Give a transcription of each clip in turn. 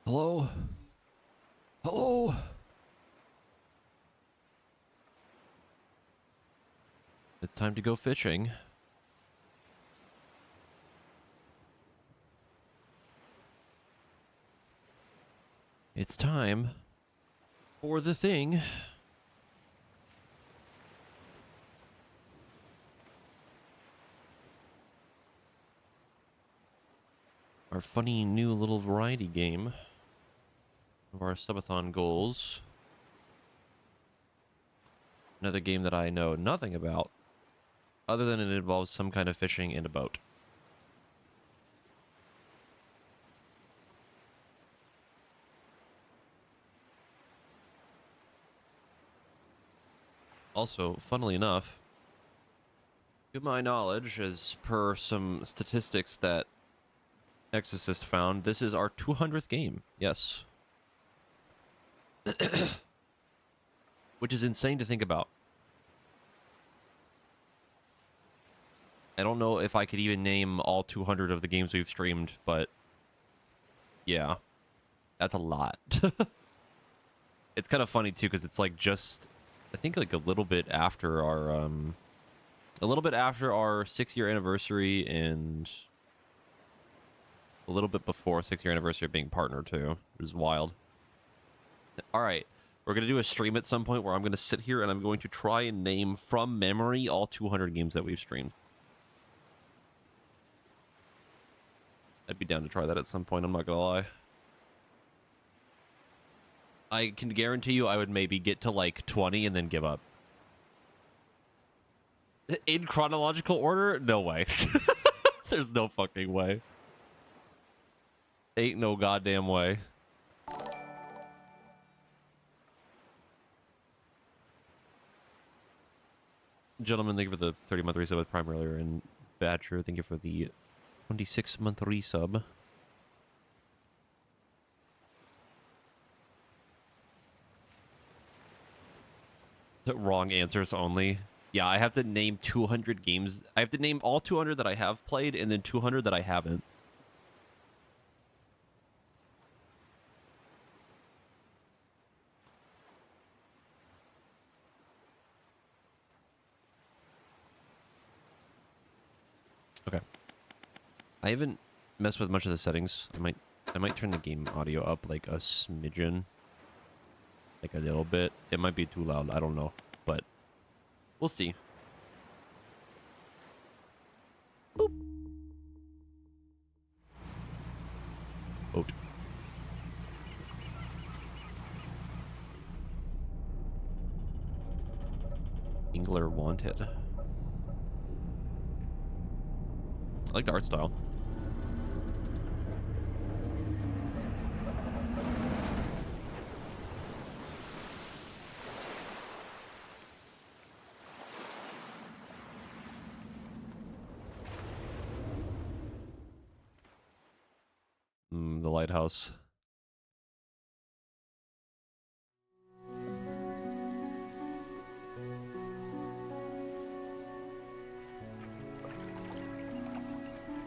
Hello? Hello? It's time to go fishing. It's time for the thing. Our funny new little variety game of our subathon goals. Another game that I know nothing about, other than it involves some kind of fishing in a boat. Also, funnily enough, to my knowledge, as per some statistics that Exorcist found, this is our 200th game. Yes. Which is insane to think about. I don't know if I could even name all 200 of the games we've streamed, but yeah, that's a lot. It's kind of funny too, because it's like just, I think like a little bit after our 6-year anniversary and a little bit before 6-year anniversary of being partner too. It was wild. All right, we're gonna do a stream at some point where I'm gonna sit here and I'm going to try and name from memory all 200 games that we've streamed. I'd be down to try that at some point, I'm not gonna lie. I can guarantee you I would maybe get to like 20 and then give up. In chronological order? No way. There's no fucking way. Ain't no goddamn way. Gentlemen, thank you for the 30-month resub with Prime earlier, and Badger, thank you for the 26-month resub. Wrong answers only. Yeah, I have to name 200 games. I have to name all 200 that I have played and then 200 that I haven't. Okay. I haven't messed with much of the settings. I might turn the game audio up like a smidgen. Like a little bit. It might be too loud, I don't know. But we'll see. Boop. Boat. Engler wanted. I like the art style. The lighthouse.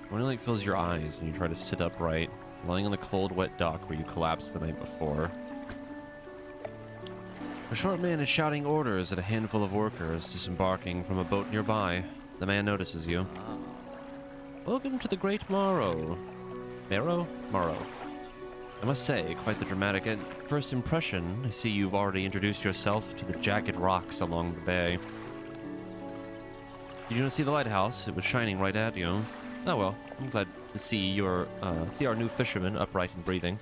Morning light fills your eyes and you try to sit upright, lying on the cold, wet dock where you collapsed the night before. A short man is shouting orders at a handful of workers disembarking from a boat nearby. The man notices you. Welcome to the Great Morrow. Morrow. I must say, quite the dramatic first impression. I see you've already introduced yourself to the jagged rocks along the bay. Did you not see the lighthouse? It was shining right at you. Oh well, I'm glad to see our new fisherman upright and breathing.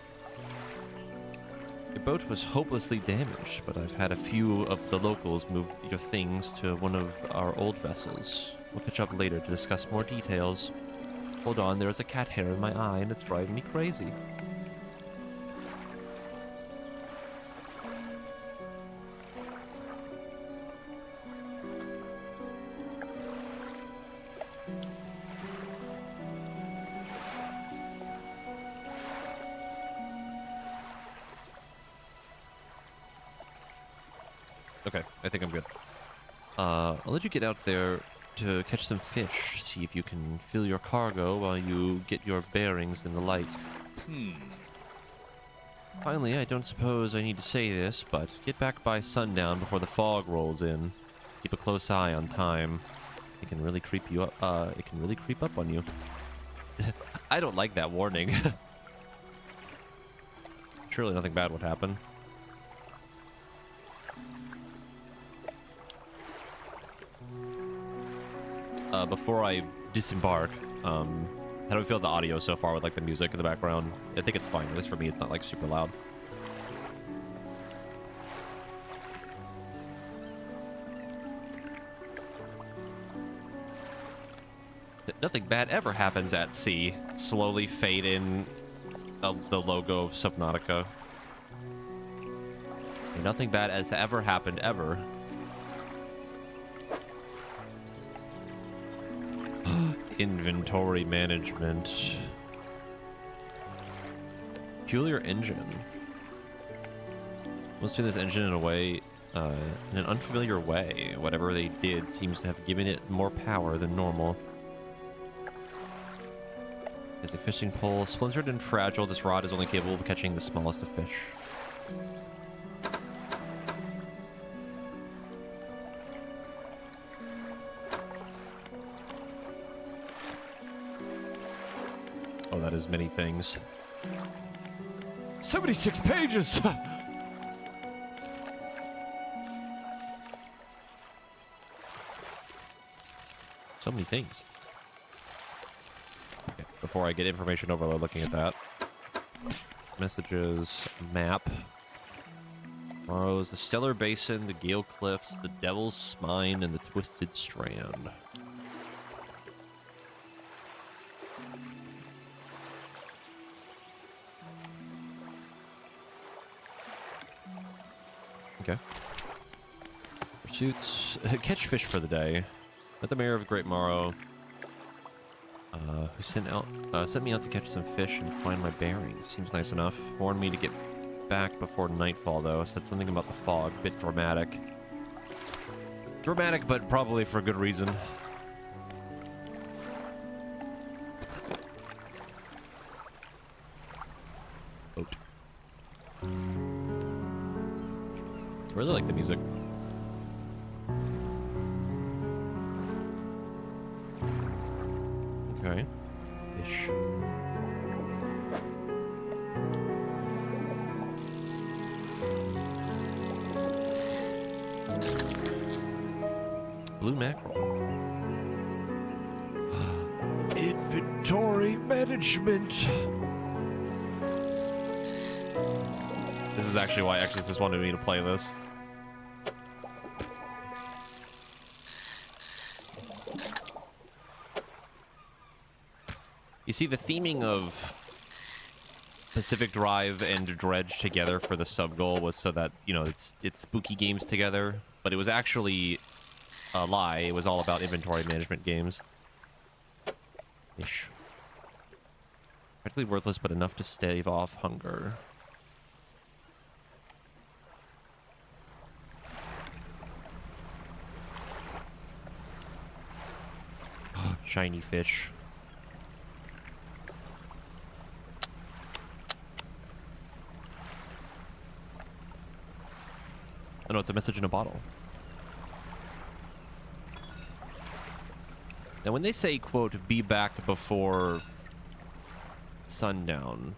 Your boat was hopelessly damaged, but I've had a few of the locals move your things to one of our old vessels. We'll catch up later to discuss more details. Hold on, there's a cat hair in my eye and it's driving me crazy. Okay, I think I'm good. I'll let you get out there to catch some fish, see if you can fill your cargo while you get your bearings in the light. Finally, I don't suppose I need to say this, but get back by sundown before the fog rolls in. Keep a close eye on time. It can really creep you up. It can really creep up on you. I don't like that warning. Surely nothing bad would happen. Before I disembark, how do we feel the audio so far with like the music in the background? I think it's fine. At least for me, it's not like super loud. Nothing bad ever happens at sea. Slowly fade in the logo of Subnautica. And nothing bad has ever happened ever. Inventory management. Peculiar engine. Let's do this engine in a way, in an unfamiliar way. Whatever they did seems to have given it more power than normal. As a fishing pole, splintered and fragile, this rod is only capable of catching the smallest of fish. Oh, that is many things. 76 pages! So many things. Okay, before I get information overload looking at that. Messages, map. Morrows, the Stellar Basin, the Gale Cliffs, the Devil's Spine, and the Twisted Strand. Okay. Pursuits. Catch fish for the day. Let the mayor of Great Morrow, who sent me out to catch some fish and find my bearings. Seems nice enough. Warned me to get back before nightfall, though. Said something about the fog. Bit dramatic. Dramatic, but probably for good reason. Boat. I really like the music. Okay. Fish. Blue mackerel. Inventory management. This is actually why Exorcist wanted me to play this. You see, the theming of Pacific Drive and Dredge together for the sub-goal was so that, you know, it's spooky games together, but it was actually a lie. It was all about inventory management games. Ish. Practically worthless, but enough to stave off hunger. Shiny fish. Oh no, it's a message in a bottle. Now when they say, quote, be back before sundown,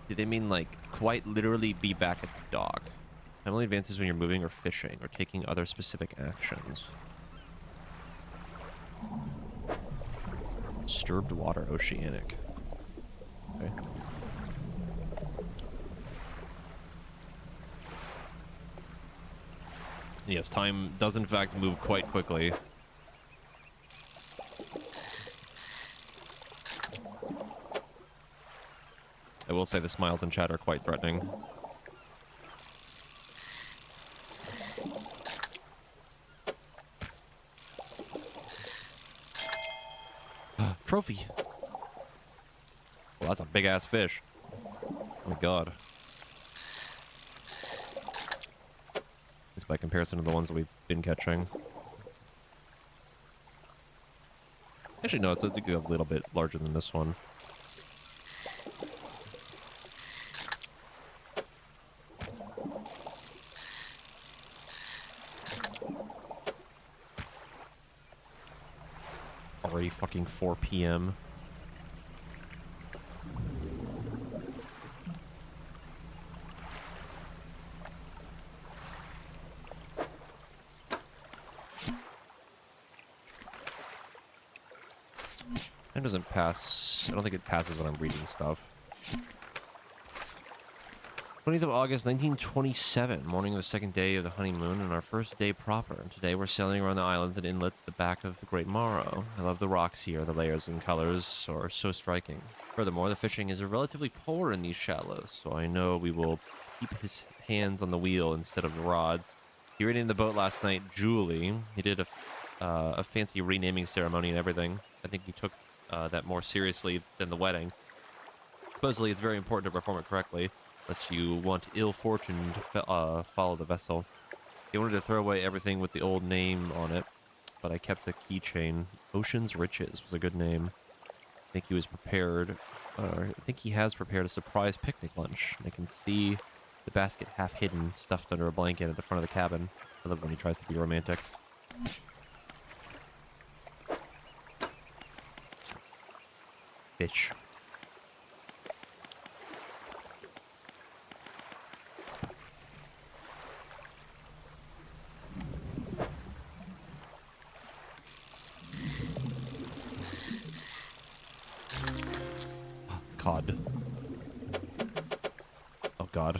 do they mean like quite literally be back at the dock? Time only advances when you're moving or fishing or taking other specific actions. Disturbed water, oceanic. Okay. Yes, time does in fact move quite quickly. I will say the smiles in chat are quite threatening. Trophy! Well, that's a big-ass fish. Oh my god. By comparison to the ones that we've been catching. Actually, no, it's a little bit larger than this one. Already fucking 4 p.m. It doesn't pass. I don't think it passes when I'm reading stuff. 20th of August, 1927, morning of the second day of the honeymoon and our first day proper. Today we're sailing around the islands and inlets at the back of the Great Morrow. I love the rocks here. The layers and colors are so striking. Furthermore, the fishing is relatively poor in these shallows, so I know we will keep his hands on the wheel instead of the rods. He renamed the boat last night Julie. He did a fancy renaming ceremony and everything. I think he took that more seriously than the wedding. Supposedly, it's very important to perform it correctly. Unless you want ill fortune to follow the vessel. He wanted to throw away everything with the old name on it, but I kept the keychain. Ocean's Riches was a good name. I think he was prepared, I think he has prepared a surprise picnic lunch. I can see the basket half hidden, stuffed under a blanket at the front of the cabin. I love when he tries to be romantic. Bitch. Cod. Oh god.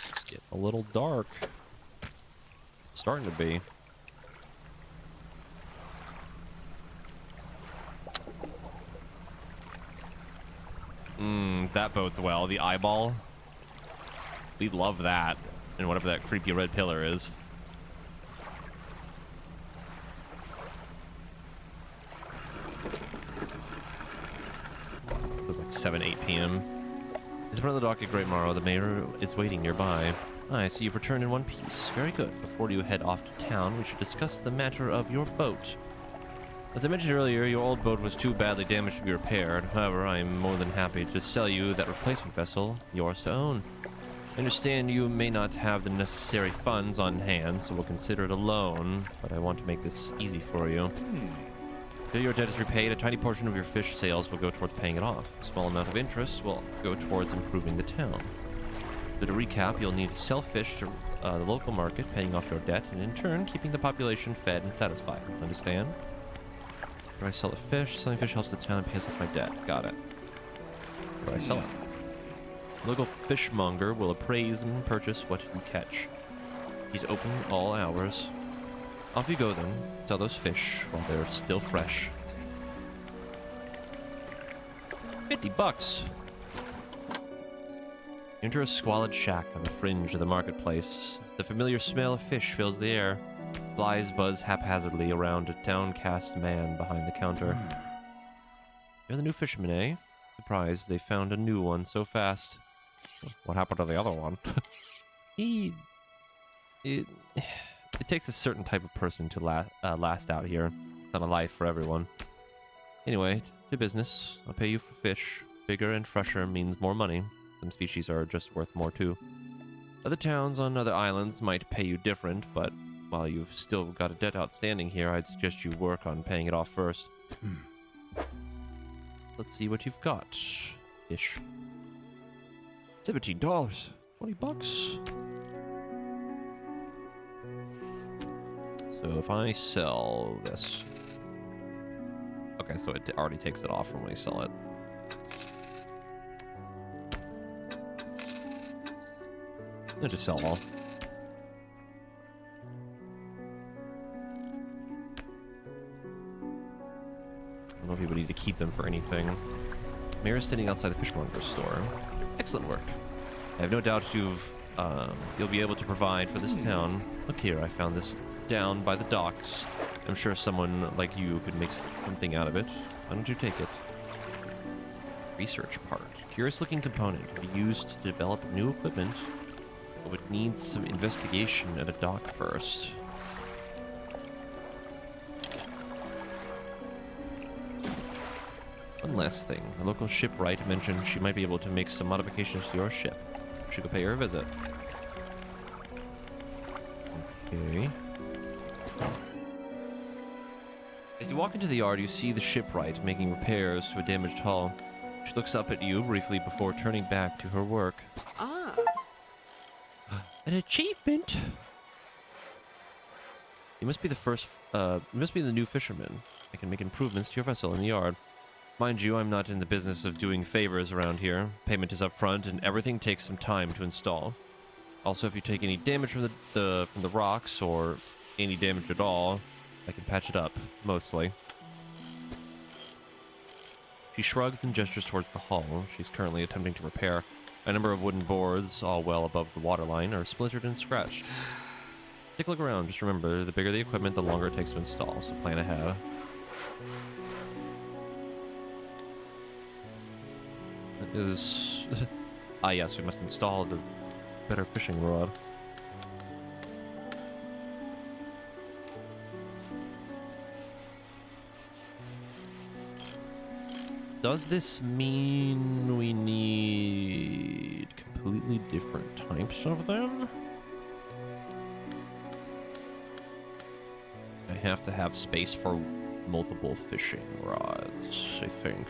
It's getting a little dark. Starting to be. That bodes well. The eyeball. We love that. And whatever that creepy red pillar is. It was like 7, 8 p.m. It's front of the dock at Great Morrow. The mayor is waiting nearby. I see you've returned in one piece. Very good. Before you head off to town, we should discuss the matter of your boat. As I mentioned earlier, your old boat was too badly damaged to be repaired. However, I am more than happy to sell you that replacement vessel, yours to own. I understand you may not have the necessary funds on hand, so we'll consider it a loan, but I want to make this easy for you. Until your debt is repaid, a tiny portion of your fish sales will go towards paying it off. A small amount of interest will go towards improving the town. So to recap, you'll need to sell fish to the local market, paying off your debt, and in turn, keeping the population fed and satisfied. Understand? Where do I sell the fish? Selling fish helps the town and pays off my debt. Got it. Where do I sell it? Local fishmonger will appraise and purchase what you catch. He's open all hours. Off you go then. Sell those fish while they're still fresh. $50. Enter a squalid shack on the fringe of the marketplace. The familiar smell of fish fills the air. Flies buzz haphazardly around a downcast man behind the counter. You're the new fisherman, eh? Surprised they found a new one so fast. What happened to the other one? It takes a certain type of person to last out here. It's not a life for everyone. Anyway, to business. I'll pay you for fish. Bigger and fresher means more money. Some species are just worth more too. Other towns on other islands might pay you different, but while you've still got a debt outstanding here, I'd suggest you work on paying it off first. Let's see what you've got. Ish. $17. $20. So if I sell this... Okay, so it already takes it off from when I sell it. I'll just sell all. I don't know if you need to keep them for anything. Mayor's standing outside the fishmonger's store. Excellent work. I have no doubt you'll be able to provide for this town. Look here, I found this down by the docks. I'm sure someone like you could make something out of it. Why don't you take it? Research part. Curious looking component to be used to develop new equipment, but would need some investigation at a dock first. One last thing. A local shipwright mentioned she might be able to make some modifications to your ship. We should go pay her a visit. Okay. As you walk into the yard, you see the shipwright making repairs to a damaged hull. She looks up at you briefly before turning back to her work. Ah. An achievement! You must be the first, you must be the new fisherman. I can make improvements to your vessel in the yard. Mind you, I'm not in the business of doing favors around here. Payment is up front, and everything takes some time to install. Also, if you take any damage from the rocks, or any damage at all, I can patch it up, mostly. She shrugs and gestures towards the hull. She's currently attempting to repair. A number of wooden boards, all well above the waterline, are splintered and scratched. Take a look around. Just remember, the bigger the equipment, the longer it takes to install, so plan ahead. Is ah, yes, we must install the better fishing rod. Does this mean we need completely different types of them? I have to have space for multiple fishing rods, I think.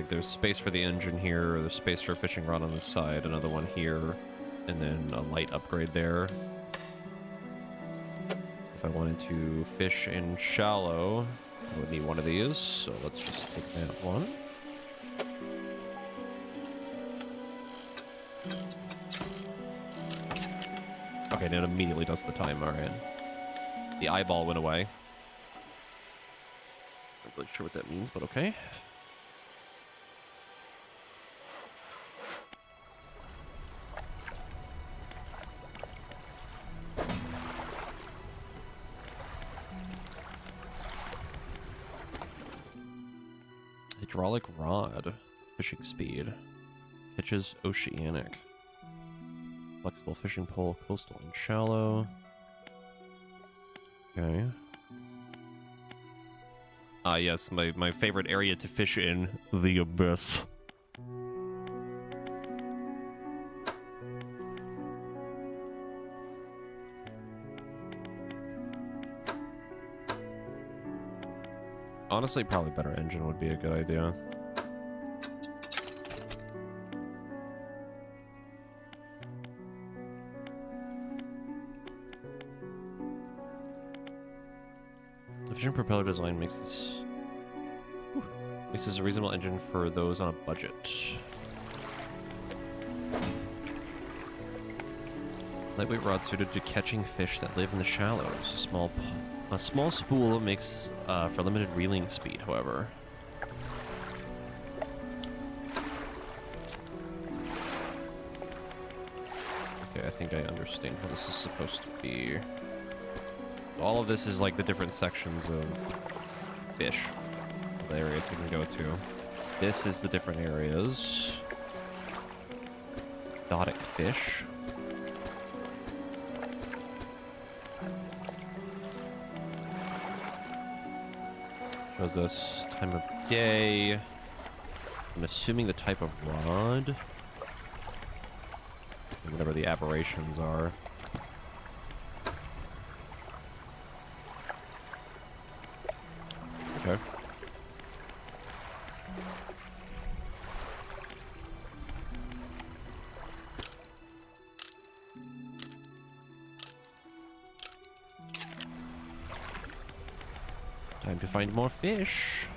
There's space for the engine here, there's space for a fishing rod on the side, another one here, and then a light upgrade there. If I wanted to fish in shallow, I would need one of these, so let's just take that one. Okay, and it immediately does the time, alright. The eyeball went away. Not really sure what that means, but okay. Hydraulic rod. Fishing speed. Pitches oceanic. Flexible fishing pole. Coastal and shallow. Okay. Ah, yes. My favorite area to fish in. The abyss. Honestly, probably better engine would be a good idea. The fishing propeller design makes this a reasonable engine for those on a budget. Lightweight rod suited to catching fish that live in the shallows. A small spool makes for limited reeling speed, however. Okay, I think I understand how this is supposed to be. All of this is like the different sections of fish. The areas we can go to. This is the different areas. Exotic fish. Shows us time of day. I'm assuming the type of rod. Whatever the aberrations are. Okay. Time to find more fish.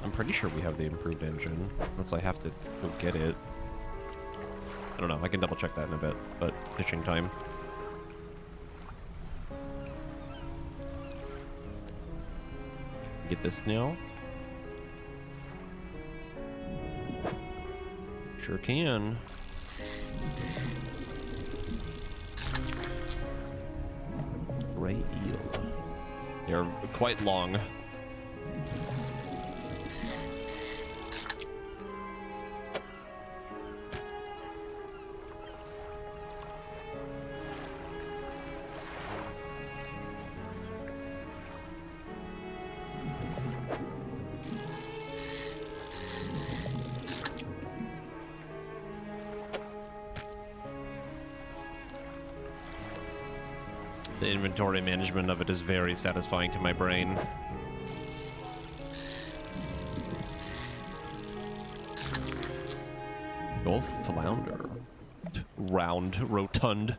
I'm pretty sure we have the improved engine, unless I have to go get it. I don't know, I can double check that in a bit, but fishing time. Get this now. Sure can. Gray eel. They're quite long. The inventory management of it is very satisfying to my brain. Gulf flounder. Round, rotund.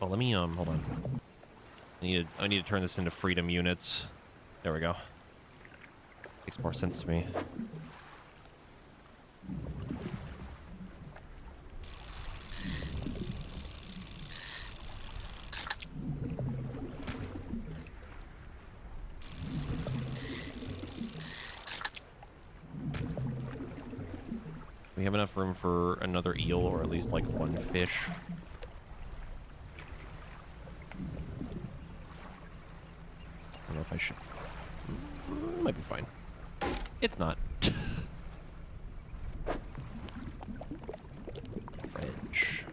Oh, let me, hold on. I need to turn this into freedom units. There we go. Makes more sense to me. We have enough room for another eel, or at least like one fish. I don't know if I should. Might be fine. It's not. Dredge.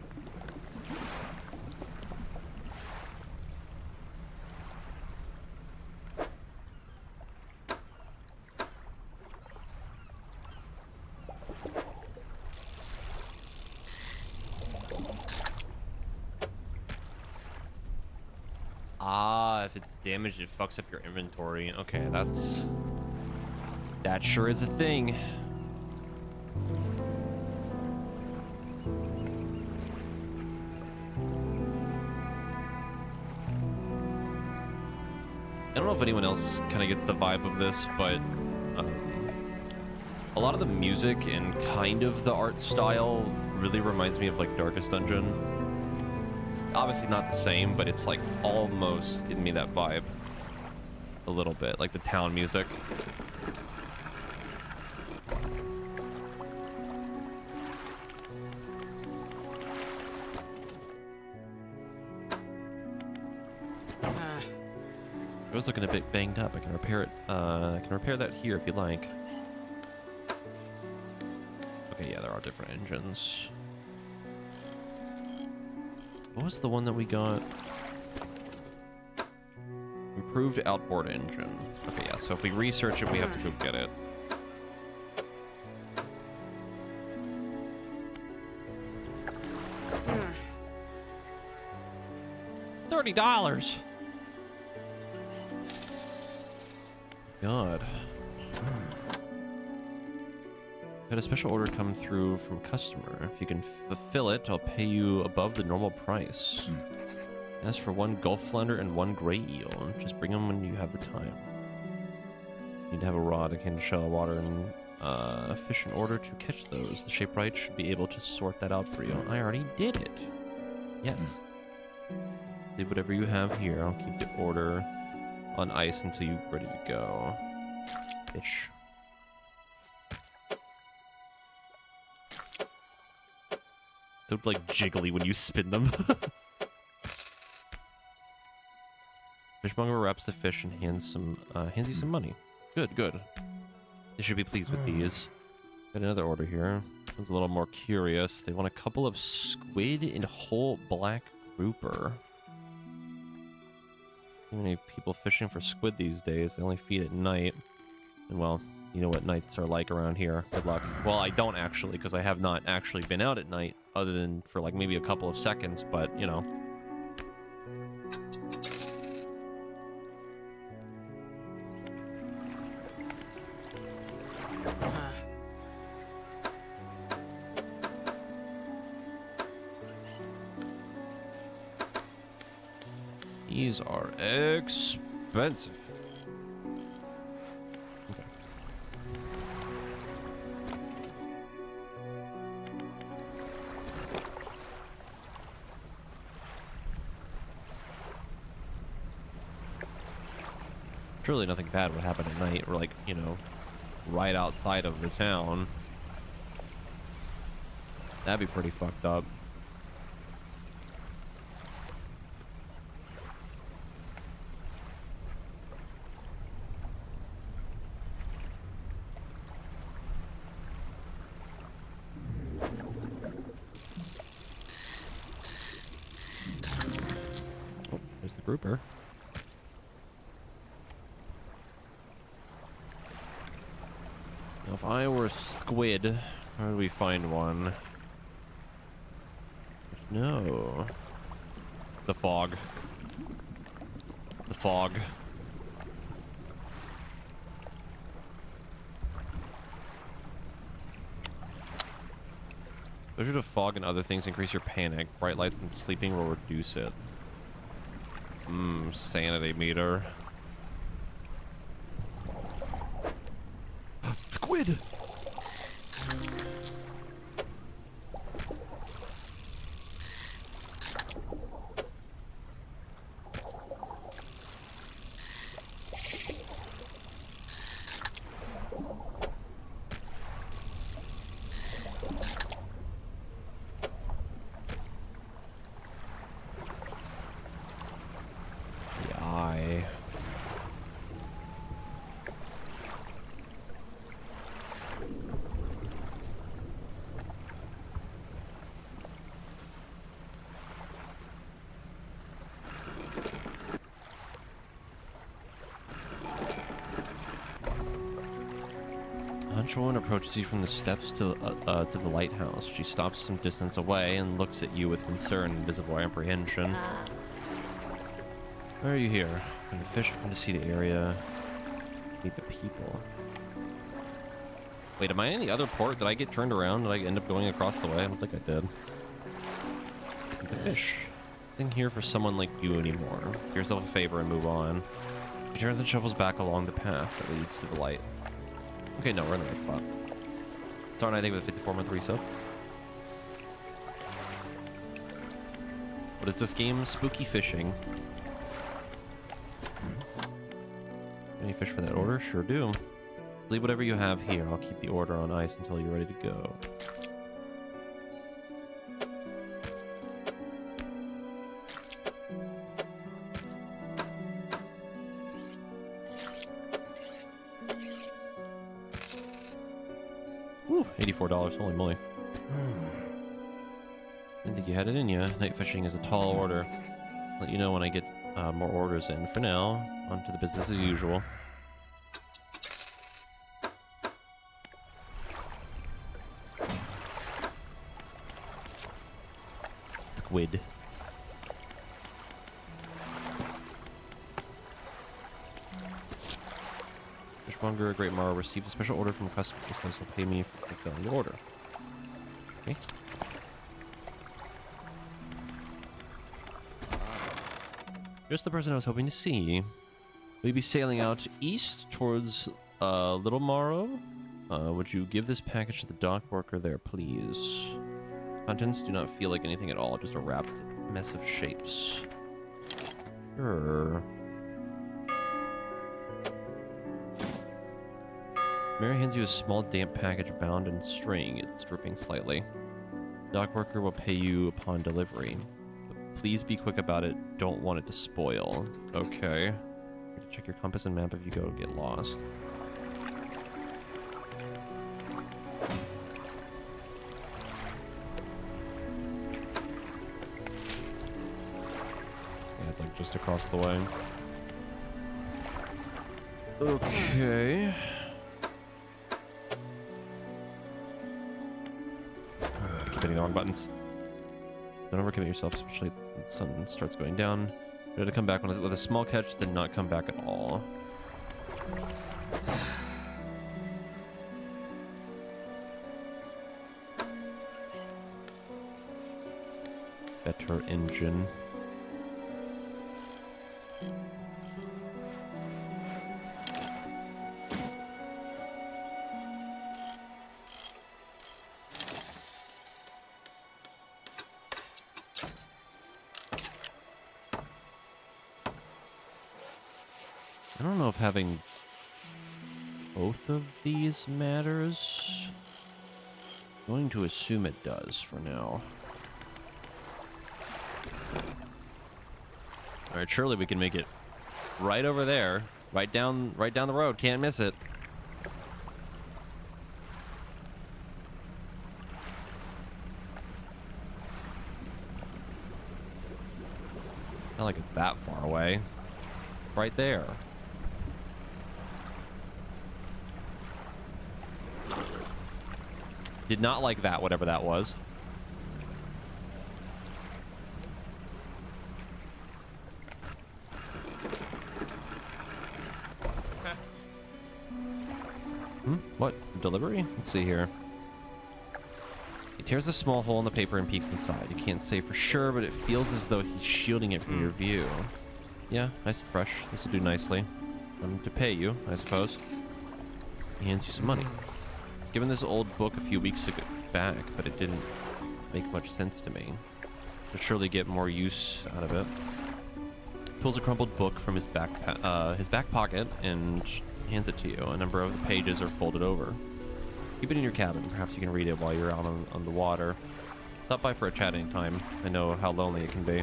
Ah, if it's damaged, it fucks up your inventory. Okay, that sure is a thing. I don't know if anyone else kind of gets the vibe of this, but a lot of the music and kind of the art style really reminds me of like Darkest Dungeon. Obviously not the same, but it's like almost giving me that vibe a little bit, like the town music. I was looking a bit banged up. I can repair it. I can repair that here if you like. Okay, yeah, there are different engines. What was the one that we got? Improved outboard engine. Okay, yeah, so if we research it, we have to go get it. $30. God. Had a special order come through from customer. If you can fulfill it, I'll pay you above the normal price. Ask for 1 Gulf flounder and 1 gray eel. Just bring them when you have the time. You need to have a rod, a can of shallow water, and a fish in order to catch those. The Shapewright should be able to sort that out for you. I already did it. Yes. Leave whatever you have here. I'll keep the order on ice until you're ready to go. Fish. So like jiggly when you spin them. Fishmonger wraps the fish and hands you some money. Good, good. They should be pleased with these. Got another order here. One's a little more curious. They want a couple of squid and whole black grouper. Too many people fishing for squid these days. They only feed at night. And well, you know what nights are like around here. Good luck. Well, I don't actually, because I have not actually been out at night, other than for like maybe a couple of seconds, but you know. These are expensive. Okay. Surely nothing bad would happen at night. We're like, you know, right outside of the town. That'd be pretty fucked up. Grouper. Now if I were squid, where do we find one? No. The fog. The fog. Exposure to fog and other things increase your panic. Bright lights and sleeping will reduce it. Sanity meter. Squid! Woman approaches you from the steps to the lighthouse. She stops some distance away and looks at you with concern and visible apprehension. Why are you here? I'm to fish, I'm to see the area, meet the people. Wait, am I in the other port? Did I get turned around? Did I end up going across the way? I don't think I did. I'm to fish. Nothing here for someone like you anymore. Do yourself a favor and move on. She turns and shovels back along the path that leads to the light. Okay, no, we're in the right spot. Start I think with 54-month reso. What is this game? Spooky fishing. Any fish for that order? Sure do. Leave whatever you have here. I'll keep the order on ice until you're ready to go. Whew, $84. Holy moly. Didn't think you had it in you. Night fishing is a tall order. Let you know when I get more orders in. For now, on to the business as usual. Squid. Fishmonger, Great Morrow, received a special order from a customer. This will pay me for fulfilling the order. Okay. Just the person I was hoping to see. We'd be sailing out east towards Little Morrow. Would you give this package to the dock worker there, please? Contents do not feel like anything at all, just a wrapped mess of shapes. Sure. Mary hands you a small damp package bound in string. It's dripping slightly. Dock worker will pay you upon delivery. But please be quick about it. Don't want it to spoil. Okay. Check your compass and map if you go get lost. Yeah, it's like just across the way. Okay. I keep hitting the wrong buttons. Don't overcommit yourself, especially when the sun starts going down. Better to come back with a small catch than not come back at all. Better engine. I don't know if having both of these matters. I'm going to assume it does for now. Alright, surely we can make it right over there. Right down the road. Can't miss it. Not like it's that far away. Right there. Did not like that, whatever that was. What? Delivery? Let's see here. He tears a small hole in the paper and peeks inside. You can't say for sure, but it feels as though he's shielding it from your view. Yeah, nice and fresh. This will do nicely. I'm to pay you, I suppose. He hands you some money. Given this old book a few weeks ago back, but it didn't make much sense to me. I'll surely get more use out of it. Pulls a crumpled book from his back pocket and hands it to you. A number of the pages are folded over. Keep it in your cabin. Perhaps you can read it while you're out on the water. Stop by for a chat anytime. I know how lonely it can be.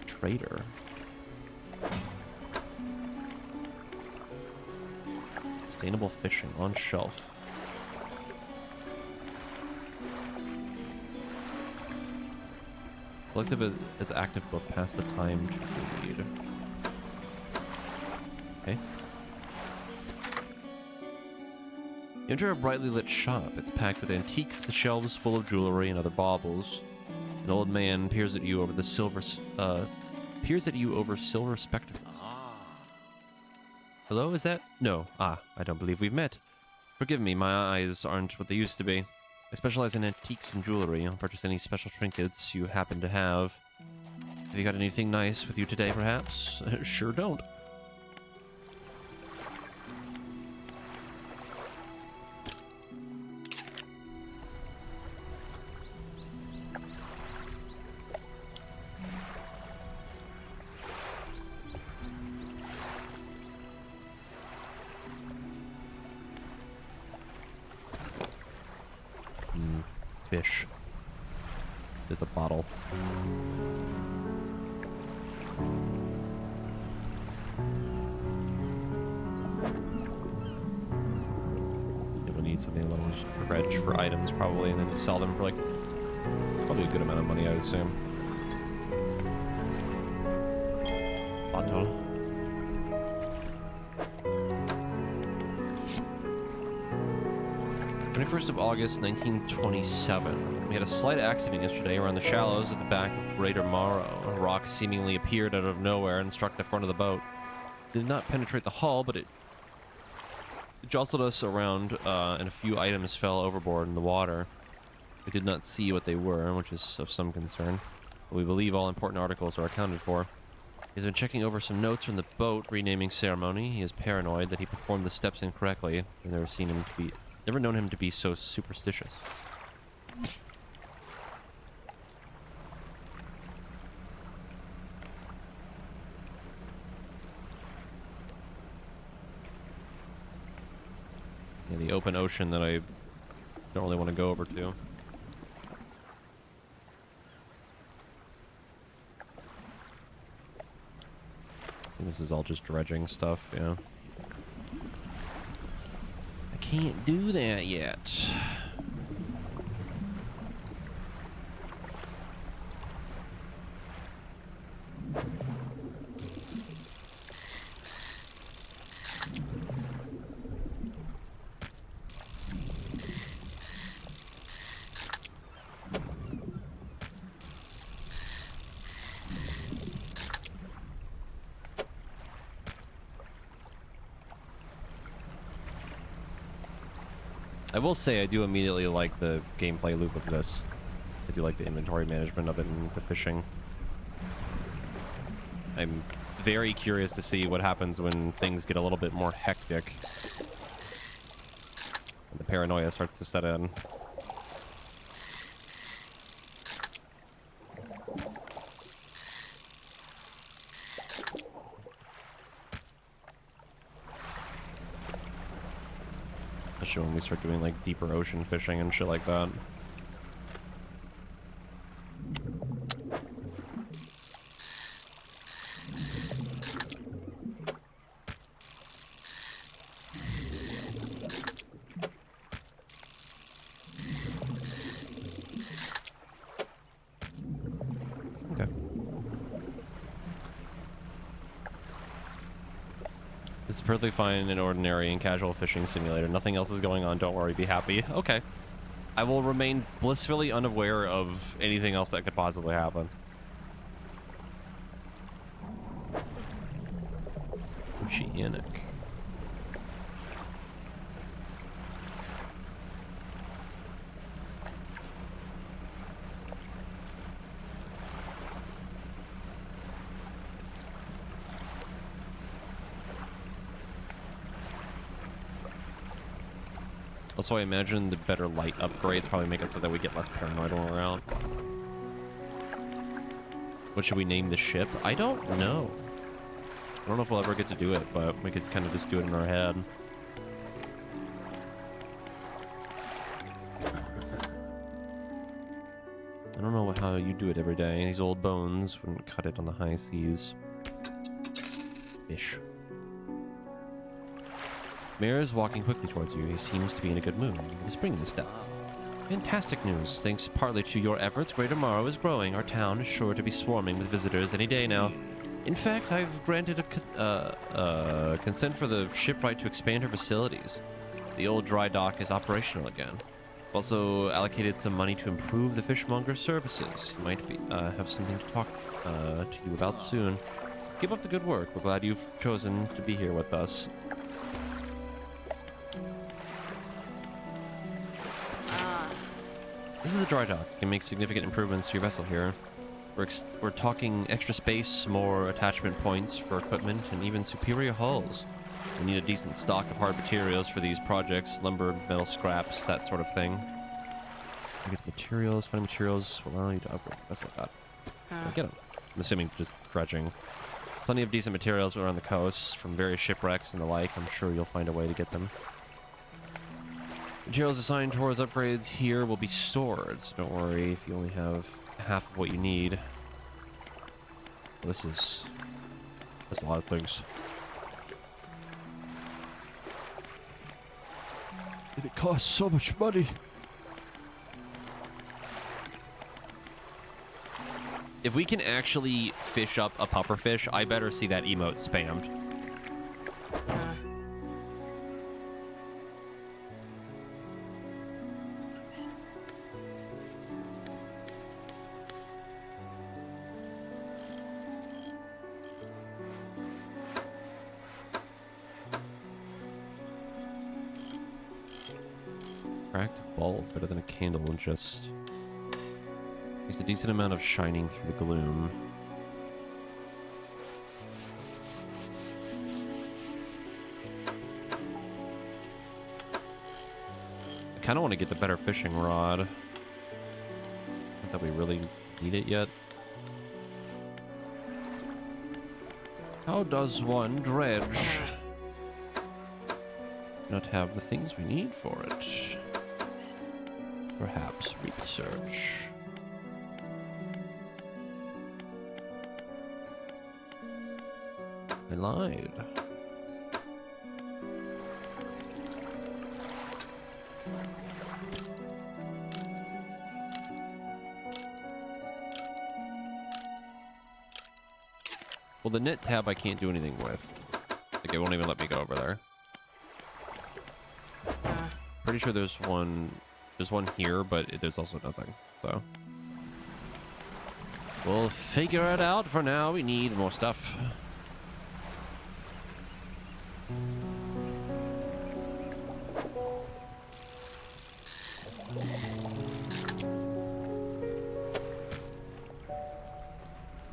Trader. Sustainable fishing on shelf. Collective as active book. Pass the time to read. Okay. You enter a brightly lit shop. It's packed with antiques, the shelves full of jewelry and other baubles. An old man peers at you over silver spectacles. Hello, is that? No. I don't believe we've met. Forgive me, my eyes aren't what they used to be. I specialize in antiques and jewelry. I'll purchase any special trinkets you happen to have. Have you got anything nice with you today, perhaps? Sure don't. Fish. There's a bottle. We'll need something a little dredge for items probably, and then sell them for like probably a good amount of money, I would assume. Bottle. 21st of August, 1927. We had a slight accident yesterday around the shallows at the back of Greater Morrow. A rock seemingly appeared out of nowhere and struck the front of the boat. It did not penetrate the hull, but it jostled us around, and a few items fell overboard in the water. We did not see what they were, which is of some concern. But we believe all important articles are accounted for. He's been checking over some notes from the boat renaming ceremony. He is paranoid that he performed the steps incorrectly. I've never known him to be so superstitious. Yeah, the open ocean that I don't really want to go over to. And this is all just dredging stuff, yeah. I can't do that yet. I will say I do immediately like the gameplay loop of this. I do like the inventory management of it and the fishing. I'm very curious to see what happens when things get a little bit more hectic. And the paranoia starts to set in. Especially when we start doing like deeper ocean fishing and shit like that. Okay. It's perfectly fine in ordinary and casual fishing simulator. Nothing else is going on. Don't worry. Be happy. Okay. I will remain blissfully unaware of anything else that could possibly happen. Oceanic. Also, I imagine the better light upgrades probably make it so that we get less paranoid when we're out. What should we name the ship? I don't know. I don't know if we'll ever get to do it, but we could kind of just do it in our head. I don't know how you do it every day. These old bones wouldn't cut it on the high seas. Fish. Mayor is walking quickly towards you. He seems to be in a good mood. He's bringing this step. Fantastic news. Thanks partly to your efforts, Greater Morrow is growing. Our town is sure to be swarming with visitors any day now. In fact, I've granted a consent for the shipwright to expand her facilities. The old dry dock is operational again. Also allocated some money to improve the fishmonger's services. He might be, have something to talk to you about soon. Keep up the good work. We're glad you've chosen to be here with us. This is the dry dock. You can make significant improvements to your vessel here. We're talking extra space, more attachment points for equipment, and even superior hulls. We need a decent stock of hard materials for these projects, lumber, metal scraps, that sort of thing. Get the materials, finding materials will allow you to upgrade the vessel. Got it. Get them. I'm assuming just dredging. Plenty of decent materials around the coast, from various shipwrecks and the like. I'm sure you'll find a way to get them. Materials assigned towards upgrades here will be stored, so don't worry if you only have half of what you need. That's a lot of things. And it costs so much money. If we can actually fish up a pufferfish, I better see that emote spammed. Cracked bulb, better than a candle, and just makes a decent amount of shining through the gloom. I kind of want to get the better fishing rod. Not that we really need it yet. How does one dredge? Not have the things we need for it. Perhaps research. I lied. Well, the net tab I can't do anything with. Like, it won't even let me go over there. Pretty sure there's one here, but there's also nothing, so. We'll figure it out. For now, we need more stuff.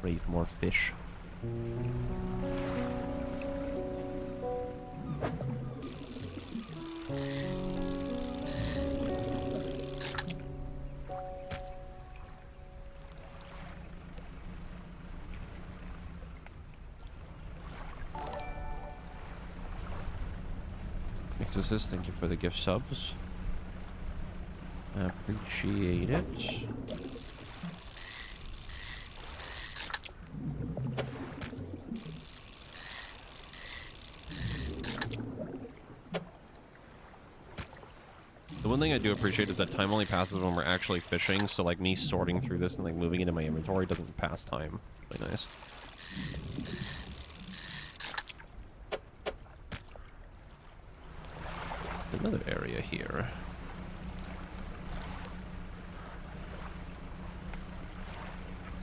Brave more fish. Exorcist, thank you for the gift subs. I appreciate it. The one thing I do appreciate is that time only passes when we're actually fishing, so like me sorting through this and like moving into my inventory doesn't pass time. Really nice. Another area here.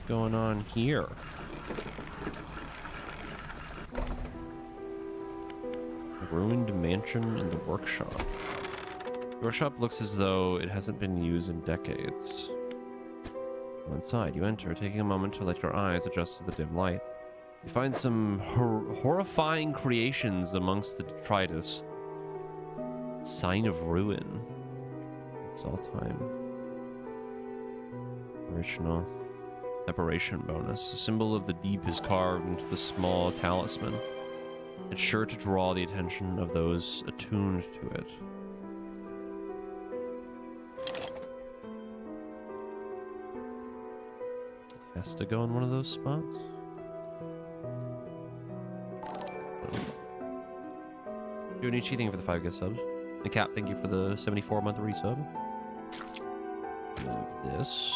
going on here? A ruined mansion in the workshop. The workshop looks as though it hasn't been used in decades. Go inside. You enter, taking a moment to let your eyes adjust to the dim light. You find some horrifying creations amongst the detritus. Sign of ruin. It's all time. Original. Separation bonus. A symbol of the deep is carved into the small talisman. It's sure to draw the attention of those attuned to it. Has to go in one of those spots. Junichi, thank you for the 5 gift subs. And Cap, thank you for the 74-month resub. Move this.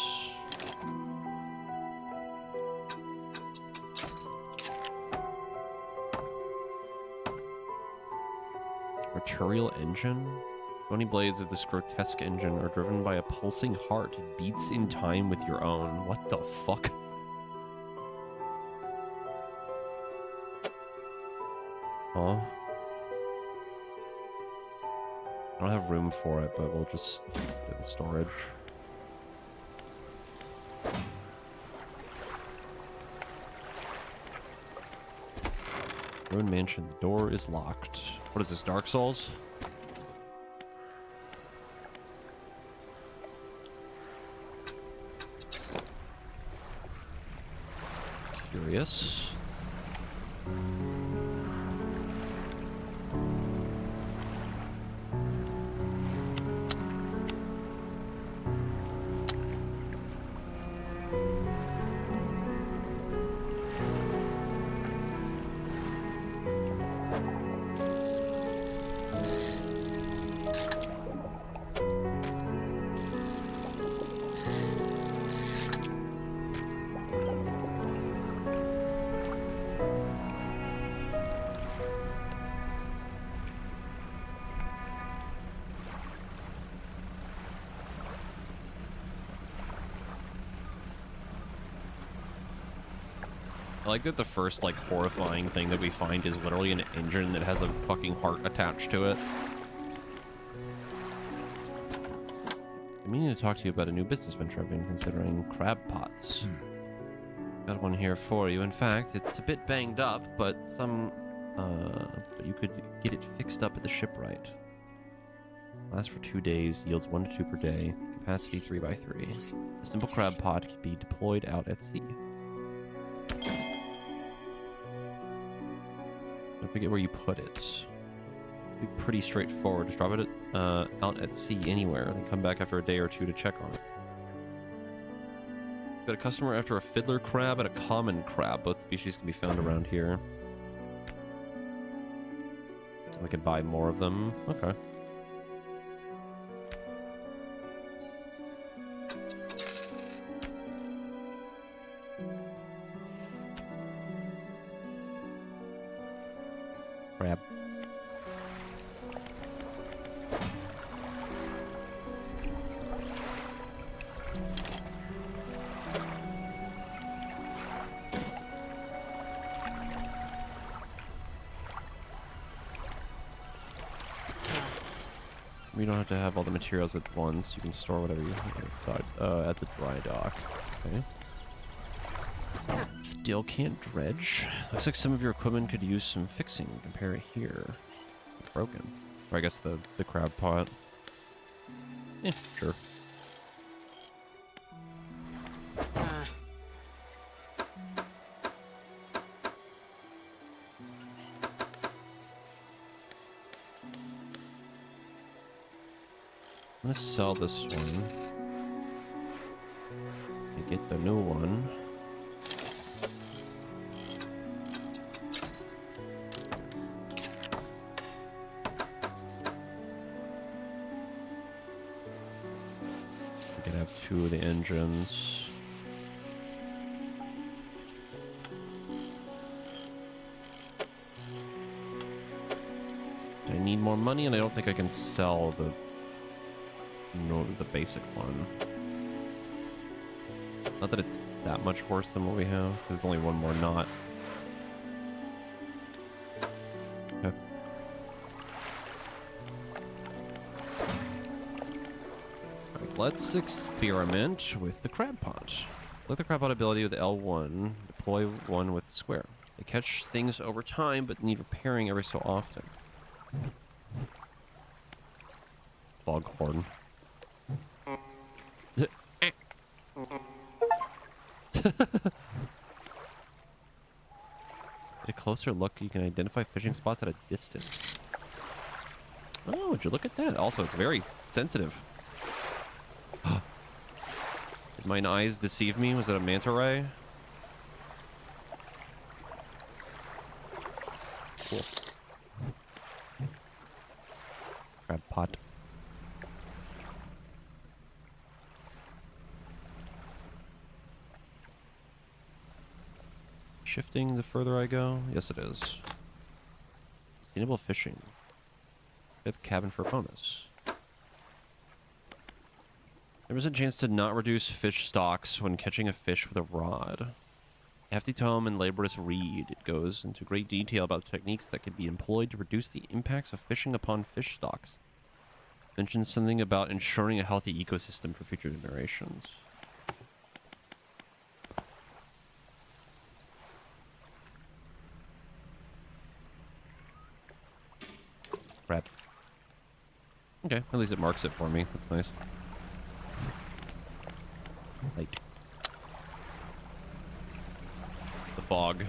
Arterial engine? 20 blades of this grotesque engine are driven by a pulsing heart. It beats in time with your own. What the fuck? Huh? I don't have room for it, but we'll just do the storage. Ruined mansion. The door is locked. What is this, Dark Souls? Curious. I like that the first, like, horrifying thing that we find is literally an engine that has a fucking heart attached to it. I'm meaning to talk to you about a new business venture I've been considering, crab pots. Got one here for you. In fact, it's a bit banged up, but but you could get it fixed up at the shipwright. Lasts for 2 days, yields 1 to 2 per day, capacity 3x3. A simple crab pot can be deployed out at sea. I forget where you put it. It'd be pretty straightforward. Just drop it out at sea anywhere, and then come back after a day or 2 to check on it. Got a customer after a fiddler crab and a common crab. Both species can be found around here. We could buy more of them. Okay. Crab. We don't have to have all the materials at once. You can store whatever you have at the dry dock. Okay. Still can't dredge. Looks like some of your equipment could use some fixing. Compare it here. It's broken. Or I guess the crab pot. Eh, sure. I'm gonna sell this one and get the new one. I can have 2 of the engines. I need more money, and I don't think I can sell the basic one. Not that it's that much worse than what we have. There's only one more knot. Okay. Alright, let's experiment with the crab pot. Let the crab pot ability with L1. Deploy one with square. They catch things over time, but need repairing every so often. Foghorn. At a closer look, you can identify fishing spots at a distance. Oh, would you look at that? Also, it's very sensitive. Did mine eyes deceive me? Was it a manta ray? Cool. Crab pot. Shifting the further I go? Yes, it is. Sustainable fishing. Get the cabin for a bonus. There is a chance to not reduce fish stocks when catching a fish with a rod. Hefty tome and laborious read. It goes into great detail about techniques that can be employed to reduce the impacts of fishing upon fish stocks. Mentions something about ensuring a healthy ecosystem for future generations. Crap. Okay, at least it marks it for me. That's nice. Light. The fog.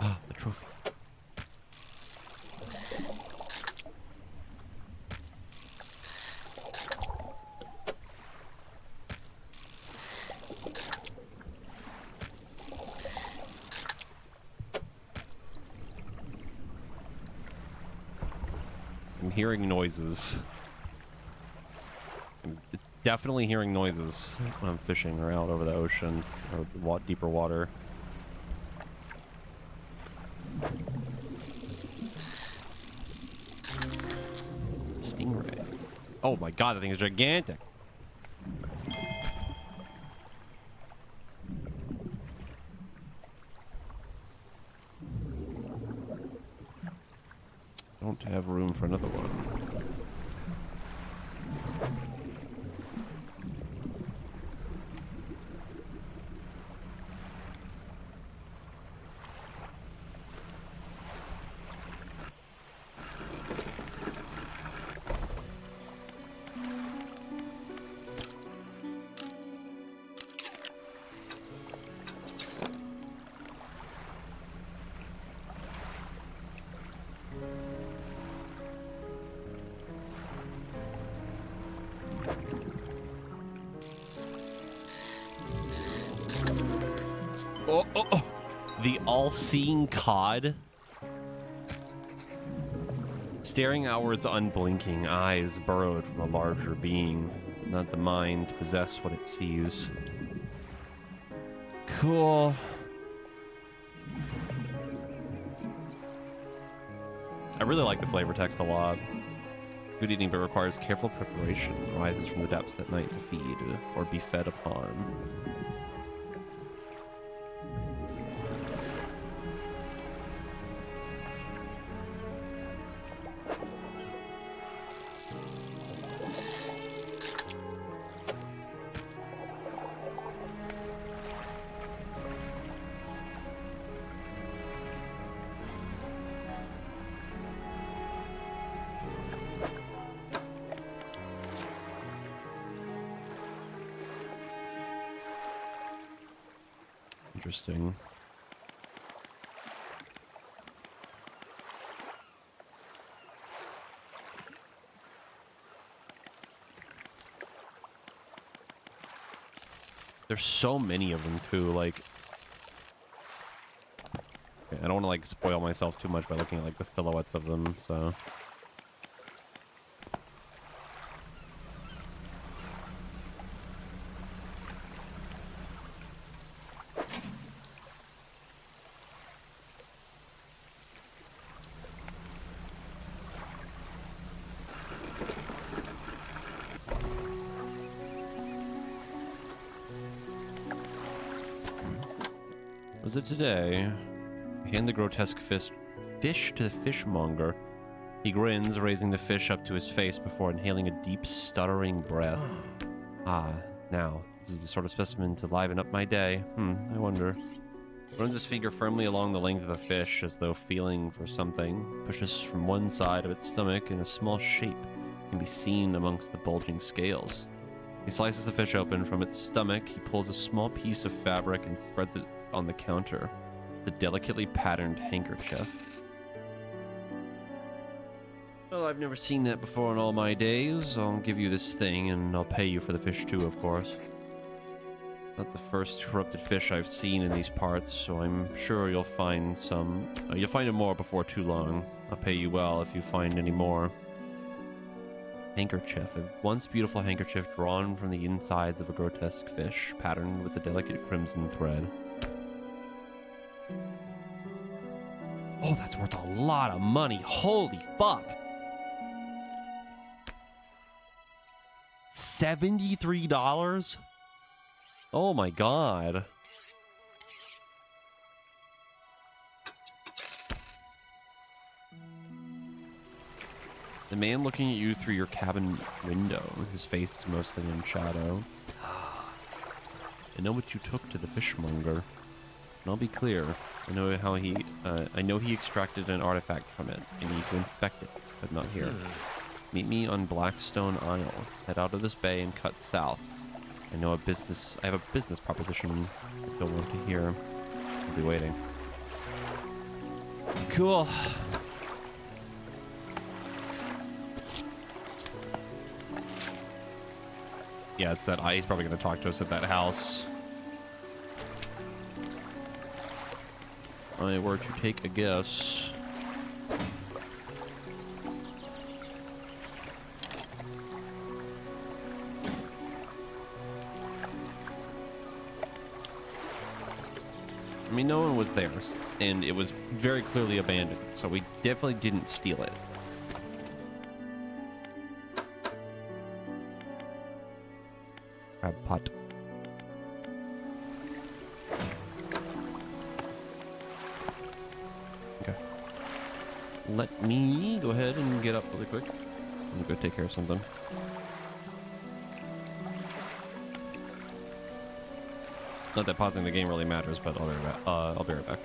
Ah, the trophy. I'm hearing noises. I'm definitely hearing noises when I'm fishing or out over the ocean or deeper water. Stingray. Oh my god, that thing is gigantic. Don't have room for another one. Oh, oh, oh. The all-seeing cod. Staring outwards, unblinking, eyes burrowed from a larger being. Not the mind to possess what it sees. Cool. I really like the flavor text a lot. Food eating but requires careful preparation. Rises from the depths at night to feed or be fed upon. Interesting. There's so many of them too, like okay, I don't want to like spoil myself too much by looking at like the silhouettes of them, so Was it today? I hand the grotesque fish to the fishmonger. He grins, raising the fish up to his face before inhaling a deep, stuttering breath. Ah, now, this is the sort of specimen to liven up my day. I wonder. Runs his finger firmly along the length of the fish as though feeling for something. Pushes from one side of its stomach and a small shape can be seen amongst the bulging scales. He slices the fish open. From its stomach, he pulls a small piece of fabric and spreads it on the counter. The delicately patterned handkerchief. Well, I've never seen that before in all my days. I'll give you this thing, and I'll pay you for the fish too, of course. Not the first corrupted fish I've seen in these parts, so I'm sure you'll find some. You'll find more before too long. I'll pay you well if you find any more. Handkerchief. A once beautiful handkerchief drawn from the insides of a grotesque fish, patterned with a delicate crimson thread. Oh, that's worth a lot of money. Holy fuck. $73? Oh my god. The man looking at you through your cabin window. His face is mostly in shadow. I know what you took to the fishmonger. And I'll be clear. I know he extracted an artifact from it. I need to inspect it, but not here. Meet me on Blackstone Isle. Head out of this bay and cut south. I have a business proposition you'll want to hear. I'll be waiting. Cool. Yeah, it's that he's probably going to talk to us at that house. I were to take a guess. I mean, no one was there, and it was very clearly abandoned, so we definitely didn't steal it. Crab pot. Okay. Let me go ahead and get up really quick. I'm gonna go take care of something. Not that pausing the game really matters, but I'll be right back.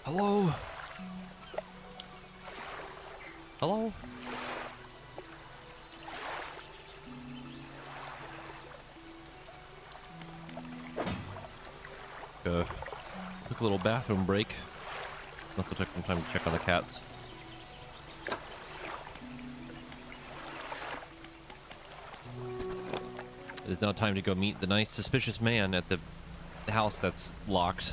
Hello? Hello? Took a little bathroom break. Also took some time to check on the cats. It is now time to go meet the nice suspicious man at the house that's locked.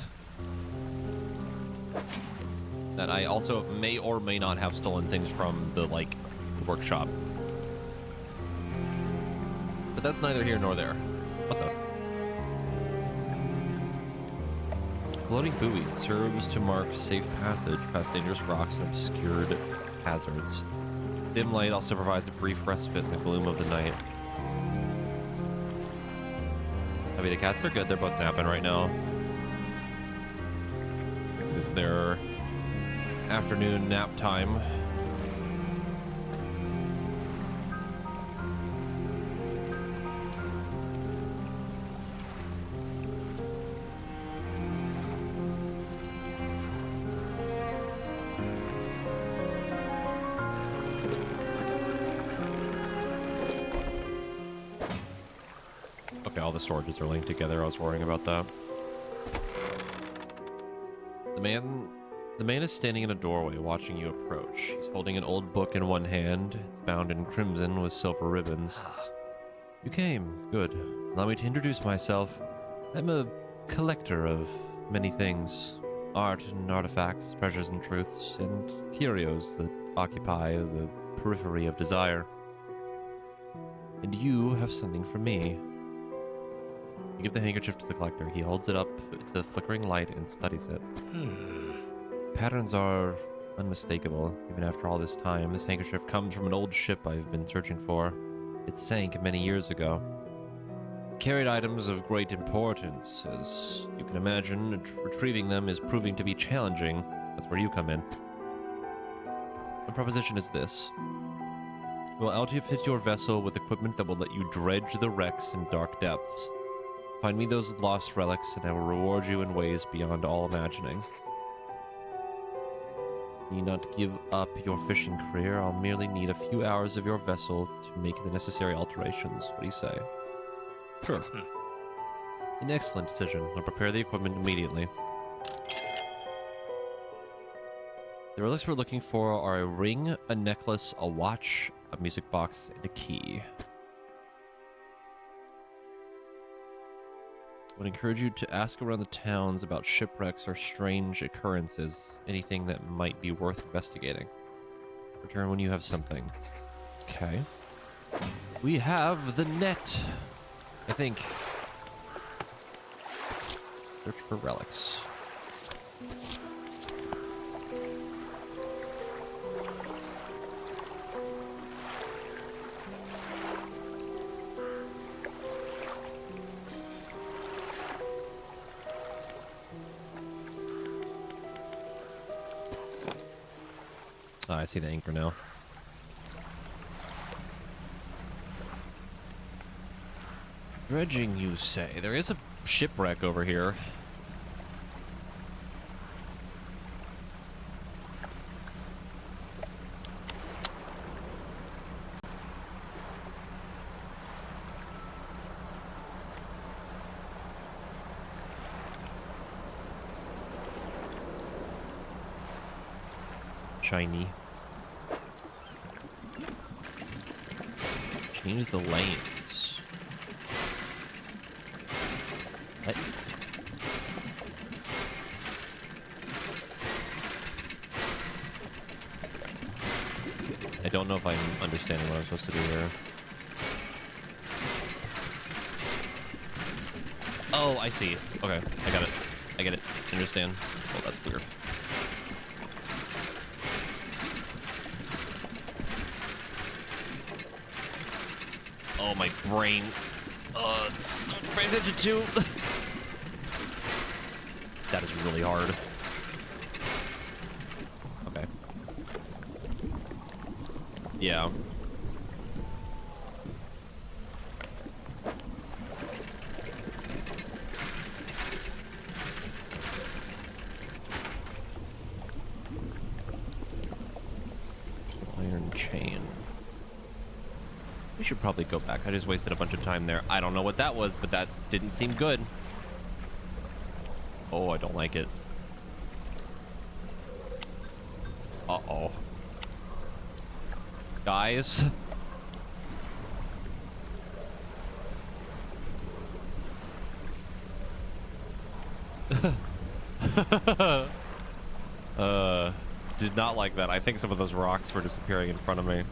That I also may or may not have stolen things from the, like, workshop. But that's neither here nor there. What the? Floating buoy serves to mark safe passage past dangerous rocks and obscured hazards. Dim light also provides a brief respite in the gloom of the night. I mean, the cats, they're good. They're both napping right now. It is their afternoon nap time. Okay, all the storages are linked together. I was worrying about that. The man is standing in a doorway watching you approach. He's holding an old book in one hand. It's bound in crimson with silver ribbons. You came. Good. Allow me to introduce myself. I'm a collector of many things. Art and artifacts, treasures and truths, and curios that occupy the periphery of desire. And you have something for me. You give the handkerchief to the collector. He holds it up to the flickering light and studies it. Patterns are unmistakable. Even after all this time, this handkerchief comes from an old ship I've been searching for. It sank many years ago. It carried items of great importance. As you can imagine, retrieving them is proving to be challenging. That's where you come in. The proposition is this. We'll outfit your vessel with equipment that will let you dredge the wrecks in dark depths. Find me those lost relics, and I will reward you in ways beyond all imagining. You need not give up your fishing career. I'll merely need a few hours of your vessel to make the necessary alterations. What do you say? Sure. An excellent decision. I'll prepare the equipment immediately. The relics we're looking for are a ring, a necklace, a watch, a music box, and a key. I would encourage you to ask around the towns about shipwrecks or strange occurrences, anything that might be worth investigating. Return when you have something. Okay. We have the net, I think. Search for relics. Oh, I see the anchor now. Dredging, you say? There is a shipwreck over here. Shiny. Change the lanes. What? I don't know if I'm understanding what I'm supposed to do here. Oh, I see. Okay, I got it. I get it. Understand. Oh, that's weird. Oh, my brain. Oh, it's so much to pay attention to. That is really hard. Okay. Yeah. should probably go back. I just wasted a bunch of time there. I don't know what that was, but that didn't seem good. Oh, I don't like it. Uh-oh. Guys. Did not like that. I think some of those rocks were disappearing in front of me.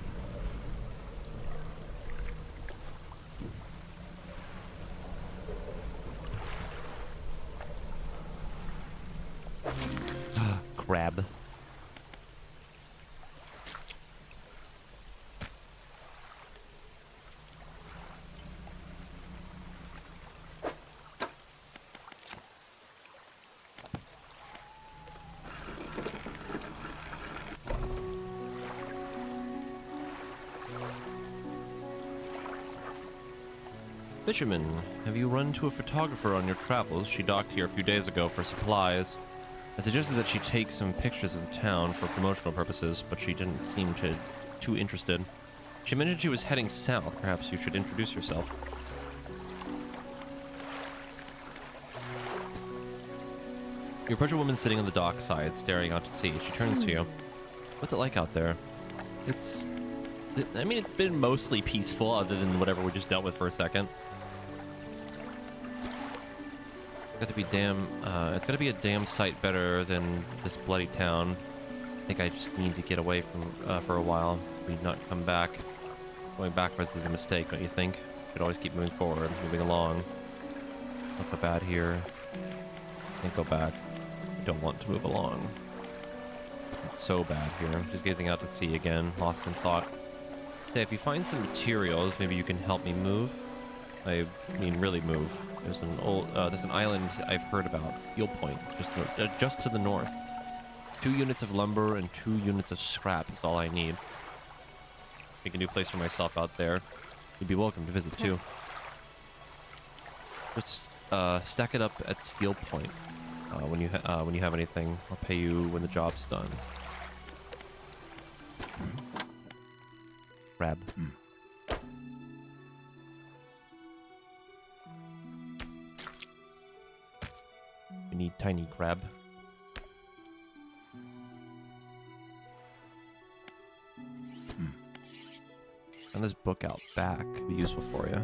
Crab. Fisherman, have you run into a photographer on your travels? She docked here a few days ago for supplies. I suggested that she take some pictures of the town for promotional purposes, but she didn't seem too interested. She mentioned she was heading south. Perhaps you should introduce yourself. You approach a woman sitting on the dockside, staring out to sea. She turns to you. What's it like out there? I mean, it's been mostly peaceful, other than whatever we just dealt with for a second. It's gotta be a damn sight better than this bloody town. I think I just need to get away from for a while. We not come back. Going backwards is a mistake, don't you think? Should always keep moving forward, moving along. Not so bad here. Can't go back. I don't want to move along. It's so bad here. Just gazing out to sea again, lost in thought. Hey, if you find some materials, maybe you can help me move. I mean, really move. There's an island I've heard about, Steel Point, just to the north. 2 units of lumber and 2 units of scrap is all I need. Make a new place for myself out there. You'd be welcome to visit too. Just stack it up at Steel Point. When you have anything, I'll pay you when the job's done. Crab. We need tiny crab. And this book out back could be useful for you.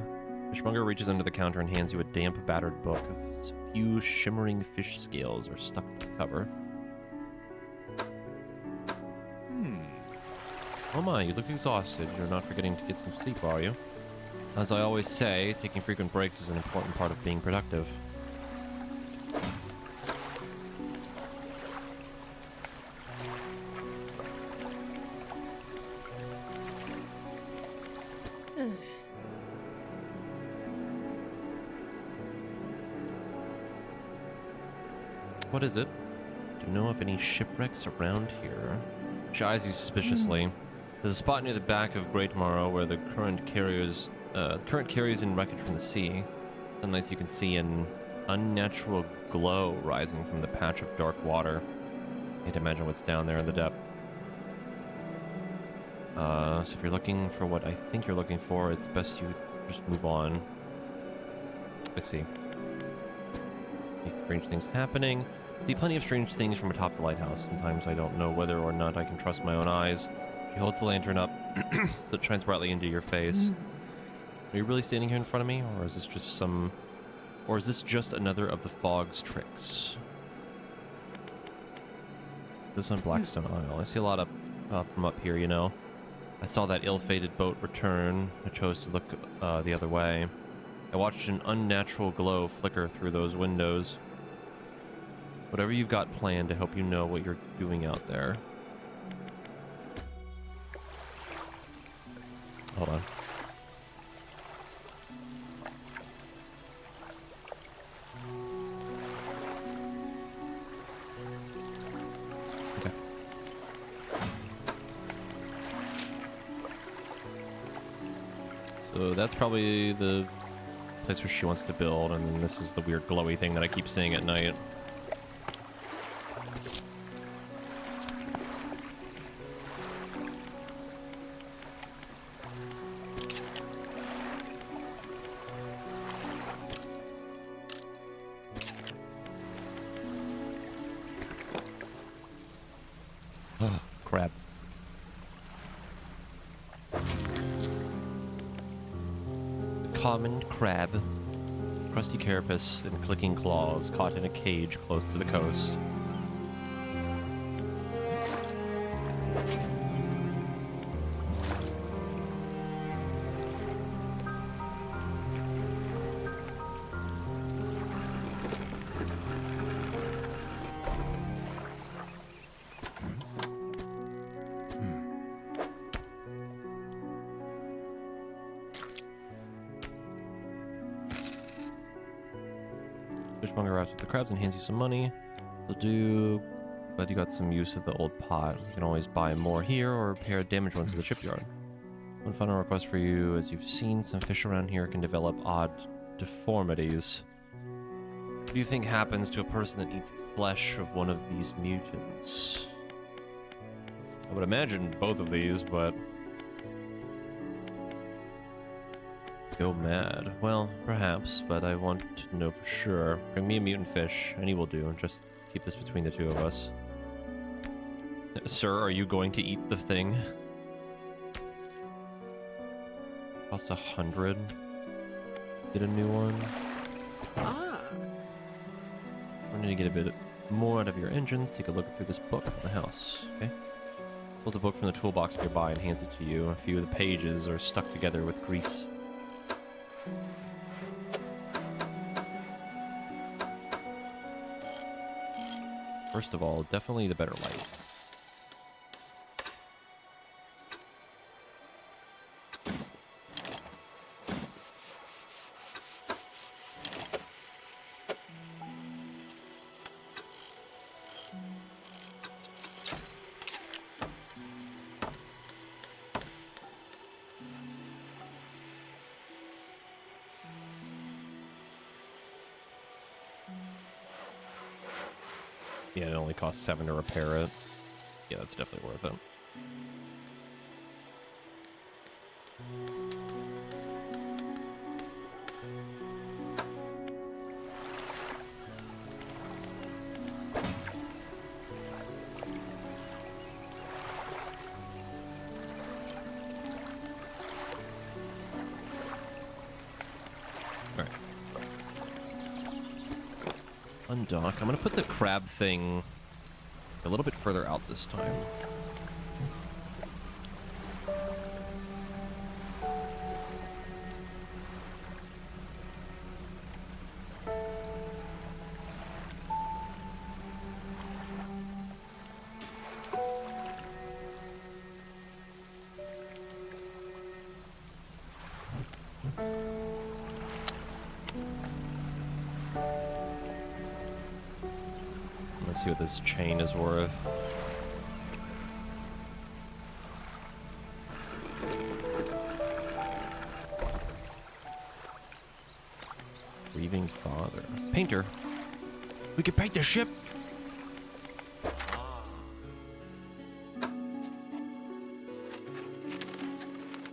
Fishmonger reaches under the counter and hands you a damp, battered book. A few shimmering fish scales are stuck to the cover. Oh my, you look exhausted. You're not forgetting to get some sleep, are you? As I always say, taking frequent breaks is an important part of being productive. What is it? Do you know of any shipwrecks around here? She eyes you suspiciously. There's a spot near the back of Great Morrow where the current carries in wreckage from the sea. Some nights you can see an unnatural glow rising from the patch of dark water. Can't imagine what's down there in the depth. So if you're looking for what I think you're looking for, it's best you just move on. I see. These strange things happening. See plenty of strange things from atop the lighthouse. Sometimes I don't know whether or not I can trust my own eyes. She holds the lantern up so it shines brightly into your face. Are you really standing here in front of me, or is this just another of the fog's tricks? This on Blackstone Isle. I see a lot of from up here, you know. I saw that ill-fated boat return. I chose to look the other way. I watched an unnatural glow flicker through those windows. Whatever you've got planned, I hope you know what you're doing out there. Hold on. Okay. So that's probably the place where she wants to build, and then this is the weird glowy thing that I keep seeing at night. common crab. Crusty carapace and clicking claws caught in a cage close to the coast. Fishmonger out with the crabs and hands you some money. Glad you got some use of the old pot. You can always buy more here or repair a damaged one to the shipyard. One final request for you. As you've seen, some fish around here can develop odd deformities. What do you think happens to a person that eats the flesh of one of these mutants? I would imagine both of these, but... Go mad. Well, perhaps, but I want to know for sure. Bring me a mutant fish, any will do. Just keep this between the two of us. Sir, are you going to eat the thing? Costs 100. Get a new one. Ah. We're going to get a bit more out of your engines. Take a look through this book in the house, okay? Pulls a book from the toolbox nearby and hands it to you. A few of the pages are stuck together with grease. First of all, definitely the better light. Yeah, it only costs 7 to repair it. Yeah, that's definitely worth it. Undock. I'm gonna put the crab thing a little bit further out this time. Let's see what this chain is worth. Grieving father. Painter. We could paint the ship.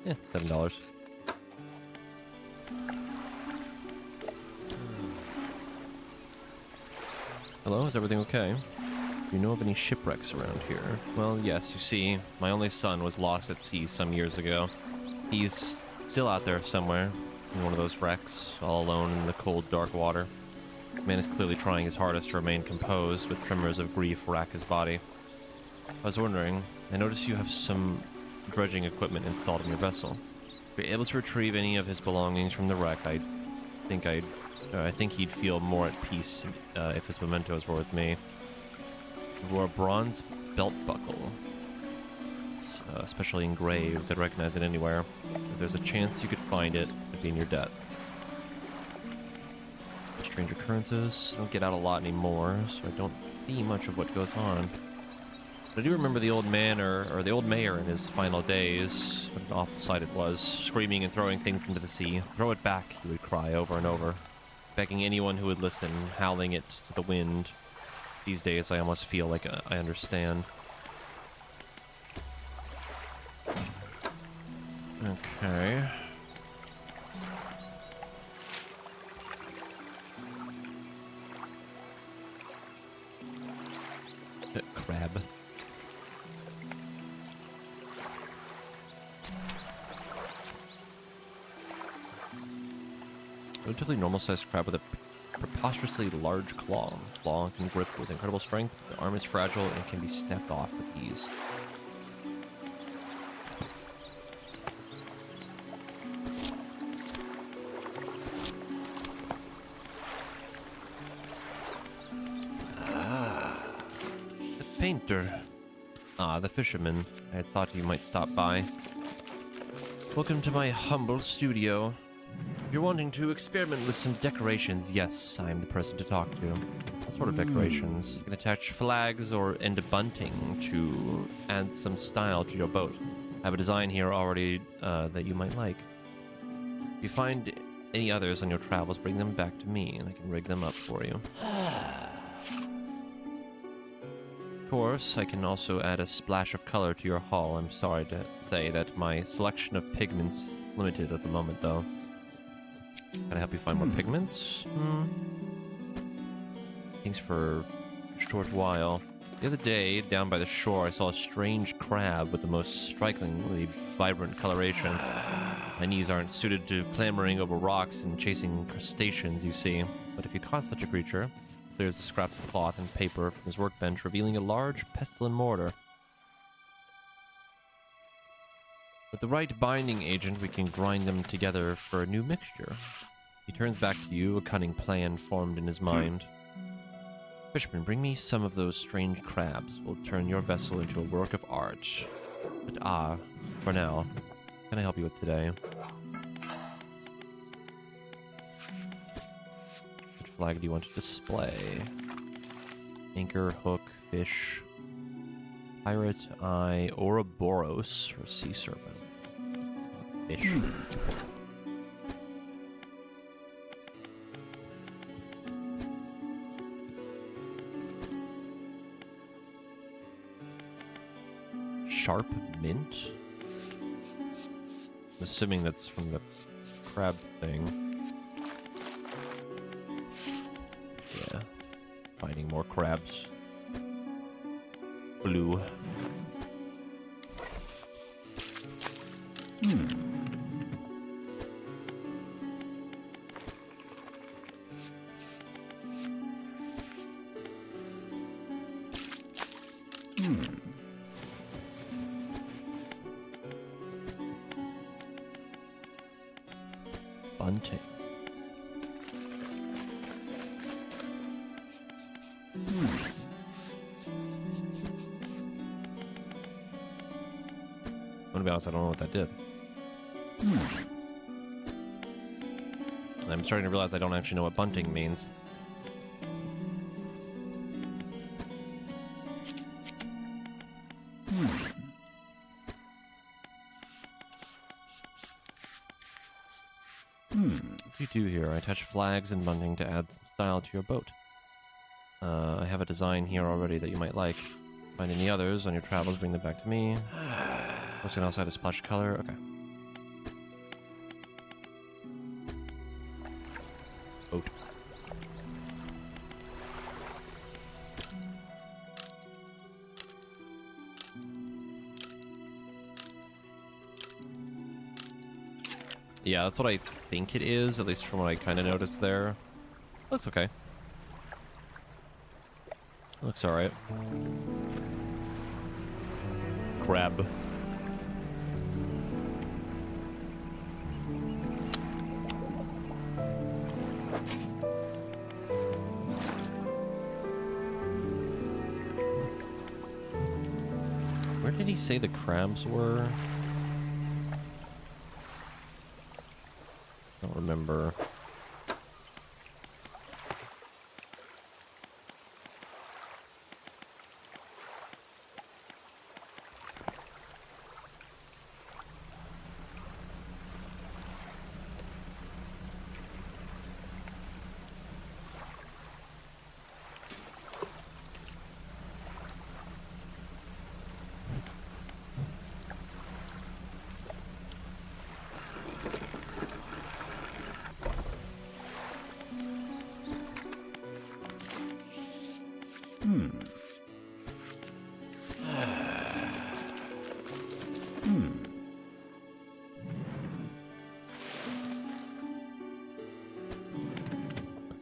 Yeah, $7. Hello, is everything okay? Do you know of any shipwrecks around here? Well, yes, you see, my only son was lost at sea some years ago. He's still out there somewhere, in one of those wrecks, all alone in the cold, dark water. The man is clearly trying his hardest to remain composed, but tremors of grief rack his body. I was wondering, I noticed you have some dredging equipment installed in your vessel. If you're able to retrieve any of his belongings from the wreck, I think he'd feel more at peace if his mementos were with me. He wore a bronze belt buckle, especially engraved. I'd recognize it anywhere. If there's a chance you could find it, it'd be in your debt. Strange occurrences. I don't get out a lot anymore, so I don't see much of what goes on. But I do remember the old man, or the old mayor in his final days. What an awful sight it was, screaming and throwing things into the sea. Throw it back, he would cry over and over, begging anyone who would listen, howling it to the wind. These days, I almost feel like I understand. Okay. Crab. Relatively normal-sized crab with a preposterously large claw. The claw can grip with incredible strength. The arm is fragile and can be snapped off with ease. The painter. Ah, the fisherman. I had thought you might stop by. Welcome to my humble studio. If you're wanting to experiment with some decorations, yes, I'm the person to talk to. What sort of decorations? You can attach flags and bunting to add some style to your boat. I have a design here already that you might like. If you find any others on your travels, bring them back to me and I can rig them up for you. Of course, I can also add a splash of color to your hull. I'm sorry to say that my selection of pigments is limited at the moment, though. Can I help you find more pigments? Thanks for a short while. The other day, down by the shore, I saw a strange crab with the most strikingly vibrant coloration. My knees aren't suited to clambering over rocks and chasing crustaceans, you see. But if you caught such a creature, clears the scraps of cloth and paper from his workbench, revealing a large pestle and mortar. With the right binding agent, we can grind them together for a new mixture. He turns back to you, a cunning plan formed in his mind. Fisherman, bring me some of those strange crabs. We'll turn your vessel into a work of art. But for now, what can I help you with today? What flag do you want to display? Anchor, hook, fish, pirate, eye, Ouroboros, or sea serpent. Fish. Sharp mint? I'm assuming that's from the crab thing. Yeah. Finding more crabs. Blue. Bunting. I'm gonna be honest, I don't know what that did. I'm starting to realize I don't actually know what bunting means. What do you do here? I attach flags and bunting to add some style to your boat. I have a design here already that you might like. Find any others on your travels, bring them back to me. Looks like also add a splash of color. Okay. Boat. Yeah, that's what I think it is, at least from what I kind of noticed there. Looks okay. Looks alright. Crab. Where did he say the crabs were? I don't remember.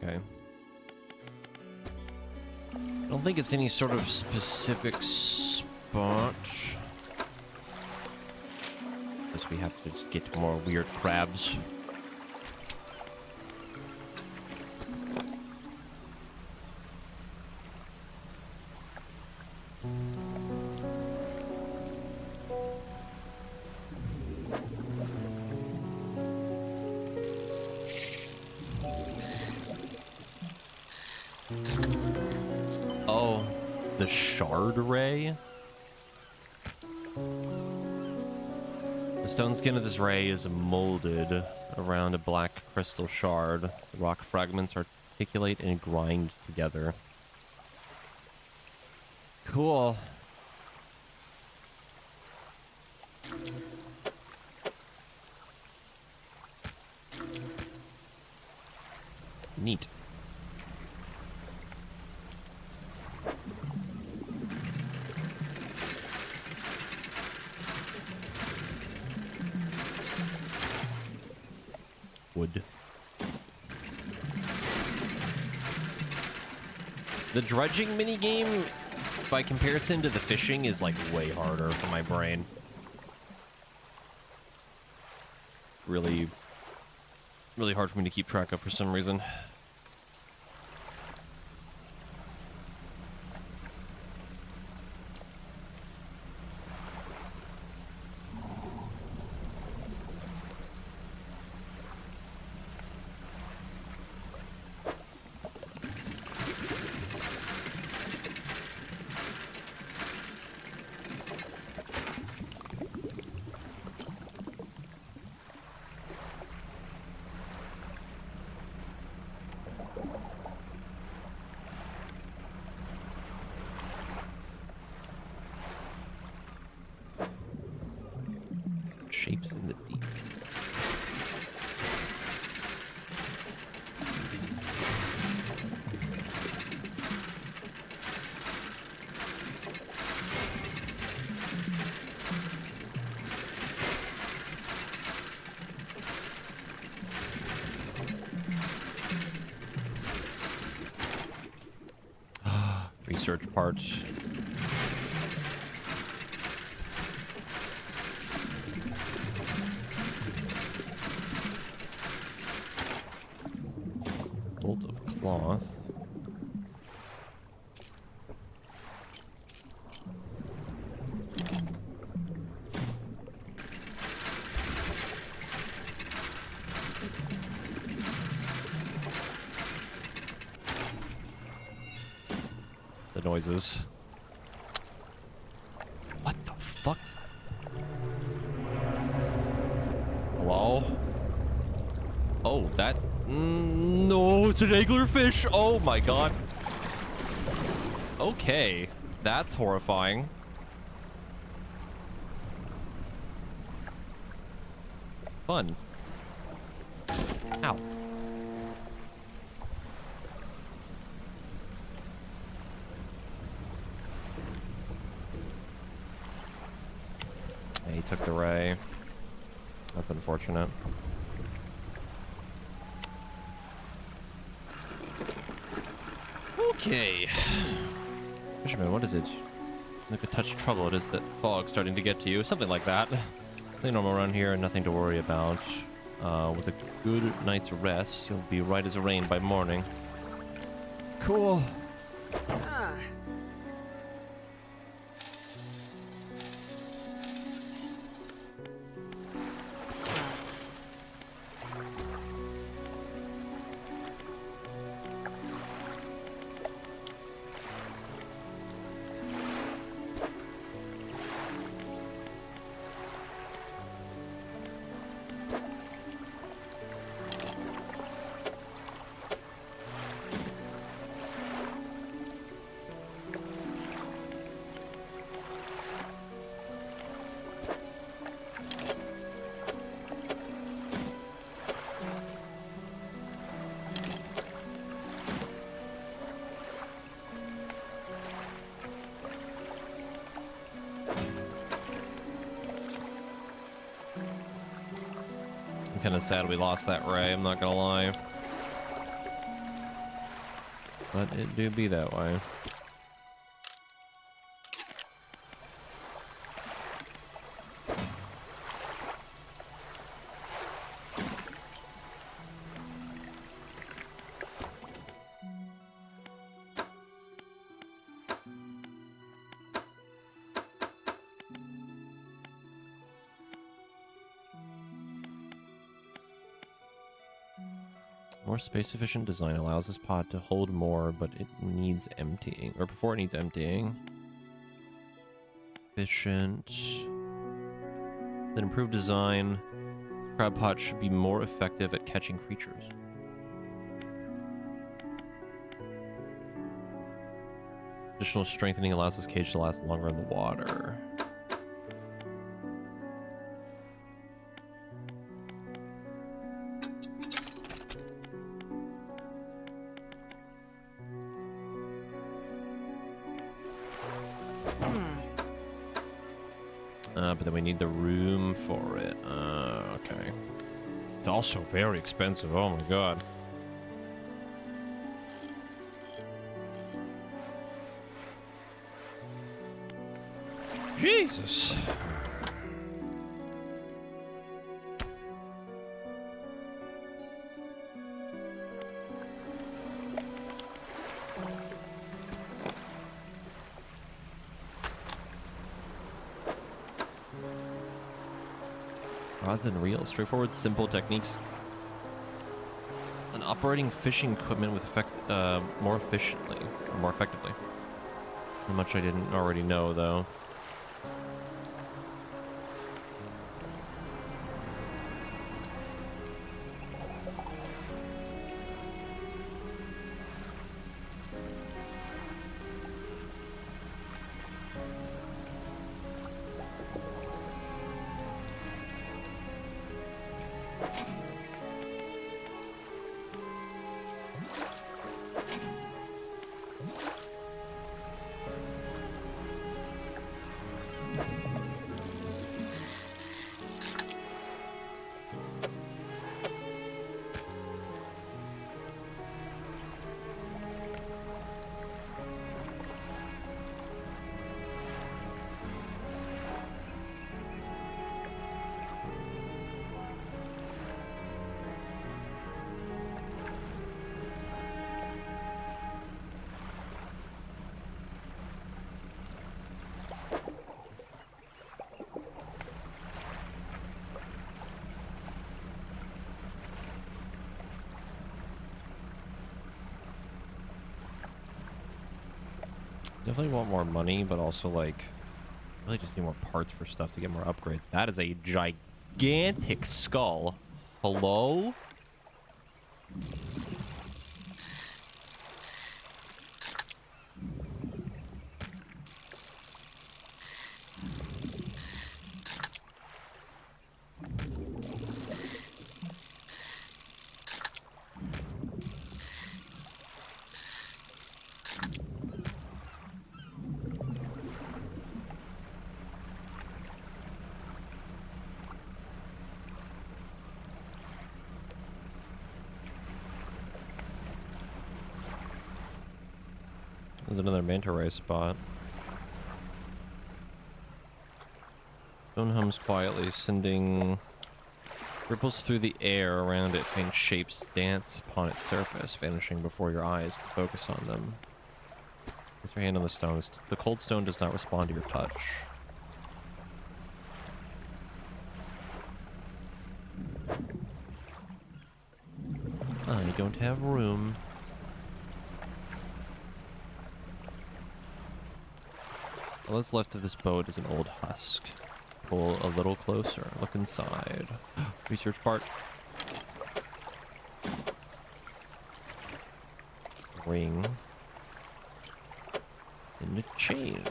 Okay. I don't think it's any sort of specific spot. Guess we have to just get more weird crabs. Oh, the shard ray? The stone skin of this ray is molded around a black crystal shard. The rock fragments articulate and grind together. Cool. Neat. Wood. The dredging minigame, by comparison to the fishing, is like way harder for my brain. Really, really hard for me to keep track of for some reason. Shapes in the deep. Research parts. Bolt of cloth. The noises. What the fuck? Hello? Oh, that... no, it's an anglerfish! Oh my god. Okay, that's horrifying. Fun. Ow. He took the ray. That's unfortunate. Okay. Fisherman, what is it? Look a touch trouble. It is that fog starting to get to you. Something like that. Nothing normal around here and nothing to worry about. With a good night's rest, you'll be right as rain by morning. Cool. Ah. Kind of sad we lost that ray, I'm not gonna lie. Let it do be that way. More space-efficient design allows this pod to hold more, but it needs emptying. Or before it needs emptying. Efficient. Then improved design. Crab pot should be more effective at catching creatures. Additional strengthening allows this cage to last longer in the water. But then we need the room for it. Okay. It's also very expensive. Oh my god. Jesus. Rods and reels, straightforward, simple techniques. And operating fishing equipment with more efficiently, or more effectively. How much I didn't already know, though. Definitely want more money, but also, like, really just need more parts for stuff to get more upgrades. That is a gigantic skull. Hello? There's another manta ray spot. Stone hums quietly, sending ripples through the air around it. Faint shapes dance upon its surface, vanishing before your eyes. Focus on them. Place your hand on the stones. The cold stone does not respond to your touch. I don't have room. All that's left of this boat is an old husk. Pull a little closer. Look inside. Research part. Ring. And a chain.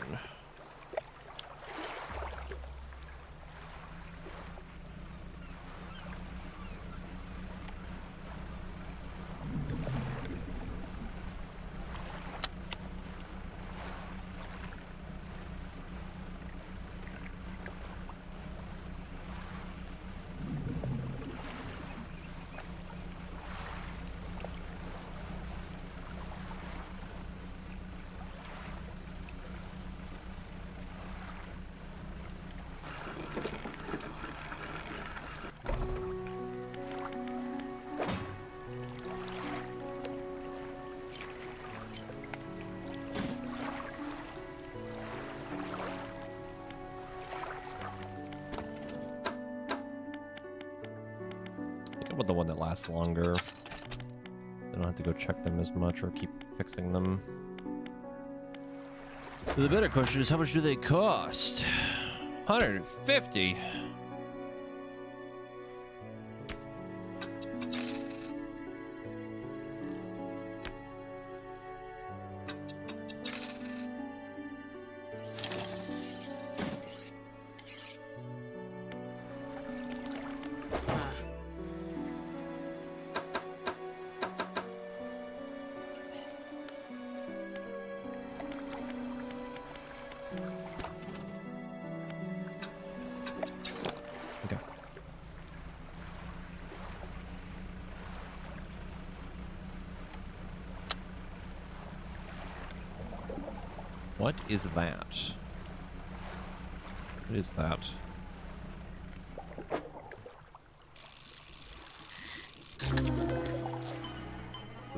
with the one that lasts longer. I don't have to go check them as much or keep fixing them. The better question is, how much do they cost? 150. Okay. What is that? What is that?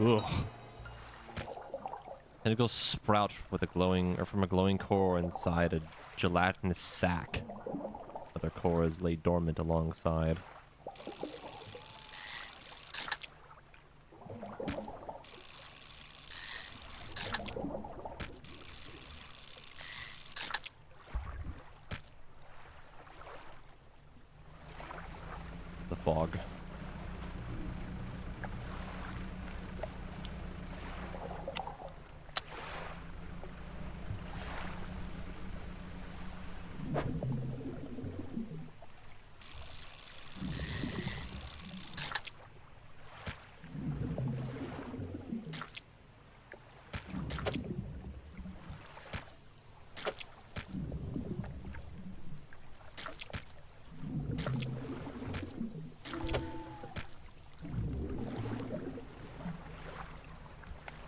Ugh. Tentacles sprout with a glowing, or from a glowing core inside a gelatinous sac. Other cores lay dormant alongside. The fog.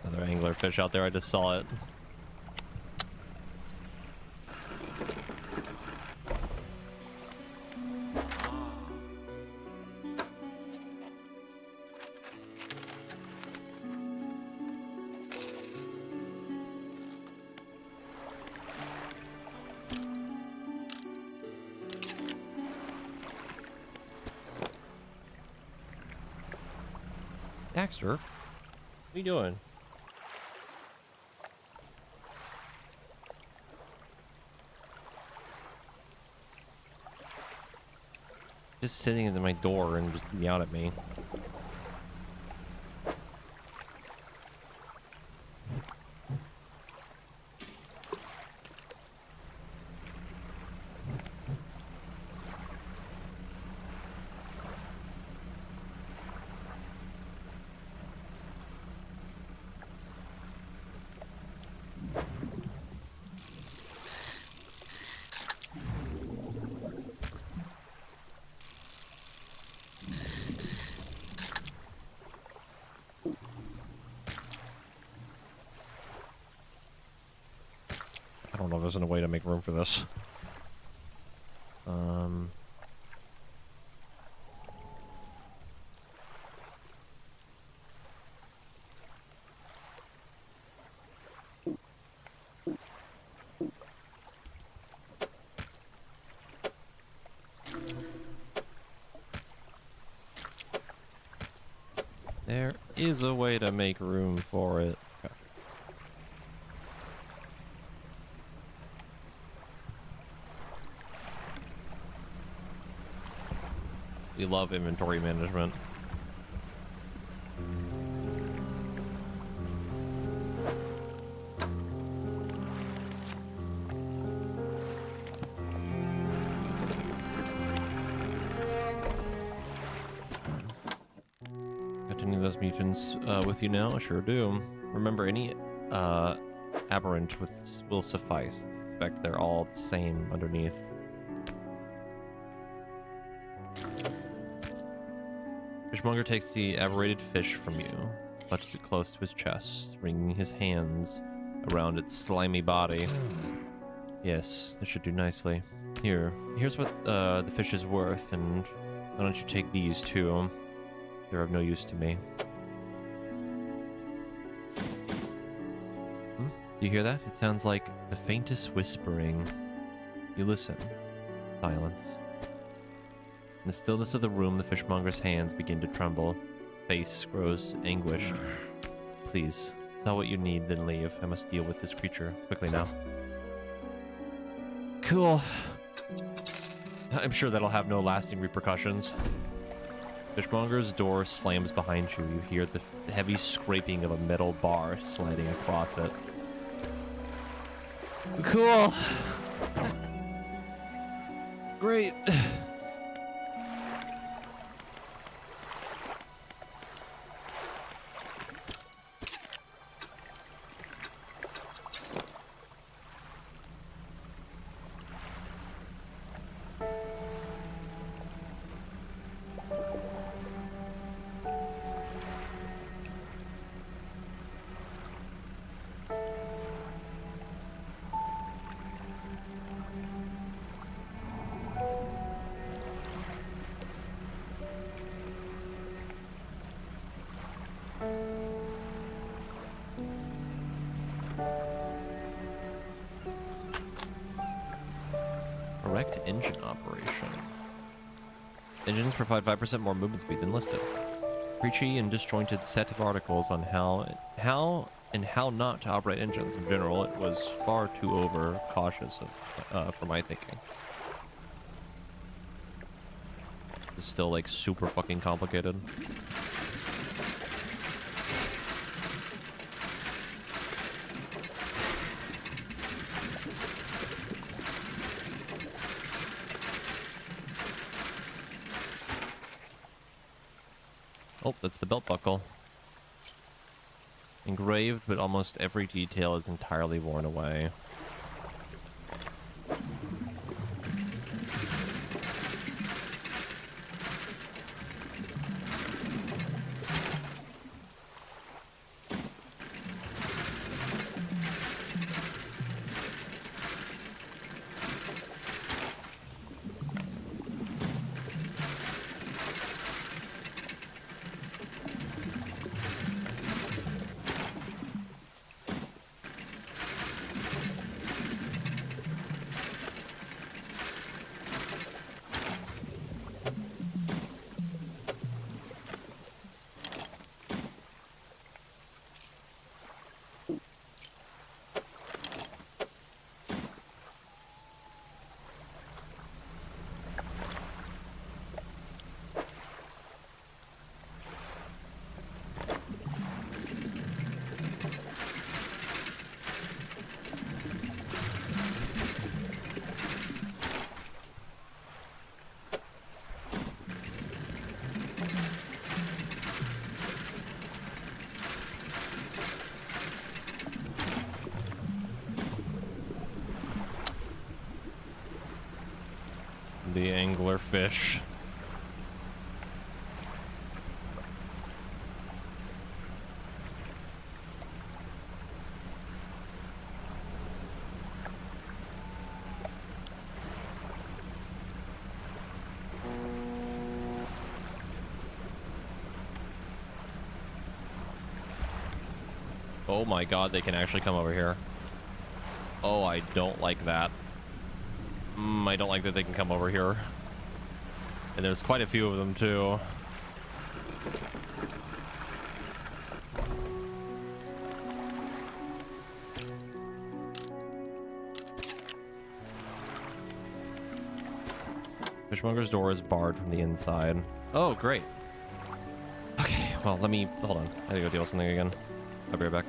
Another anglerfish out there, I just saw it. Daxter, what are you doing? Just sitting at my door and just meowed at me. I don't know if there's a way to make room for this. There is a way to make room for it. Okay. We love inventory management. Got any of those mutants with you now? I sure do. Remember, any aberrant will suffice. I suspect they're all the same underneath. Fishmonger takes the aberrated fish from you, clutches it close to his chest, wringing his hands around its slimy body. Yes, it should do nicely. Here's what the fish is worth, and why don't you take these too? They're of no use to me. Do you hear that? It sounds like the faintest whispering. You listen. Silence. In the stillness of the room, the fishmonger's hands begin to tremble. His face grows anguished. Please, tell what you need, then leave. I must deal with this creature quickly now. Cool. I'm sure that'll have no lasting repercussions. Fishmonger's door slams behind you. You hear the heavy scraping of a metal bar sliding across it. Cool. Great. Correct engine operation. Engines provide 5% more movement speed than listed. Preachy and disjointed set of articles on how not to operate engines. In general, it was far too overcautious for my thinking. It's still like super fucking complicated. Oh, that's the belt buckle. Engraved, but almost every detail is entirely worn away. The anglerfish. Oh my god, they can actually come over here. Oh, I don't like that. I don't like that they can come over here. And there's quite a few of them, too. Fishmonger's door is barred from the inside. Oh, great. Okay, well, let me... Hold on. I gotta go deal with something again. I'll be right back.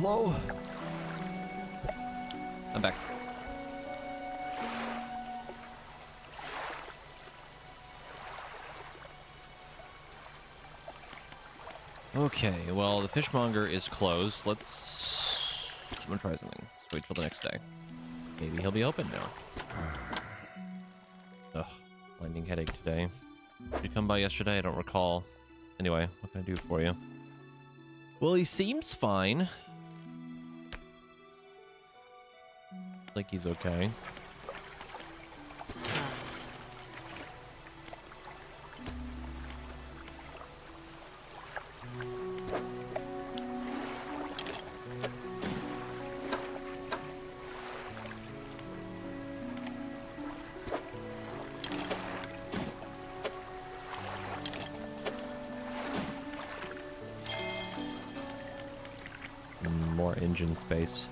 Hello? I'm back. Okay, well, the fishmonger is closed. I'm gonna try something. Let's wait till the next day. Maybe he'll be open now. Ugh, blinding headache today. Did you come by yesterday? I don't recall. Anyway, what can I do for you? Well, he seems fine. Like he's okay. More engine space.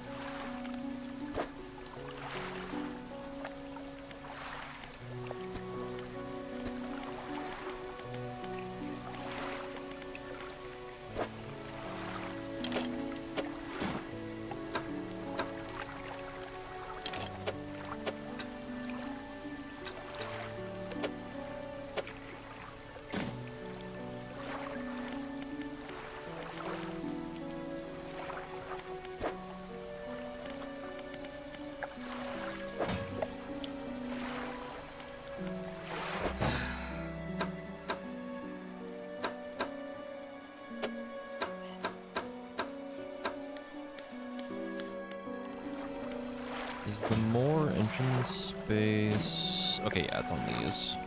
Is the more engine space... Okay, yeah, it's on these. I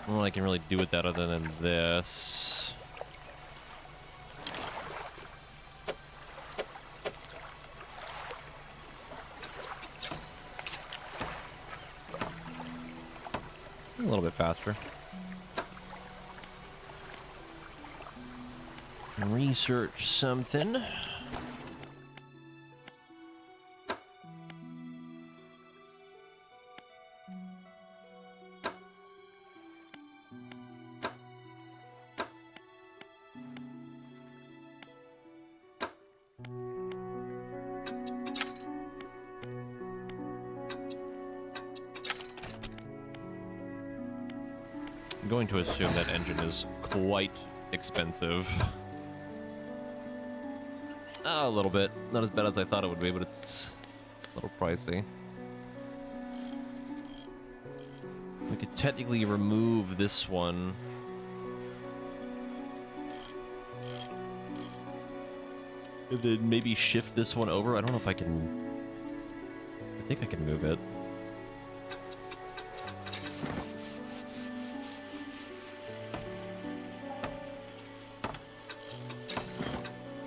don't know what I can really do with that other than this. A little bit faster. Research something. I'm going to assume that engine is quite expensive. A little bit. Not as bad as I thought it would be, but it's a little pricey. We could technically remove this one. And then maybe shift this one over. I don't know if I can... I think I can move it.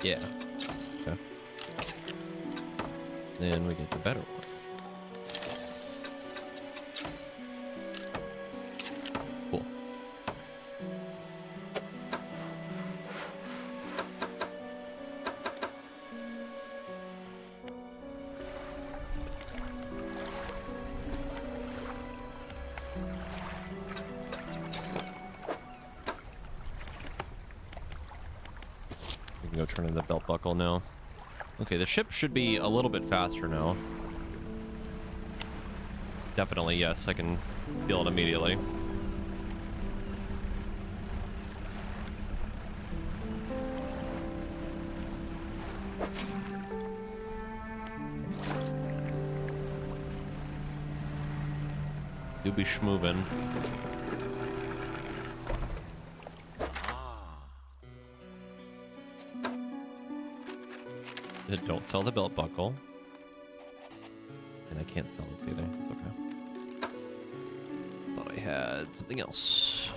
Yeah. Okay. Then we get the better one. Cool. We can go turn in the belt buckle now. Okay, the ship should be a little bit faster now. Definitely, yes, I can feel it immediately. Do be schmoovin'. Don't sell the belt buckle. And I can't sell this either. It's okay. Thought I had something else.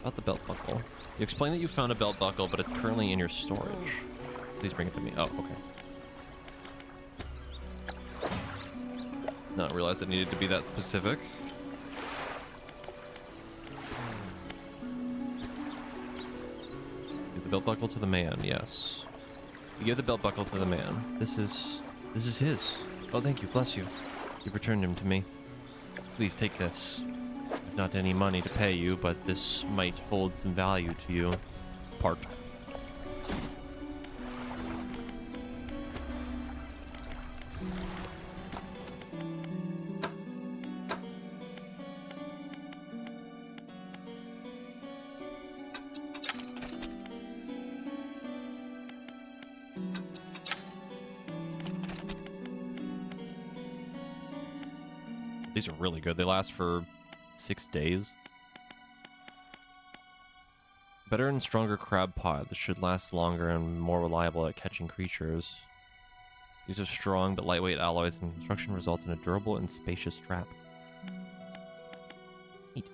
About the belt buckle. You explained that you found a belt buckle, but it's currently in your storage. Please bring it to me. Oh, okay. Not realize it needed to be that specific. Belt buckle to the man, yes. You give the belt buckle to the man. This is his. Oh, thank you. Bless you. You returned him to me. Please take this. Not any money to pay you, but this might hold some value to you. Part. These are really good. They last for 6 days. Better and stronger crab pot. This should last longer and more reliable at catching creatures. These are strong but lightweight alloys, and construction results in a durable and spacious trap. Neat.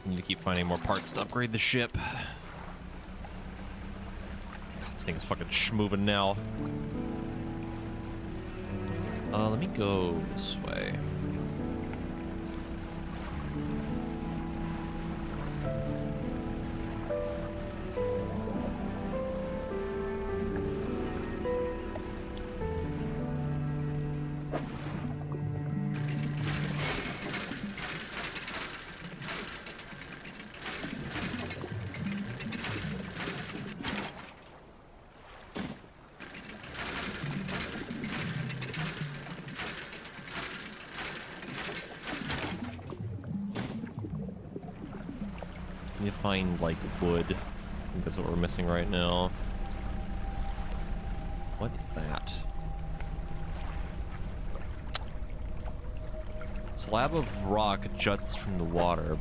Need to keep finding more parts to upgrade the ship. God, this thing is fucking schmoving now. Let me go this way. You find like wood. I think that's what we're missing right now. What is that? Slab of rock juts from the water,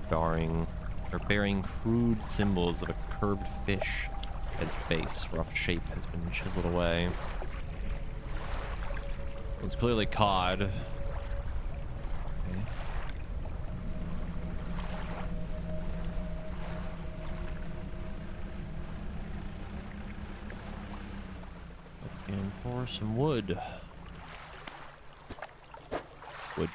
bearing crude symbols of a curved fish at its base. Rough shape has been chiseled away. It's clearly cod. Okay. Looking for some wood. Wood.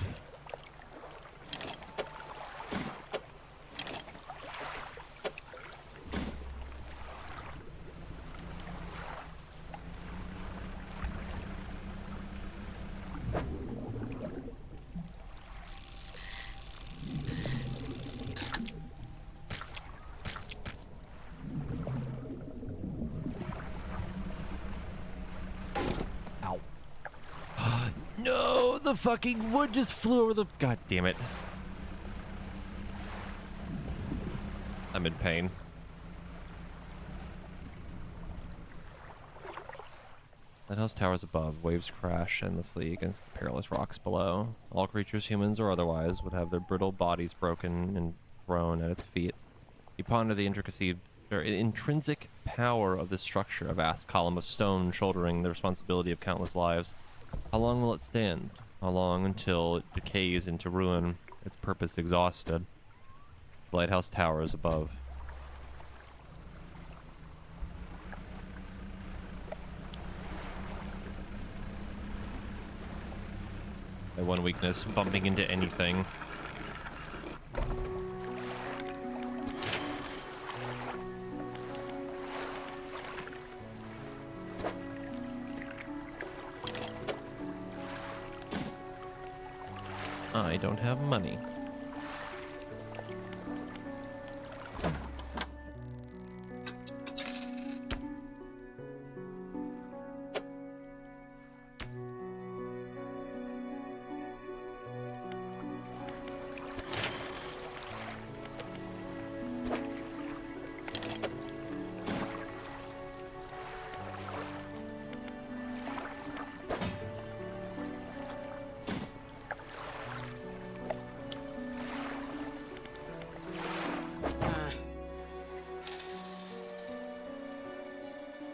No, the fucking wood just flew over the... God damn it. I'm in pain. Lighthouse towers above. Waves crash endlessly against the perilous rocks below. All creatures, humans or otherwise, would have their brittle bodies broken and thrown at its feet. You ponder the intrinsic power of this structure, a vast column of stone shouldering the responsibility of countless lives. How long will it stand? How long until it decays into ruin, its purpose exhausted? The lighthouse towers above. My one weakness, bumping into anything. I don't have money.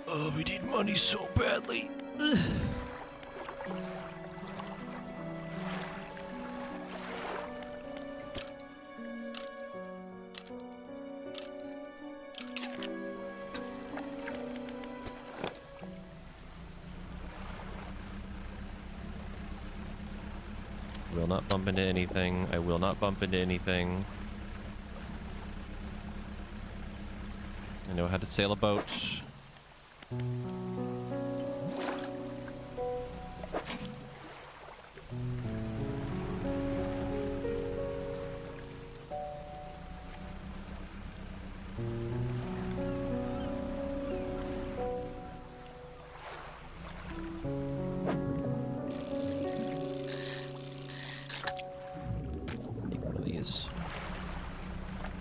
Oh, we need money so badly. Ugh. Will not bump into anything. I will not bump into anything. I know how to sail a boat.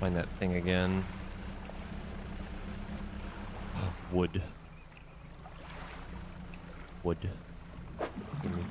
Find that thing again. Wood. Wood. Gimme.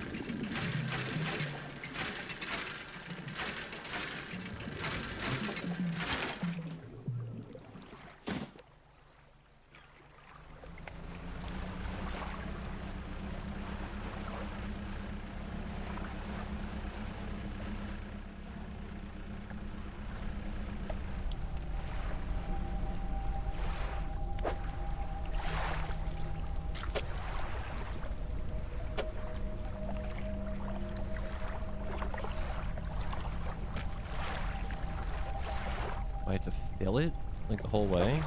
Do I have to fill it like the whole way?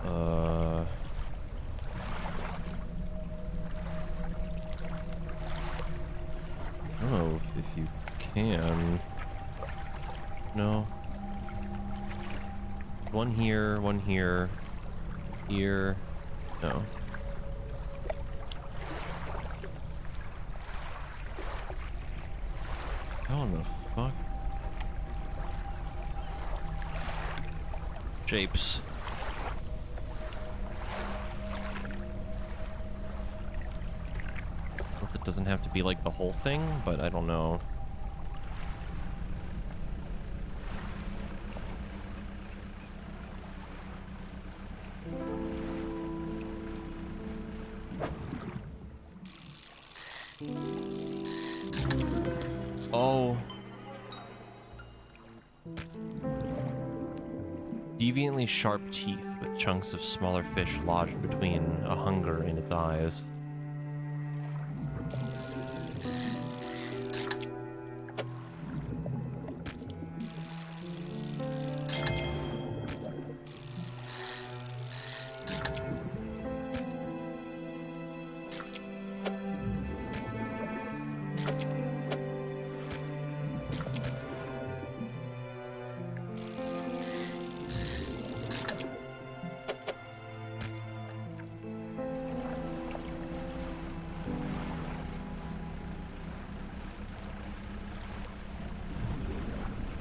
I don't know if you can. No. One here, here. No. How in the fuck? Shapes. Guess it doesn't have to be like the whole thing, but I don't know. Oh. Deviantly sharp teeth with chunks of smaller fish lodged between a hunger in its eyes.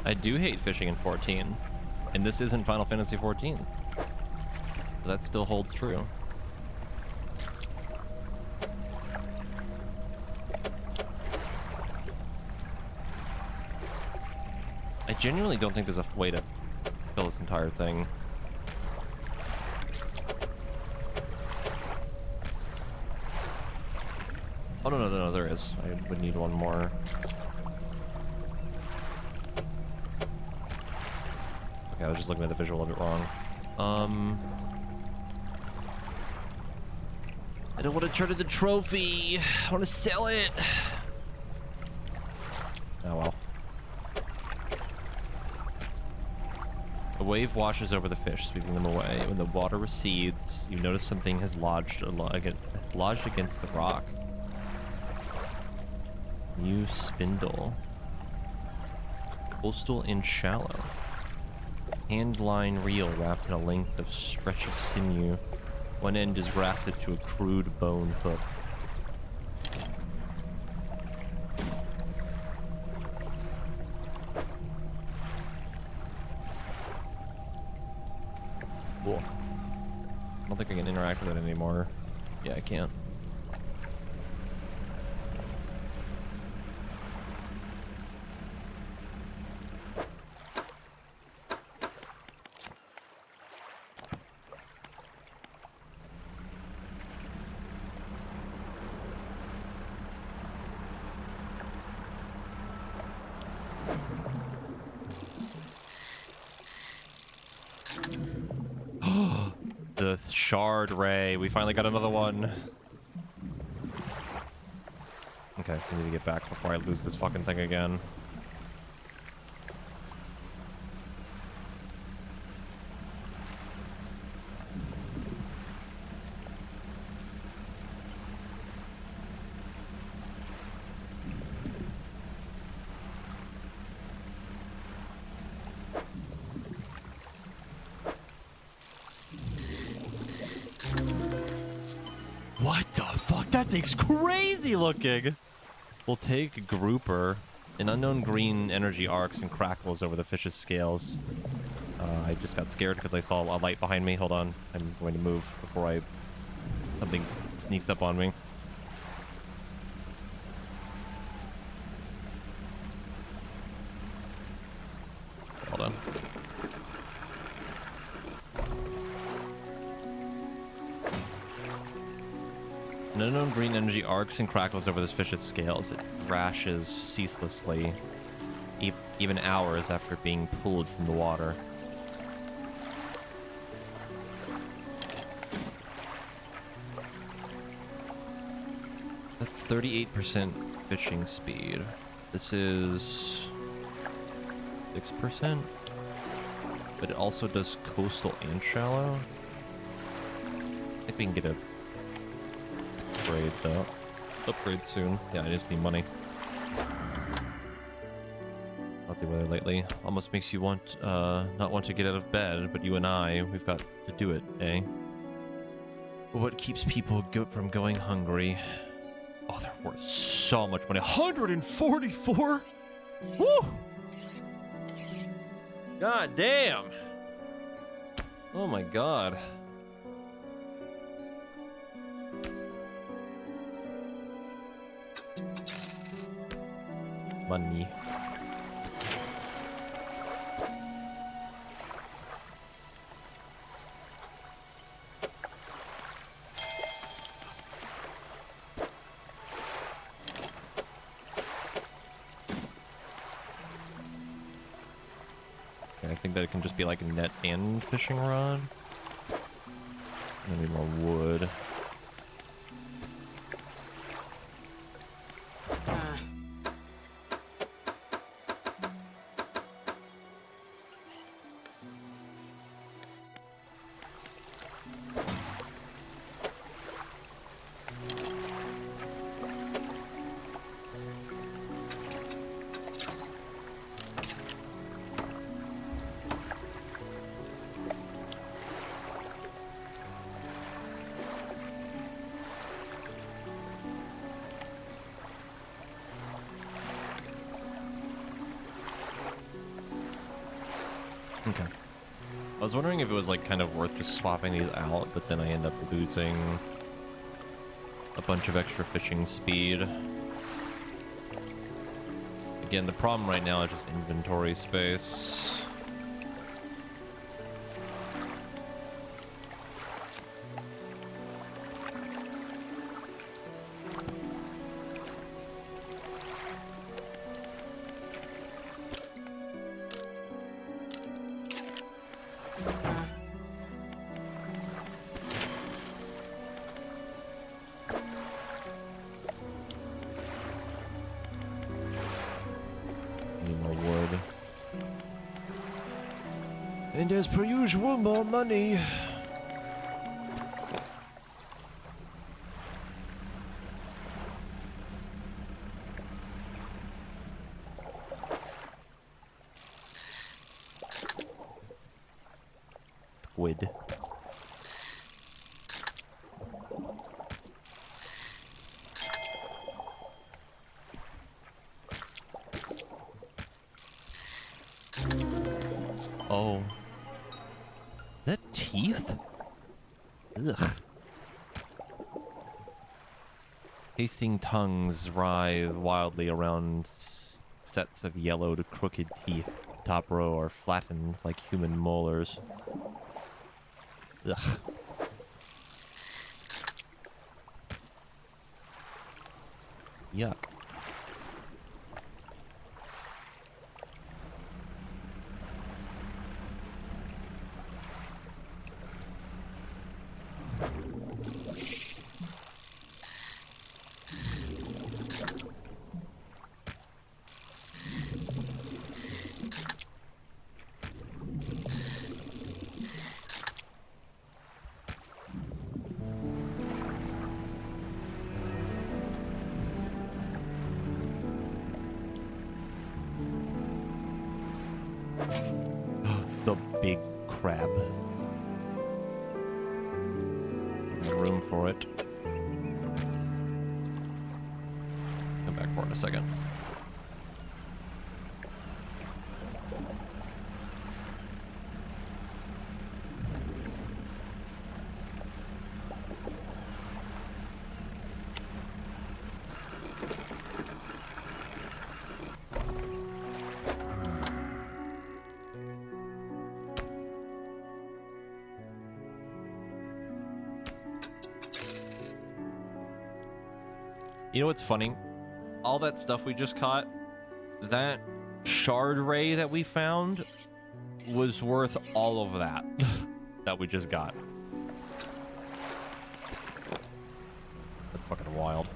I do hate fishing in 14, and this isn't Final Fantasy 14. So that still holds true. I genuinely don't think there's a way to fill this entire thing. Oh, no, there is. I would need one more. Okay, I was just looking at the visual of it wrong. I don't want to turn it into a trophy. I want to sell it. Oh well. A wave washes over the fish, sweeping them away. When the water recedes, you notice something has lodged against the rock. New spindle. Coastal and shallow. Hand-line reel wrapped in a length of stretchy sinew. One end is rafted to a crude bone hook. Cool. I don't think I can interact with it anymore. Yeah, I can't. The shard ray. We finally got another one. Okay, I need to get back before I lose this fucking thing again. What the fuck? That thing's crazy looking. We'll take grouper. An unknown green energy arcs and crackles over the fish's scales. I just got scared because I saw a light behind me. Hold on. I'm going to move before something sneaks up on me. Hold on. An unknown green energy arcs and crackles over this fish's scales. It rashes ceaselessly, even hours after being pulled from the water. That's 38% fishing speed. This is 6%, but it also does coastal and shallow. I think we can get a upgrade though. Upgrade soon. Yeah, I just need money. Lousy weather lately almost makes you want not want to get out of bed, but you and I, we've got to do it, eh? But what keeps people from going hungry? Oh, they're worth so much money. 144? Woo! God damn. Oh my god. Money. I think that it can just be like a net and fishing rod. I need more wood. Okay. I was wondering if it was like kind of worth just swapping these out, but then I end up losing a bunch of extra fishing speed. Again, the problem right now is just inventory space. And as per usual, more money. Squid. Oh. Is that teeth? Ugh. Tasting tongues writhe wildly around sets of yellowed, crooked teeth. Top row are flattened like human molars. Ugh. Yuck. The big crab. Room for it. Come back for in a second. You know what's funny? All that stuff we just caught, that shard ray that we found was worth all of that that we just got. That's fucking wild.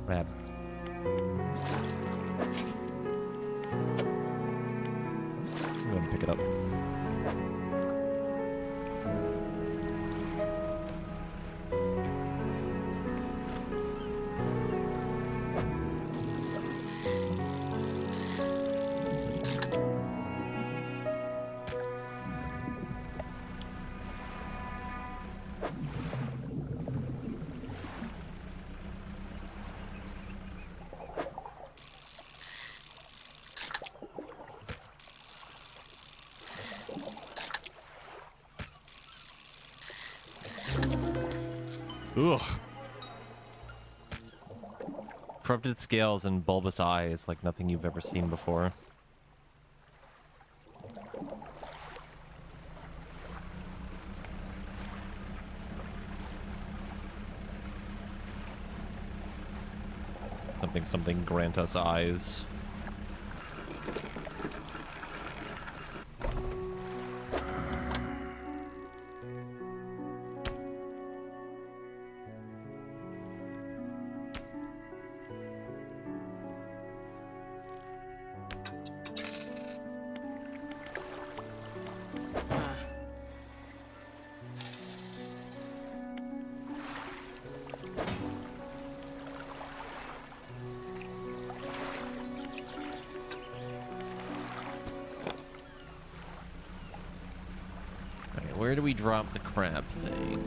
Grab. I'm gonna pick it up. Ugh. Corrupted scales and bulbous eyes like nothing you've ever seen before. Something grant us eyes. Where do we drop the crab thing?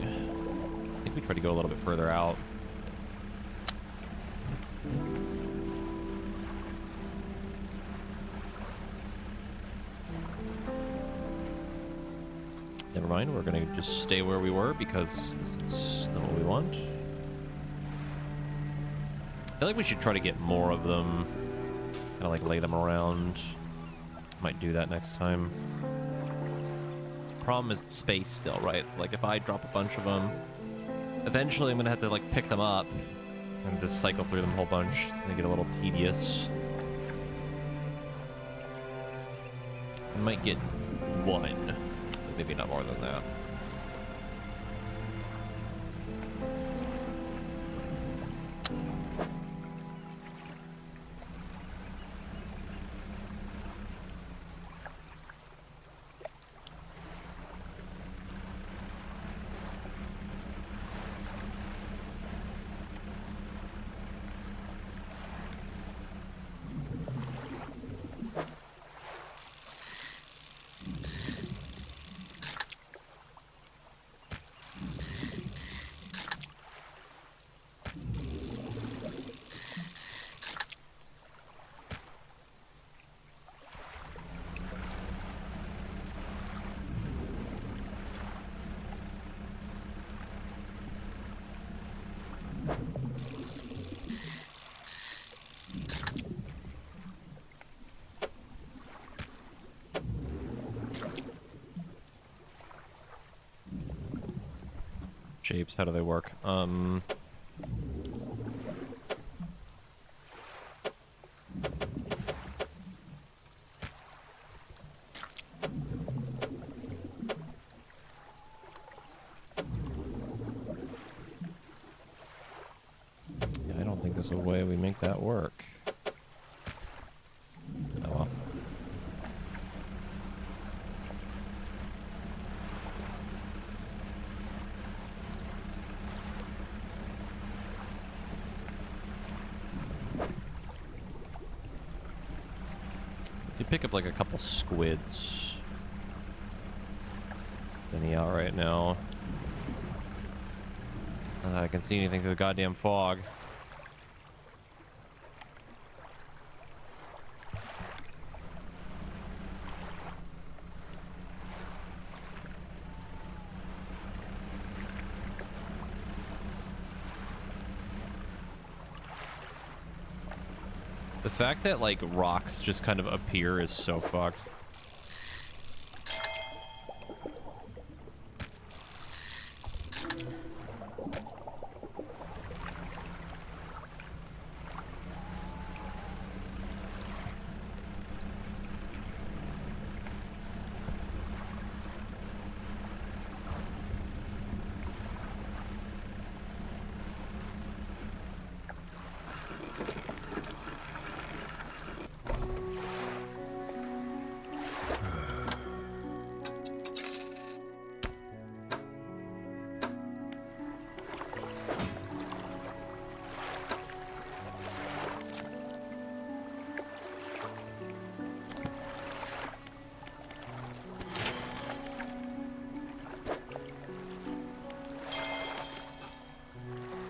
I think we try to go a little bit further out. Never mind, we're gonna just stay where we were because this is not what we want. I feel like we should try to get more of them. Kind of like lay them around. Might do that next time. Problem is the space still, right? It's like if I drop a bunch of them, eventually I'm gonna have to like pick them up and just cycle through them a whole bunch. It's gonna get a little tedious. I might get one, but maybe not more than that. Shapes, how do they work? Yeah, I don't think there's a way we make that work. Oh well. pick up like a couple squids. Any out right now. Not that I can see anything through the goddamn fog. The fact that, like, rocks just kind of appear is so fucked.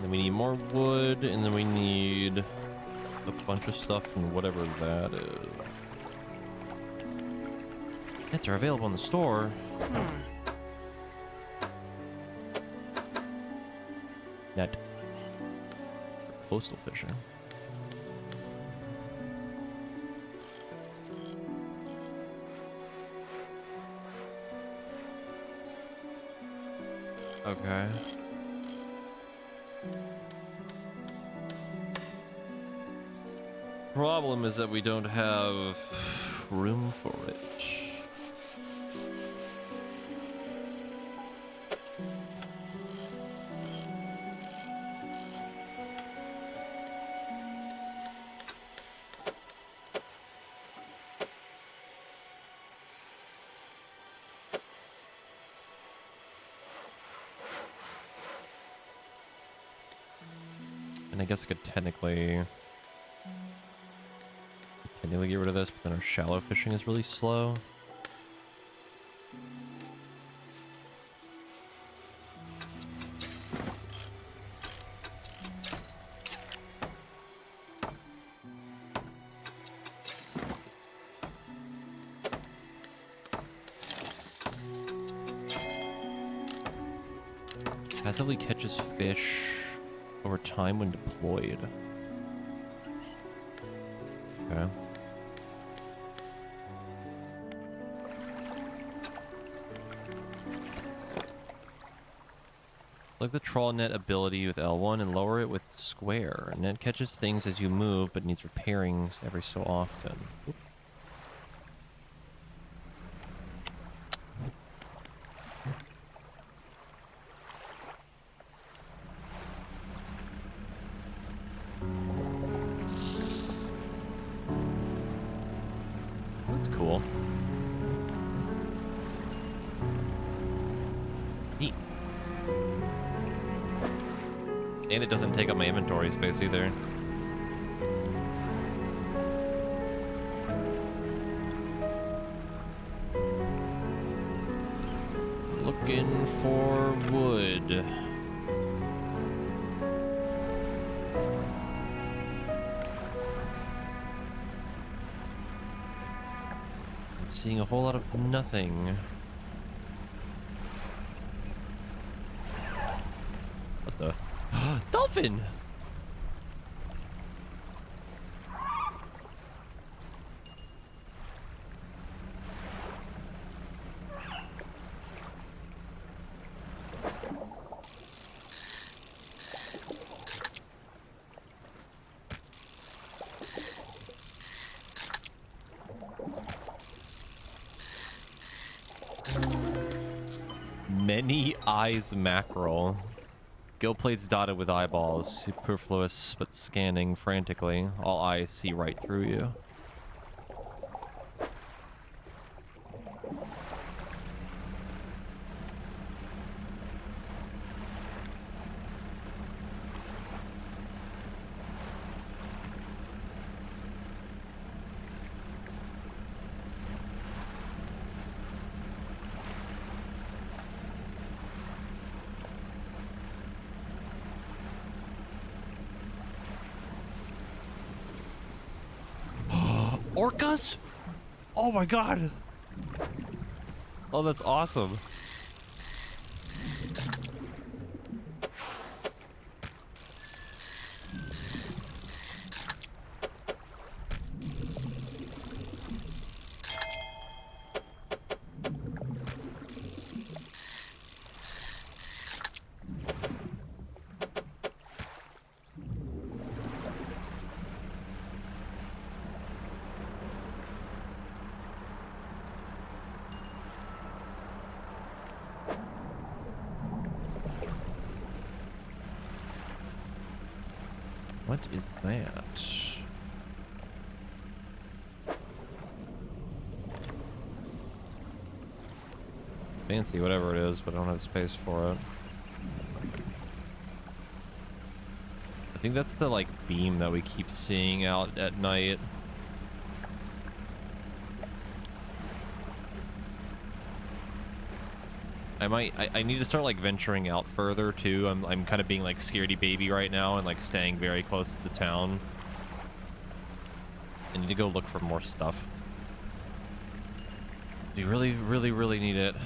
Then we need more wood, and then we need a bunch of stuff and whatever that is. Pets are available in the store. Net. For coastal fishing. Okay. Problem is that we don't have room for it. And I guess I could technically get rid of this, but then our shallow fishing is really slow. Passively catches fish over time when deployed. Okay. Like the trawl net ability with L1 and lower it with square. Net catches things as you move, but needs repairing every so often. Oop. That's cool. Neat. And it doesn't take up my inventory space either. Looking for wood. Seeing a whole lot of nothing. What the? Dolphin! Many eyes mackerel. Gill plates dotted with eyeballs, superfluous but scanning frantically. All eyes see right through you. Orcas? Oh my god. Oh, that's awesome. What is that? Fancy, whatever it is, but I don't have space for it. I think that's the, like, beam that we keep seeing out at night. I need to start, like, venturing out further, too. I'm kind of being, like, scaredy baby right now and, like, staying very close to the town. I need to go look for more stuff. You really, really, really need it.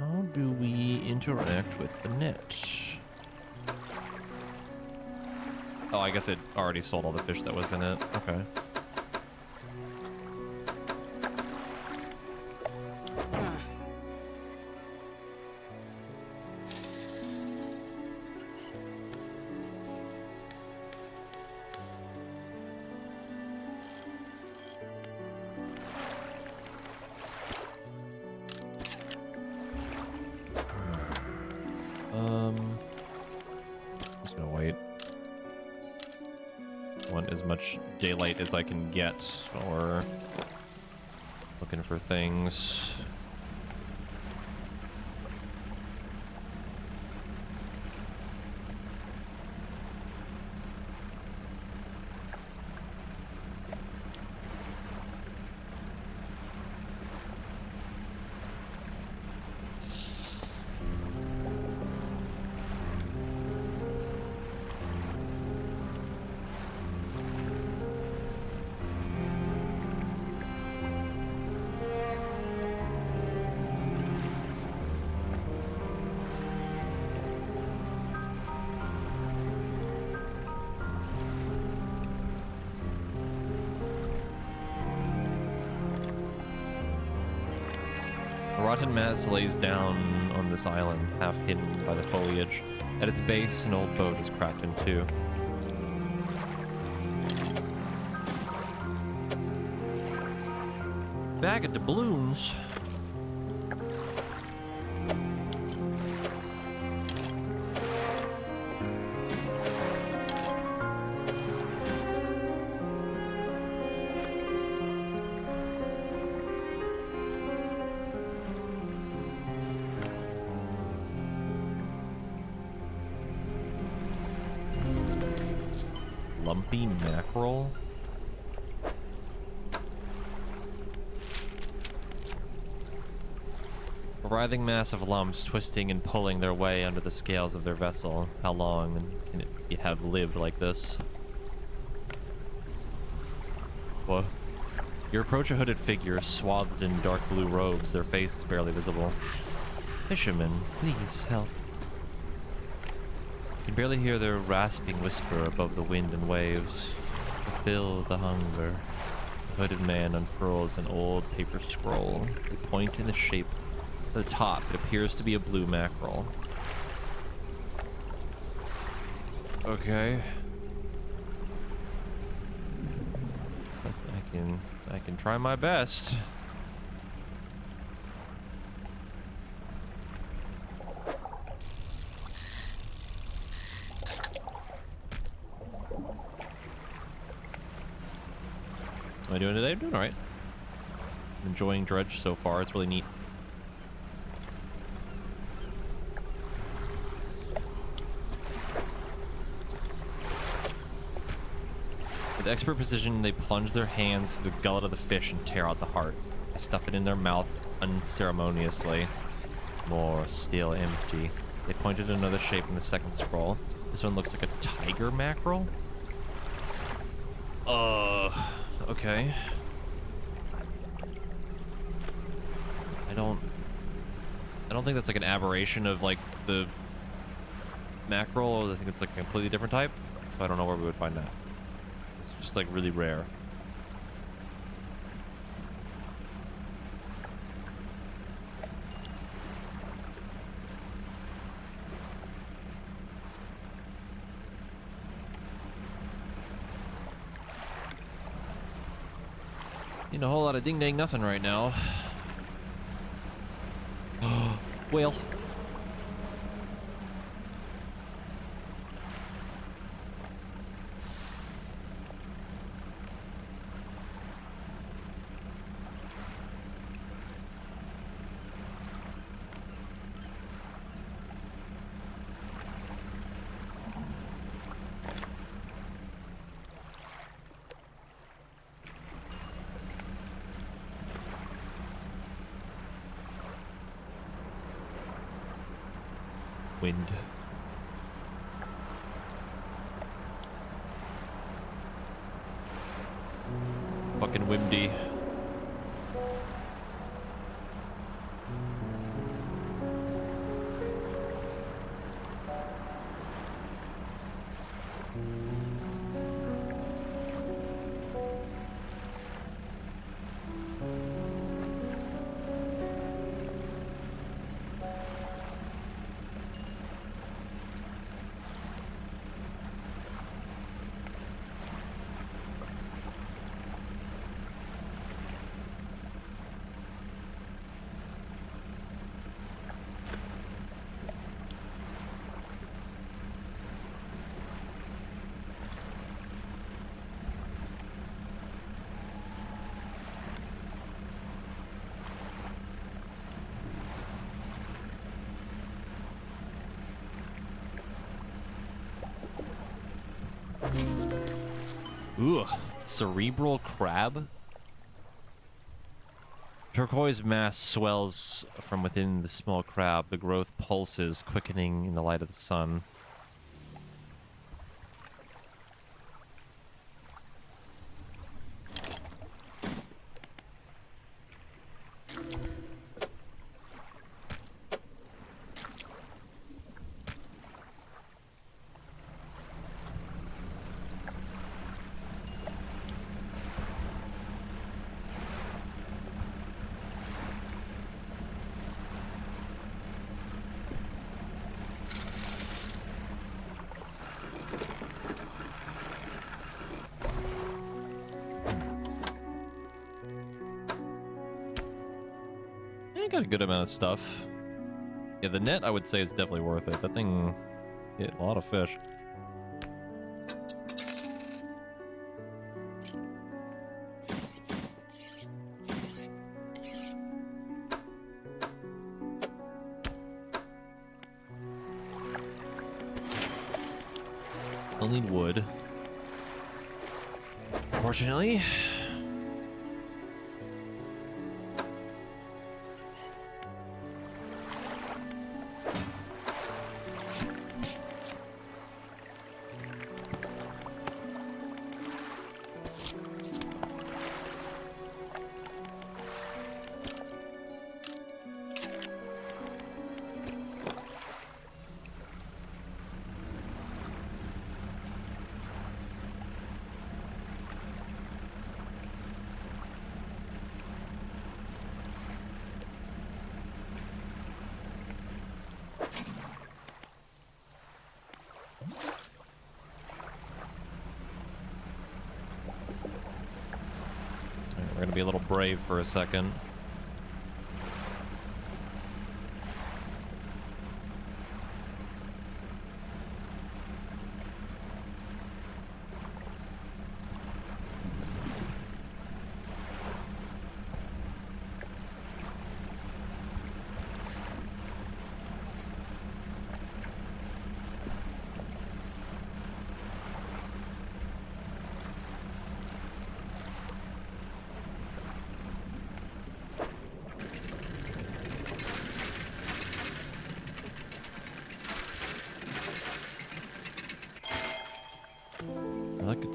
How do we interact with the net? Oh, I guess it already sold all the fish that was in it. Okay. Just gonna wait. Want as much daylight as I can get, or looking for things. A rotten mass lays down on this island, half hidden by the foliage. At its base, an old boat is cracked in two. Bag of doubloons. Lumpy mackerel. A writhing mass of lumps twisting and pulling their way under the scales of their vessel. How long can it have lived like this? Whoa. You approach a hooded figure swathed in dark blue robes. Their face is barely visible. Fishermen, please help. You can barely hear their rasping whisper above the wind and waves. Fulfill the hunger. The hooded man unfurls an old paper scroll. The point in the shape of the top, it appears to be a blue mackerel. Okay. I can try my best. What am I doing today? I'm doing alright. I'm enjoying Dredge so far. It's really neat. With expert precision, they plunge their hands through the gullet of the fish and tear out the heart. They stuff it in their mouth unceremoniously. More, still empty. They pointed at another shape in the second scroll. This one looks like a tiger mackerel? Okay. I don't think that's like an aberration of like the mackerel, or I think it's like a completely different type. So I don't know where we would find that. It's just like really rare. Need a whole lot of ding dang nothing right now. Whale. Wind. Fucking windy. Ooh, cerebral crab? Turquoise mass swells from within the small crab. The growth pulses, quickening in the light of the sun. Got a good amount of stuff. Yeah, the net I would say is definitely worth it. That thing hit a lot of fish. I'll need wood. Fortunately. We're gonna be a little brave for a second.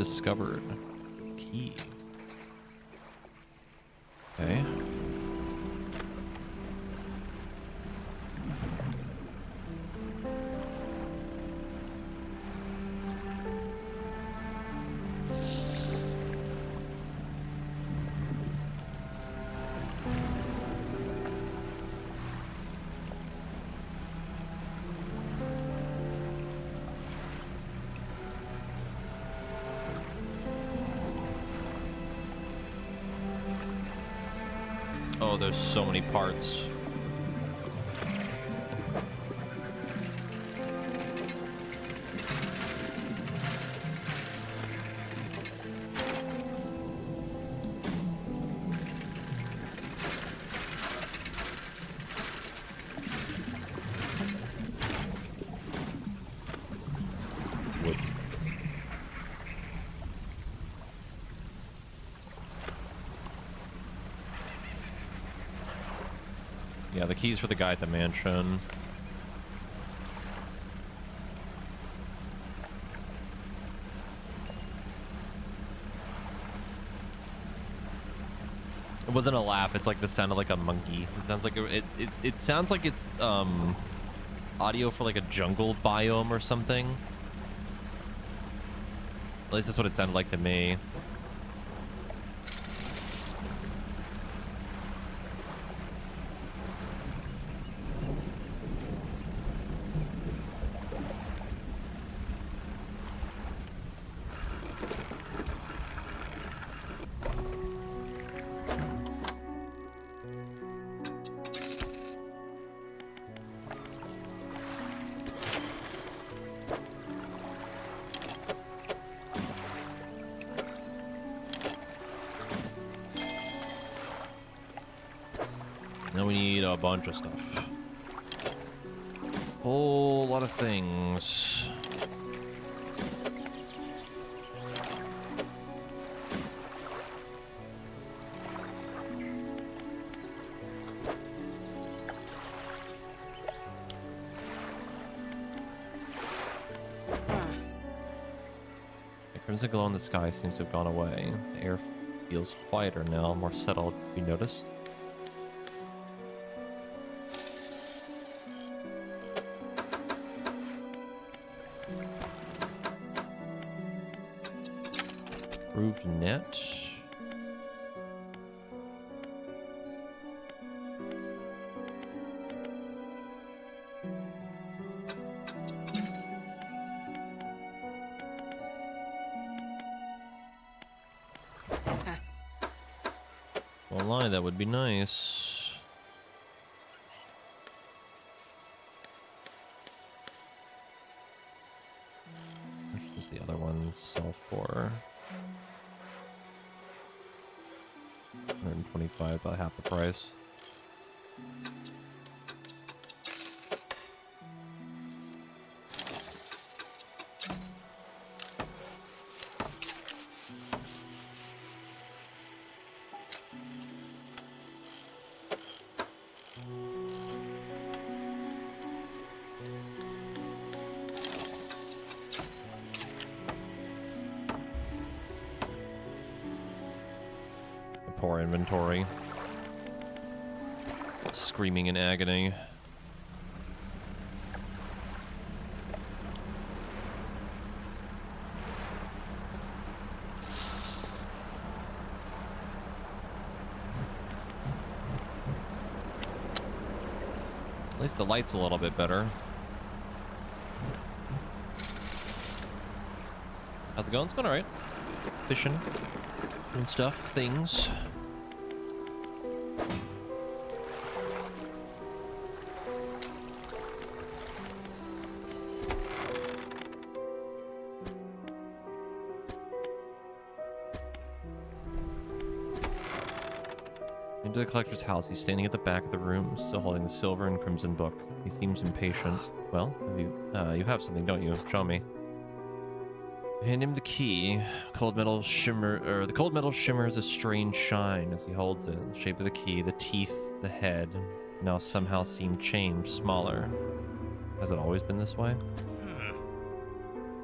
discovered. Key. Okay. Oh, there's so many parts. Wood. Yeah, the keys for the guy at the mansion. It wasn't a laugh. It's like the sound of like a monkey. It sounds like it sounds like it's audio for like a jungle biome or something. At least that's what it sounded like to me. Now we need a bunch of stuff. Whole lot of things. The crimson glow in the sky seems to have gone away. The air feels quieter now, more settled. Have you noticed? Improved net. Won't lie, that would be nice. How much does the other one sell for? 125, about half the price. Poor inventory. Screaming in agony. At least the light's a little bit better. How's it going? It's going alright. Fishing and stuff, things. Into the collector's house. He's standing at the back of the room, still holding the silver and crimson book. He seems impatient. Well, you have something, don't you? Show me. Hand him the key. Cold metal shimmer, the cold metal shimmers a strange shine as he holds it. The shape of the key, the teeth, the head, now somehow seem changed, smaller. Has it always been this way?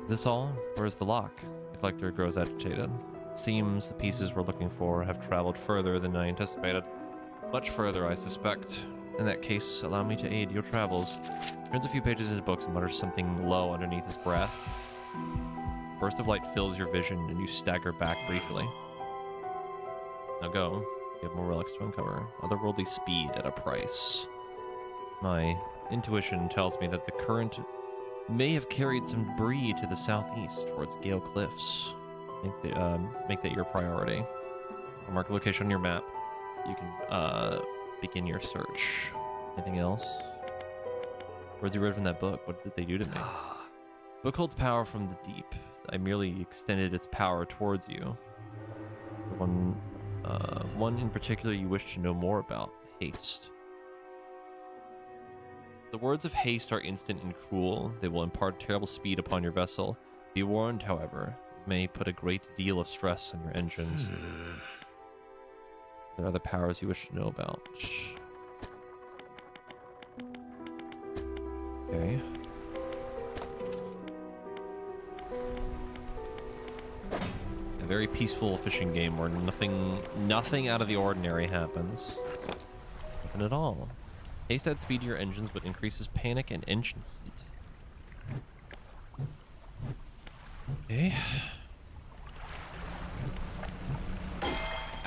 Is this all? Where's the lock? The collector grows agitated. It seems the pieces we're looking for have traveled further than I anticipated. Much further, I suspect. In that case, allow me to aid your travels. Turns a few pages into books and mutters something low underneath his breath. A burst of light fills your vision, and you stagger back briefly. Now go. You have more relics to uncover. Otherworldly speed at a price. My intuition tells me that the current may have carried some debris to the southeast towards Gale Cliffs. Make that your priority. I'll mark a location on your map. You can begin your search. Anything else? Words you read from that book. What did they do to me? The book holds power from the deep. I merely extended its power towards you. One in particular you wish to know more about. Haste. The words of haste are instant and cruel. They will impart terrible speed upon your vessel. Be warned, however, it may put a great deal of stress on your engines. There are other powers you wish to know about. Okay. A very peaceful fishing game where nothing out of the ordinary happens. Nothing at all. Haste adds speed to your engines, but increases panic and engine heat. Okay.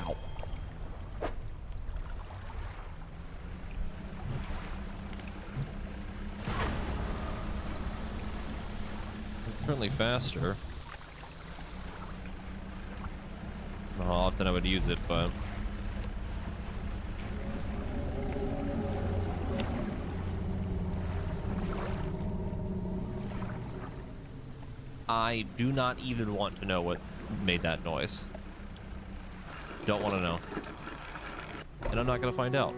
Ow. It's certainly faster. I don't know how often I would use it, but... I do not even want to know what made that noise. Don't want to know. And I'm not going to find out.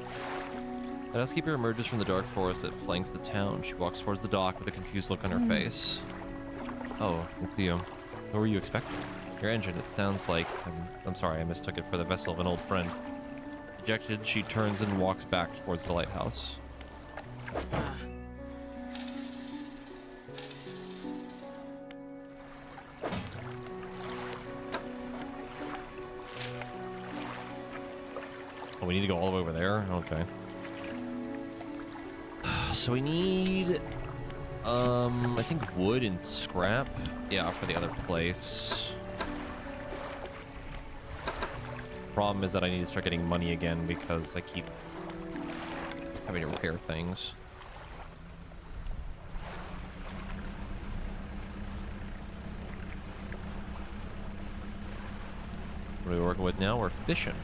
An housekeeper emerges from the dark forest that flanks the town. She walks towards the dock with a confused look on her face. Oh, it's you. What were you expecting? Your engine, it sounds like... I'm sorry, I mistook it for the vessel of an old friend. Dejected, she turns and walks back towards the lighthouse. Oh, we need to go all the way over there? Okay. So we need... I think wood and scrap. Yeah, for the other place. Problem is that I need to start getting money again because I keep having to repair things. What are we working with now? We're fishing.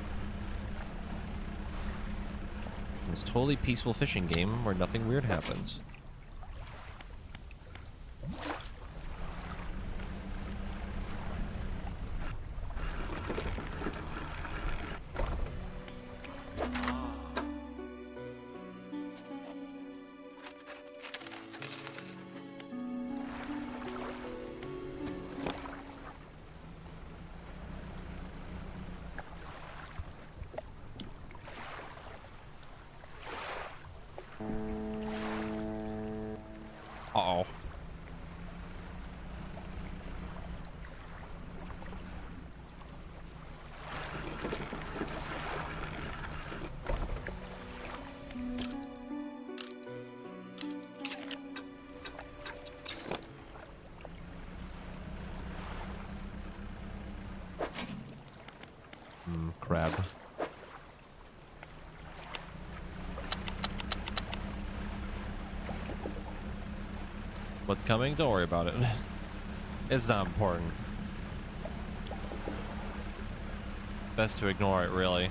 This totally peaceful fishing game where nothing weird happens. Uh-oh. Crab. What's coming? Don't worry about it. It's not important. Best to ignore it, really.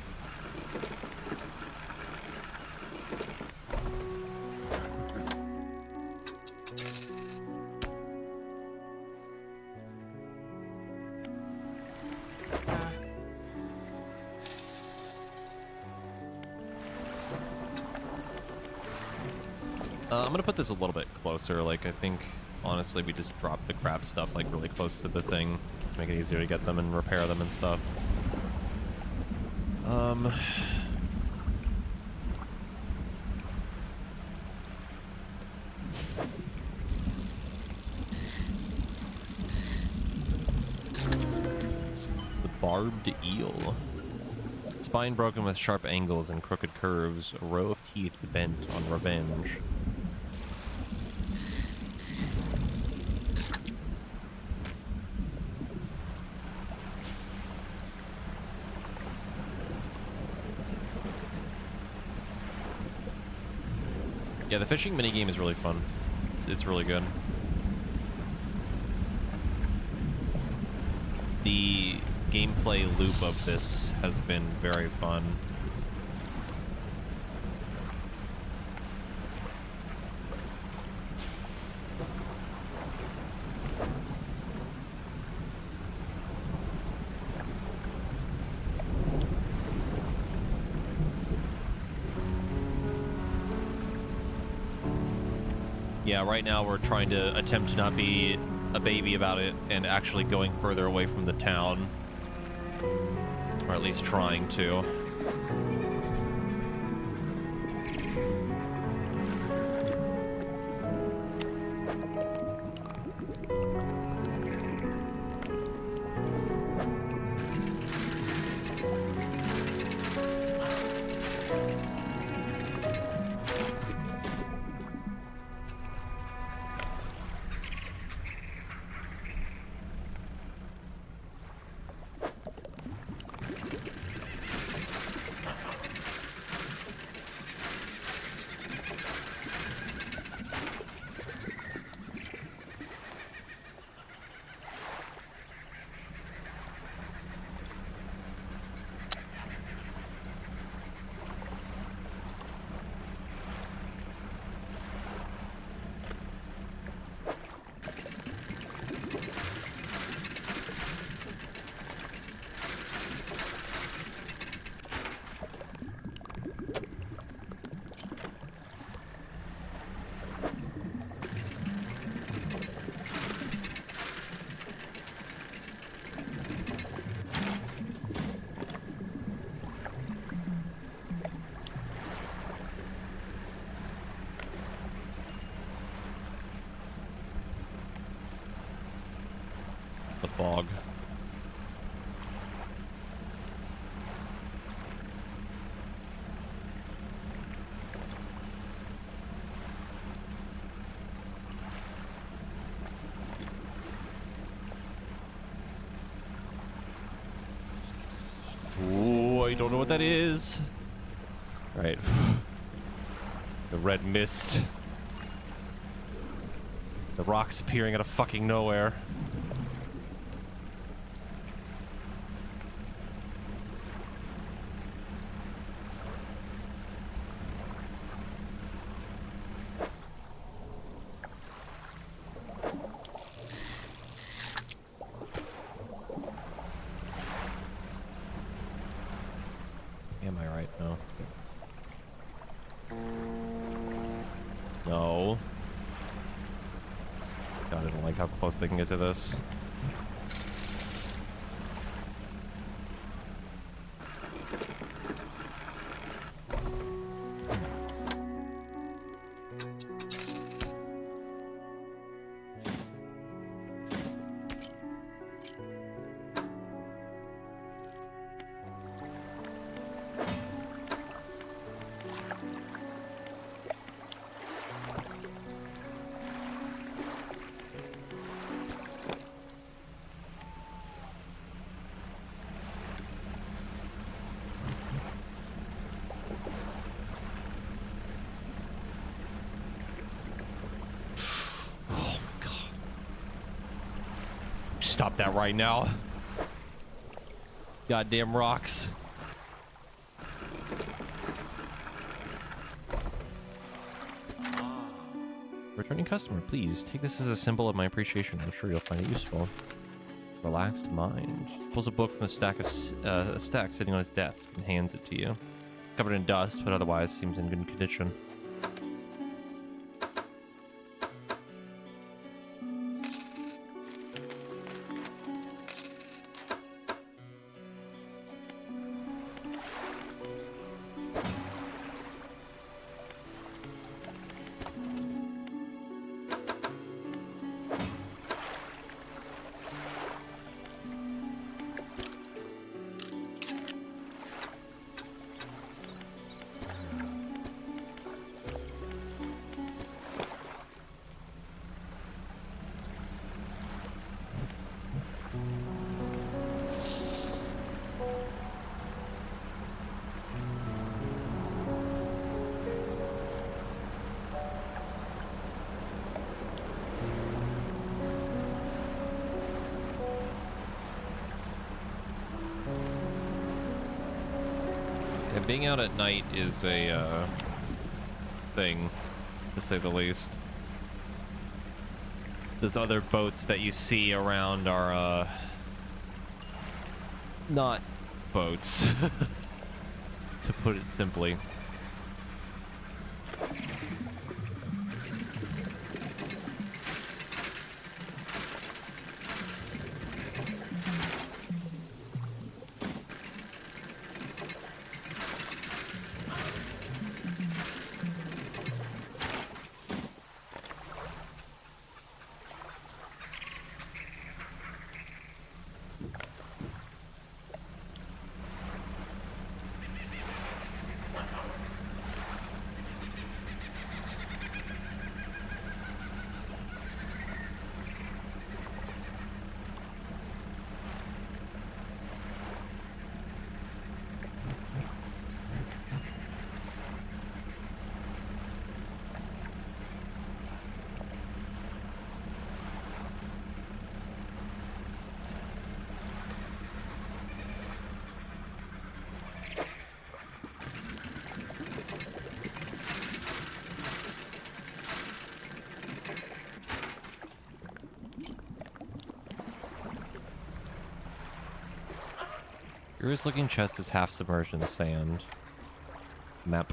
I'm gonna put this a little bit closer. Like, I think, honestly, we just drop the crab stuff, like, really close to the thing. Make it easier to get them and repair them and stuff. barbed eel. Spine broken with sharp angles and crooked curves, a row of teeth bent on revenge. Yeah, the fishing minigame is really fun. It's really good. The gameplay loop of this has been very fun. Yeah, right now we're trying to attempt to not be a baby about it and actually going further away from the town. Or at least trying to. The fog. Ooh, I don't know what that is. Right. The red mist. The rocks appearing out of fucking nowhere. Am I right? No. No. God, I don't like how close they can get to this. Stop that right now. Goddamn rocks. Returning customer, please take this as a symbol of my appreciation. I'm sure you'll find it useful. Relaxed mind. Pulls a book from a stack sitting on his desk and hands it to you. Covered in dust, but otherwise seems in good condition. being out at night is a thing, to say the least. Those other boats that you see around are not boats, to put it simply. Curious looking chest is half submerged in sand. Map.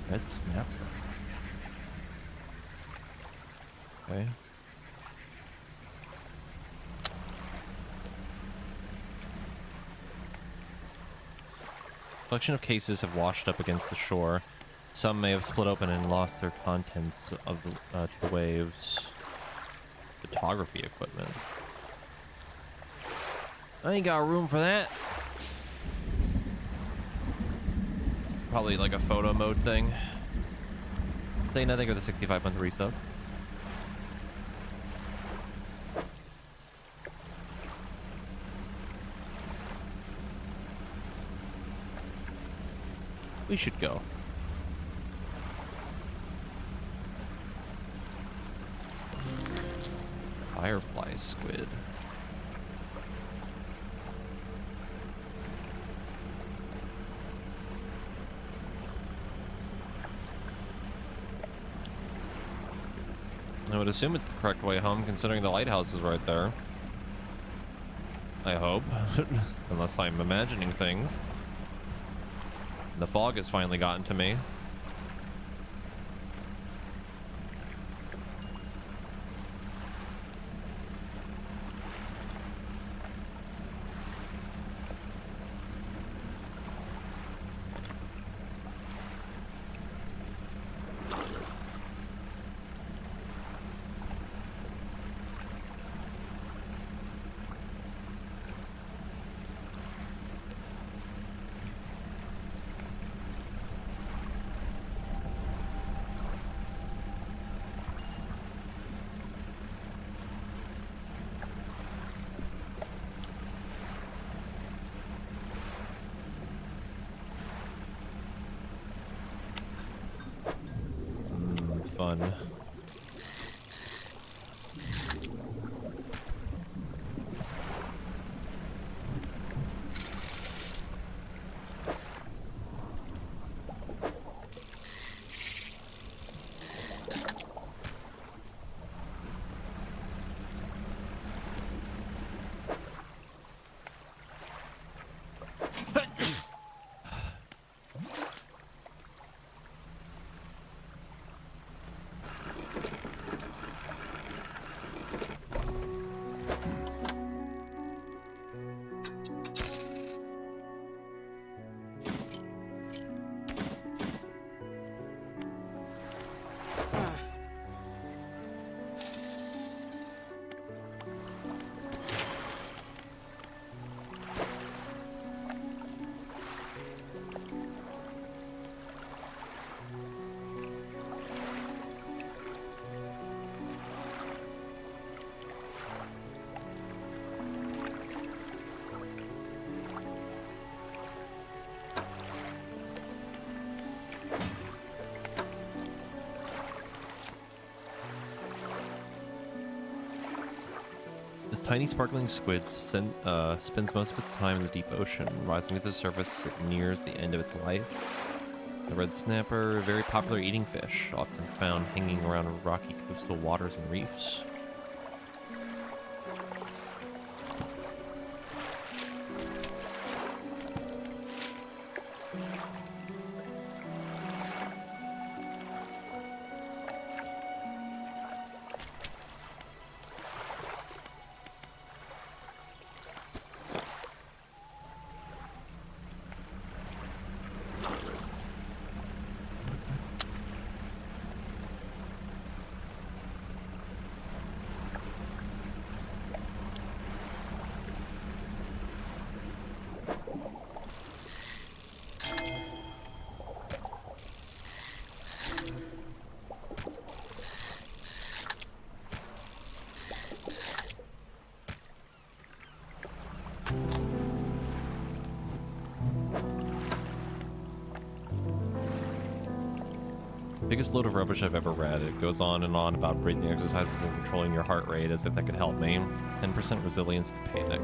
Red snapper. Okay. Collection of cases have washed up against the shore. Some may have split open and lost their contents of to the waves. Photography equipment. I ain't got room for that. Probably like a photo mode thing. Say nothing for the 65-month resub. We should go. Firefly squid. I would assume it's the correct way home, considering the lighthouse is right there. I hope. Unless I'm imagining things. The fog has finally gotten to me. Fun. tiny sparkling squid spends most of its time in the deep ocean, rising to the surface as it nears the end of its life. The red snapper, a very popular eating fish, often found hanging around rocky coastal waters and reefs. Biggest load of rubbish I've ever read. It goes on and on about breathing exercises and controlling your heart rate as if that could help me. 10% resilience to panic.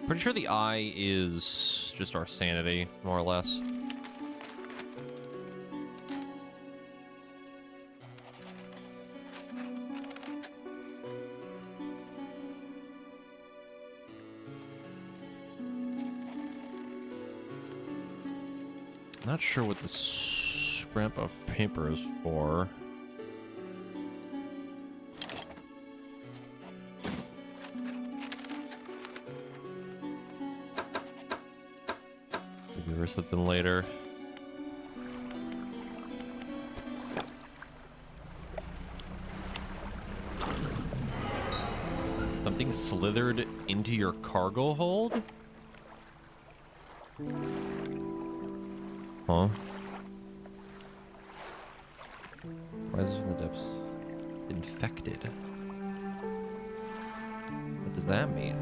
Pretty sure the eye is just our sanity, more or less. Not sure what this scrap of paper is for. Maybe or something later. Something slithered into your cargo hold? Huh? Rises from the depths. Infected. What does that mean?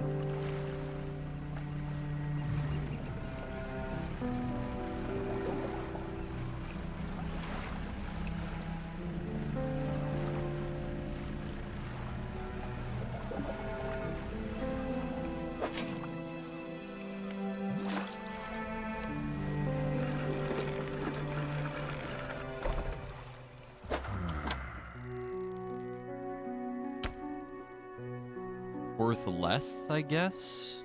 Worth less, I guess?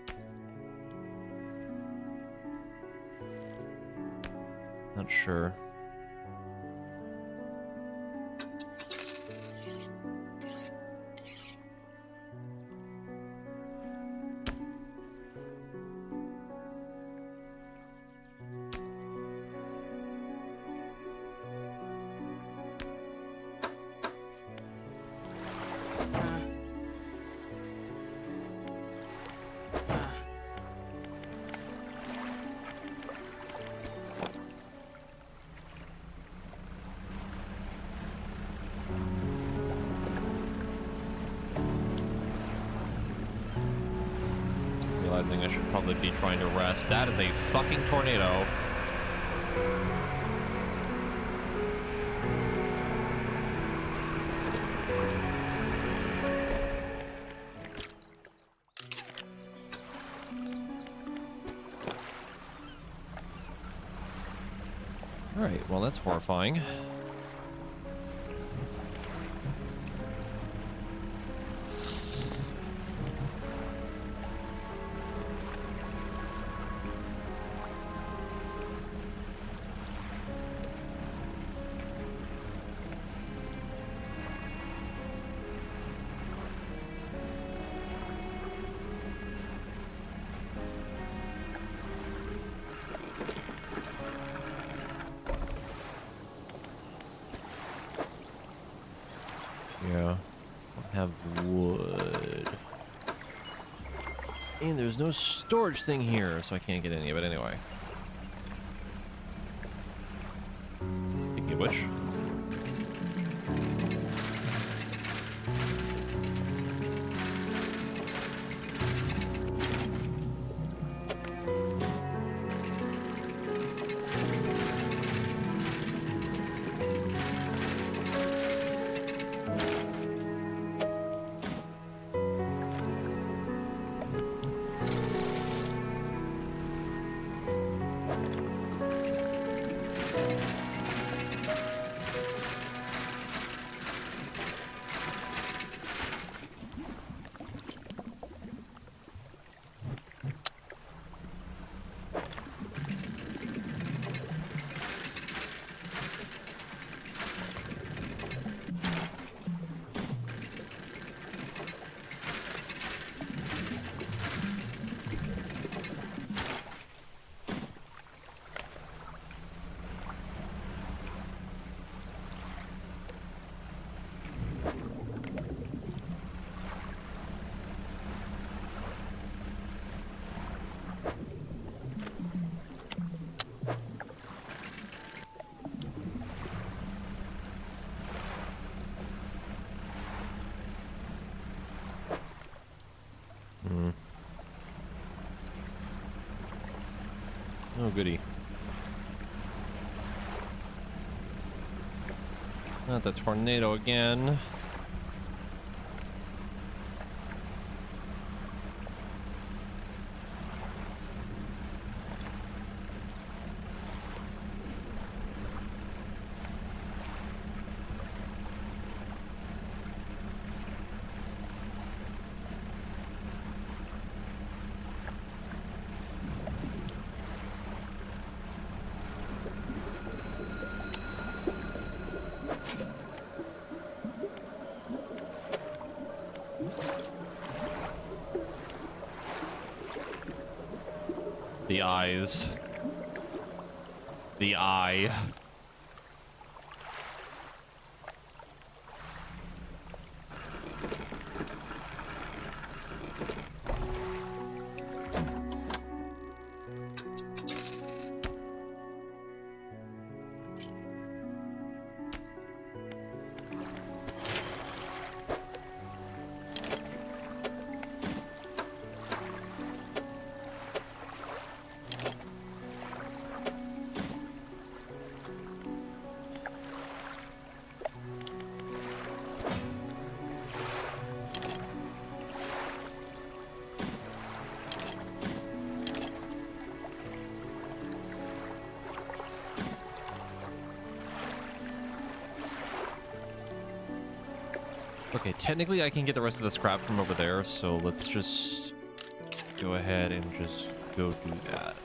Not sure. I should probably be trying to rest. That is a fucking tornado. Alright, well that's horrifying. Yeah, I have wood. And there's no storage thing here, so I can't get any of it anyway. Speaking of wish. Oh, goody. Not the tornado again. The eyes. The eye. Okay, technically I can get the rest of the scrap from over there, so let's just go ahead and just go do that.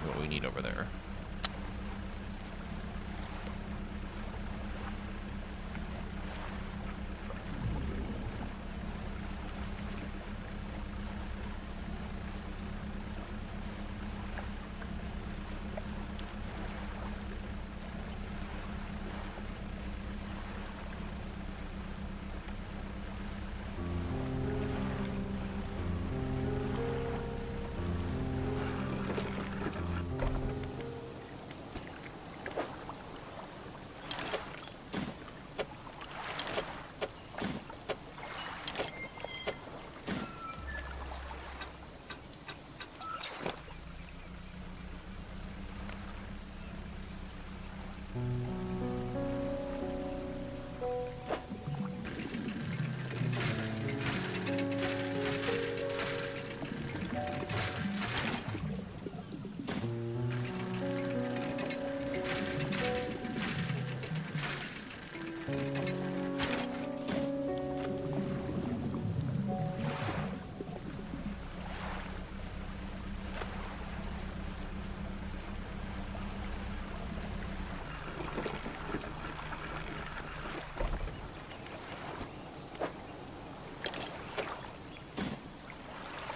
What we need over there.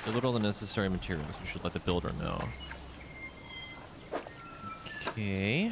Deliver all the necessary materials. We should let the builder know. Okay.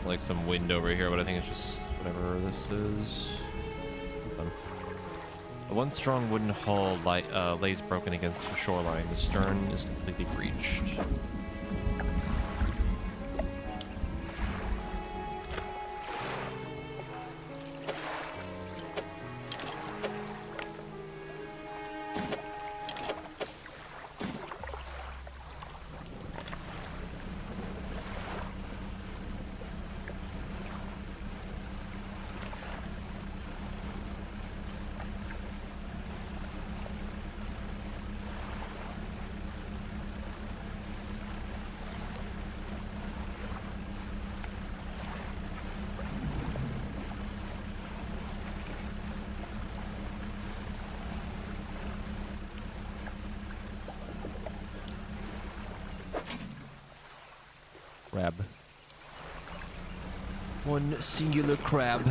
like some wind over here, but I think it's just whatever this is. Hold on. A one strong wooden hull lays broken against the shoreline. The stern is completely breached. Crab. One singular crab.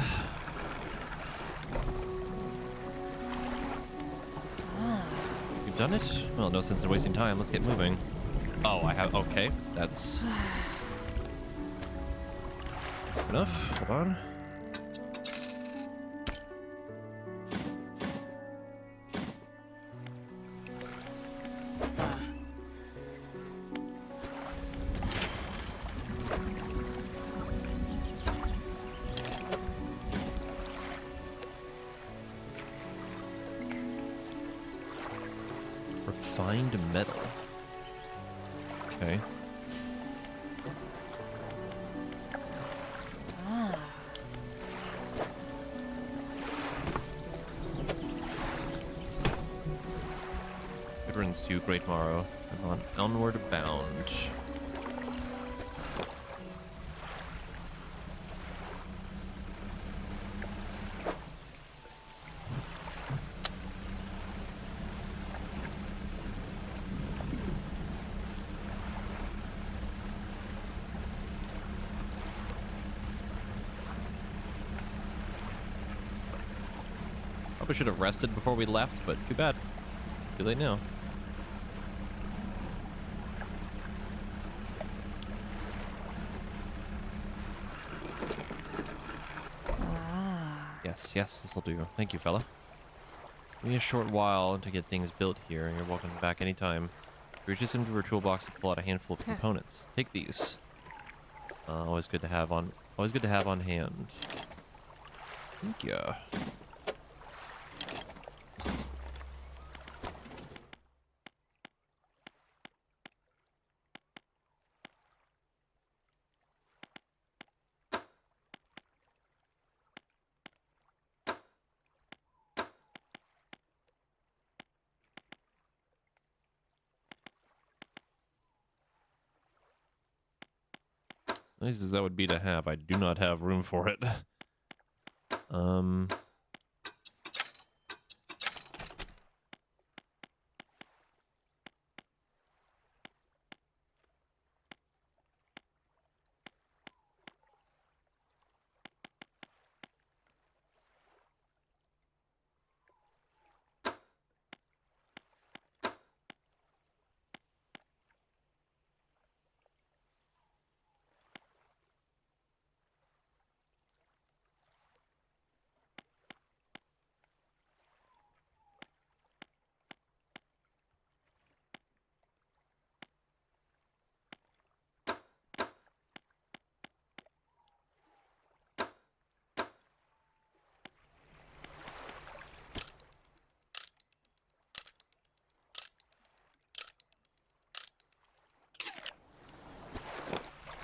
You've done it? Well, no sense in wasting time. Let's get moving. Oh, I have... Okay, that's... enough. Hold on. Refined metal. Okay. Good riddance to you, Great Morrow. I'm on onward bound. Probably should have rested before we left, but too bad. Too late now. Yes, yes, this'll do. Thank you, fella. Give me a short while to get things built here. You're welcome back anytime. Reach this into your toolbox to pull out a handful of components. Take these. Always good to have on. Always good to have on hand. Thank you. Nice as that would be to have, I do not have room for it.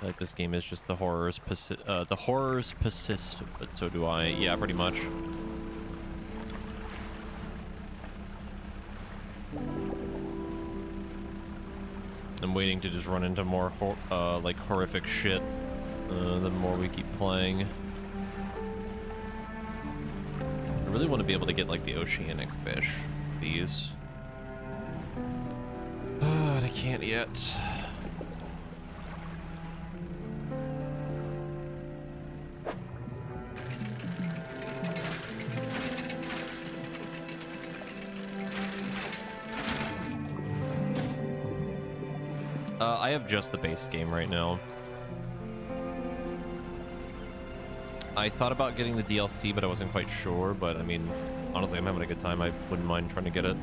Like this game is just the horrors persist, but so do I. Yeah, pretty much. I'm waiting to just run into more like horrific shit the more we keep playing. I really want to be able to get like the oceanic fish. These. But I can't yet. I have just the base game right now. I thought about getting the DLC, but I wasn't quite sure. But I mean, honestly, I'm having a good time. I wouldn't mind trying to get it.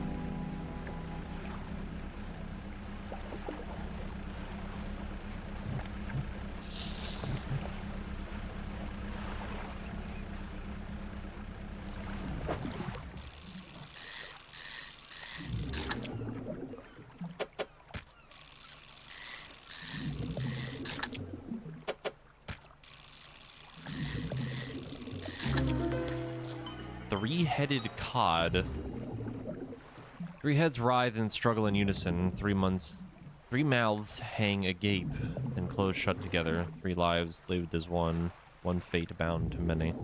Three-headed cod. Three heads writhe and struggle in unison. 3 months, 3 mouths hang agape and close shut together. 3 lives lived as one. One fate bound to many.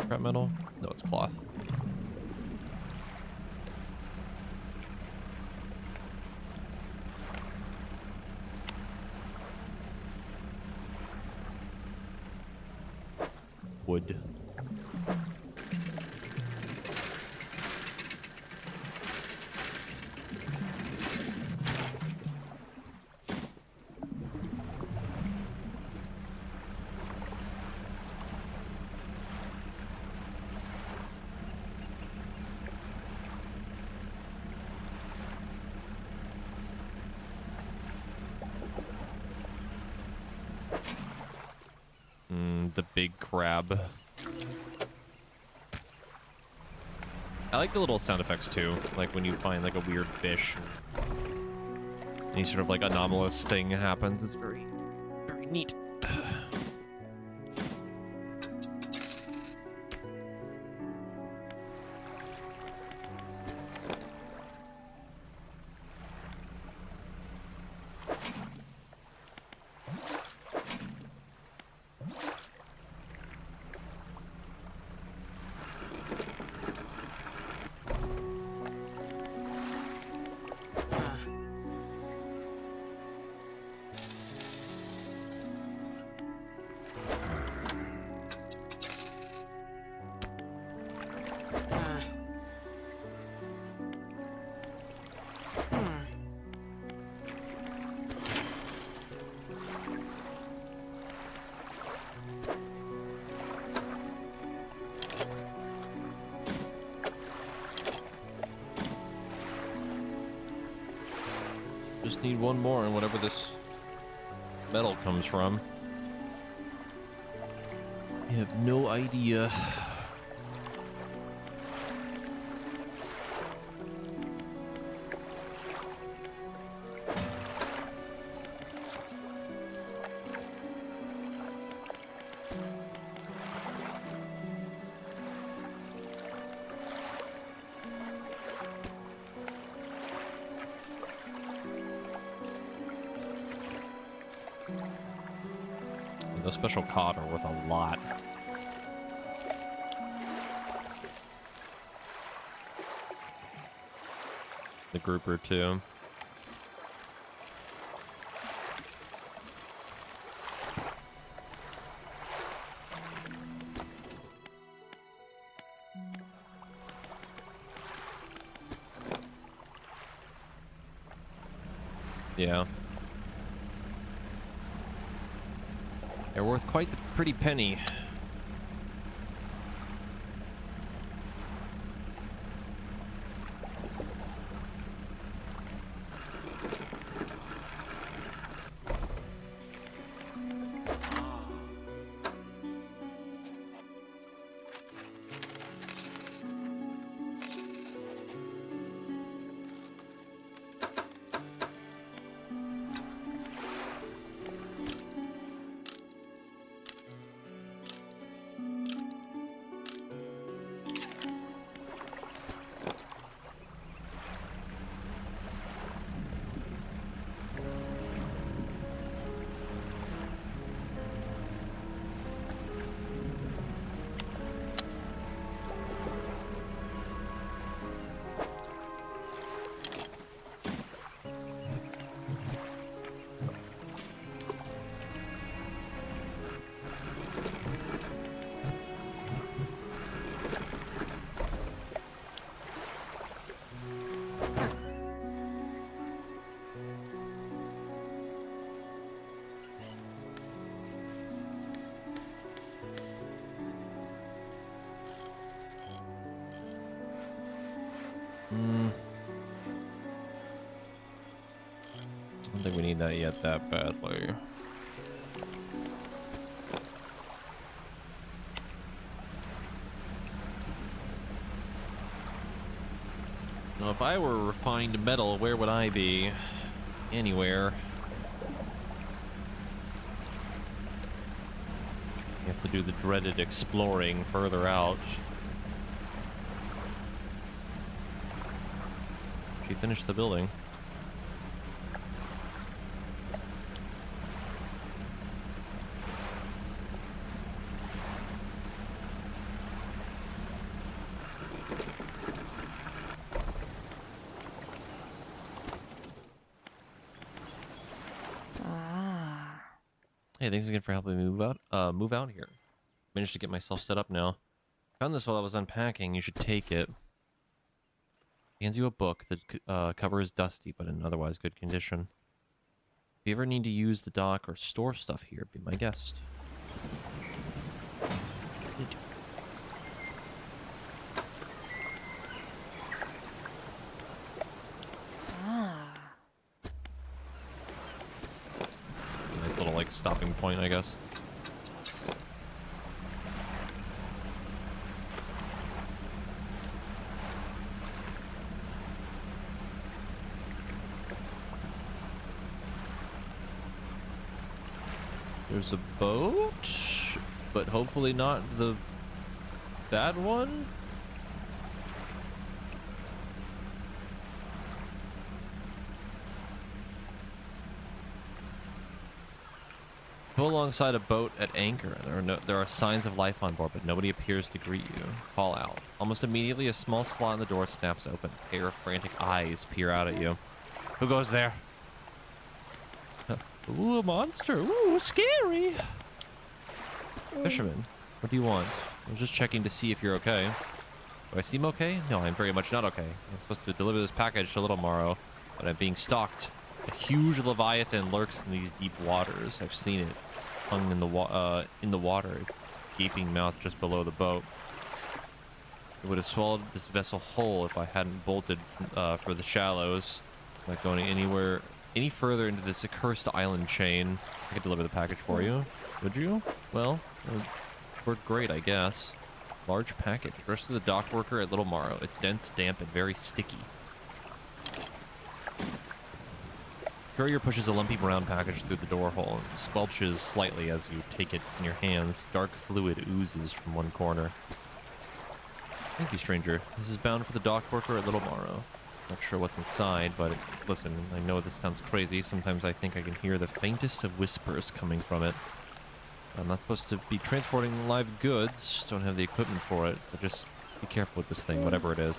Scrap metal? No, it's cloth. Wood. The big crab. I like the little sound effects too, like when you find like a weird fish. Any sort of like anomalous thing happens. It's very, very neat. Just need one more and whatever this metal comes from. I have no idea. The special cod are worth a lot. The grouper too. Yeah. They're worth quite the pretty penny. Hmm. I don't think we need that yet that badly. Now, if I were refined metal, where would I be? Anywhere. You have to do the dreaded exploring further out. She finished the building. Hey, thanks again for helping me move out here. Managed to get myself set up now. Found this while I was unpacking. You should take it. He hands you a book. The cover is dusty, but in otherwise good condition. If you ever need to use the dock or store stuff here, be my guest. Nice little, like, stopping point, I guess. There's a boat, but hopefully not the bad one. Go alongside a boat at anchor. There are signs of life on board, but nobody appears to greet you. Call out. Almost immediately, a small slot in the door snaps open. A pair of frantic eyes peer out at you. Who goes there? Ooh, a monster. Ooh, scary. Fisherman, what do you want? I'm just checking to see if you're okay. Do I seem okay? No, I'm very much not okay. I'm supposed to deliver this package to Little Morrow, but I'm being stalked. A huge leviathan lurks in these deep waters. I've seen it, hung in the water, its gaping mouth just below the boat. It would have swallowed this vessel whole if I hadn't bolted for the shallows. I'm not going anywhere any further into this accursed island chain. I could deliver the package for you. Would you? Well, it would work great, I guess. Large package. Rest of the dock worker at Little Morrow. It's dense, damp, and very sticky. Courier pushes a lumpy brown package through the door hole and squelches slightly as you take it in your hands. Dark fluid oozes from one corner. Thank you, stranger. This is bound for the dock worker at Little Morrow. Not sure what's inside, but listen, I know this sounds crazy. Sometimes I think I can hear the faintest of whispers coming from it. I'm not supposed to be transporting live goods. Don't have the equipment for it, so just be careful with this thing, whatever it is.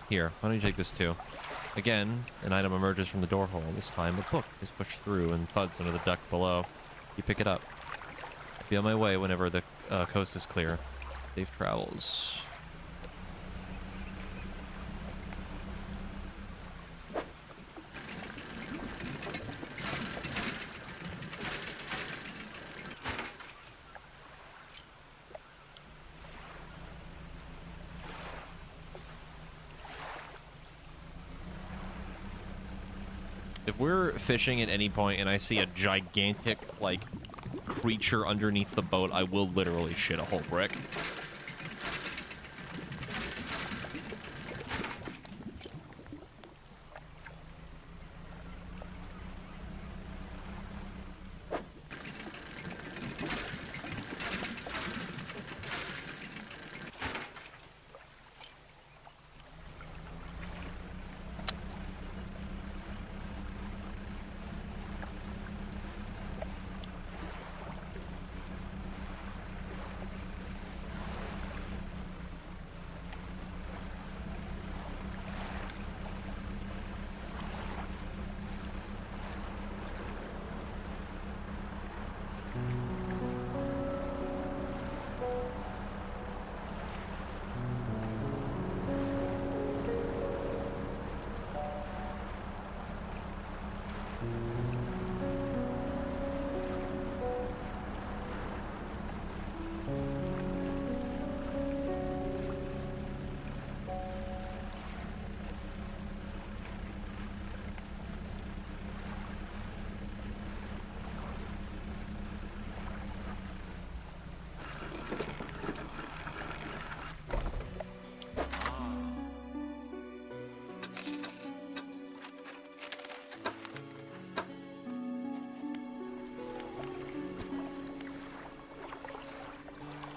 Here, why don't you take this too? Again, an item emerges from the door hole. This time, a book is pushed through and thuds under the deck below. You pick it up. I'll be on my way whenever the coast is clear. Safe travels. If we're fishing at any point and I see a gigantic, like, creature underneath the boat, I will literally shit a whole brick.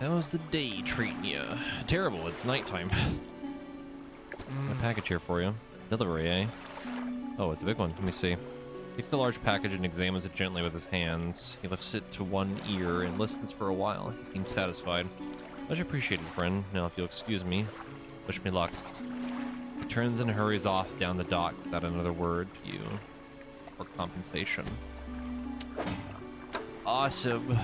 How's the day treating you? Terrible, it's nighttime. Got a package here for you. Delivery, eh? Oh, it's a big one. Let me see. Takes the large package and examines it gently with his hands. He lifts it to one ear and listens for a while. He seems satisfied. Much appreciated, friend. Now, if you'll excuse me, wish me luck. He turns and hurries off down the dock without another word to you for compensation. Awesome.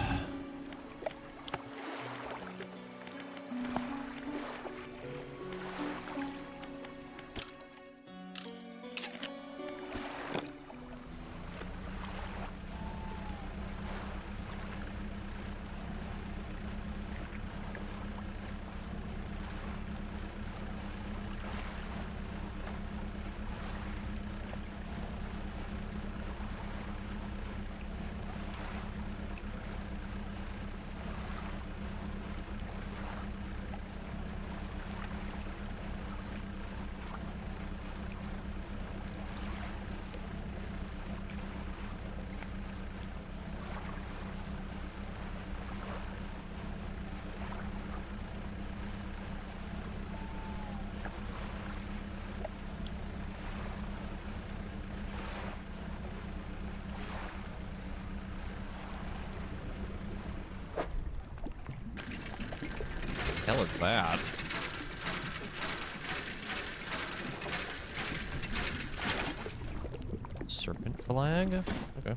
Hell is that? Serpent flag? Okay.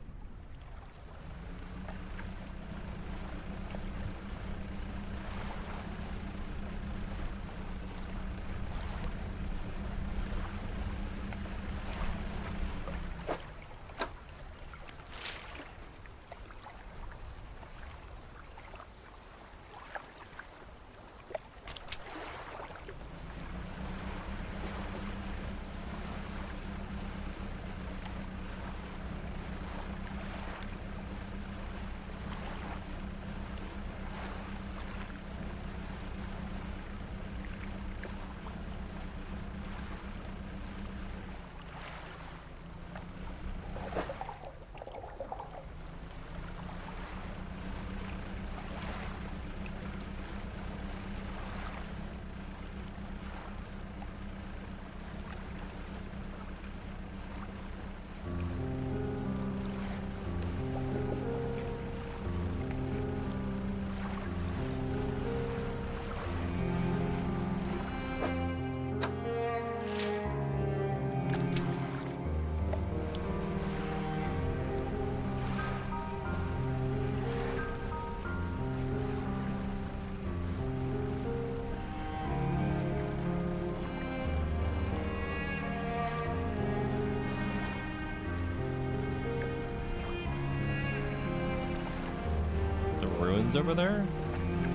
Ruins over there?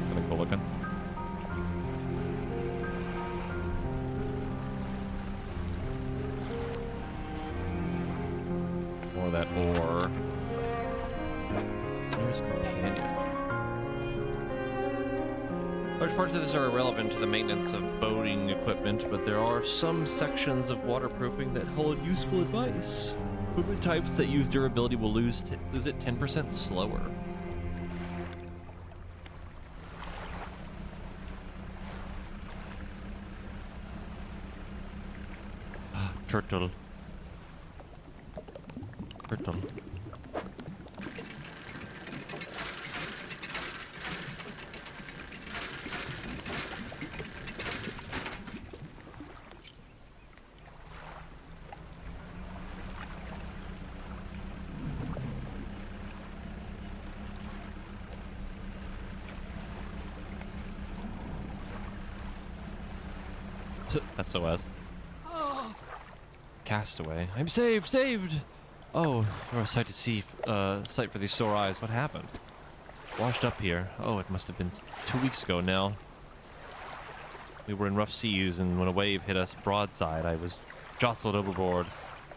Gotta go looking. More of that ore. There's companion. Large parts of this are irrelevant to the maintenance of boating equipment, but there are some sections of waterproofing that hold useful advice. Equipment types that use durability will lose it 10% slower. Turtle. Turtle. SOS. Castaway. I'm saved! Saved! Oh, you're a sight to see, sight for these sore eyes. What happened? Washed up here. Oh, it must have been 2 weeks ago now. We were in rough seas, and when a wave hit us broadside, I was jostled overboard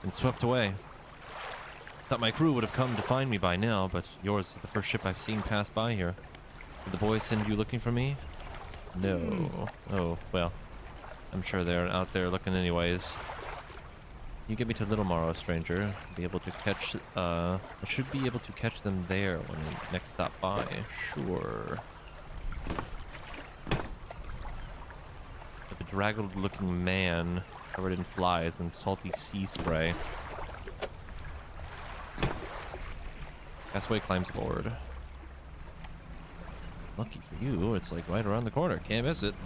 and swept away. Thought my crew would have come to find me by now, but yours is the first ship I've seen pass by here. Did the boys send you looking for me? No. Oh, well. I'm sure they're out there looking anyways. You get me to Little Morrow, stranger. Be able to catch, I should be able to catch them there when we next stop by. Sure. bedraggled-looking man covered in flies and salty sea spray. Castaway climbs aboard. Lucky for you, it's like right around the corner. Can't miss it.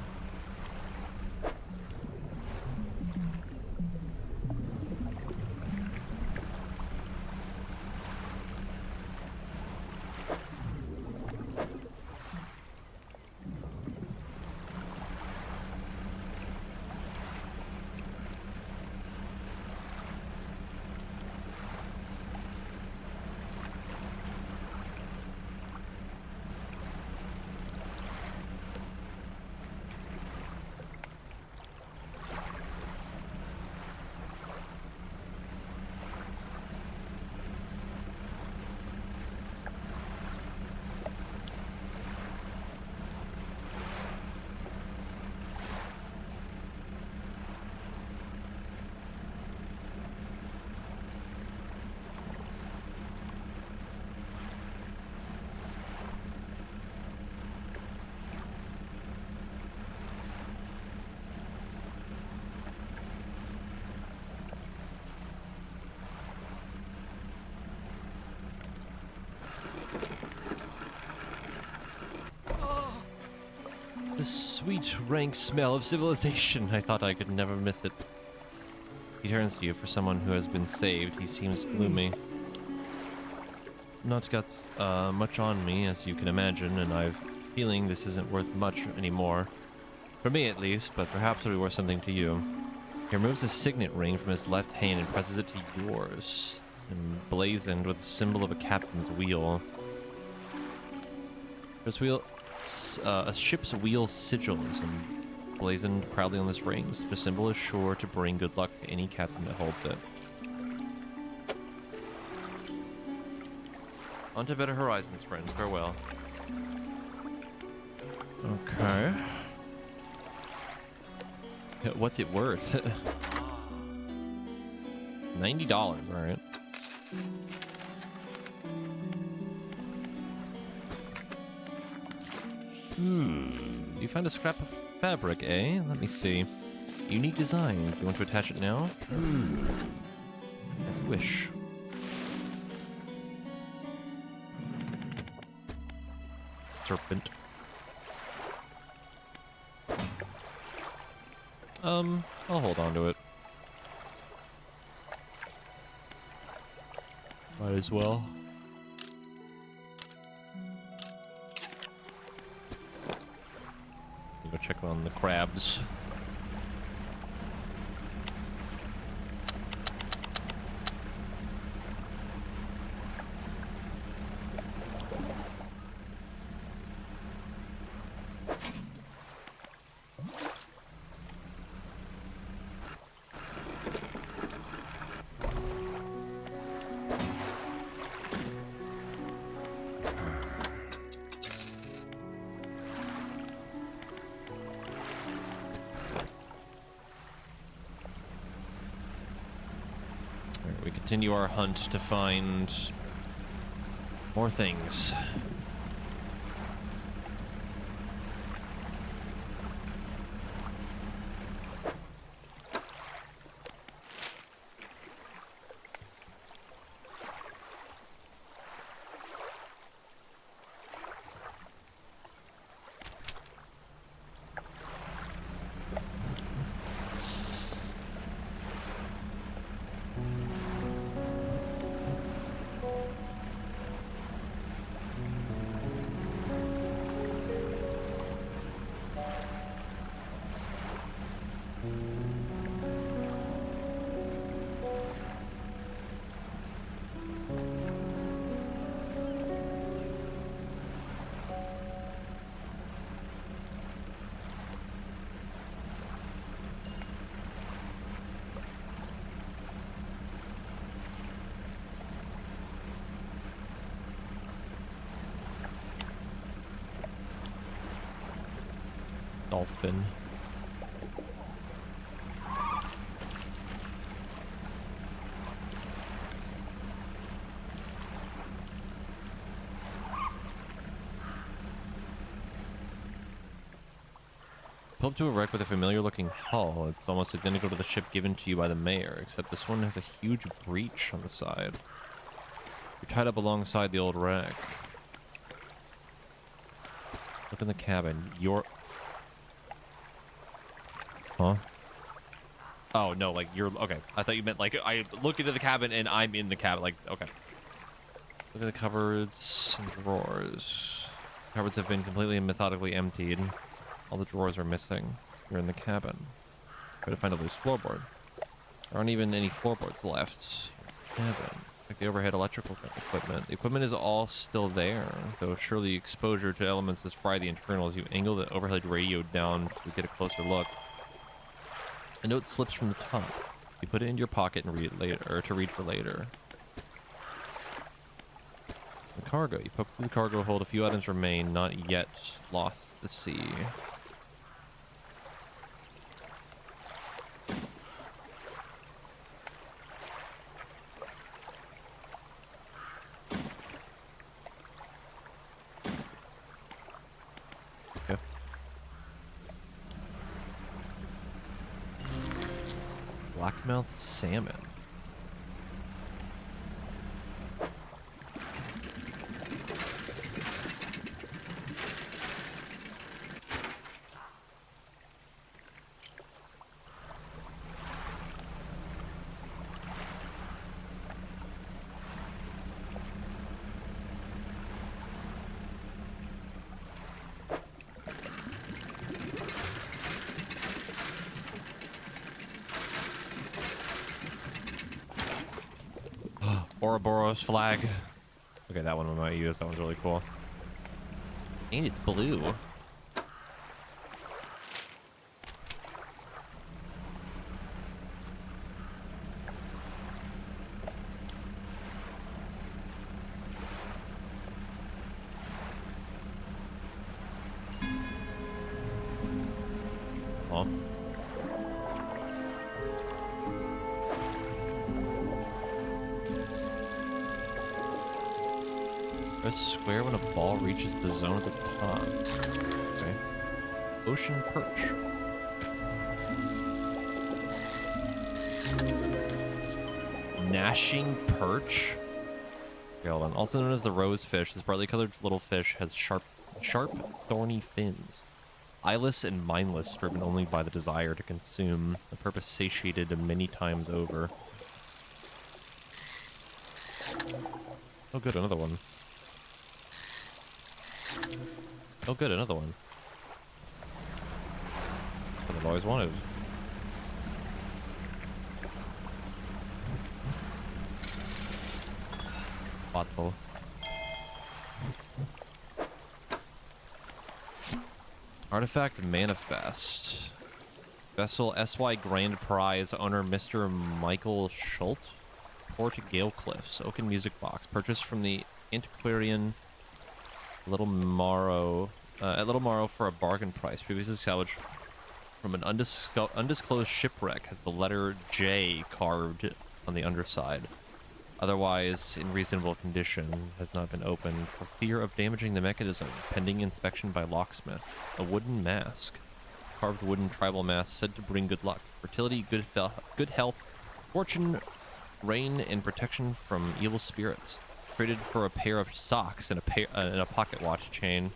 The sweet, rank smell of civilization. I thought I could never miss it. He turns to you. For someone who has been saved, he seems gloomy. Not got much on me, as you can imagine, and I've feeling this isn't worth much anymore. For me, at least, but perhaps it'll be worth something to you. He removes a signet ring from his left hand and presses it to yours, emblazoned with the symbol of a captain's wheel. This wheel... a ship's wheel sigil is emblazoned proudly on this ring. The symbol is sure to bring good luck to any captain that holds it. On to better horizons, friend. Farewell. Okay. What's it worth? $90, alright. You found a scrap of fabric, eh? Let me see. Unique design. Do you want to attach it now? As you wish. Serpent. I'll hold on to it. Might as well. Go check on the crabs. We continue our hunt to find more things. Dolphin. Pull up to a wreck with a familiar-looking hull. It's almost identical to the ship given to you by the mayor, except this one has a huge breach on the side. You're tied up alongside the old wreck. Look in the cabin. You're... Huh? Oh, no, like, you're... Okay. I thought you meant, like, I look into the cabin and I'm in the cabin. Like, okay. Look at the cupboards and drawers. Cupboards have been completely and methodically emptied. All the drawers are missing. You're in the cabin. Try to find a loose floorboard. There aren't even any floorboards left. Cabin. Like the overhead electrical equipment. The equipment is all still there, though surely exposure to elements has fried the internals. You angle the overhead radio down to get a closer look. A note slips from the top. You put it in your pocket and read it later, or to read for later. The cargo. You poke through the cargo hold. A few items remain, not yet lost to the sea. Okay. Blackmouth salmon. Ouroboros flag. Okay, that one we might use. That one's really cool. And it's blue. Huh? Press square when a ball reaches the zone at the top. Okay. Ocean perch. Gnashing perch? Okay, hold on. Also known as the rose fish, this brightly colored little fish has sharp, thorny fins. Eyeless and mindless, driven only by the desire to consume, a purpose satiated many times over. Oh good, another one. Oh good, another one. What I've always wanted. Bottle. Artifact Manifest. Vessel SY Grand Prize owner Mr. Michael Schultz. Port Gale Cliffs. Oaken Music Box. Purchased from the antiquarian Little Morrow, at Little Morrow for a bargain price. Previously salvaged from an undisclosed shipwreck. Has the letter J carved on the underside. Otherwise in reasonable condition. Has not been opened for fear of damaging the mechanism. Pending inspection by locksmith. A wooden mask. Carved wooden tribal mask said to bring good luck, fertility, good health, fortune, rain, and protection from evil spirits. Traded for a pair of socks and a pocket watch chain.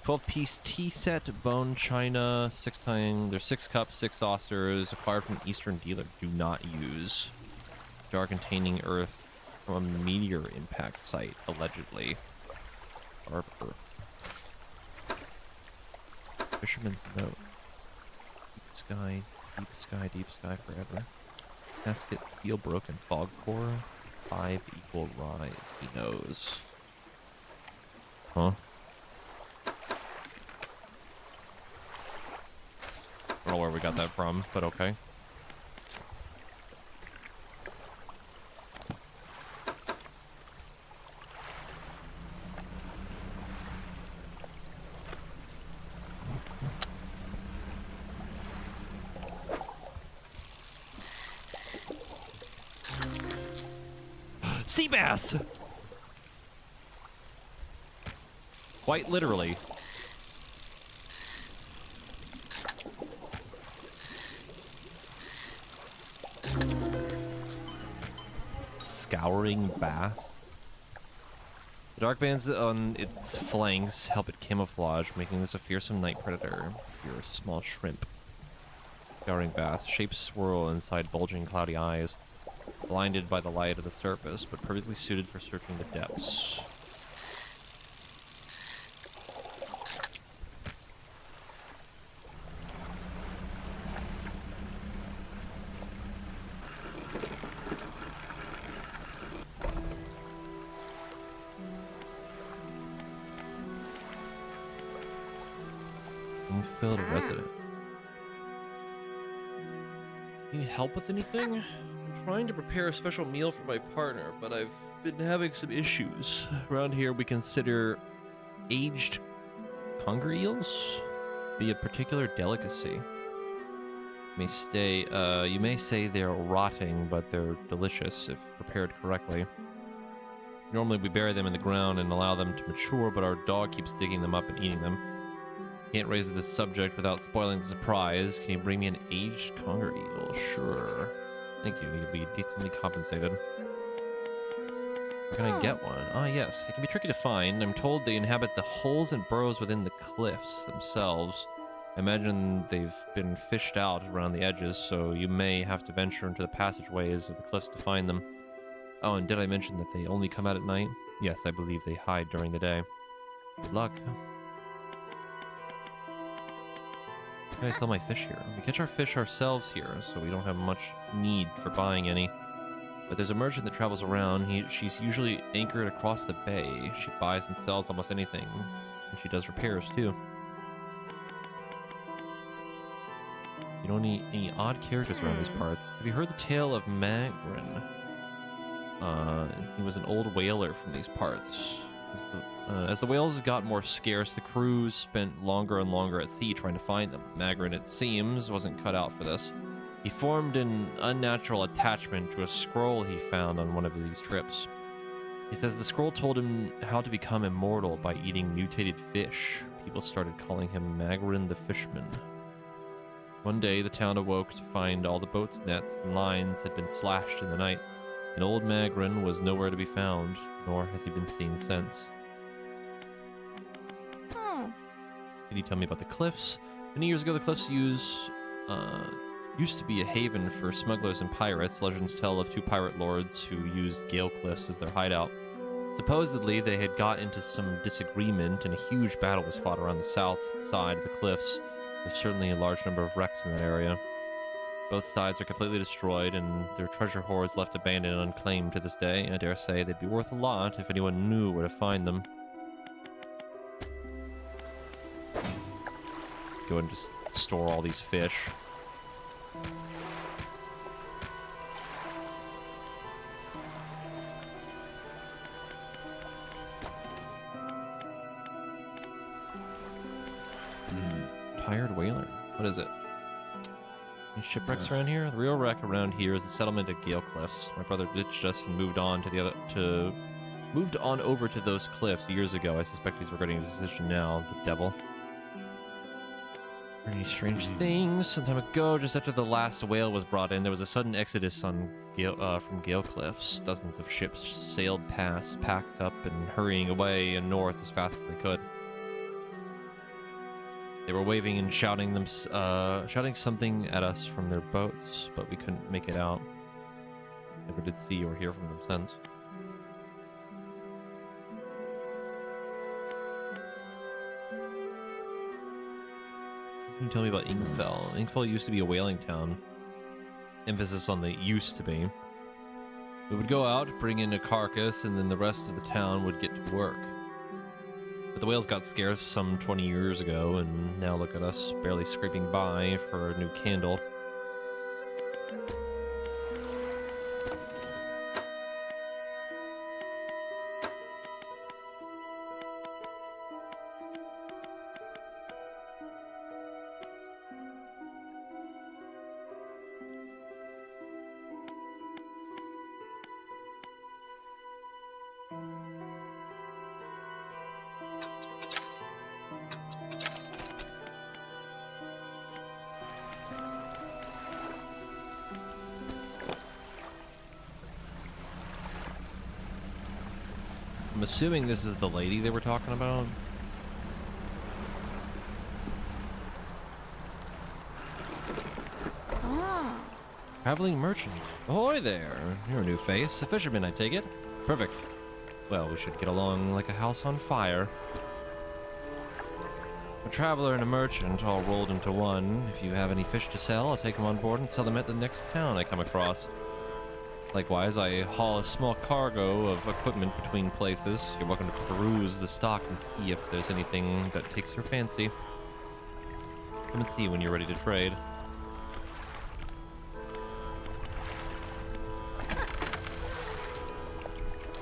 12-piece tea set, bone china, there's 6 cups, 6 saucers, acquired from an Eastern dealer. Do not use. Jar containing earth from a meteor impact site, allegedly. Arbor. Fisherman's note. Deep sky, deep sky, deep sky forever. Casket, seal broken, fog core. 5 equal rise, he knows. Huh? I don't know where we got that from, but okay. Sea bass! Quite literally. Scouring bass. The dark bands on its flanks help it camouflage, making this a fearsome night predator. If you're a small shrimp. Scouring bass. Shapes swirl inside bulging cloudy eyes, blinded by the light of the surface, but perfectly suited for searching the depths. Filled resident. Need help with anything? I'm trying to prepare a special meal for my partner, but I've been having some issues. Around here, we consider aged conger eels be a particular delicacy. You may say they're rotting, but they're delicious if prepared correctly. Normally, we bury them in the ground and allow them to mature, but our dog keeps digging them up and eating them. Can't raise this subject without spoiling the surprise. Can you bring me an aged conger eel? Sure. Thank you. You'll be decently compensated. Where can I get one? Ah, yes. They can be tricky to find. I'm told they inhabit the holes and burrows within the cliffs themselves. I imagine they've been fished out around the edges, so you may have to venture into the passageways of the cliffs to find them. Oh, and did I mention that they only come out at night? Yes, I believe they hide during the day. Good luck. Can I sell my fish here? We catch our fish ourselves here, so we don't have much need for buying any. But there's a merchant that travels around. She's usually anchored across the bay. She buys and sells almost anything, and she does repairs too. You know any odd characters around these parts? Have you heard the tale of Magrin? He was an old whaler from these parts. As the whales got more scarce, the crews spent longer and longer at sea trying to find them. Magrin, it seems, wasn't cut out for this. He formed an unnatural attachment to a scroll he found on one of these trips. He says the scroll told him how to become immortal by eating mutated fish. People started calling him Magrin the Fishman. One day, the town awoke to find all the boats' nets and lines had been slashed in the night, and old Magrin was nowhere to be found, nor has he been seen since. Can you tell me about the cliffs? Many years ago, the cliffs used to be a haven for smugglers and pirates. Legends tell of two pirate lords who used Gale Cliffs as their hideout. Supposedly, they had got into some disagreement, and a huge battle was fought around the south side of the cliffs. There's certainly a large number of wrecks in that area. Both sides are completely destroyed, and their treasure hoards left abandoned and unclaimed to this day. I dare say they'd be worth a lot if anyone knew where to find them. Go and just store all these fish. Tired whaler. What is it? Any shipwrecks around here? The real wreck around here is the settlement at Gale Cliffs. My brother ditched us and moved on over to those cliffs years ago. I suspect he's regretting his decision now. The devil. Any strange things? Some time ago, just after the last whale was brought in, there was a sudden exodus from Gale Cliffs. Dozens of ships sailed past, packed up, and hurrying away and north as fast as they could. They were waving and shouting something at us from their boats, but we couldn't make it out. Never did see or hear from them since. Can you tell me about Ingfell? Ingfell used to be a whaling town. Emphasis on the used to be. We would go out, bring in a carcass, and then the rest of the town would get to work. But the whales got scarce some 20 years ago, and now look at us, barely scraping by for a new candle. assuming this is the lady they were talking about. Ah. Traveling merchant. Ahoy there. You're a new face. A fisherman, I take it. Perfect. Well, we should get along like a house on fire. A traveler and a merchant all rolled into one. If you have any fish to sell, I'll take them on board and sell them at the next town I come across. Likewise, I haul a small cargo of equipment between places. You're welcome to peruse the stock and see if there's anything that takes your fancy. Come and see when you're ready to trade.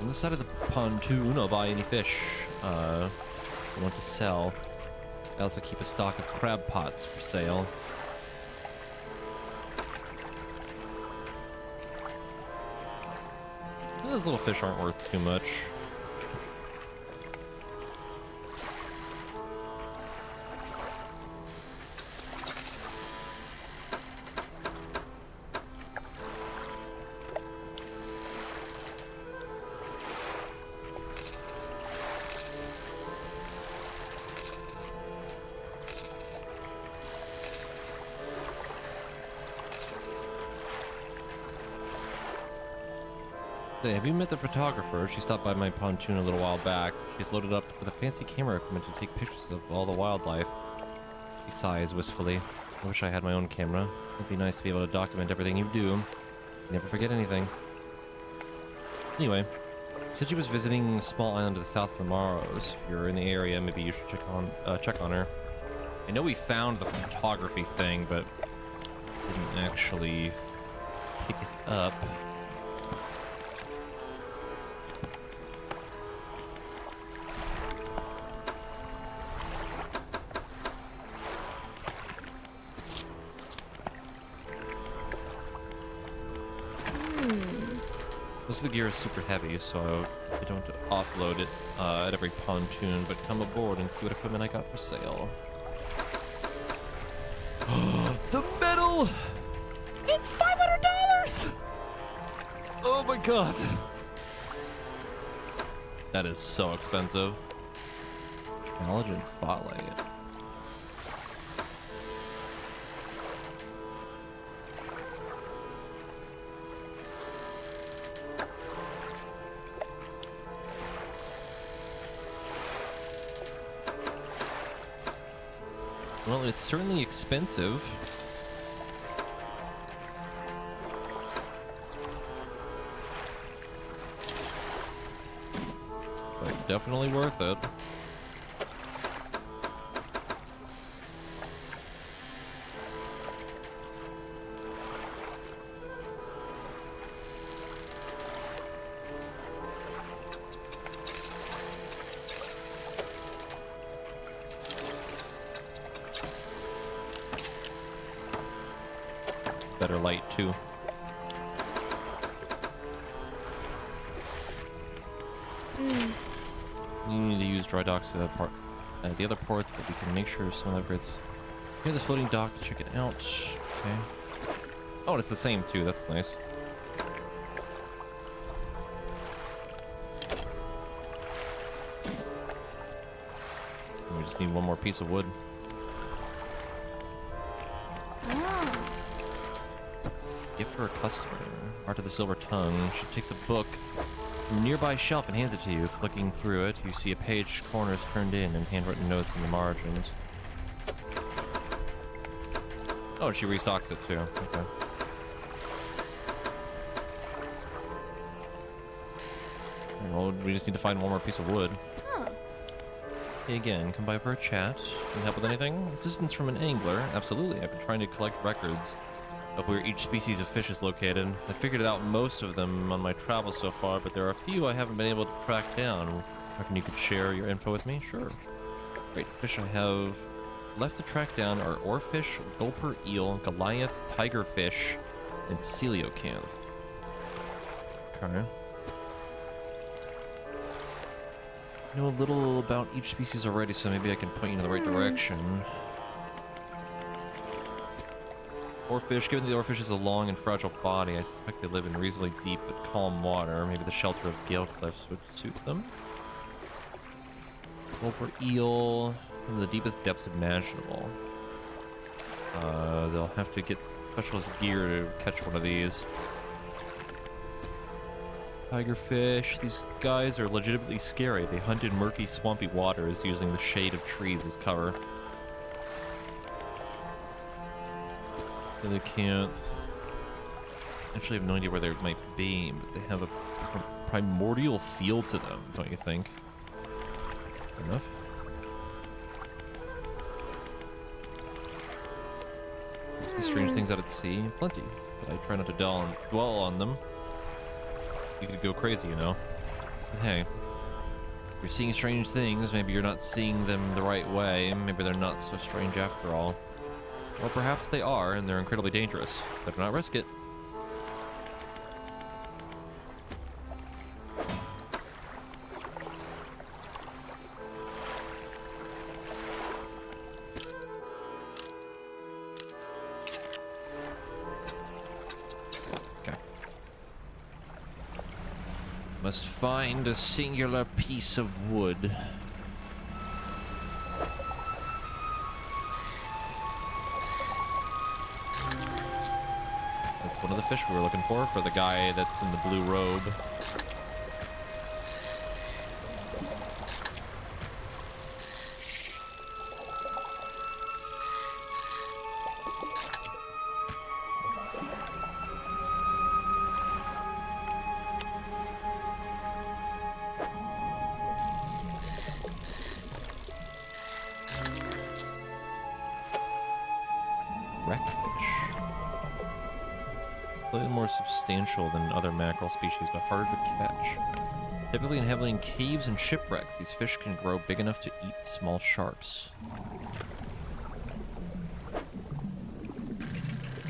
On the side of the pontoon, I'll buy any fish I want to sell. I also keep a stock of crab pots for sale. Those little fish aren't worth too much. Hey, have you met the photographer? She stopped by my pontoon a little while back. She's loaded up with a fancy camera equipment to take pictures of all the wildlife. She sighs wistfully. I wish I had my own camera. It'd be nice to be able to document everything you do. You never forget anything. Anyway, said she was visiting a small island to the south of the Maros. If you're in the area, maybe you should check on her. I know we found the photography thing, but didn't actually pick it up. Most of the gear is super heavy, so I don't offload it at every pontoon, but come aboard and see what equipment I got for sale. The medal! It's $500! Oh my god. That is so expensive. Knowledge and spotlight. Well, it's certainly expensive. But definitely worth it. Better light too. You need to use dry docks to the other ports, but we can make sure some of the upgrades. Here's this floating dock. Check it out. Okay. Oh, it's the same too. That's nice. We just need one more piece of wood. Gift for a customer. Art of the Silver Tongue. She takes a book from a nearby shelf and hands it to you. Flicking through it, you see a page corners turned in and handwritten notes in the margins. Oh, she restocks it too. Okay. Well, we just need to find one more piece of wood. Hey again, come by for a chat. Can help with anything? Assistance from an angler? Absolutely. I've been trying to collect records of where each species of fish is located. I figured out most of them on my travels so far, but there are a few I haven't been able to track down. Reckon you could share your info with me? Sure. Great fish I have left to track down are oarfish, gulper eel, Goliath, tigerfish, and coelacanth. Okay. I know a little about each species already, so maybe I can point you in the right direction. Oarfish. Given the oarfish has a long and fragile body, I suspect they live in reasonably deep but calm water. Maybe the shelter of gale cliffs would suit them. Gulper eel from the deepest depths imaginable. They'll have to get specialist gear to catch one of these. Tigerfish. These guys are legitimately scary. They hunt in murky, swampy waters using the shade of trees as cover. Coelacanth. Actually, I have no idea where they might be, but they have a primordial feel to them, don't you think? Fair enough. See strange things out at sea? Plenty, but I try not to dwell on them. You could go crazy, you know? But hey, if you're seeing strange things, maybe you're not seeing them the right way. Maybe they're not so strange after all. Or perhaps they are, and they're incredibly dangerous. Better not risk it. Must find a singular piece of wood. That's one of the fish we were looking for the guy that's in the blue robe. Substantial than other mackerel species, but harder to catch. Typically inhabiting caves and shipwrecks, these fish can grow big enough to eat small sharks.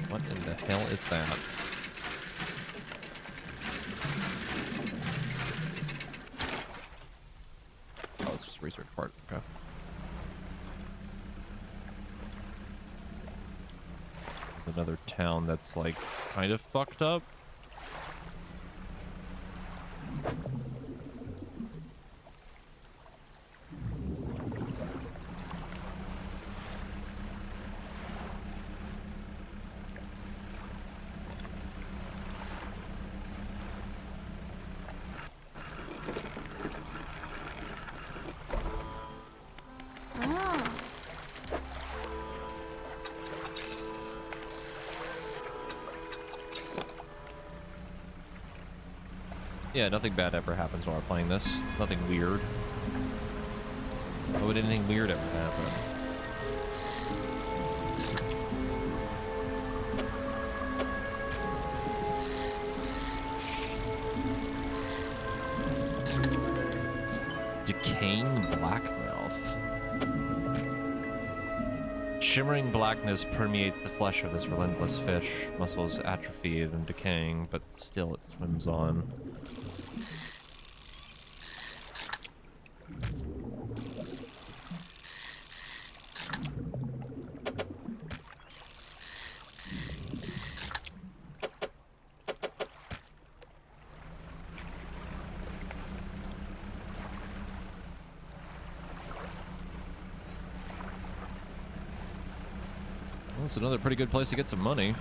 What in the hell is that? Oh, it's just a research part. Okay. Another town that's like kind of fucked up. Yeah, nothing bad ever happens while we're playing this. Nothing weird. Why would anything weird ever happen? Decaying blackmouth. Shimmering blackness permeates the flesh of this relentless fish. Muscles atrophied and decaying, but still it swims on. That's another pretty good place to get some money.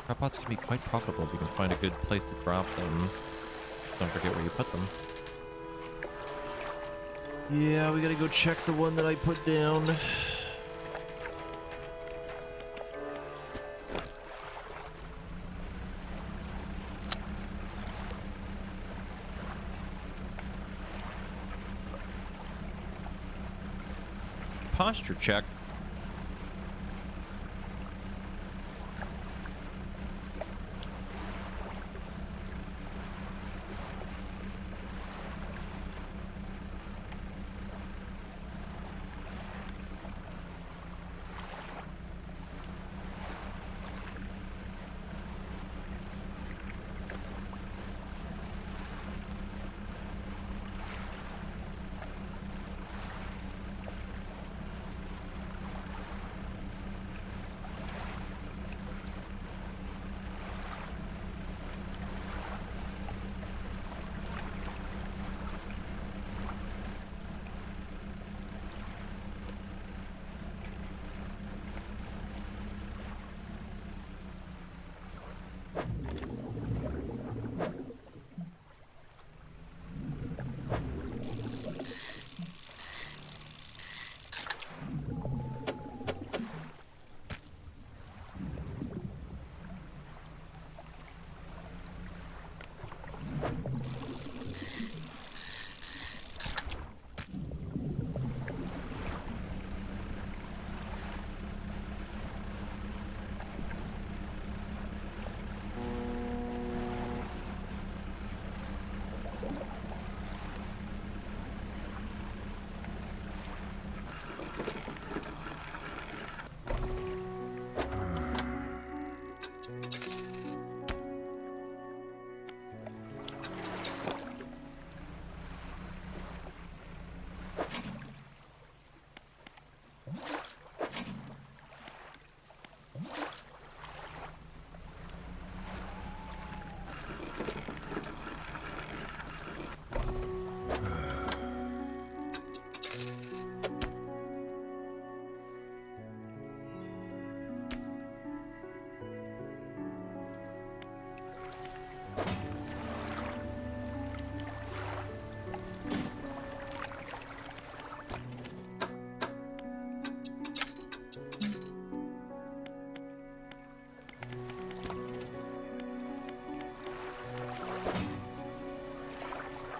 Crab pots can be quite profitable if you can find a good place to drop them. Don't forget where you put them. Yeah, we gotta go check the one that I put down. Posture check.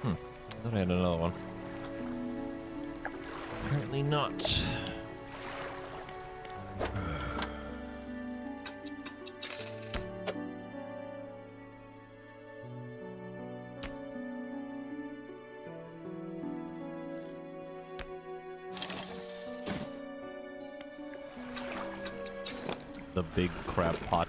I thought I had another one. Apparently not. The big crab pot.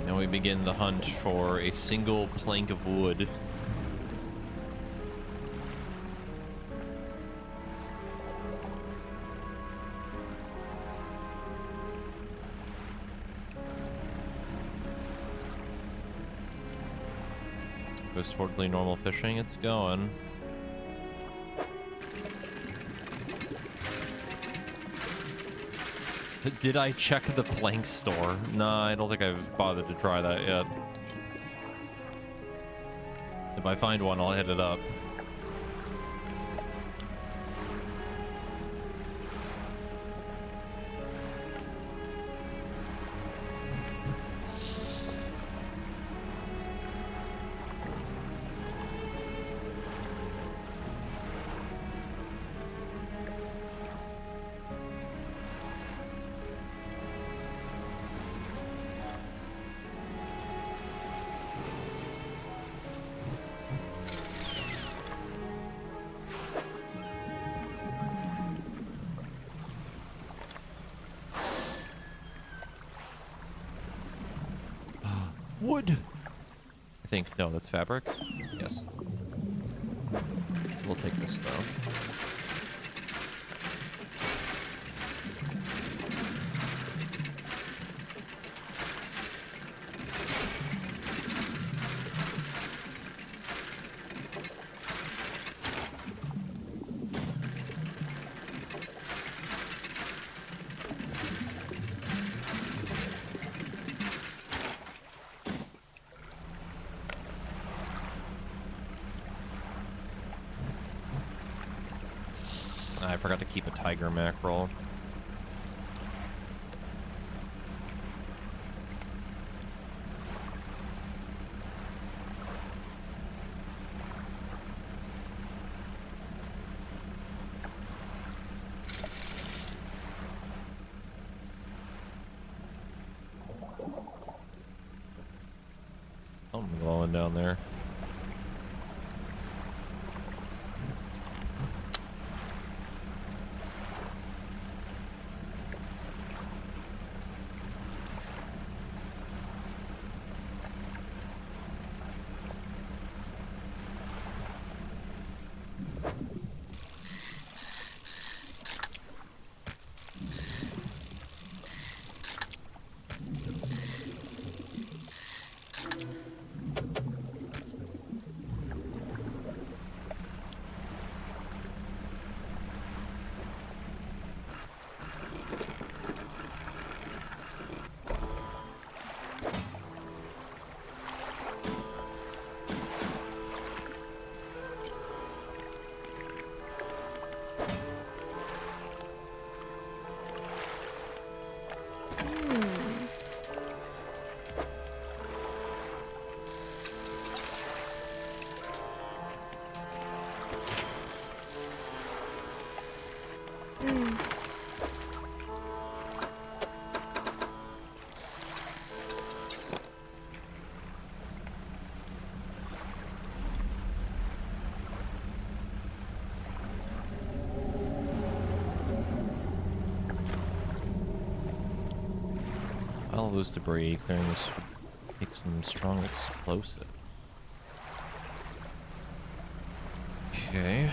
Now we begin the hunt for a single plank of wood. Goes towardly normal fishing, it's going. Did I check the plank store? Nah, I don't think I've bothered to try that yet. If I find one, I'll hit it up. Wood! I think, no, that's fabric. Yes. We'll take this, though. I forgot to keep a tiger mackerel. Something glowing down there. All those debris, clearing this would take some strong explosive. Okay.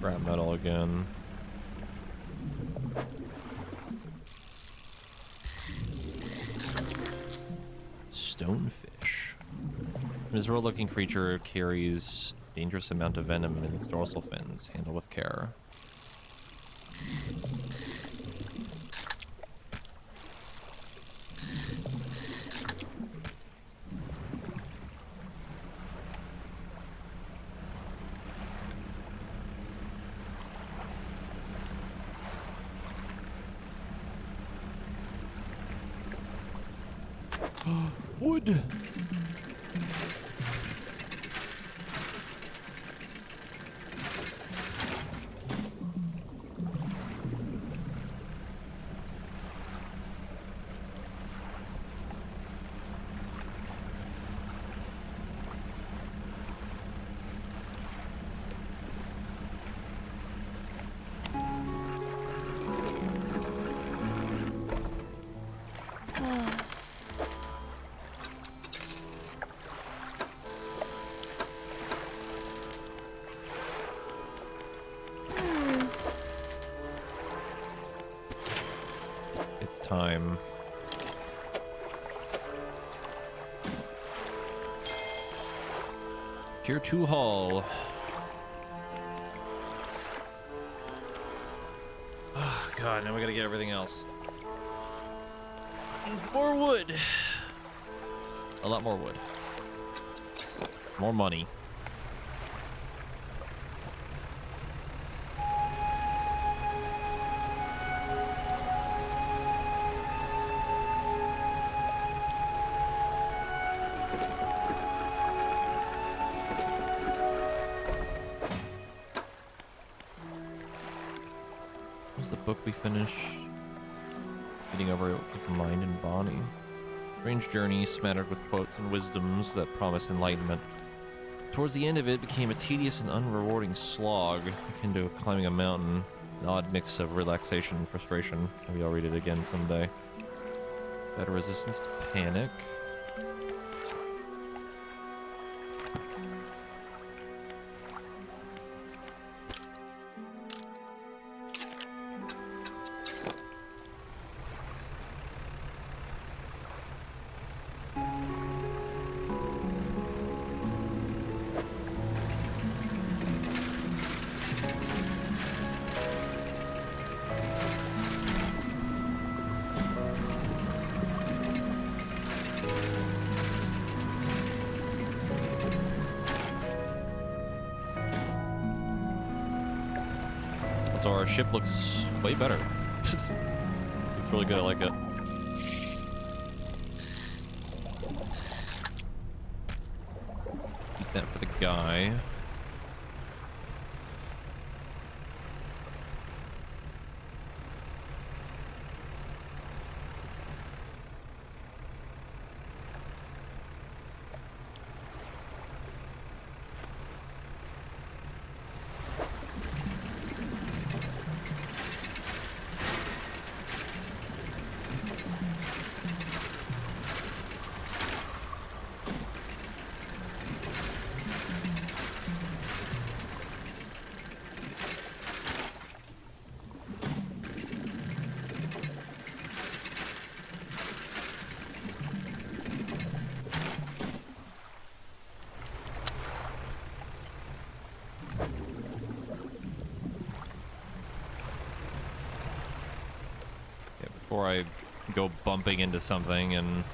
Scrap metal again. Stonefish. This road-looking creature carries a dangerous amount of venom in its dorsal fins. Handle with care. Wood. Time. Tier 2 hull. Oh god, now we gotta get everything else. Needs more wood. A lot more wood. More money. We finish getting over with Mind and Bonnie. Strange journey smattered with quotes and wisdoms that promise enlightenment. Towards the end of it became a tedious and unrewarding slog, akin to climbing a mountain. An odd mix of relaxation and frustration. Maybe I'll read it again someday. Better resistance to panic. So our ship looks way better. It's really good, I like it. Keep that for the guy. Before I go bumping into something and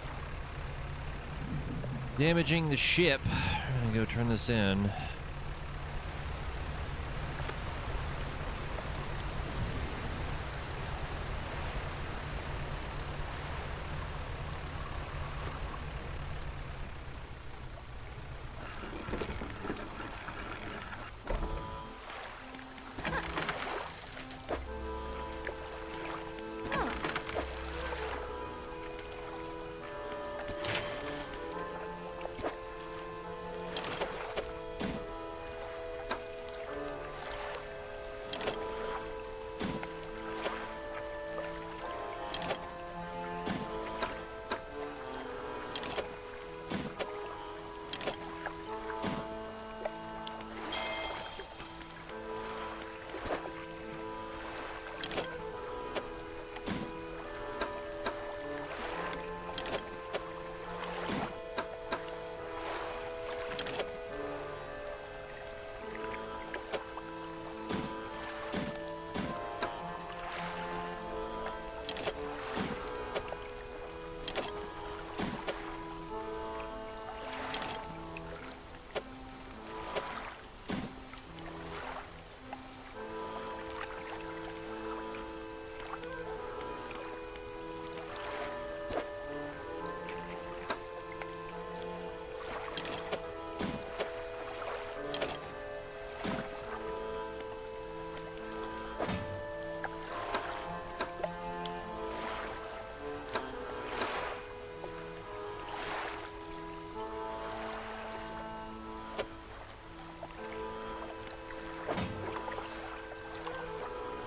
damaging the ship, I'm gonna go turn this in.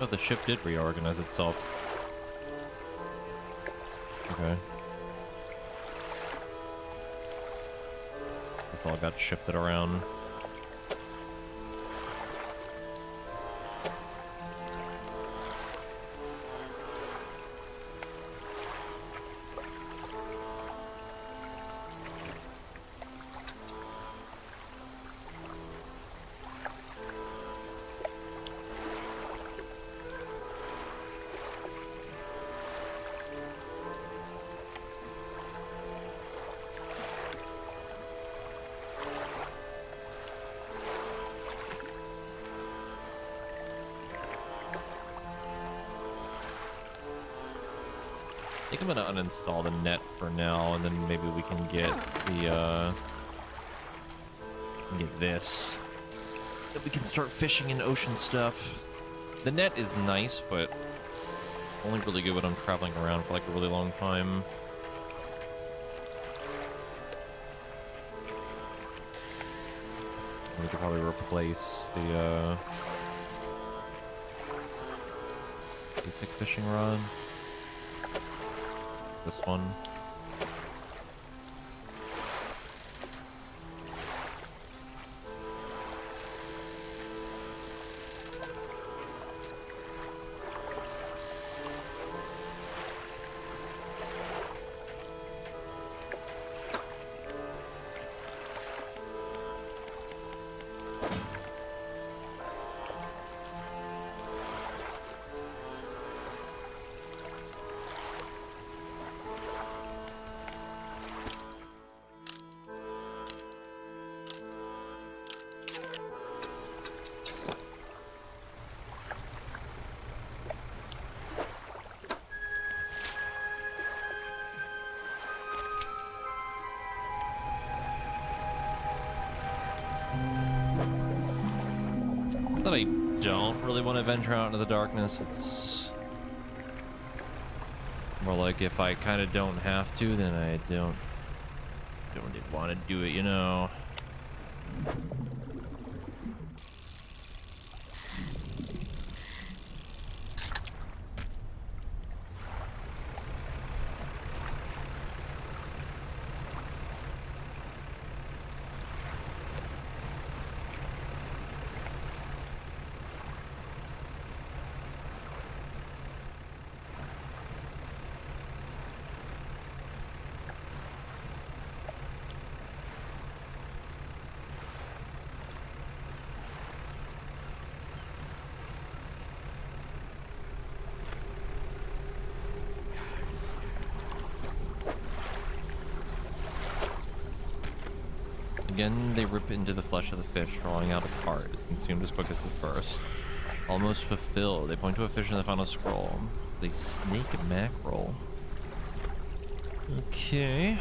Oh, the ship did reorganize itself. Okay. This all got shifted around. I think I'm gonna uninstall the net for now, and then maybe we can get the this. Then we can start fishing in ocean stuff. The net is nice, but only really good when I'm traveling around for like a really long time. We could probably replace the basic fishing rod. This one. That I don't really want to venture out into the darkness. It's more like if I kind of don't have to, then I don't want to do it, you know. Again, they rip into the flesh of the fish, drawing out its heart. It's consumed as quick as it bursts. Almost fulfilled. They point to a fish in the final scroll. They snake mackerel. Okay.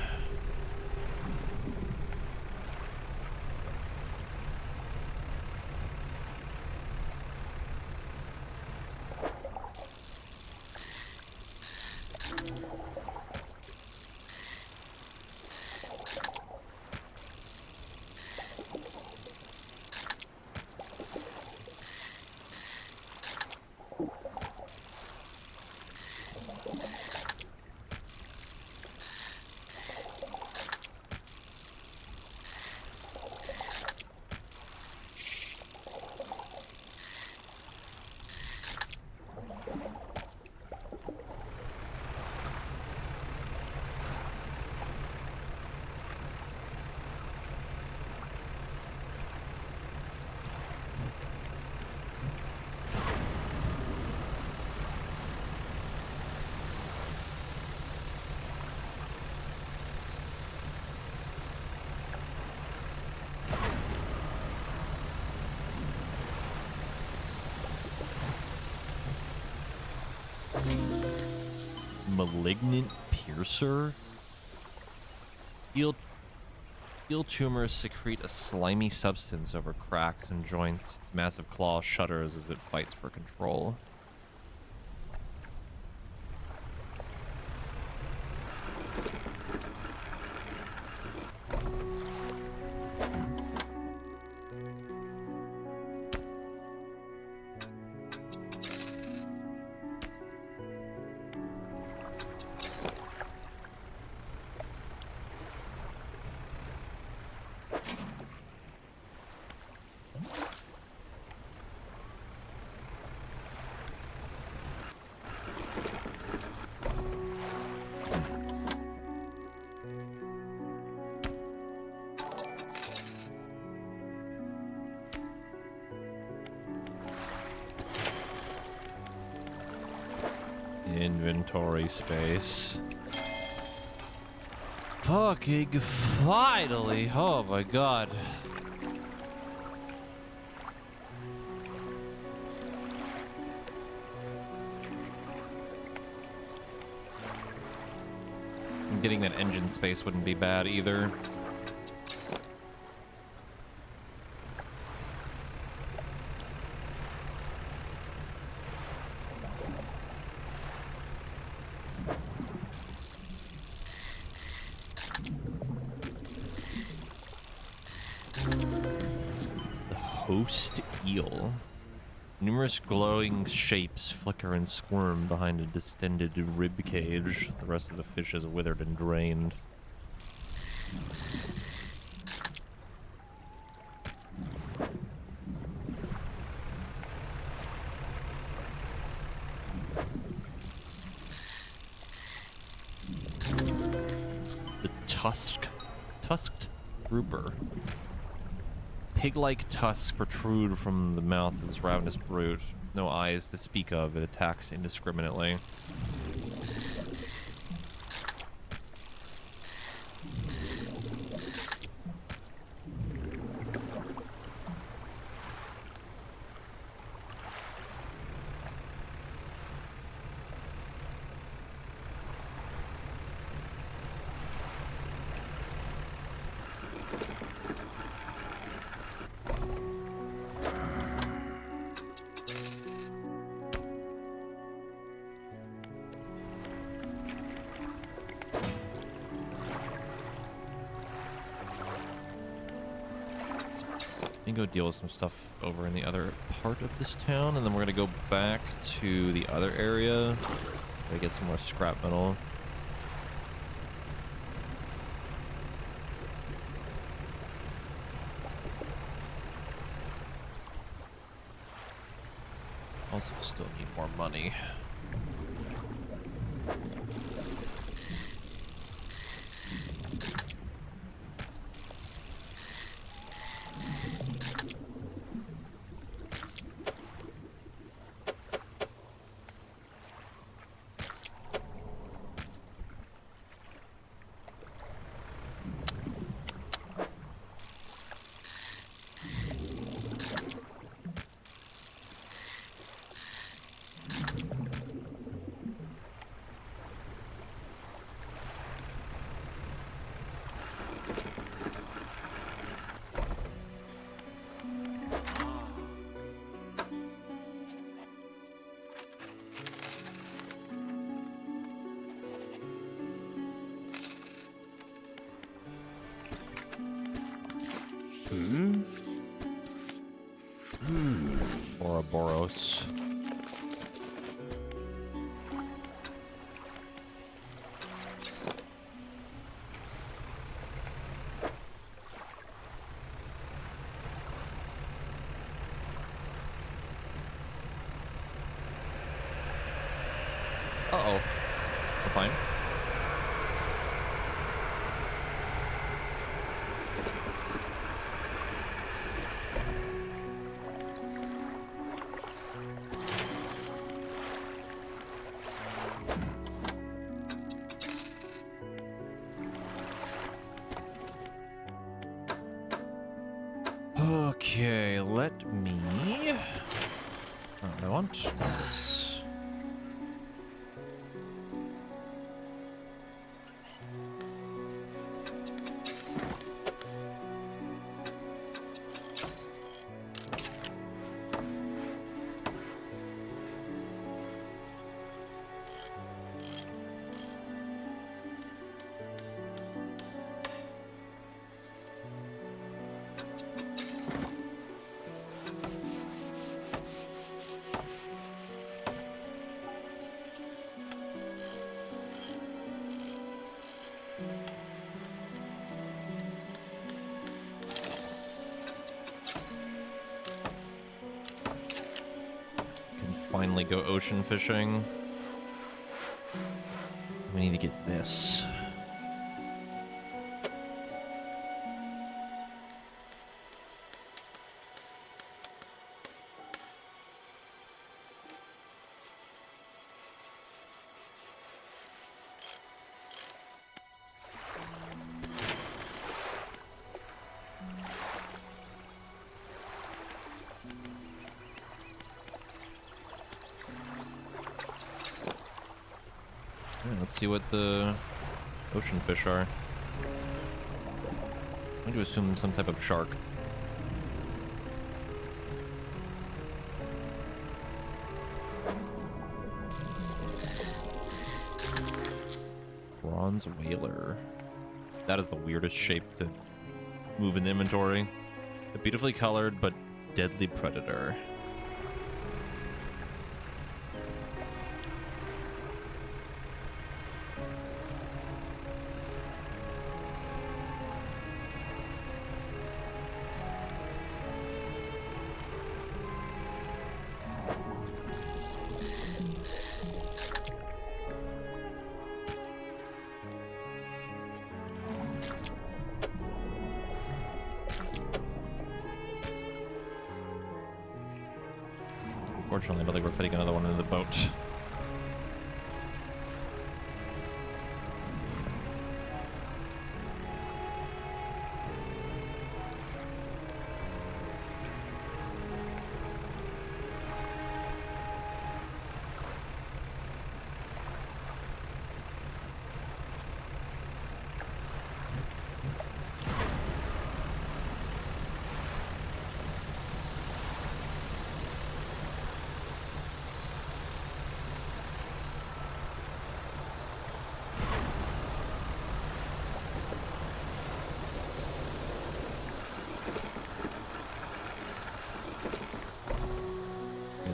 Malignant piercer. Steel tumors secrete a slimy substance over cracks and joints. Its massive claw shudders as it fights for control. Inventory space. Fucking finally! Oh my god. Getting that engine space wouldn't be bad either. The host eel. Numerous glowing shapes flicker and squirm behind a distended rib cage. The rest of the fish is withered and drained. The tusked grouper. Pig-like tusks protrude from the mouth of this ravenous brute. No eyes to speak of, it attacks indiscriminately. Go deal with some stuff over in the other part of this town, and then we're gonna go back to the other area to get some more scrap metal. Also still need more money. Ouroboros. Uh-oh. We're fine. Okay, let me... I want this. Finally go ocean fishing. We need to get this. Let's see what the ocean fish are. I'm going to assume some type of shark. Bronze whaler. That is the weirdest shape to move in the inventory. A beautifully colored but deadly predator. Unfortunately, I don't think we're fitting another one into the boat.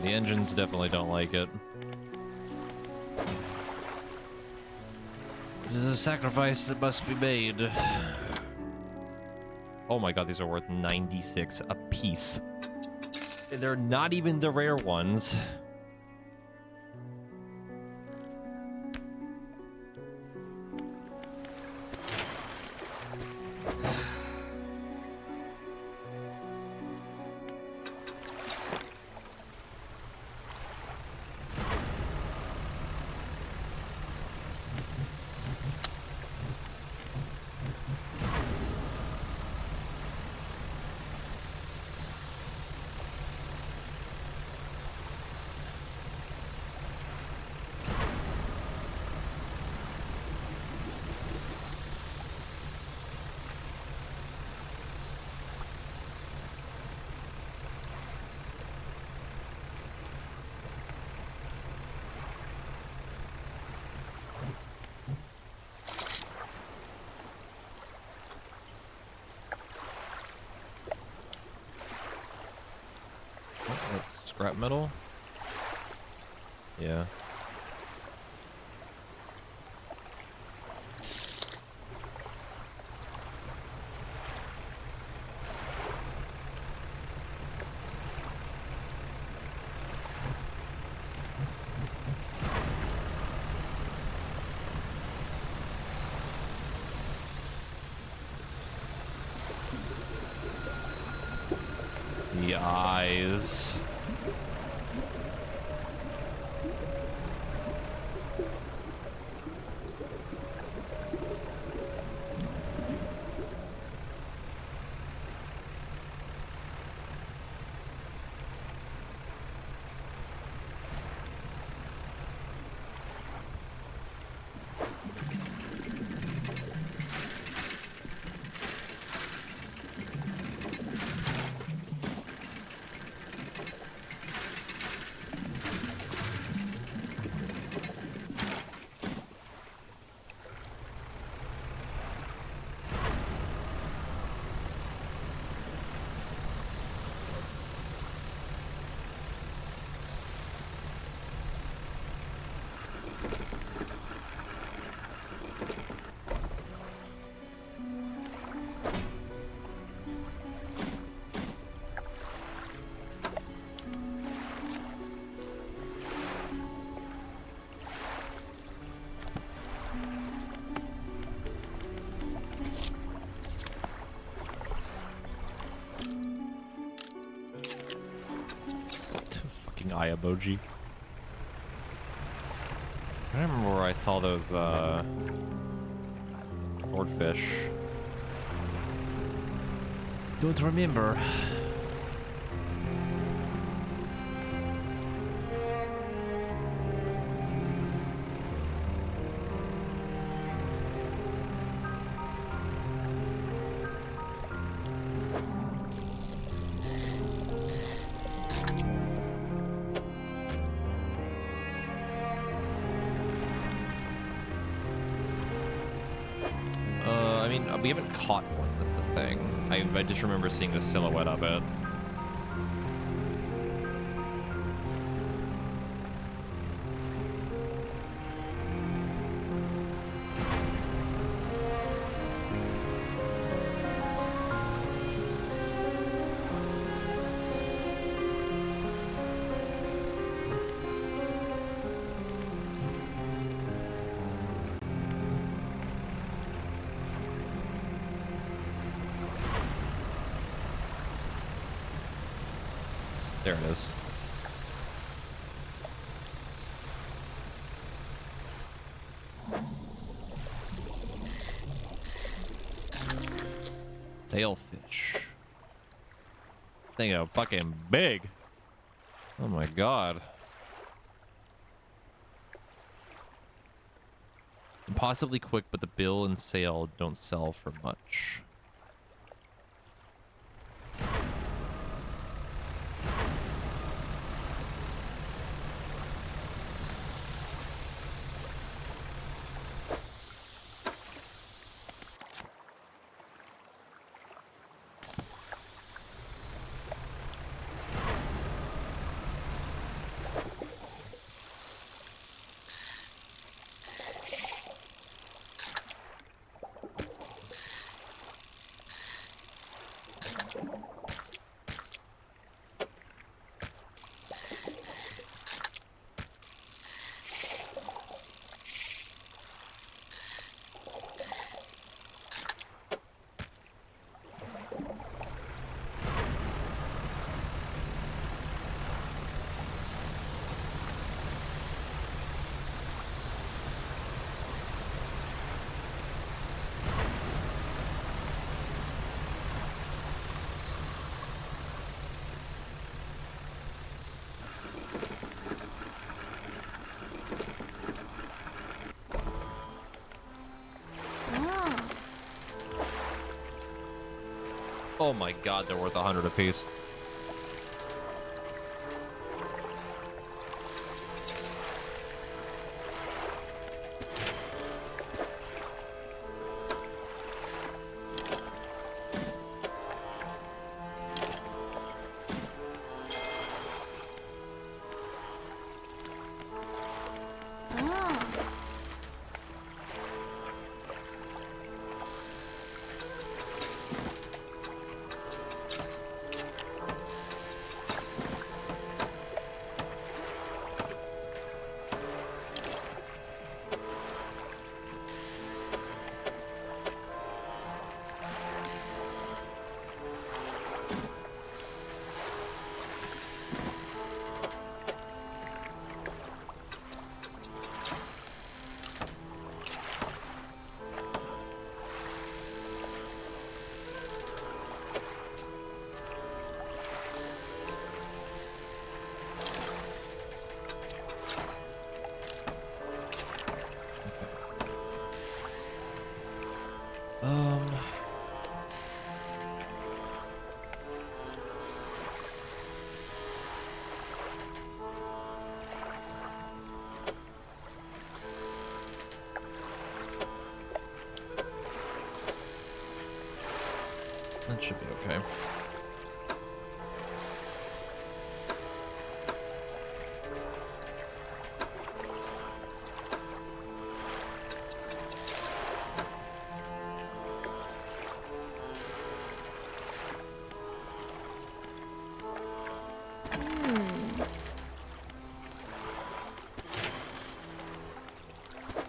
The engines definitely don't like it. It is a sacrifice that must be made. Oh my god, these are worth 96 a piece. And they're not even the rare ones. Oh, that's scrap metal. Yeah. The eyes. Fucking eye emoji. I don't remember where I saw those swordfish. Don't remember. we haven't caught one. That's the thing. I just remember seeing the silhouette of it. There it is. Sailfish. Thing are fucking big. Oh my god. Impossibly quick, but the bill and sail don't sell for much. Oh my god, they're worth 100 apiece. That should be okay.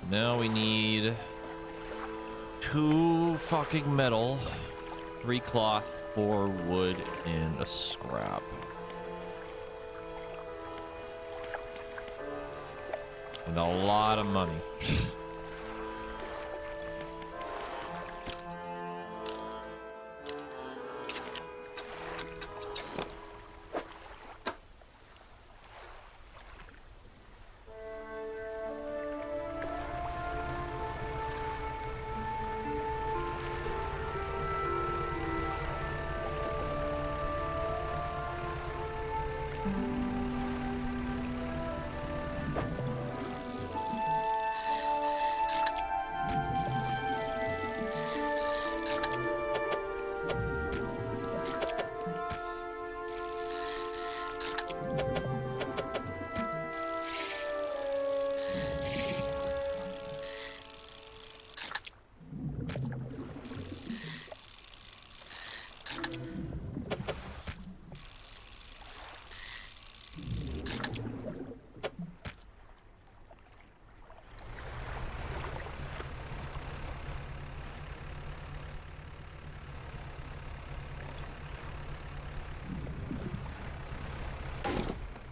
Now we need 2 fucking metal, 3 cloth, 4 wood, and a scrap. And a lot of money.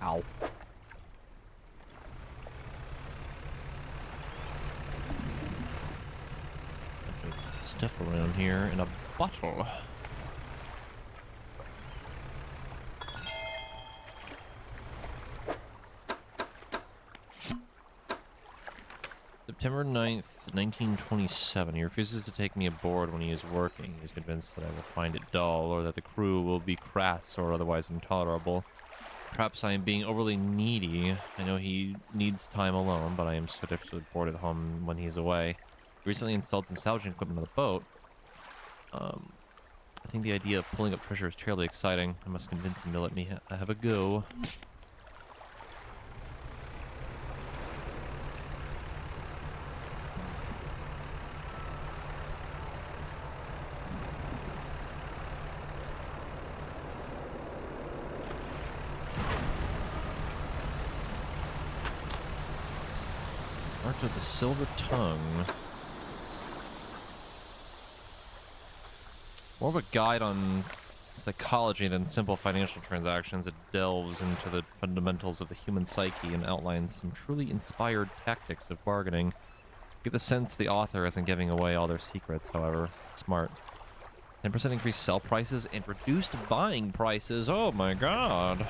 Ow. Stuff around here in a bottle. September 9th, 1927. He refuses to take me aboard when he is working. He's convinced that I will find it dull, or that the crew will be crass or otherwise intolerable. Perhaps I am being overly needy. I know he needs time alone, but I am so desperately bored at home when he's away. He recently installed some salvaging equipment on the boat. I think the idea of pulling up treasure is terribly exciting. I must convince him to let me have a go. Art of the Silver Tongue. More of a guide on psychology than simple financial transactions. It delves into the fundamentals of the human psyche and outlines some truly inspired tactics of bargaining. Get the sense the author isn't giving away all their secrets, however. Smart. 10% increased sell prices and reduced buying prices. Oh my god.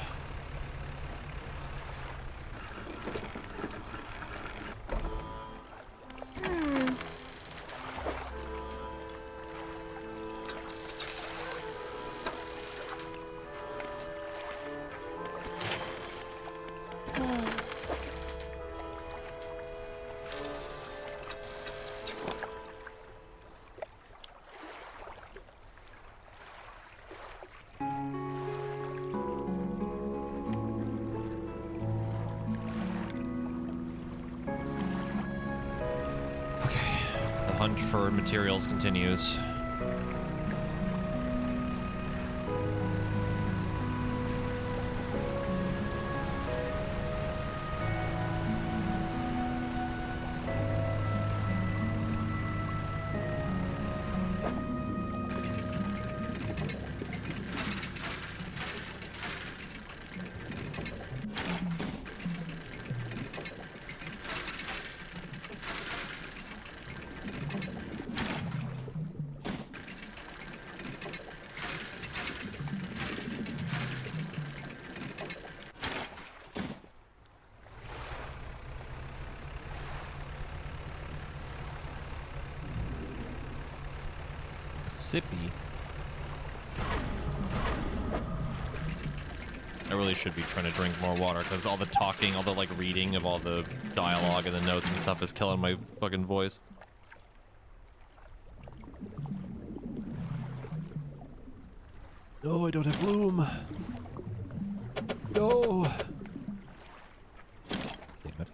Hunt for materials continues. Mississippi. I really should be trying to drink more water because all the talking, all the like reading of all the dialogue and the notes and stuff is killing my fucking voice. No, I don't have room. No. Damn it.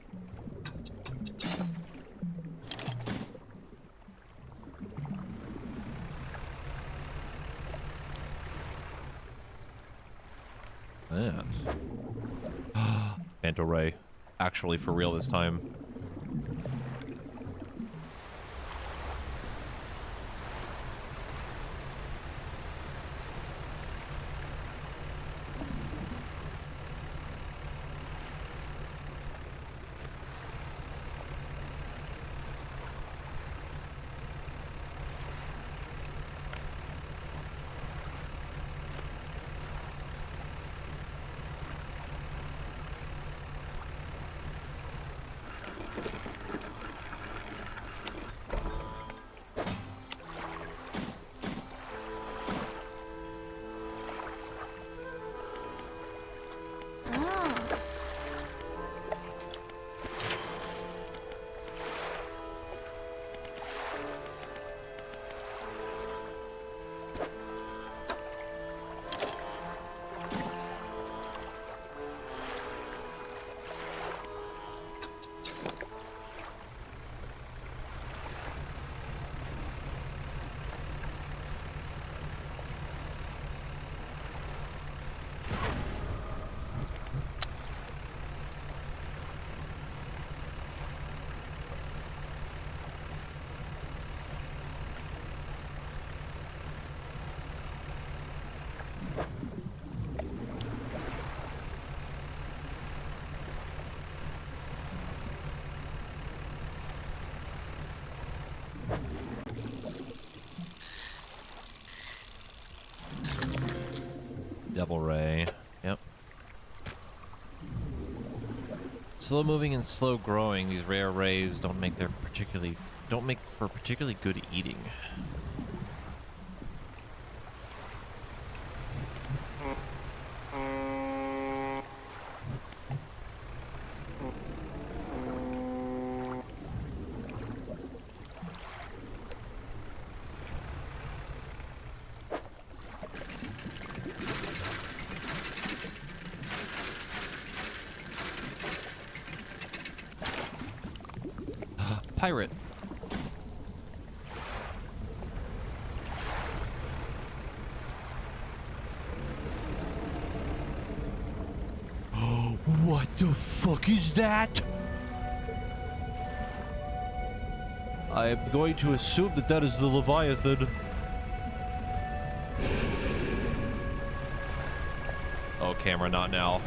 And Manta Ray, actually for real this time. Devil Ray. Yep. Slow moving and slow growing, these rare rays don't make for particularly good eating. Pirate. Oh, what the fuck is that? I am going to assume that that is the Leviathan. Oh, camera, not now.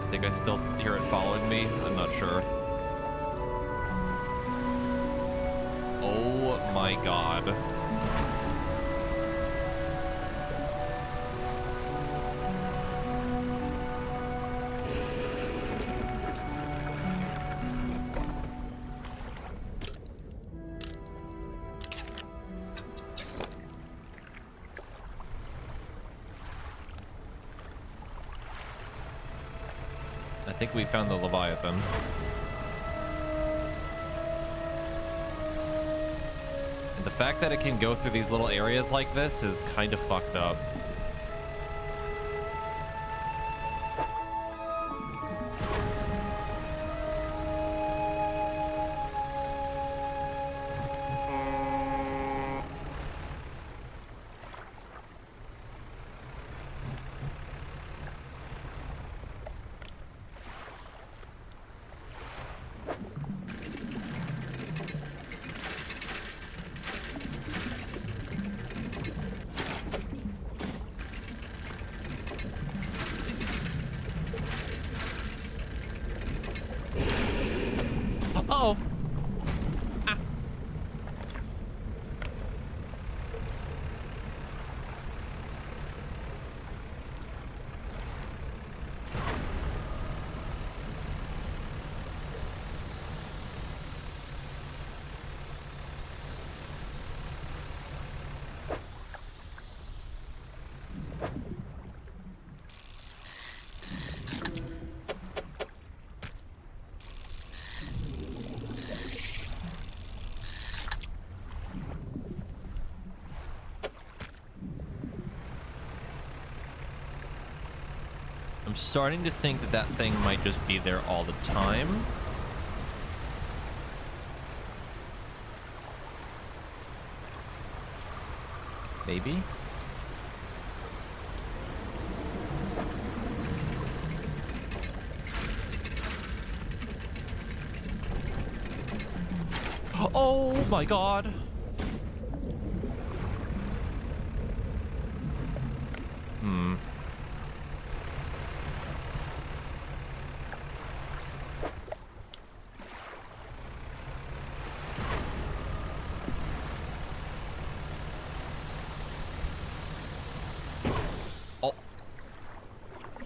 I think I still hear it following me. I'm not sure. Oh my god. I think we found the Leviathan. And the fact that it can go through these little areas like this is kind of fucked up. Uh-oh. Ah. I'm starting to think that that thing might just be there all the time. Maybe? Oh my god!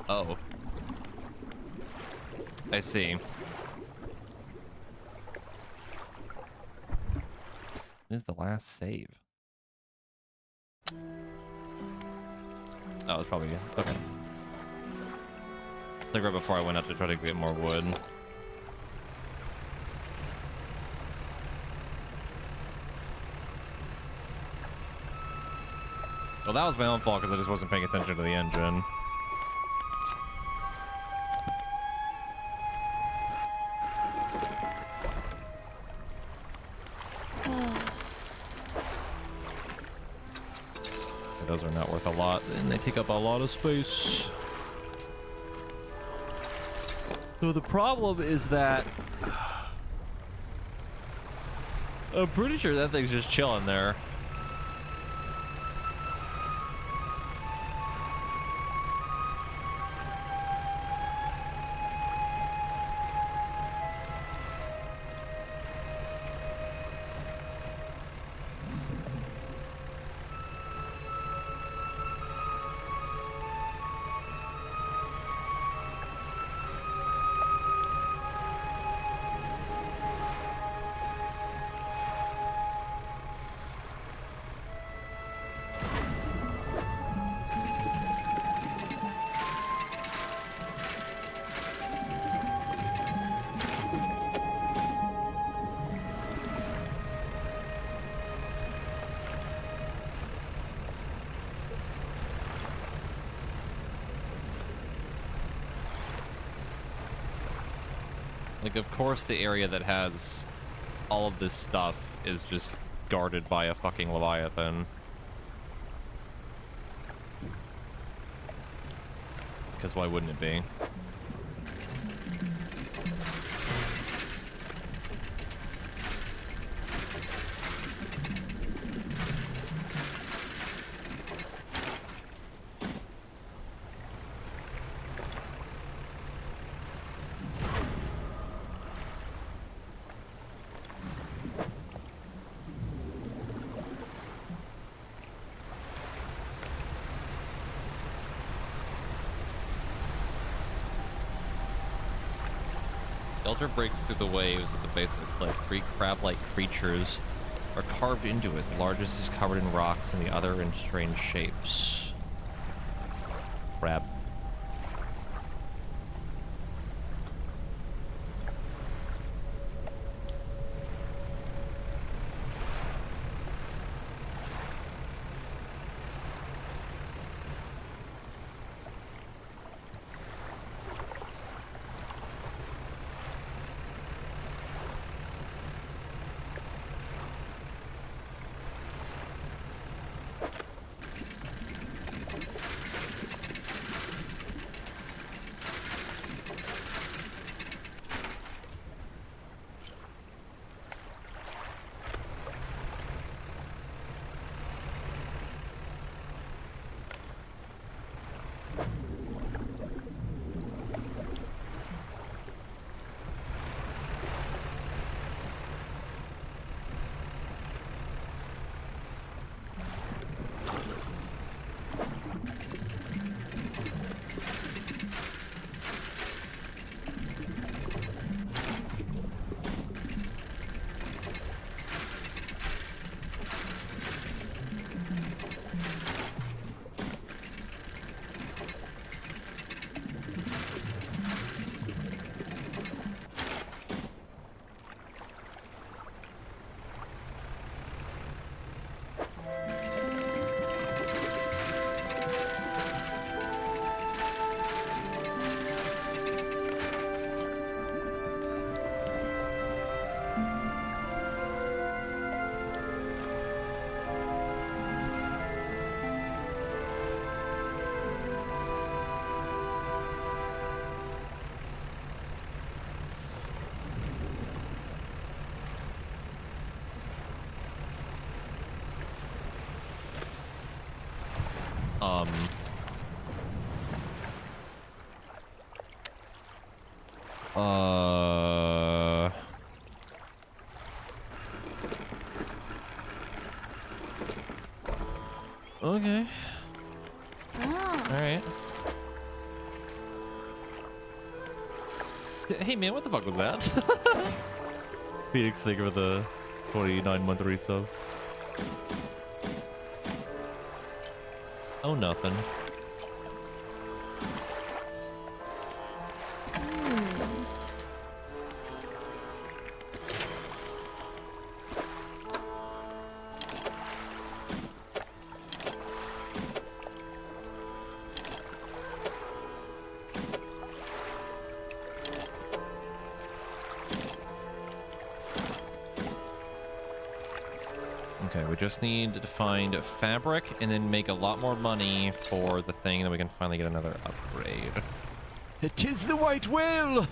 Oh. I see. What is the last save? Oh, it's probably good. Okay. Like right before I went out to try to get more wood. Well, that was my own fault because I just wasn't paying attention to the engine. Those are not worth a lot, and they take up a lot of space. So the problem is that I'm pretty sure that thing's just chilling there. Like, of course the area that has all of this stuff is just guarded by a fucking Leviathan. Because why wouldn't it be? Shelter breaks through the waves at the base of the cliff. Three crab-like creatures are carved into it. The largest is covered in rocks and the other in strange shapes. Crab. Okay. Alright. Hey man, what the fuck was that? Phoenix, thank you for the 29-month resub. Oh, nothing. Okay, we just need to find fabric and then make a lot more money for the thing, and then we can finally get another upgrade. It is the white whale!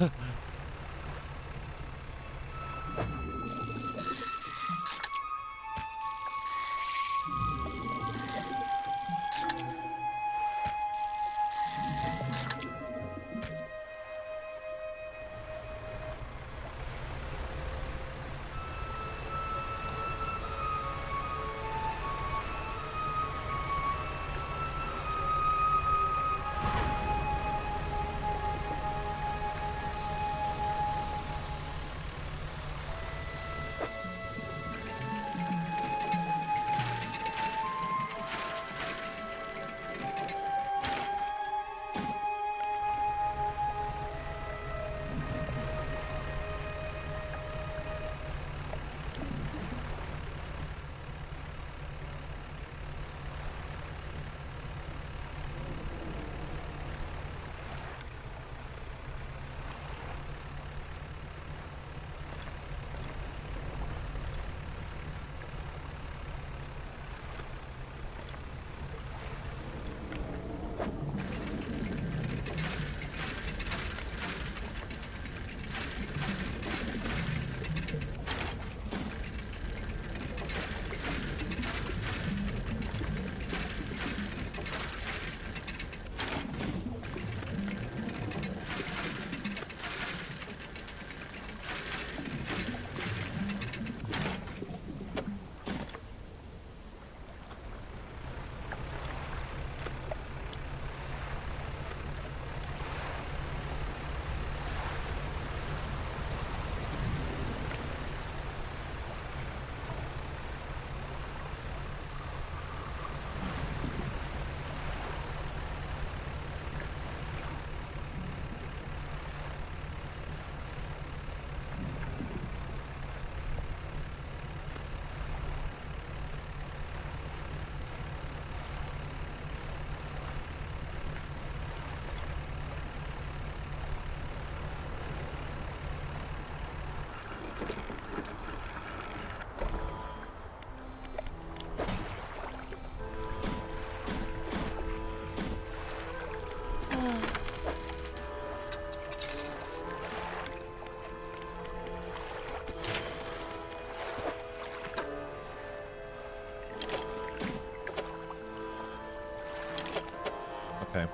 Okay.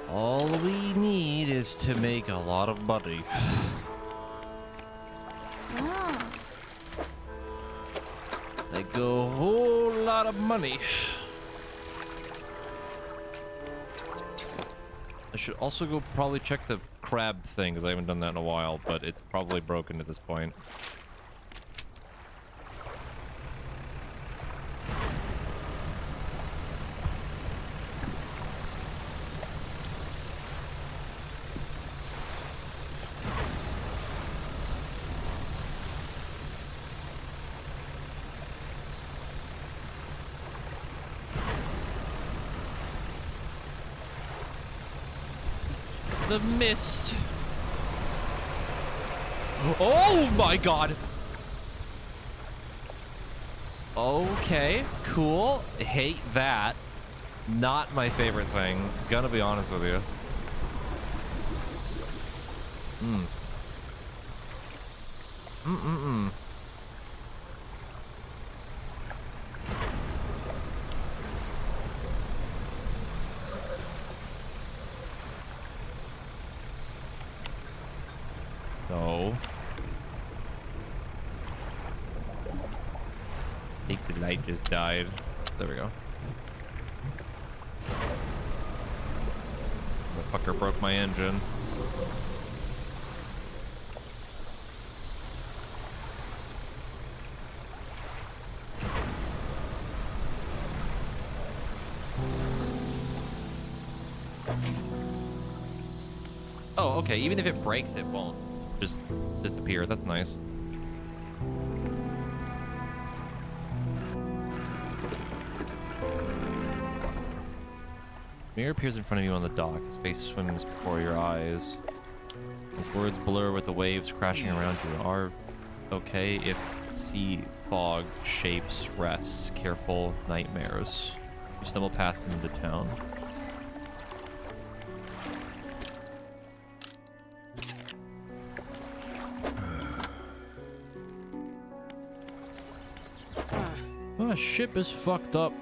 All we need is to make a lot of money. Ah. Like a whole lot of money. I should also go probably check the crab thing, because I haven't done that in a while, but it's probably broken at this point. The mist. Oh my god. Okay, cool. Hate that. Not my favorite thing. Gonna be honest with you. Mm-mm-mm. No. I think the light just died. There we go. The fucker broke my engine. Oh, okay. Even if it breaks, it won't just disappear. That's nice. Mirror appears in front of you on the dock. His face swims before your eyes. His words blur with the waves crashing around you. Are okay if sea fog shapes rest. Careful nightmares. You stumble past him into town. Oh, ship is fucked up.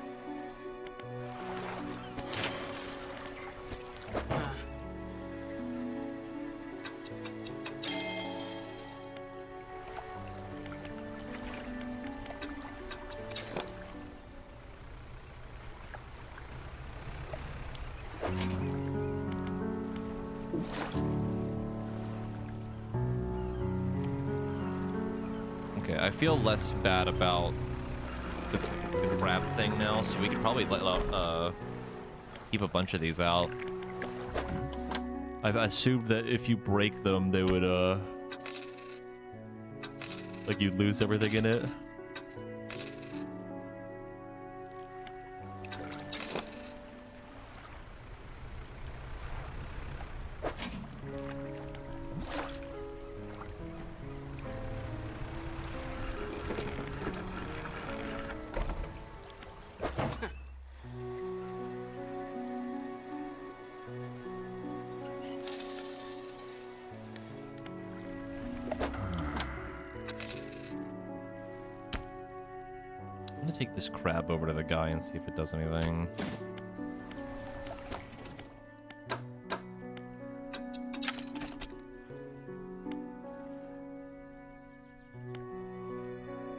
Okay, I feel less bad about the crab thing now, so we could probably keep a bunch of these out. I've assumed that if you break them, they would like you'd lose everything in it. I'm gonna take this crab over to the guy and see if it does anything.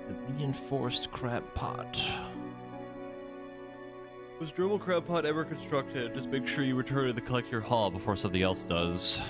The reinforced crab pot. Was Dremel crab pot ever constructed? Just make sure you return to the collector hall before something else does.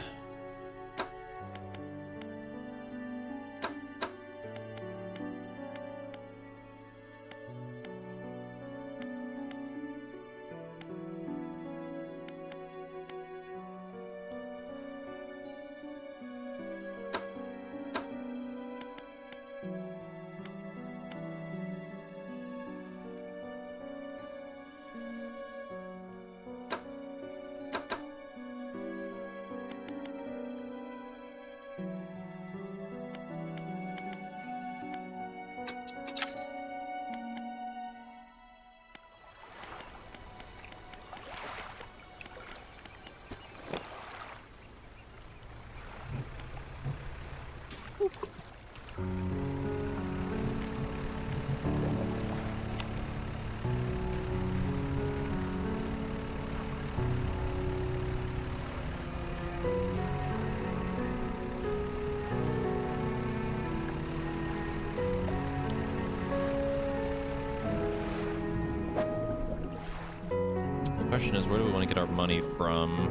question is, where do we want to get our money from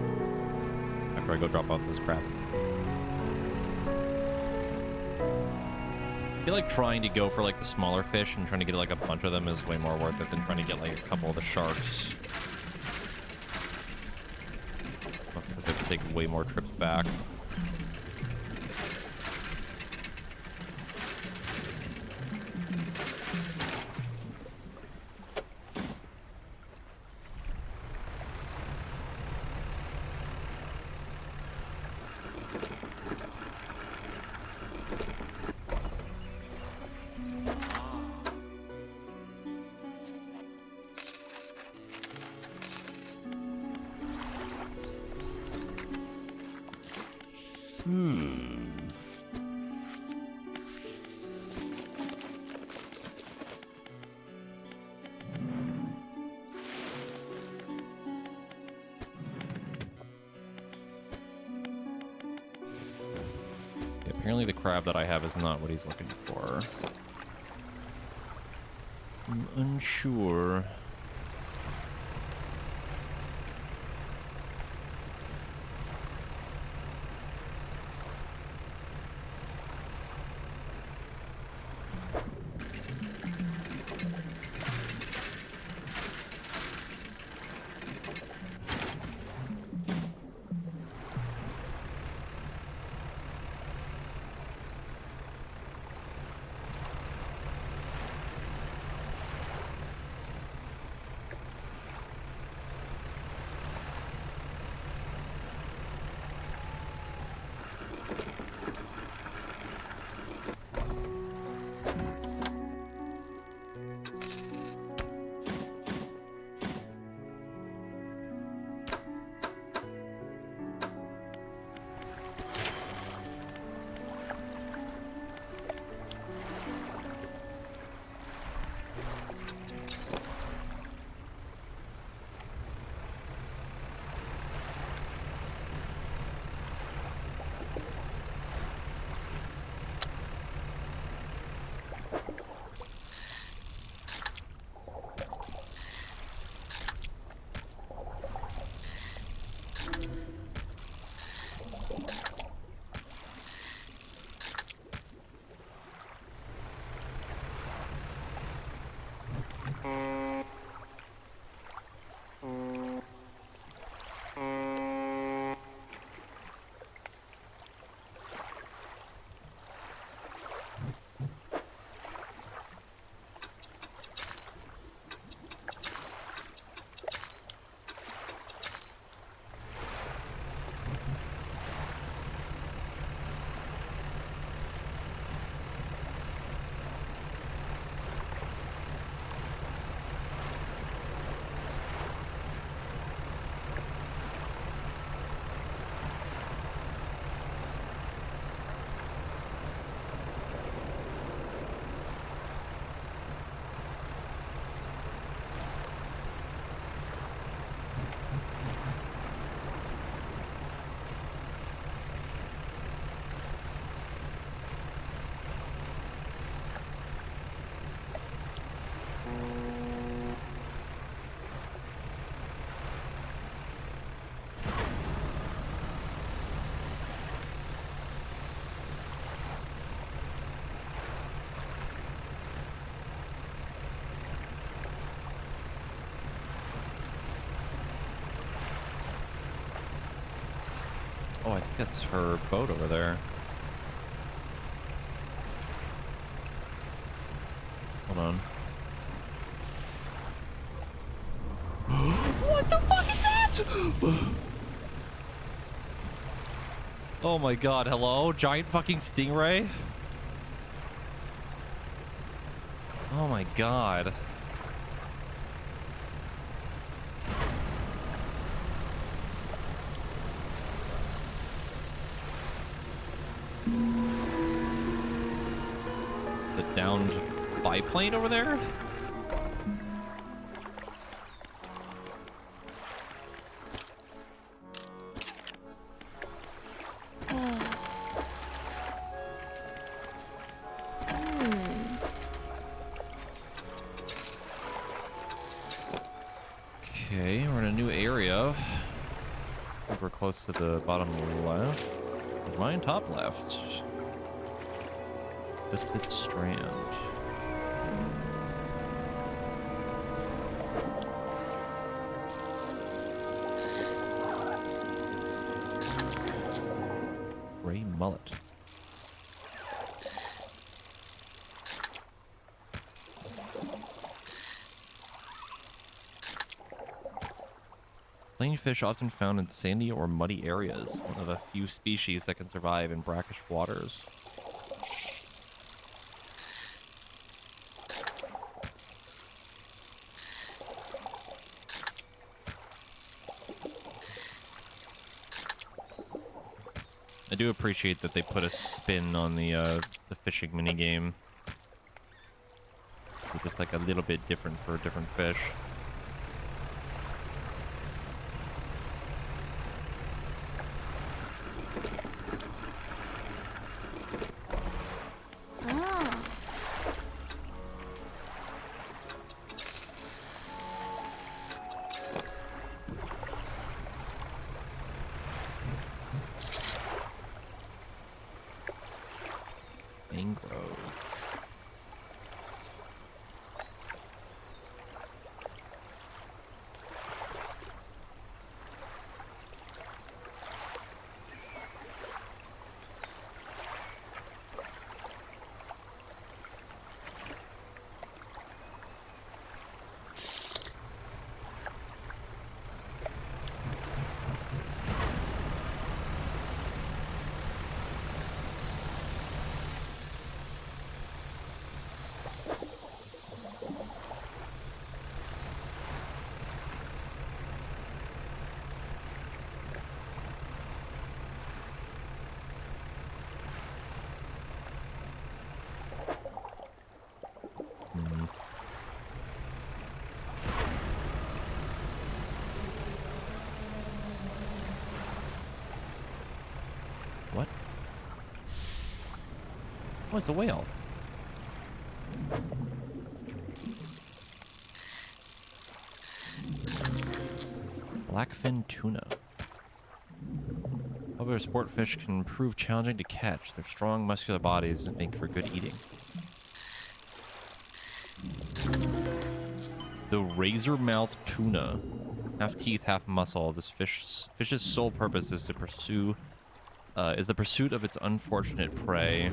after I go drop off this crap? I feel like trying to go for like the smaller fish and trying to get like a bunch of them is way more worth it than trying to get like a couple of the sharks. Because they have to take way more trips back. Apparently the crab that I have is not what he's looking for. I'm unsure. Oh, I think that's her boat over there. Hold on. What the fuck is that? Oh my god, hello? Giant fucking stingray? Oh my god. The downed biplane over there? Okay, we're in a new think we're close to the bottom left. Mine top left. Twisted Strand. Gray mullet. Plainfish often found in sandy or muddy areas, one of a few species that can survive in brackish waters. I do appreciate that they put a spin on the fishing minigame. Just like a little bit different for different fish. Mangrove. What? Oh, it's a whale. Blackfin tuna. Other sport fish can prove challenging to catch. Their strong, muscular bodies make for good eating. The razor-mouthed tuna. Half teeth, half muscle. This fish's sole purpose is to pursue is the pursuit of its unfortunate prey.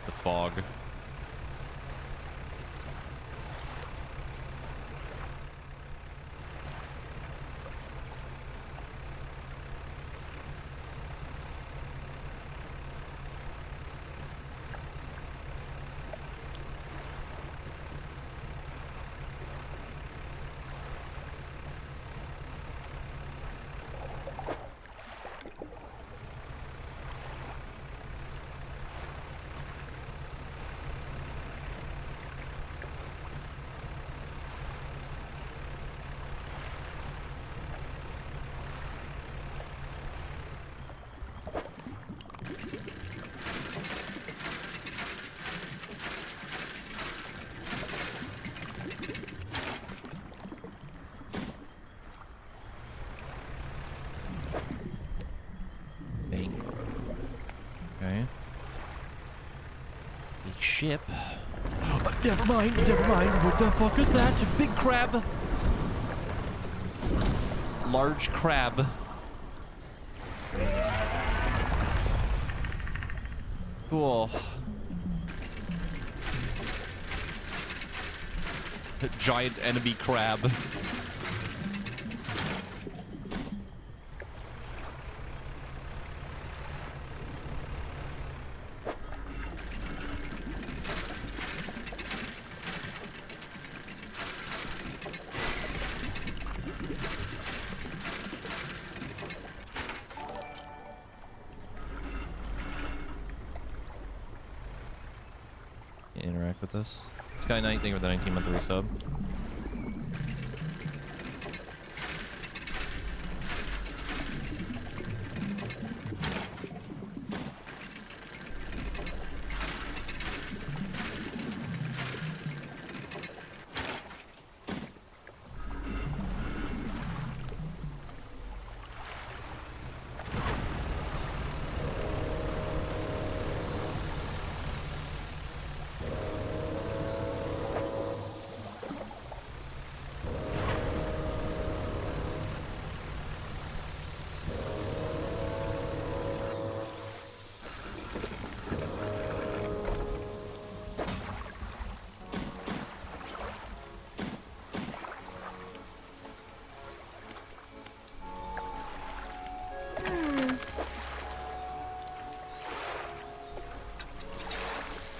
The fog. Okay. A ship. Never mind, never mind. What the fuck is that? A big crab. Large crab. Cool. A giant enemy crab. Interact with us. Sky Knight, thank you for the 19-month resub.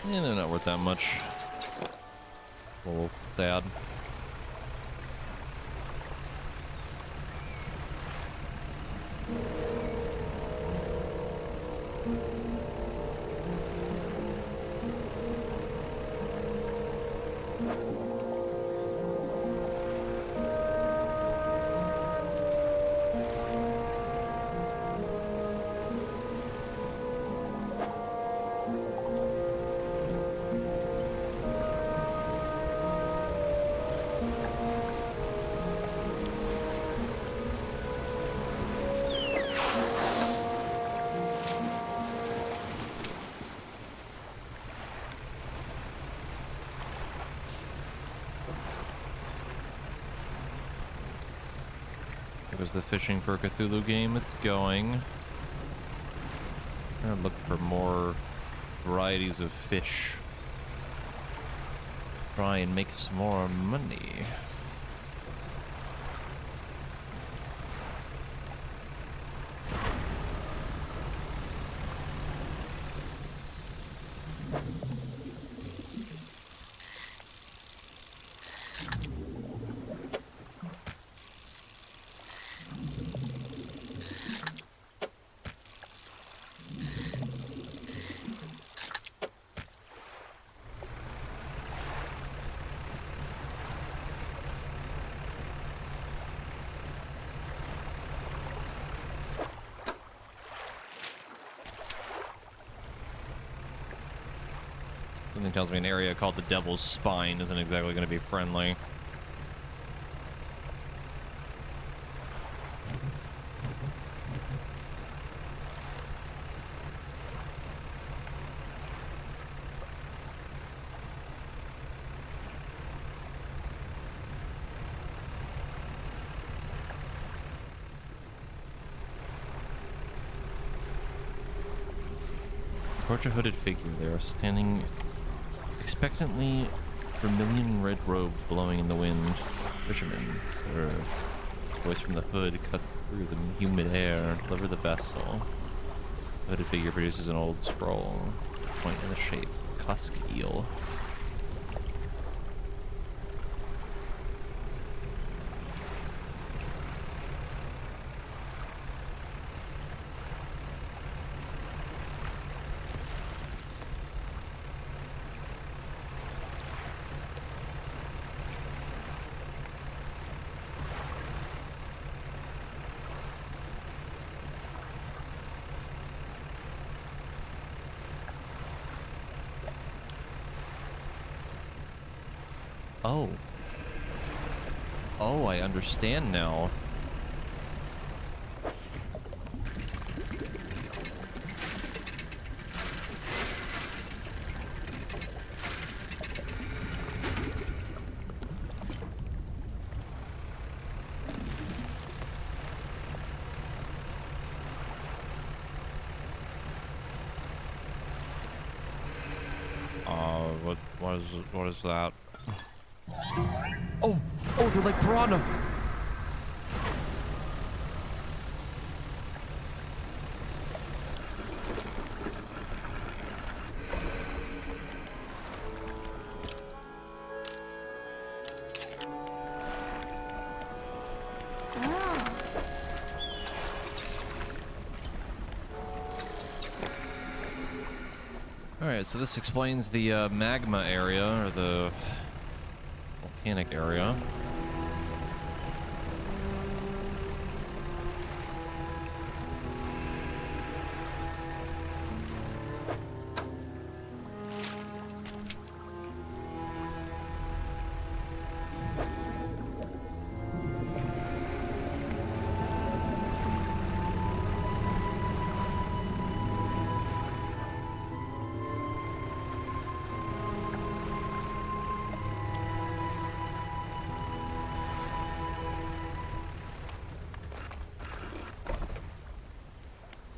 Yeah, they're not worth that much. A little sad. There's the fishing for Cthulhu game. It's going. I'm gonna look for more varieties of fish. Try and make some more money. Something tells me an area called the Devil's Spine isn't exactly going to be friendly. Approach a hooded figure. They are standing expectantly, vermilion red robes blowing in the wind. Fishermen, serve. Voice from the hood cuts through the humid air. Deliver the vessel. The hooded figure produces an old scroll. Point in the shape. Cusk eel. Oh. Oh, I understand now. What is that? Oh, they're like piranha. Alright, so this explains the magma area, or the volcanic area.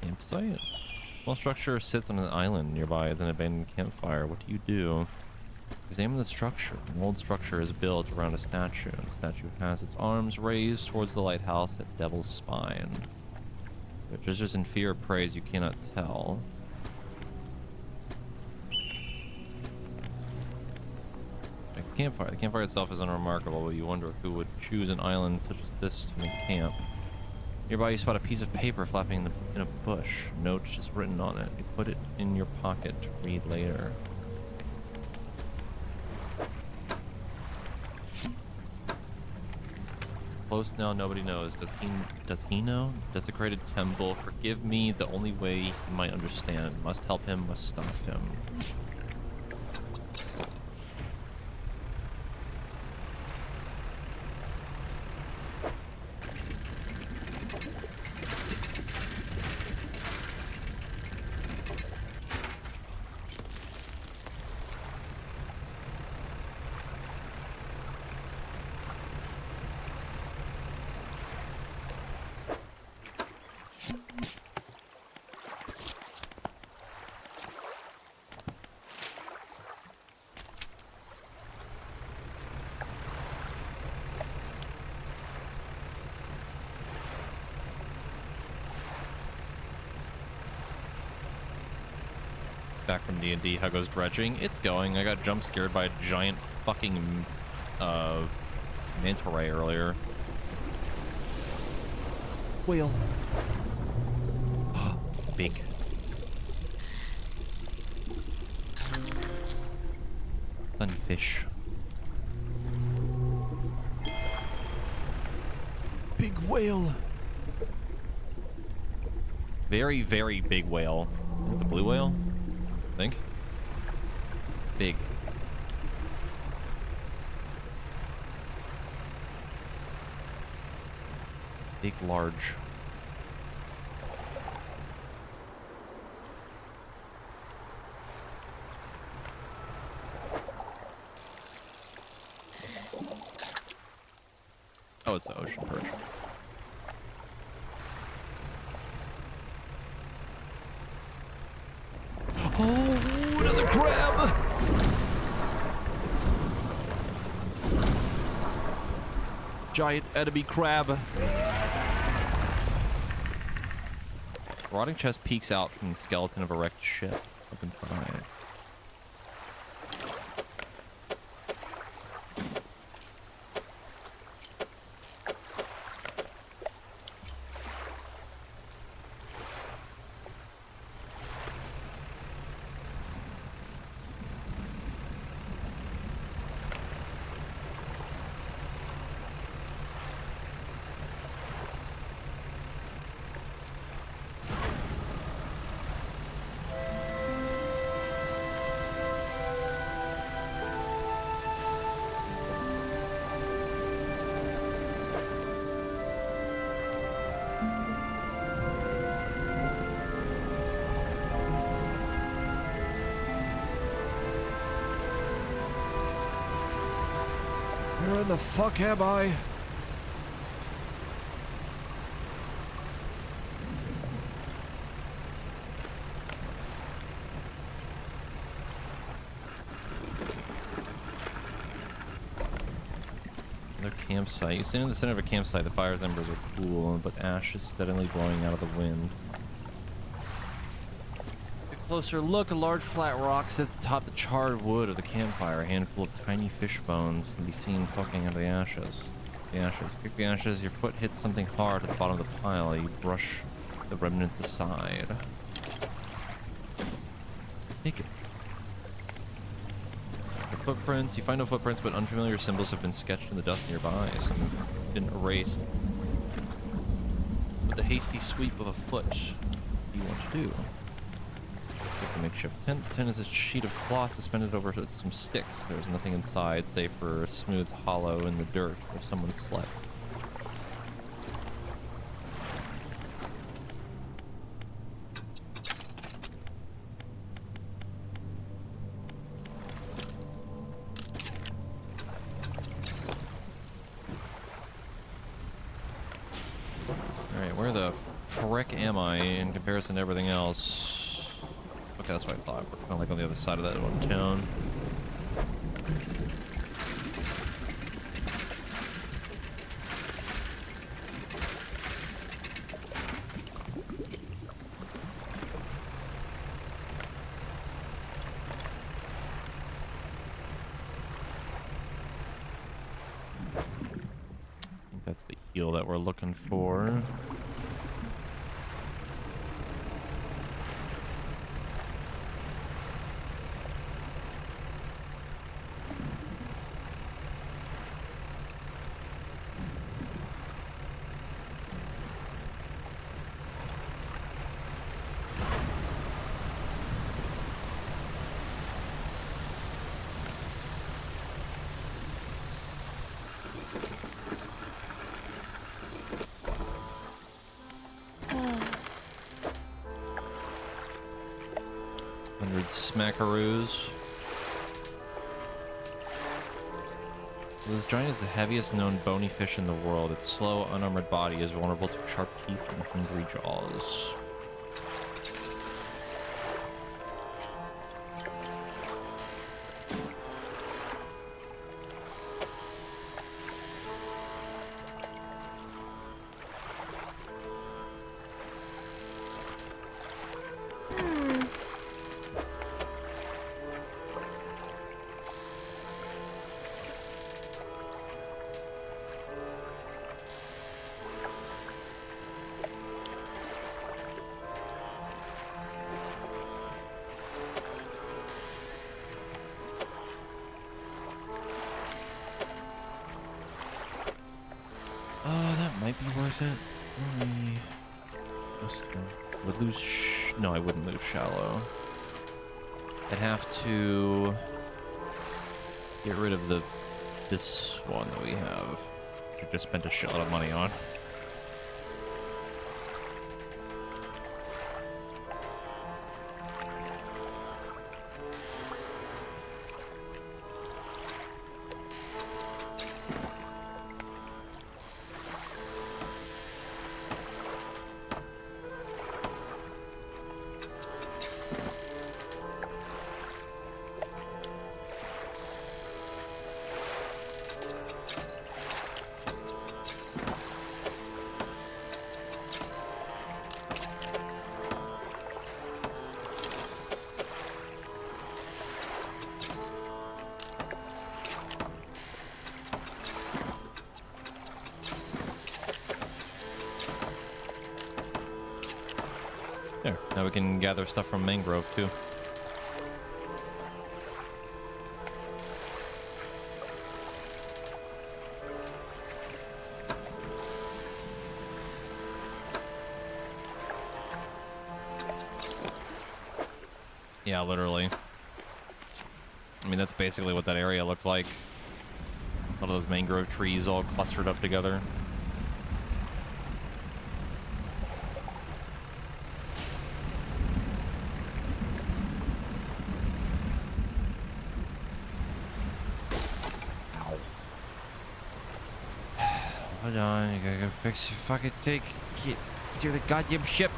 Campsite? Small structure sits on an island nearby as an abandoned campfire. What do you do? Examine the structure. An old structure is built around a statue. The statue has its arms raised towards the lighthouse at Devil's Spine. Just as in fear of praise, you cannot tell. A campfire. The campfire itself is unremarkable, but you wonder who would choose an island such as this to make camp. Nearby, you spot a piece of paper flapping in a bush. Notes just written on it. You put it in your pocket to read later. Close now, nobody knows. Does he know? Desecrated temple. Forgive me, the only way he might understand. Must help him, must stop him. Back from D&D, how goes dredging? It's going. I got jump scared by a giant fucking manta ray earlier. Whale. Big. Sunfish. Big whale. Very, very big whale. It's a blue whale? I think. Big. Big, large. Oh, it's the ocean perch. Oh, another crab! Giant enemy crab. Rotting chest peeks out from the skeleton of a wrecked ship up inside. Where the fuck am I? Another campsite. You stand in the center of a campsite. The fire's embers are cool, but ash is steadily blowing out of the wind. Closer look, a large flat rock sits atop the charred wood of the campfire. A handful of tiny fish bones can be seen poking out of the ashes. Pick the ashes, your foot hits something hard at the bottom of the pile. You brush the remnants aside. Take it. The footprints, you find no footprints, but unfamiliar symbols have been sketched in the dust nearby. Some have been erased. With the hasty sweep of a foot, what do you want to do? Take the makeshift tent. The tent is a sheet of cloth suspended over some sticks. There's nothing inside save for a smooth hollow in the dirt where someone slept. Alright, where the frick am I in comparison to everything else? Okay, that's what I thought. We're kind of like on the other side of that little town. fuel that we're looking for. Smackaroos. This giant is the heaviest known bony fish in the world. Its slow, unarmored body is vulnerable to sharp teeth and hungry jaws. Might be worth it. Would lose. No, I wouldn't lose shallow. I'd have to get rid of this one that we have. We just spent a shitload of money on. There, now we can gather stuff from mangrove too. Yeah, literally. I mean, that's basically what that area looked like. A lot of those mangrove trees all clustered up together. Hold on, you gotta go fix your fucking thing. Steer the goddamn ship.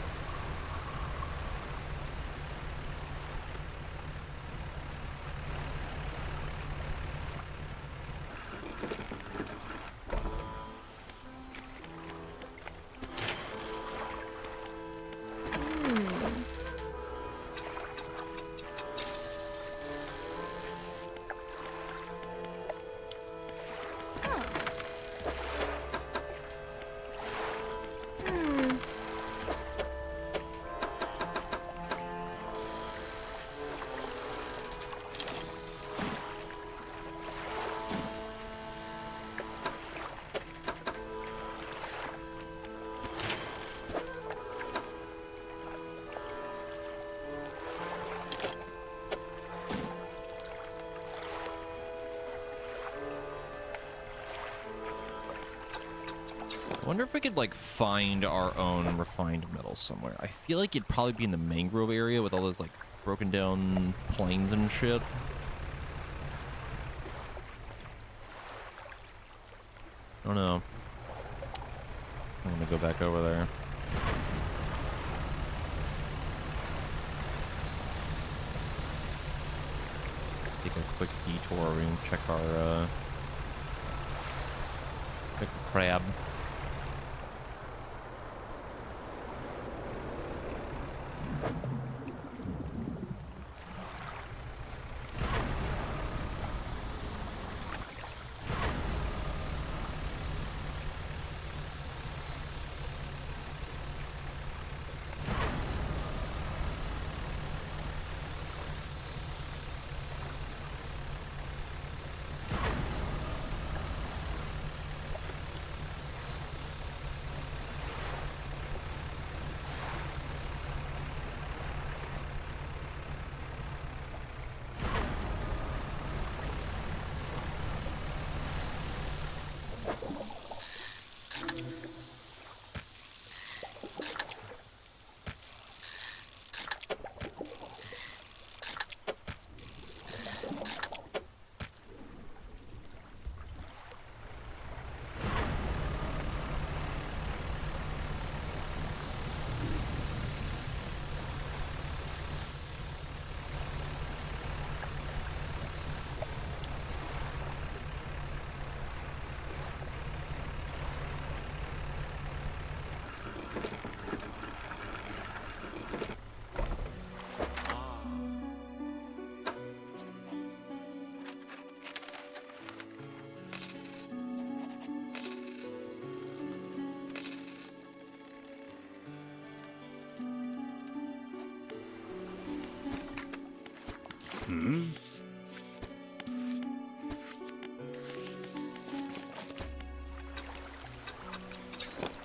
I wonder if we could, like, find our own refined metal somewhere. I feel like it'd probably be in the mangrove area with all those, like, broken down plains and shit. I don't know. I'm gonna go back over there. Take a quick detour. We can check our, check the crab.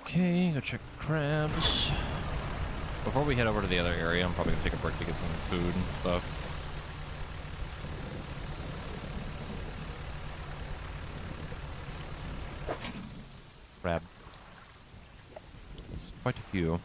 Okay, go check the crabs. Before we head over to the other area, I'm probably gonna take a break to get some food and stuff. Crab. There's quite a few.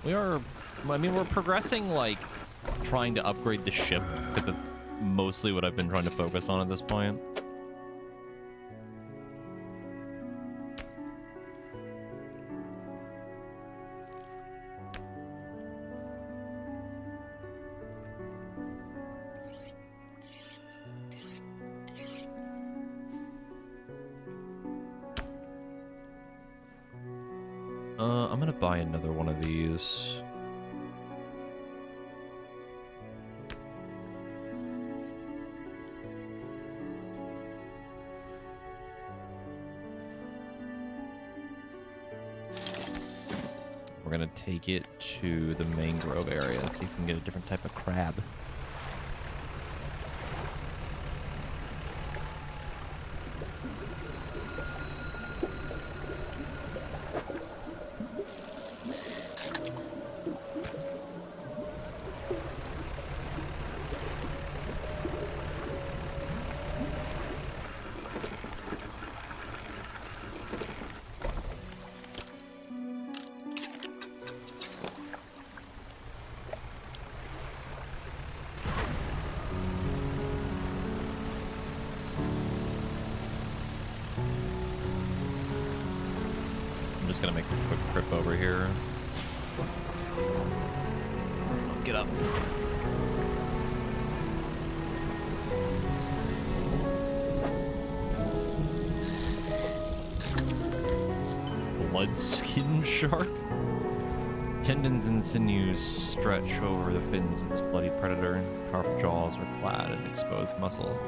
We are, I mean, we're progressing, like, trying to upgrade the ship, because that's mostly what I've been trying to focus on at this point. I'm gonna buy another one of these. We're gonna take it to the mangrove area and see if we can get a different type of crab. Gonna make a quick trip over here. Get up. Bloodskin shark? Tendons and sinews stretch over the fins of this bloody predator, and powerful jaws are clad in exposed muscle.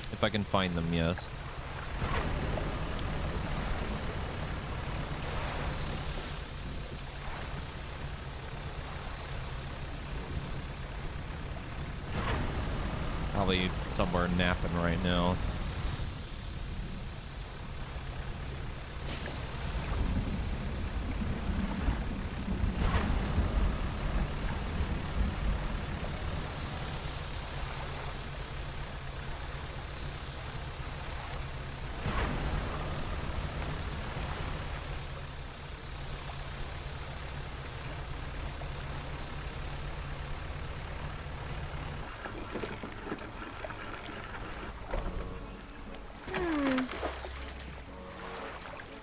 If I can find them, yes. Probably somewhere napping right now.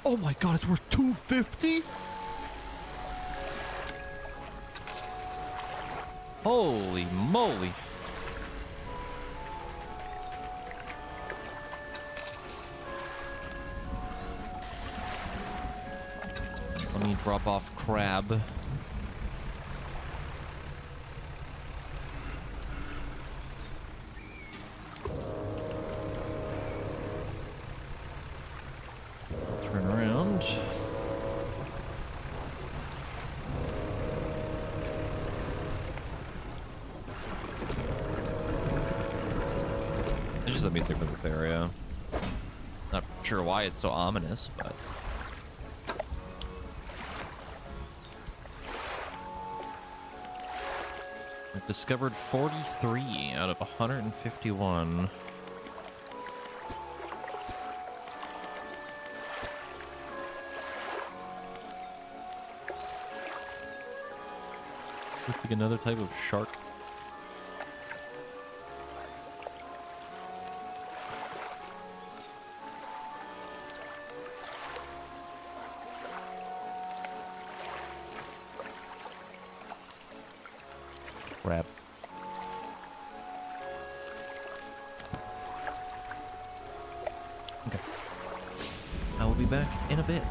Oh my god, it's worth $250? Holy moly. Let me drop off crab. Turn around. There's just the music for this area. Not sure why it's so ominous, but I've discovered 43 out of 151. Looks like another type of shark. Crab. Okay. I will be back in a bit.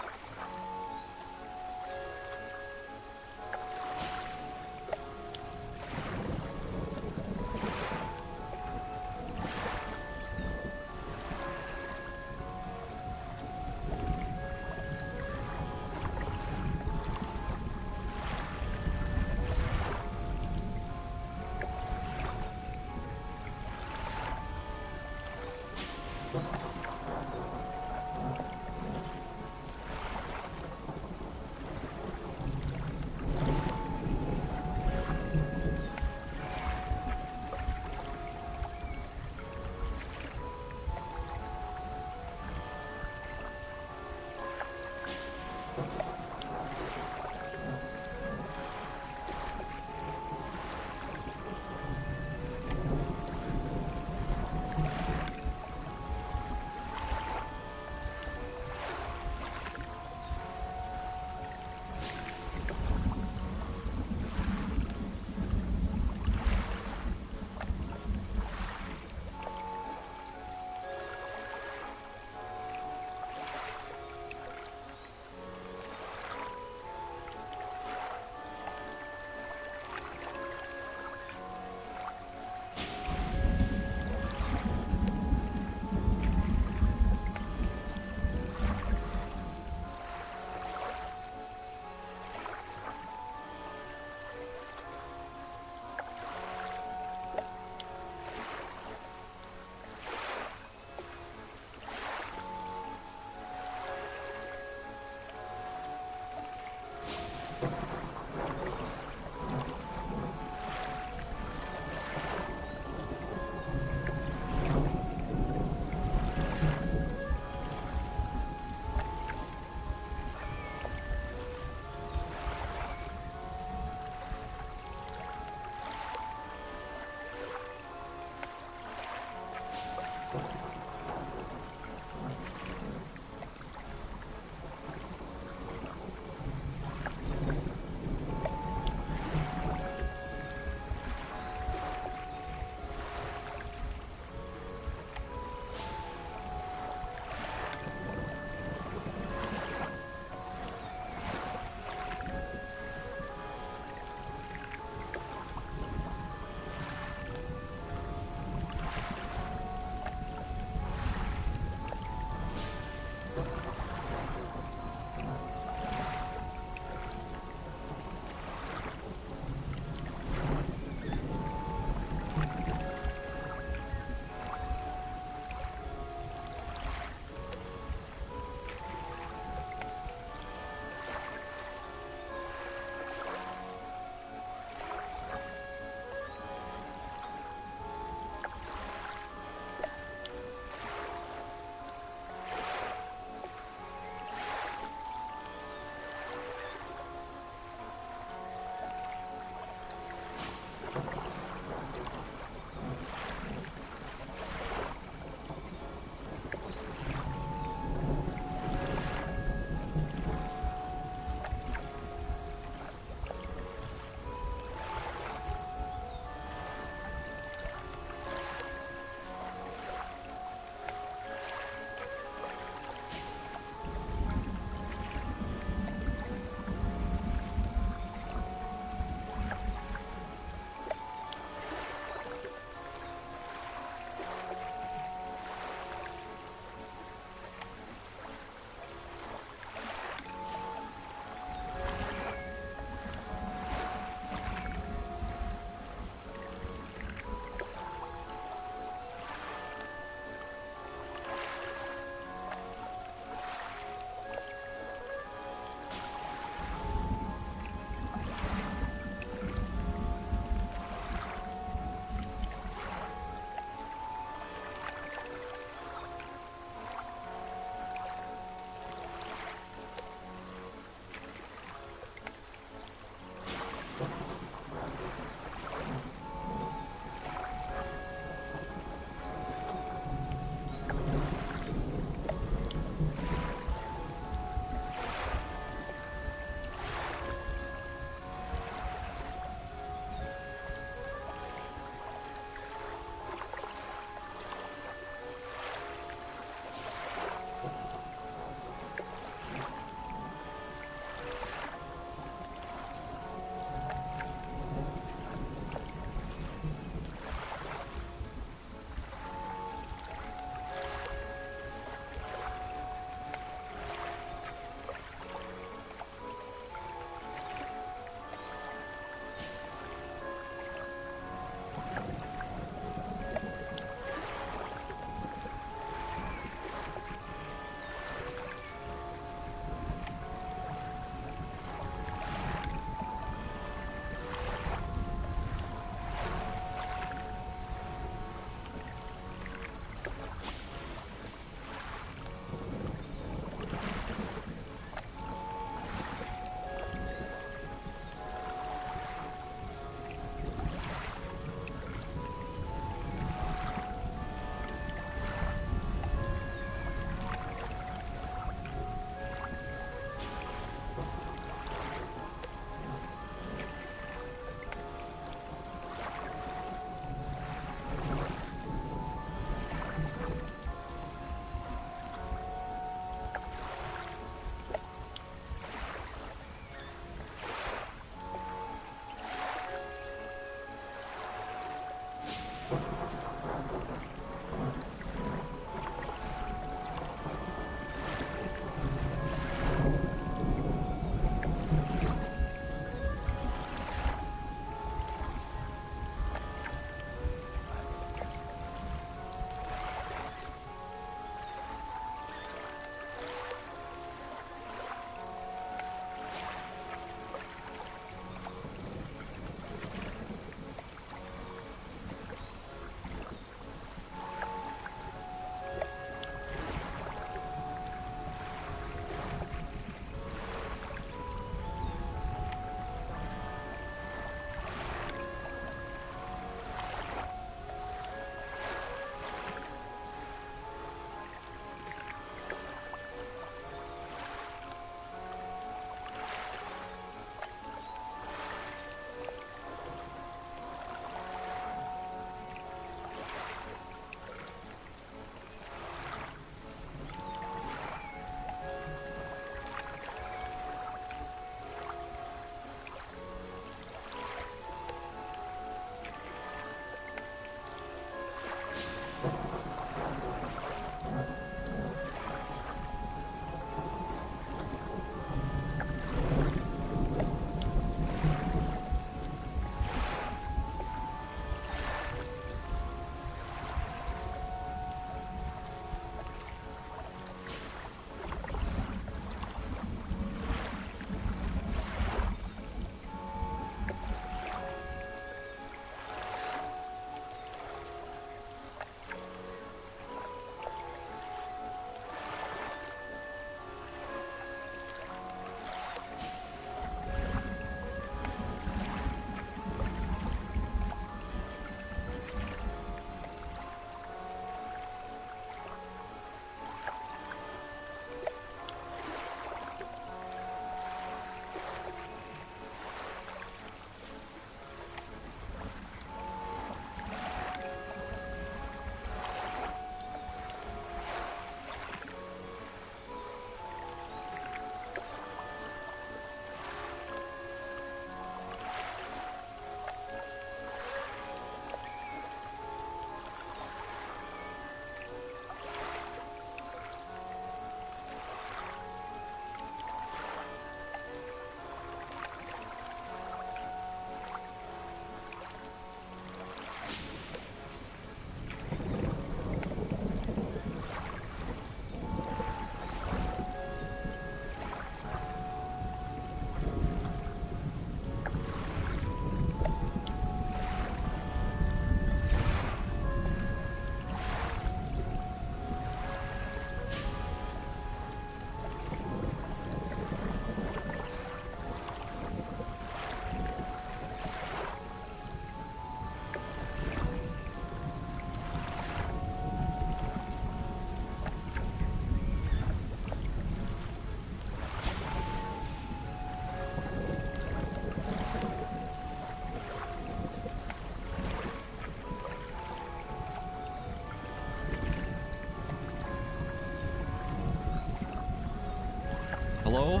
Hello?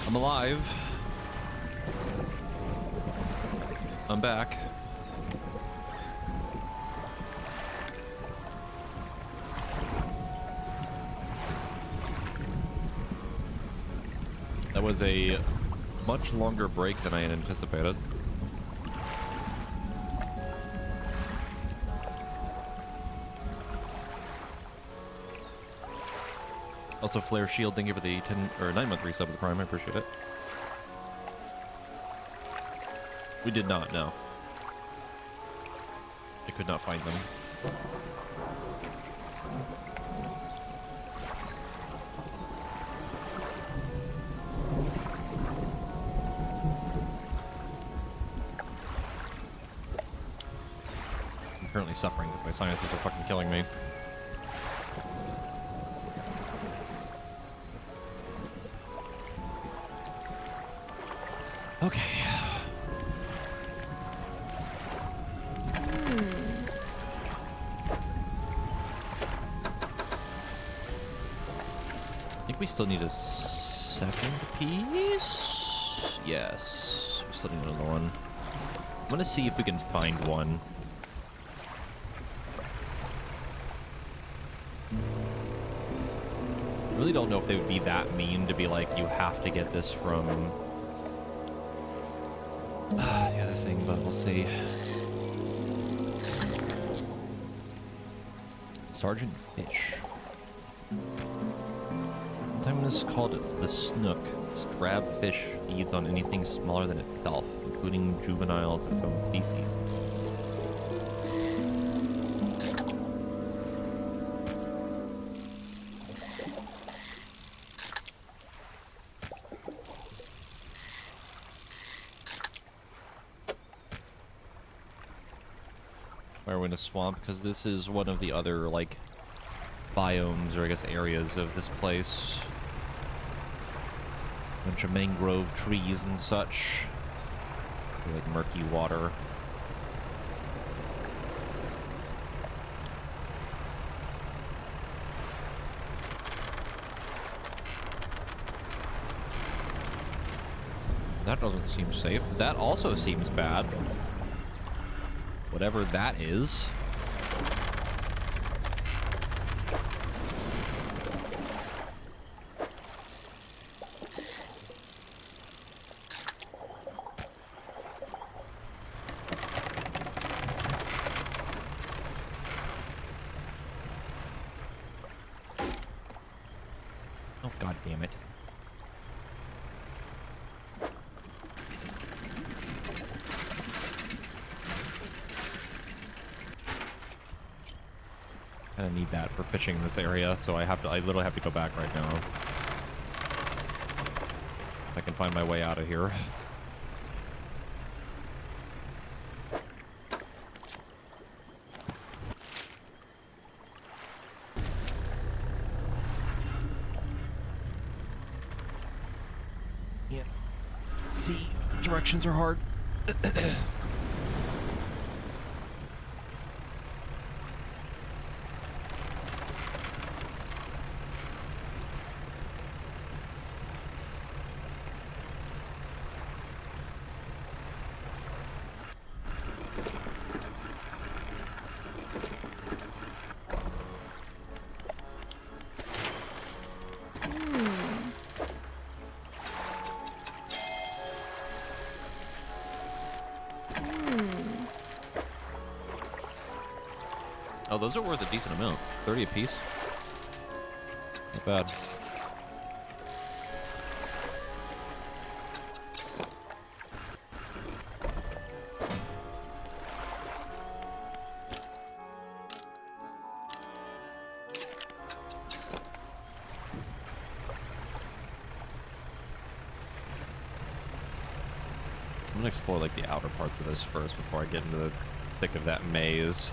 I'm alive. I'm back. That was a much longer break than I had anticipated. Also, Flare Shield, thank you for the 10 or 9-month resub of the Prime. I appreciate it. We did not, no. I could not find them. I'm currently suffering because my sinuses are fucking killing me. Okay. I think we still need a second piece. Yes, we still need another one. I'm gonna see if we can find one. I really don't know if they would be that mean to be like, you have to get this from the other thing, but we'll see. Sergeant Fish. Antagonist called it the Snook. This crab fish feeds on anything smaller than itself, including juveniles of its own species. Why are we in a swamp? Because this is one of the other, like, biomes, or I guess areas of this place. Bunch of mangrove trees and such. Like murky water. That doesn't seem safe. That also seems bad. Whatever that is. Oh, god damn it. Kinda need that for fishing in this area, so I literally have to go back right now. If I can find my way out of here. Yeah. See, directions are hard. Oh, those are worth a decent amount. 30 apiece. Not bad. I'm gonna explore like the outer parts of this first before I get into the thick of that maze.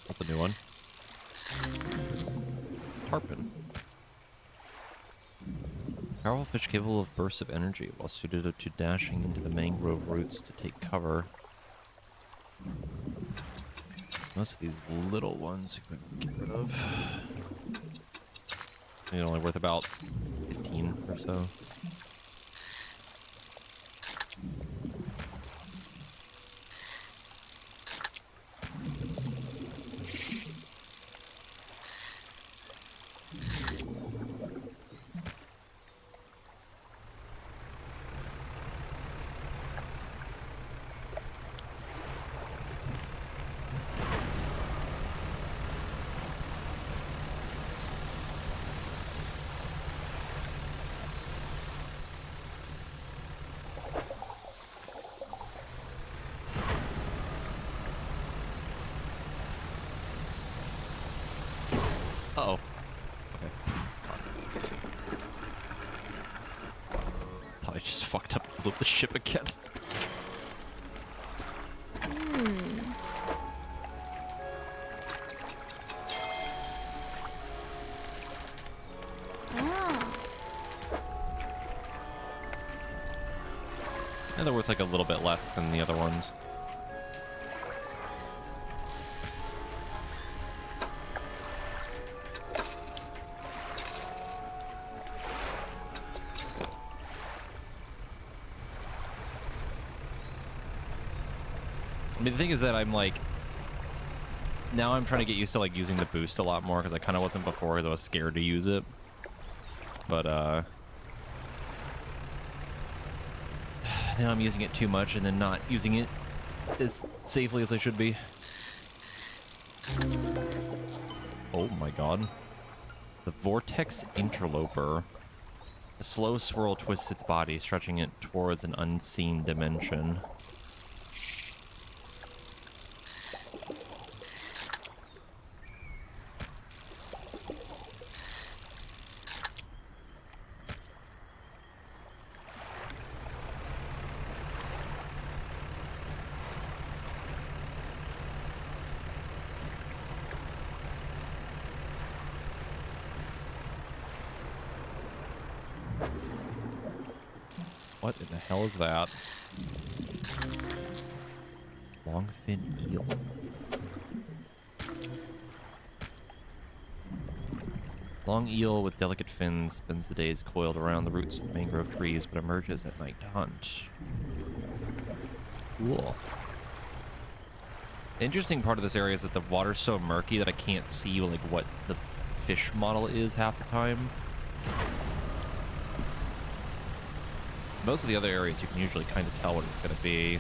That's a new one. Tarpon. Powerful fish capable of bursts of energy while suited to dashing into the mangrove roots to take cover. Most of these little ones I can get rid of. They're only worth about 15 or so. thought I just fucked up and blew up the ship again. Ah. And they're worth like a little bit less than the other ones. I mean, the thing is that I'm like, now I'm trying to get used to like using the boost a lot more because I kind of wasn't before because I was scared to use it. But now I'm using it too much and then not using it as safely as I should be. Oh my god. The Vortex Interloper. A slow swirl twists its body, stretching it towards an unseen dimension. What in the hell is that? Longfin eel. Long eel with delicate fins spends the days coiled around the roots of the mangrove trees, but emerges at night to hunt. Cool. The interesting part of this area is that the water's so murky that I can't see like what the fish model is half the time. Most of the other areas you can usually kind of tell what it's going to be.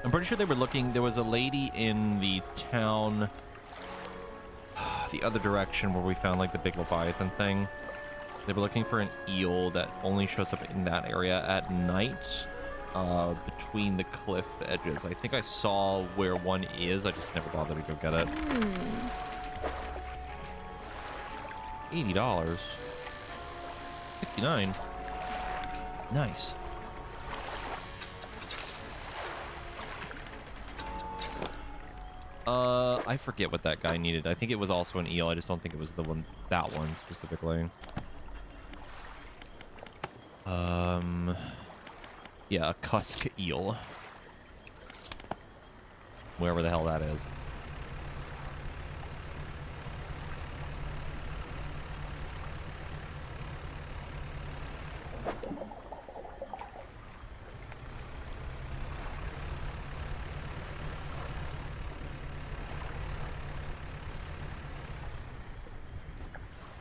I'm pretty sure they were looking, there was a lady in the town the other direction where we found like the big Leviathan thing. They were looking for an eel that only shows up in that area at night, between the cliff edges. I think I saw where one is. I just never bothered to go get it. $80. 69. Nice. I forget what that guy needed. I think it was also an eel. I just don't think it was the one, that one specifically. Yeah, a cusk eel. Wherever the hell that is.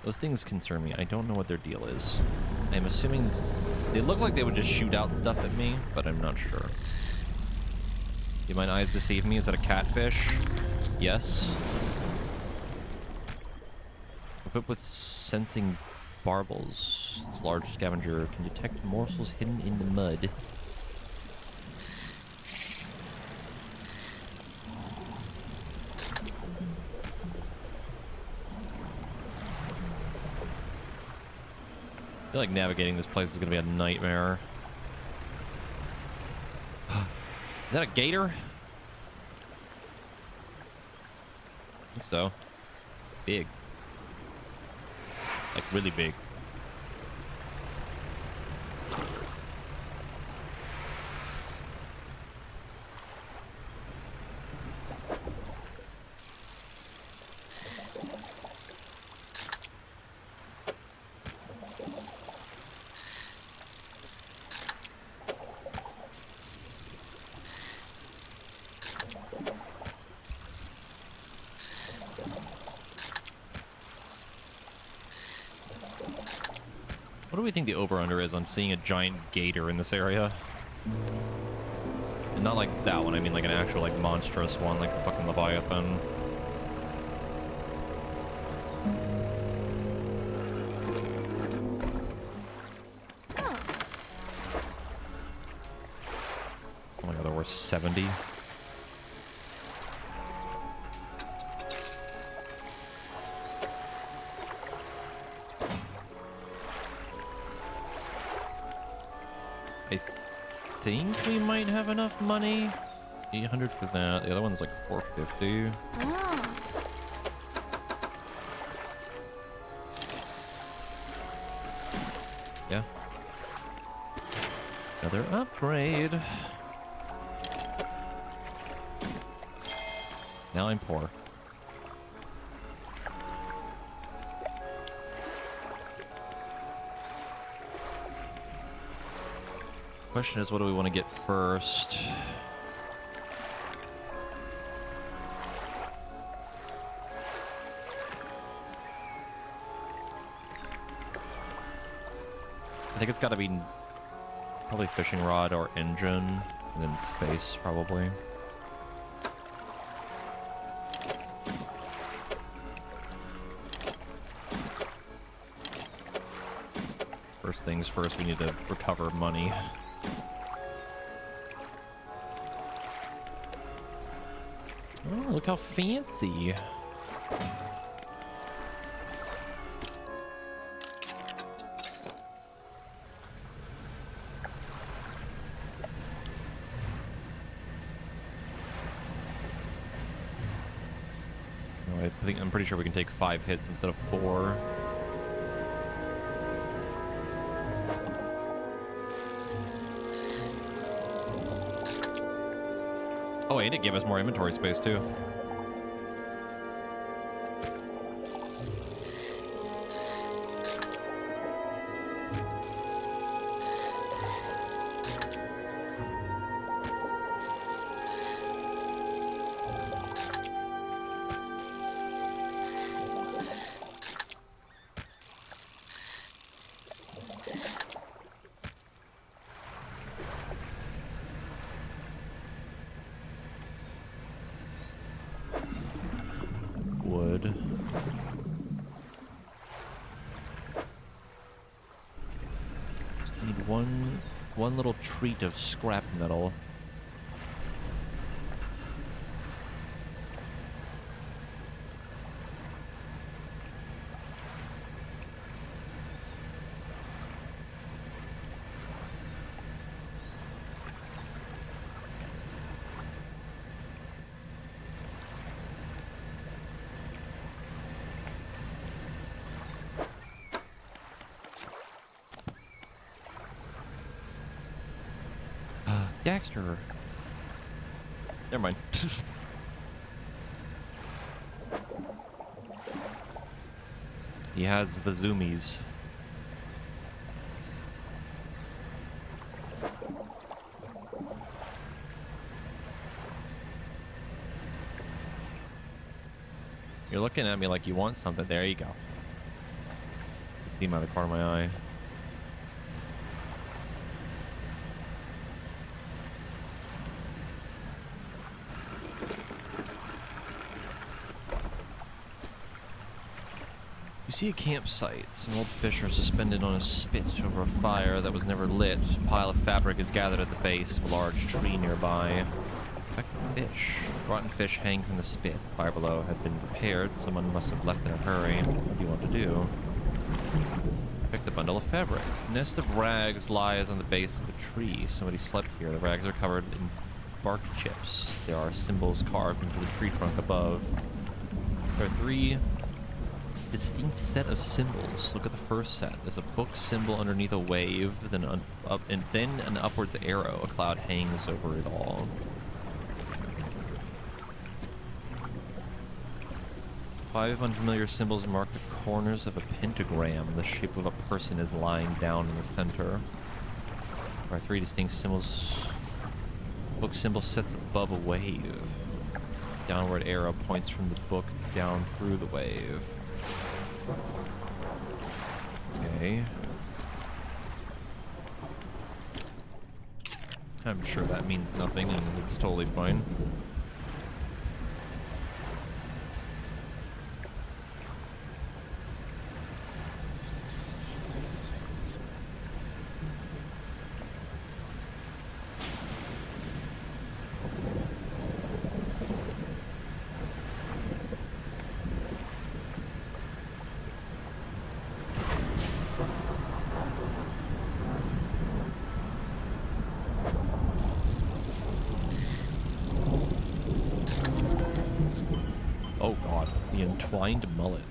Those things concern me. I don't know what their deal is. I'm assuming they look like they would just shoot out stuff at me, but I'm not sure. Do my eyes deceive me? Is that a catfish? Yes. Equipped with sensing barbels, this large scavenger can detect morsels hidden in the mud. I feel like navigating this place is going to be a nightmare. Is that a gator? I think so. Big. Like really big. What do we think the over-under is on seeing a giant gator in this area? And not like that one, I mean like an actual like monstrous one, like the fucking Leviathan. 70. I think we might have enough money. 800 for that. The other one's like 450. Ah. Yeah. Another upgrade. Now I'm poor. Question is, what do we want to get first? I think it's got to be probably fishing rod or engine, and then space, probably. First things first, we need to recover money. Oh, look how fancy. I'm pretty sure we can take 5 hits instead of 4. Oh, and it gave us more inventory space too. Wood. Just need one little treat of scrap metal. Dexter. Never mind. He has the zoomies. You're looking at me like you want something. There you go. I can see him out of the corner of my eye. You see a campsite. Some old fish are suspended on a spit over a fire that was never lit. A pile of fabric is gathered at the base of a large tree nearby. Affect the fish. Rotten fish hang from the spit. The fire below had been repaired. Someone must have left in a hurry. What do you want to do? Pick the bundle of fabric. A nest of rags lies on the base of the tree. Somebody slept here. The rags are covered in bark chips. There are symbols carved into the tree trunk above. There are 3 distinct set of symbols. Look at the first set. There's a book symbol underneath a wave, then an upwards arrow. A cloud hangs over it all. Five unfamiliar symbols mark the corners of a pentagram. The shape of a person is lying down in the center. There are 3 distinct symbols. Book symbol sits above a wave. Downward arrow points from the book down through the wave. Okay. I'm sure that means nothing, and it's totally fine. Twined mullet.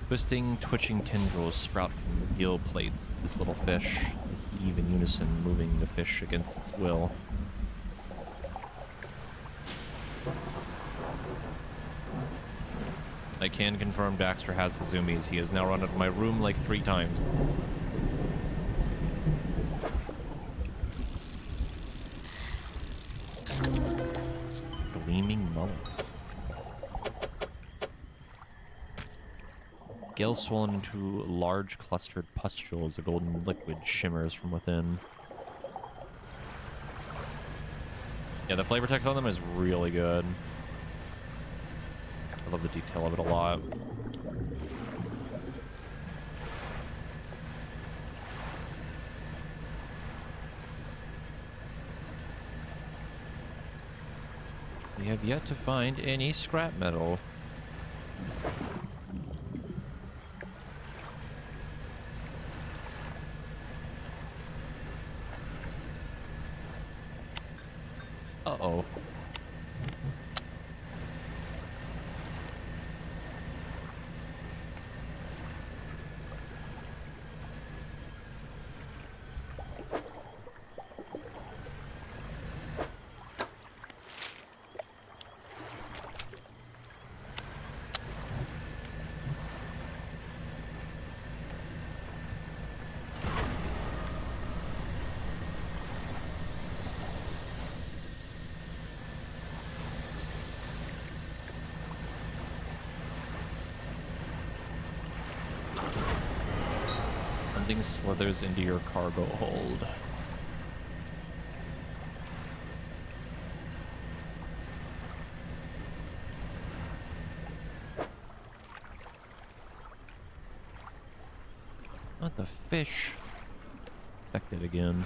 Twisting, twitching tendrils sprout from the gill plates of this little fish. They heave in unison, moving the fish against its will. I can confirm Daxter has the zoomies. He has now run out of my room like 3 times. Gleaming mullet. Gill swollen into large clustered pustules. A golden liquid shimmers from within. Yeah, the flavor text on them is really good. I love the detail of it a lot. We have yet to find any scrap metal. Uh-oh. Something slithers into your cargo hold. Not the fish. Affected again.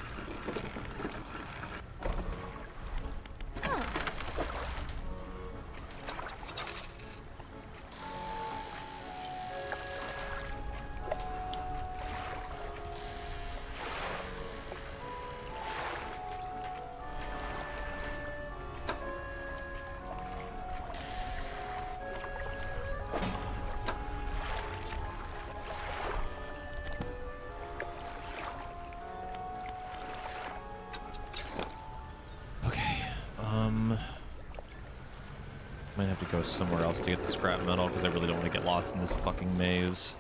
Might have to go somewhere else to get the scrap metal because I really don't want to get lost in this fucking maze.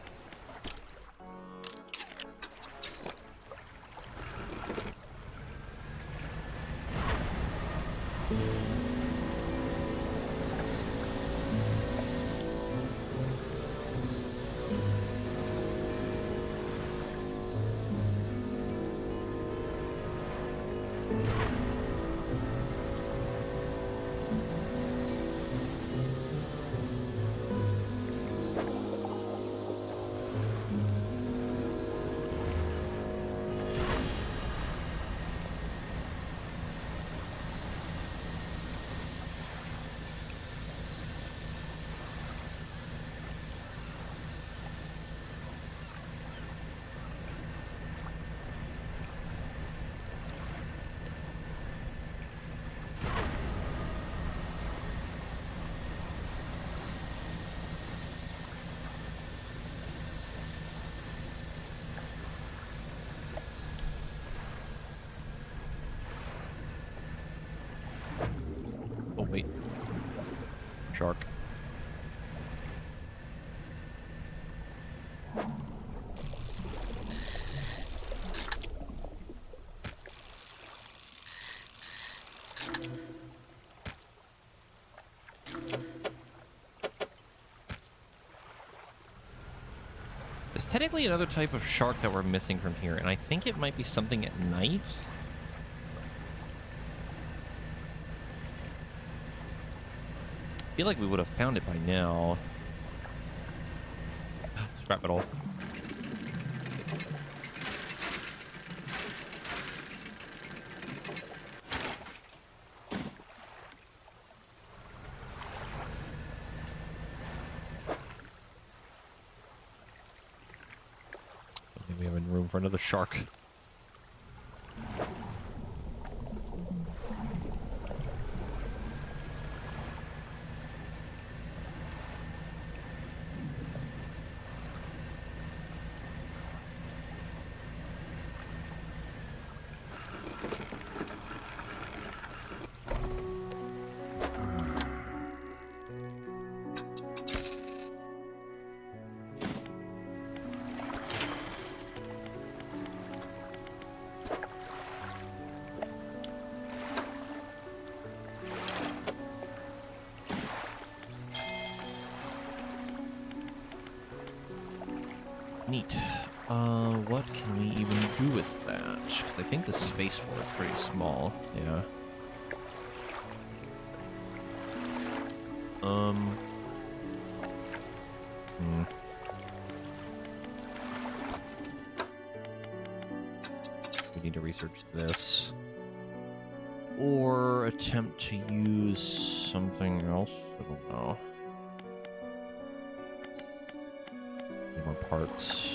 Oh, wait. Shark. There's technically another type of shark that we're missing from here, and I think it might be something at night. I feel like we would have found it by now. Scrap metal. I think we have room for another shark. Neat. What can we even do with that? Because I think the space for it's pretty small. Yeah. We need to research this. Or attempt to use something else. I don't know. Need more parts.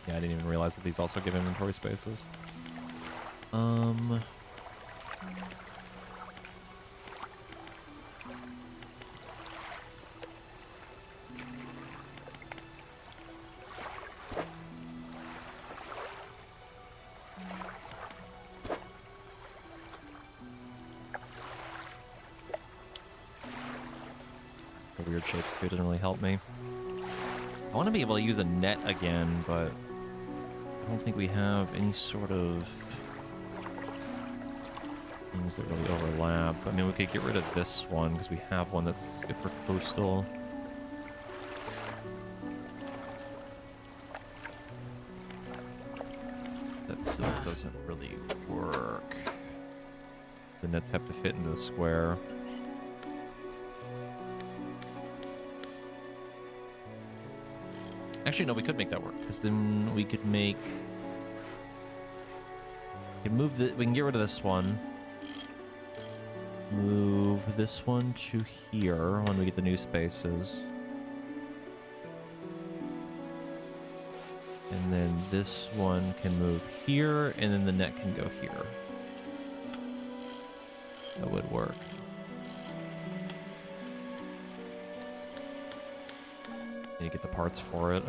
Yeah, I didn't even realize that these also give inventory spaces. The weird shapes too doesn't really help me. I want to be able to use a net again, but I don't think we have any sort of things that really overlap. I mean, we could get rid of this one because we have one that's good for coastal. That still doesn't really work. The nets have to fit into the square. Actually, no, we could make that work, because then we could make... We can get rid of this one. Move this one to here when we get the new spaces. And then this one can move here, and then the net can go here. That would work. Need to get the parts for it.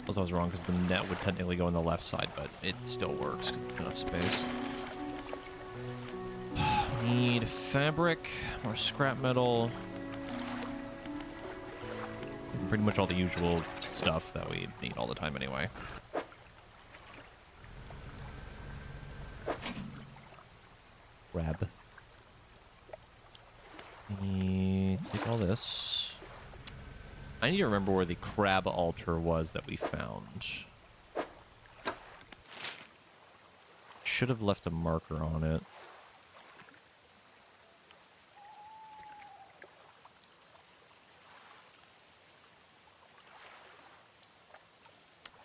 Also, I was wrong because the net would technically go on the left side, but it still works because it's enough space. Need fabric, more scrap metal. Pretty much all the usual stuff that we need all the time anyway. Grab. Take all this. I need to remember where the crab altar was that we found. Should have left a marker on it.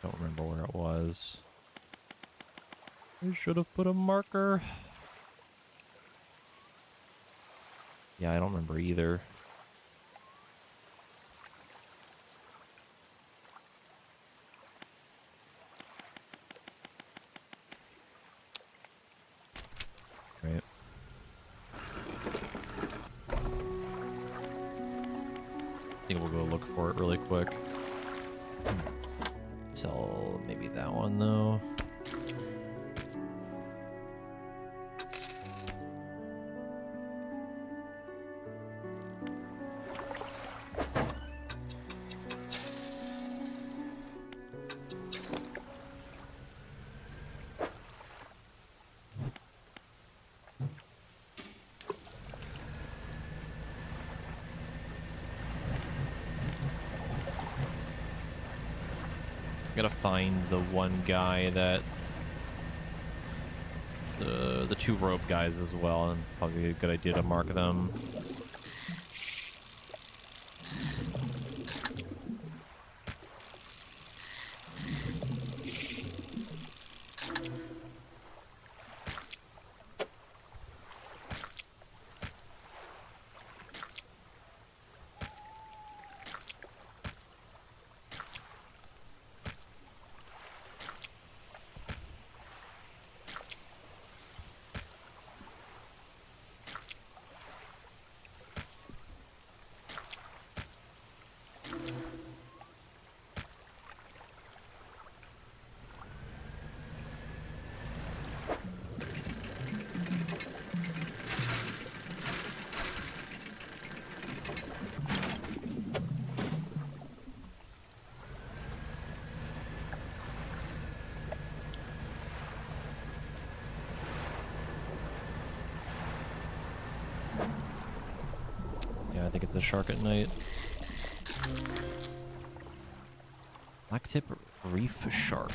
Don't remember where it was. I should have put a marker. Yeah, I don't remember either. Right. I think we'll go look for it really quick. Sell maybe that one though. gotta find the one guy that the two rope guys as well, and probably a good idea to mark them. Yeah, I think it's a shark at night. Blacktip reef shark.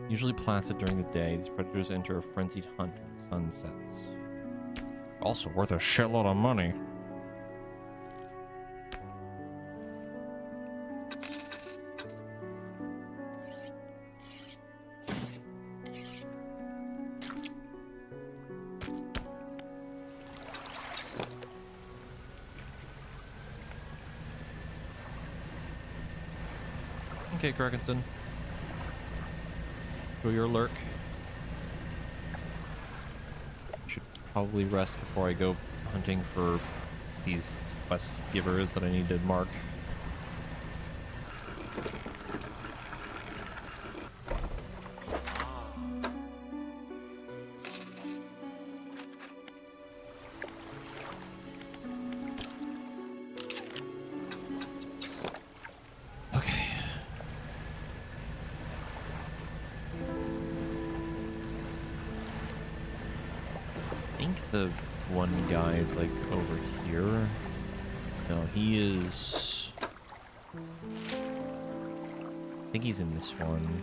Usually placid during the day, these predators enter a frenzied hunt when the sun sets. Also worth a shitload of money. Okay, Krakenson. Go your lurk. Should probably rest before I go hunting for these quest givers that I need to mark. The one guy is like over here. No, he is. I think he's in this one.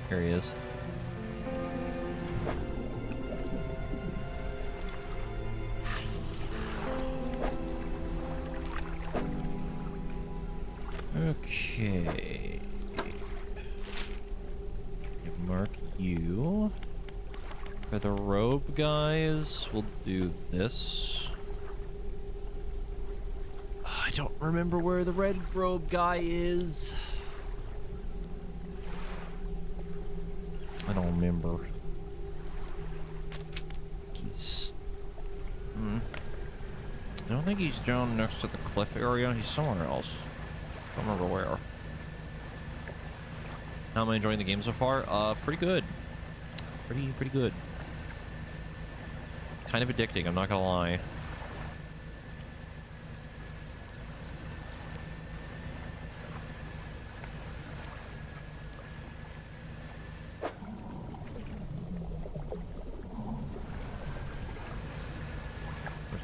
Here he is. Okay. Mark you. For the robe guys, we'll do this. I don't remember where the red robe guy is. I don't remember. He's... I don't think he's down next to the cliff area. He's somewhere else. I don't remember where. How am I enjoying the game so far? Pretty good. Pretty good. Kind of addicting, I'm not gonna lie.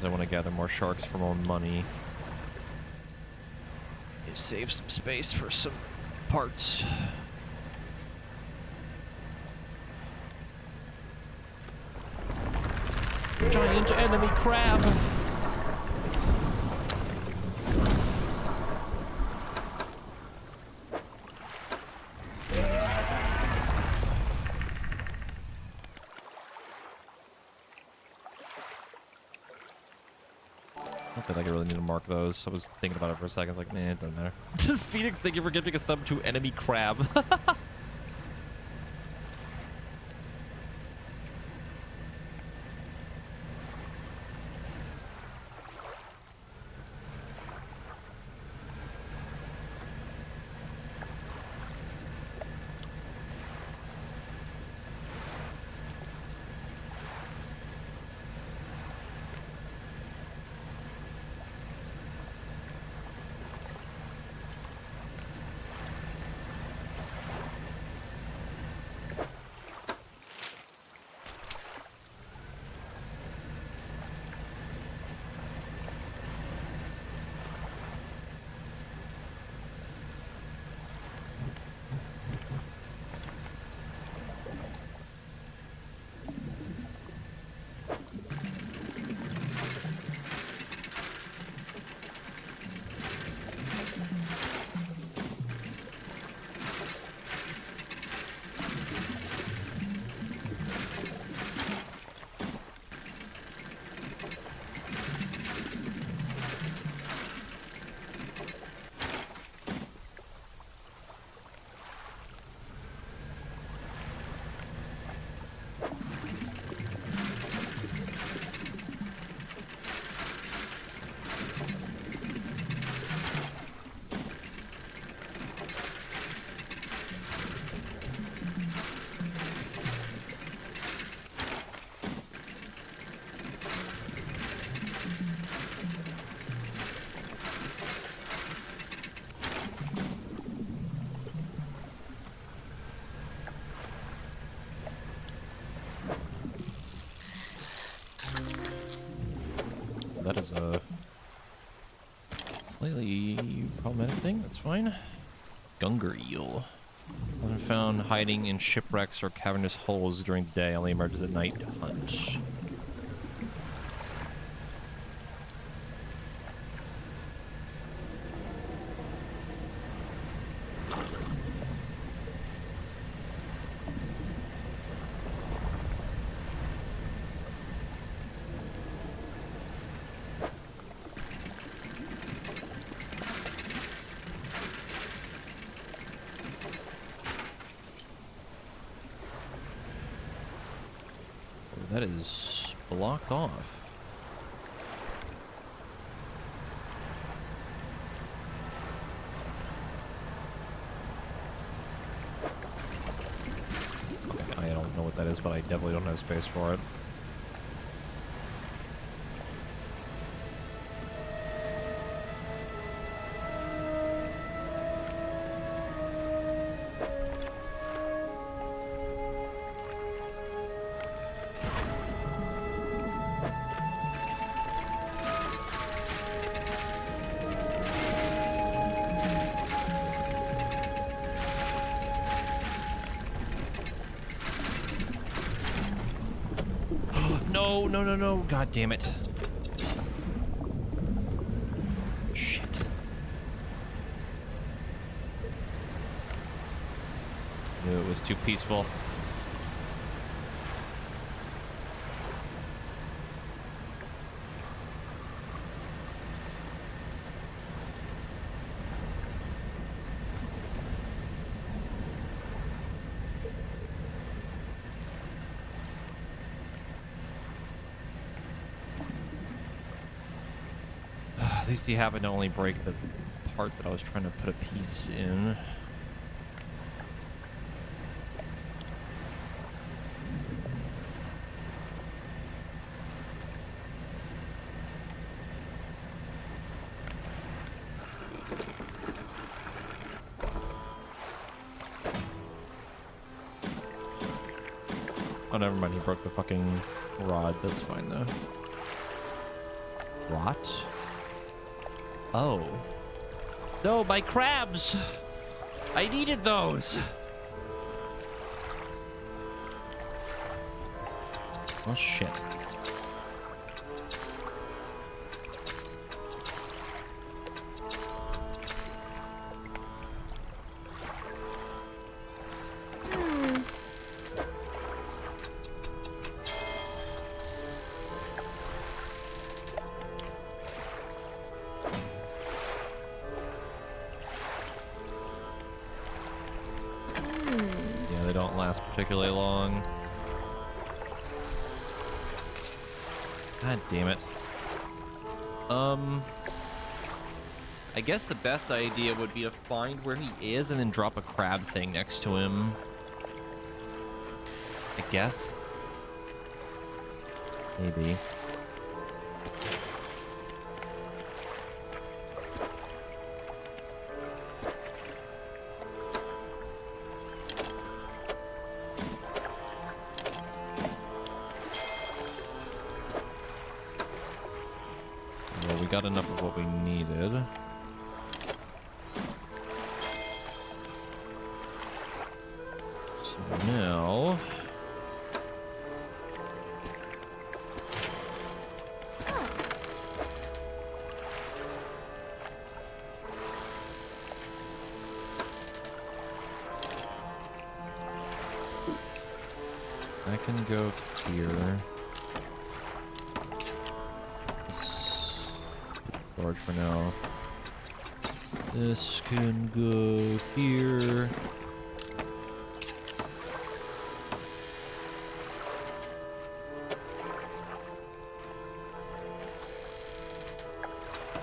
I want to gather more sharks for more money. Save some space for some parts. giant enemy crab. I don't feel like I really need to mark those. I was thinking about it for a second. I was like, nah, it doesn't matter. Phoenix, thank you for giving a sub to enemy crab. That is a slightly problematic thing. That's fine. Gungar eel. Often found hiding in shipwrecks or cavernous holes during the day, only emerges at night to hunt. That is blocked off. Okay, I don't know what that is, but I definitely don't have space for it. No, no, no, no. God damn it. Shit. Knew it was too peaceful. At least you happen to only break the part that I was trying to put a piece in. Oh, never mind. He broke the fucking rod. That's fine, though. Rot? Oh. No, my crabs! I needed those! Oh, shit. last particularly long. God damn it. I guess the best idea would be to find where he is and then drop a crab thing next to him. I guess. Maybe. Well, we got enough of what we needed. So now... I can go here. Storage for now. This can go here.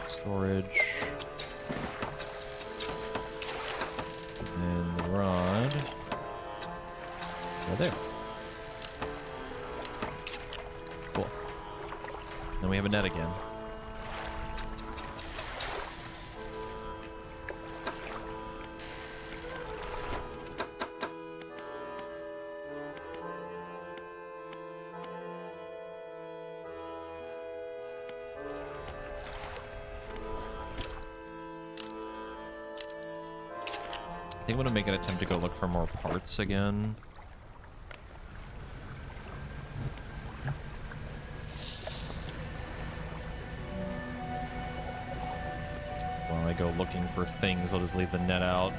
Storage. And the rod. Go there. Cool. Then we have a net again. I think I'm gonna make an attempt to go look for more parts again. While I go looking for things, I'll just leave the net out.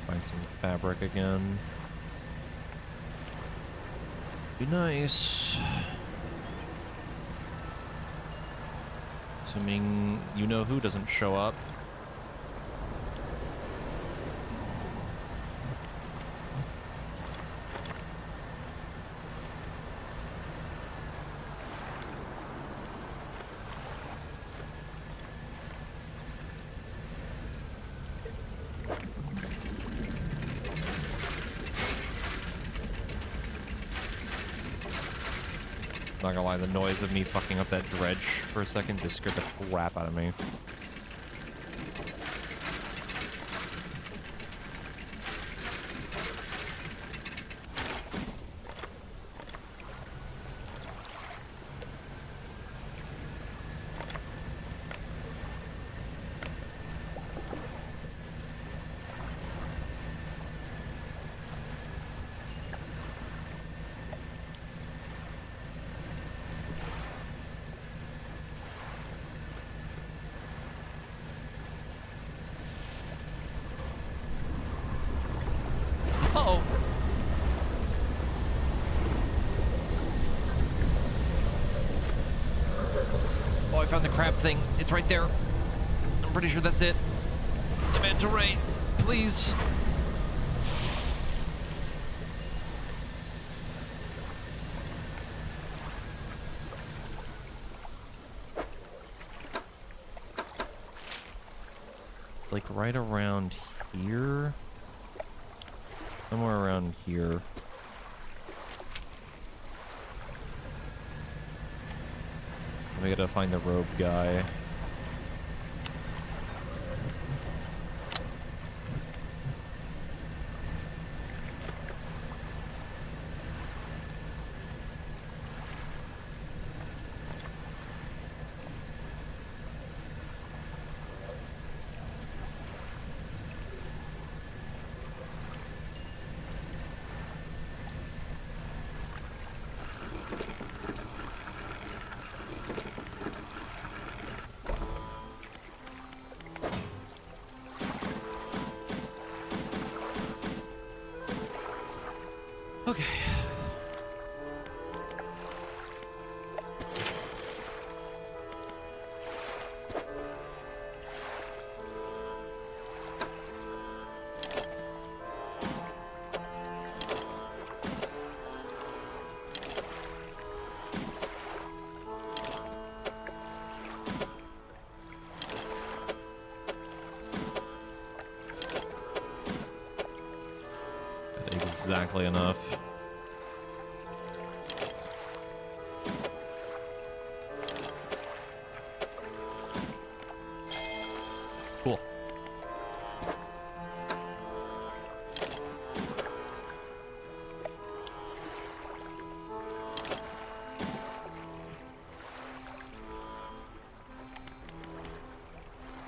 Find some fabric again. Be nice. Assuming you know who doesn't show up. Not gonna lie, the noise of me fucking up that dredge for a second just scared the crap out of me. Uh-oh. Oh, I found the crab thing. It's right there. I'm pretty sure that's it. Inventory, please. like right around here. Somewhere around here. We gotta find the robe guy. Okay. Exactly enough. Cool.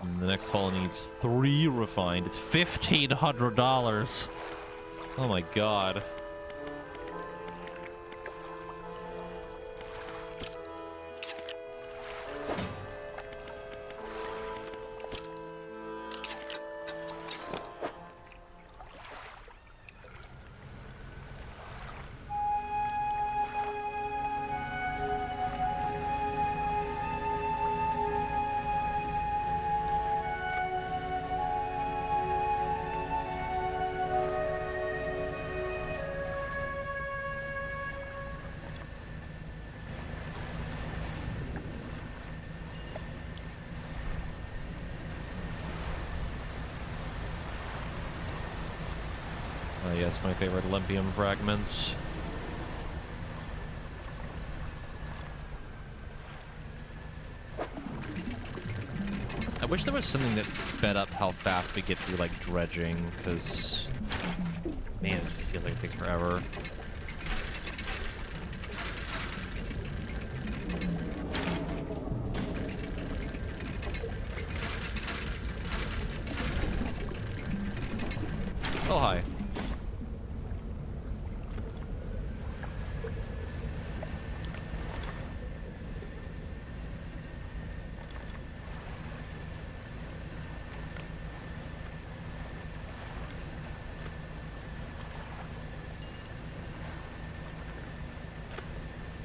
And the next haul needs 3 refined. It's $1,500. Oh my god. Yes, my favorite Olympium fragments. I wish there was something that sped up how fast we get through, like, dredging, because, man, it just feels like it takes forever. Oh, hi.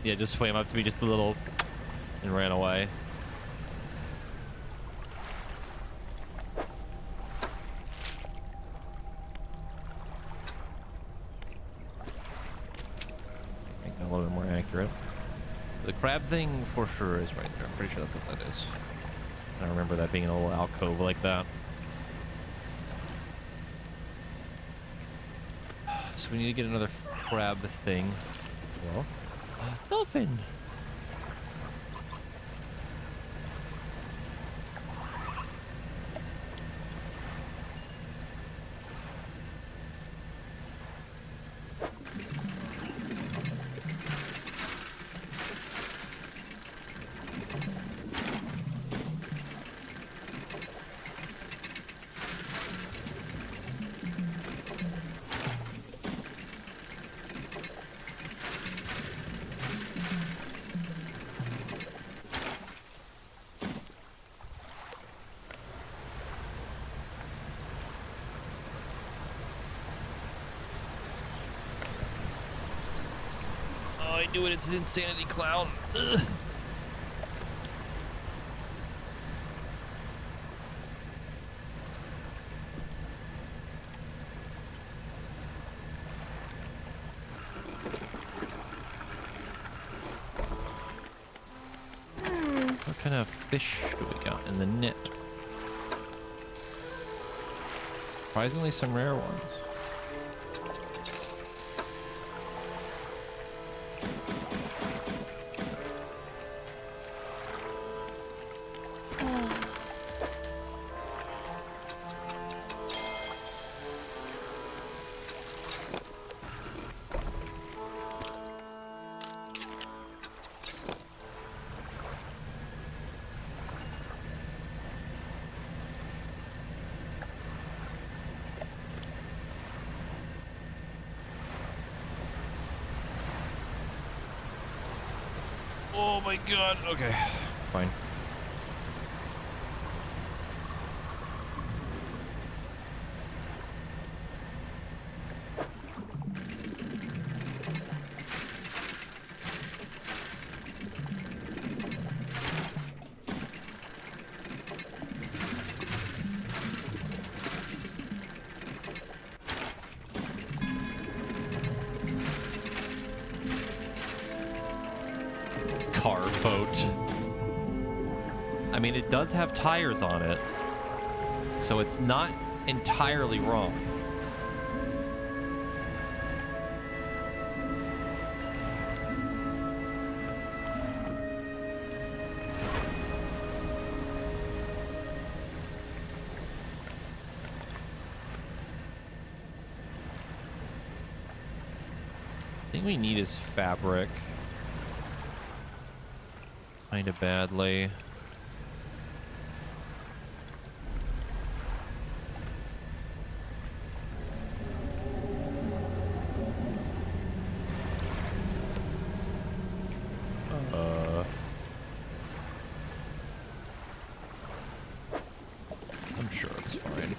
Yeah, just swam up to me just a little and ran away. Make that a little bit more accurate. The crab thing for sure is right there. I'm pretty sure that's what that is. I remember that being in a little alcove like that. So we need to get another crab thing. Well, dolphin! I knew it. It's an insanity clown. Ugh. What kind of fish do we got in the net? Surprisingly, some rare ones. Oh my god. Okay. Fine. Car boat. I mean, it does have tires on it, so it's not entirely wrong. I think we need is fabric. Kinda badly. I'm sure it's fine.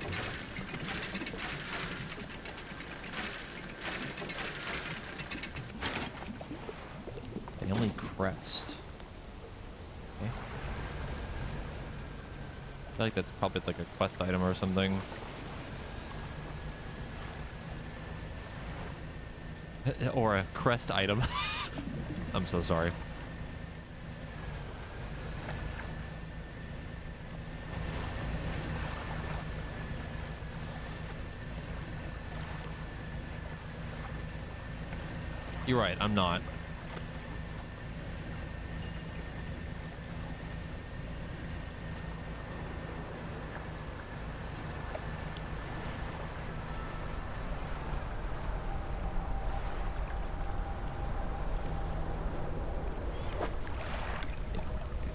Family crest. Okay. I feel like that's probably like a quest item or something. Or a crest item. I'm so sorry. You're right, I'm not.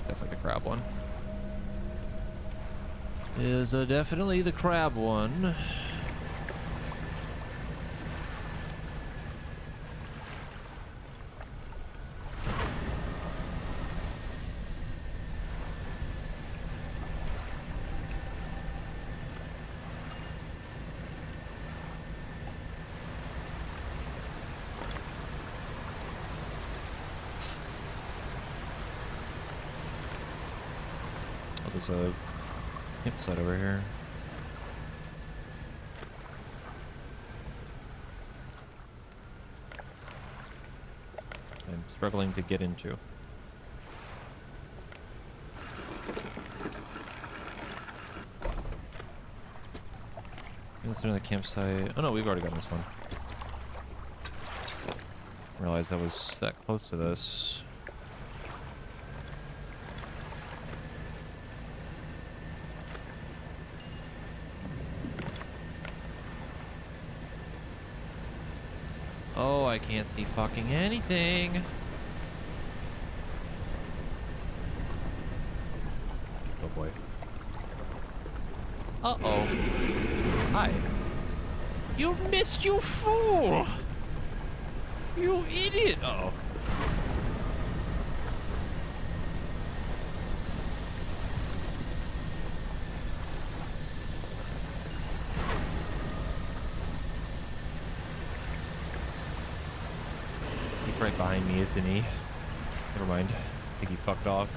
Definitely the crab one. Is definitely the crab one. Oh, there's a campsite over here. I'm struggling to get into. Let's do the campsite. Oh no, we've already gotten this one. Realized I was that close to this. Oh, I can't see fucking anything. Oh boy. Uh-oh. Hi. You missed, you fool! You idiot! Uh-oh. He's right behind me, isn't he? Never mind. I think he fucked off.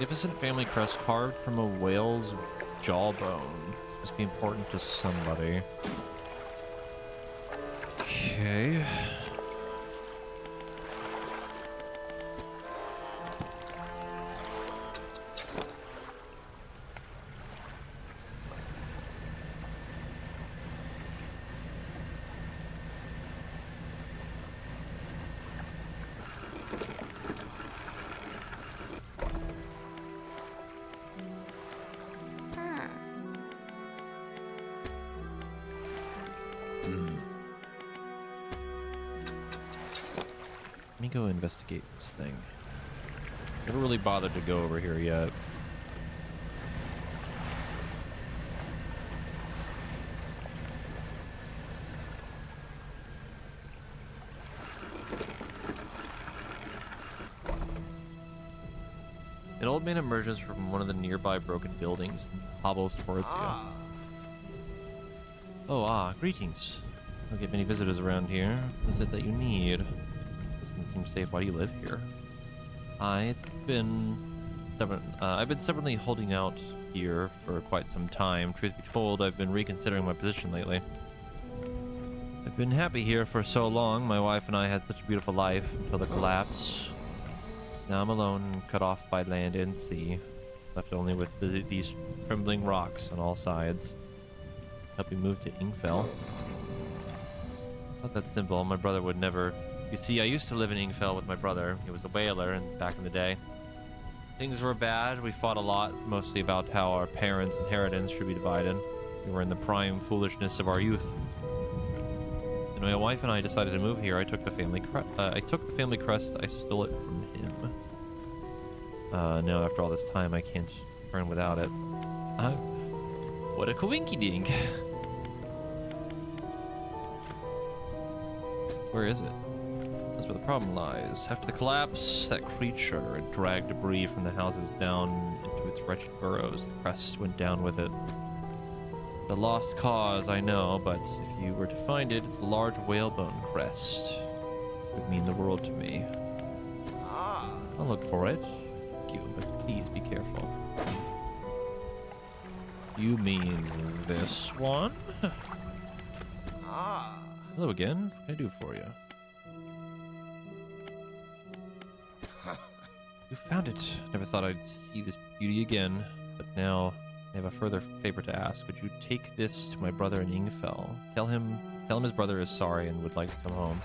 Magnificent family crest carved from a whale's jawbone. This must be important to somebody. Okay. Let me go investigate this thing. Never really bothered to go over here yet. An old man emerges from one of the nearby broken buildings and hobbles towards you. Oh, greetings. Don't get many visitors around here. What is it that you need? Doesn't seem safe. Why do you live here? It's been I've been stubbornly holding out here for quite some time. Truth be told, I've been reconsidering my position lately. I've been happy here for so long. My wife and I had such a beautiful life until the collapse. Now I'm alone and cut off by land and sea, left only with these trembling rocks on all sides. Help me move to Ingfell. Not that simple. My brother would never. You see, I used to live in Ingfell with my brother. He was a whaler, and back in the day, things were bad. We fought a lot, mostly about how our parents' inheritance should be divided. We were in the prime foolishness of our youth. And my wife and I decided to move here. I took the family crest. I stole it from him. Now, after all this time, I can't return without it. What a coinky-dink. Where is it? That's where the problem lies. After the collapse, that creature had dragged debris from the houses down into its wretched burrows. The crest went down with it. The lost cause, I know, but if you were to find it, it's a large whalebone crest. It would mean the world to me. I'll look for it. Thank you, but please be careful. You mean this one? Hello again. What can I do for you? You found it. Never thought I'd see this beauty again, but now I have a further favor to ask. Would you take this to my brother in Ingfell? Tell him his brother is sorry and would like to come home.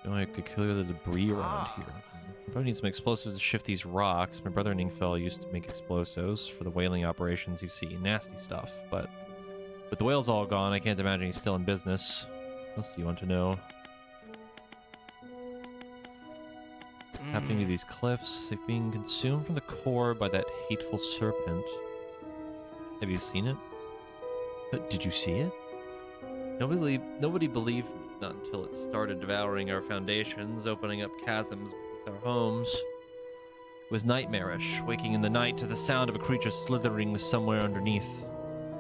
You know, I could clear the debris around here. I probably need some explosives to shift these rocks. My brother in Ingfell used to make explosives for the whaling operations you see. Nasty stuff, but with the whales all gone, I can't imagine he's still in business. What else do you want to know? Happening to these cliffs, they've been consumed from the core by that hateful serpent. Have you seen it? Did you see it? Nobody believed me, not until it started devouring our foundations, opening up chasms with our homes. It was nightmarish, waking in the night to the sound of a creature slithering somewhere underneath.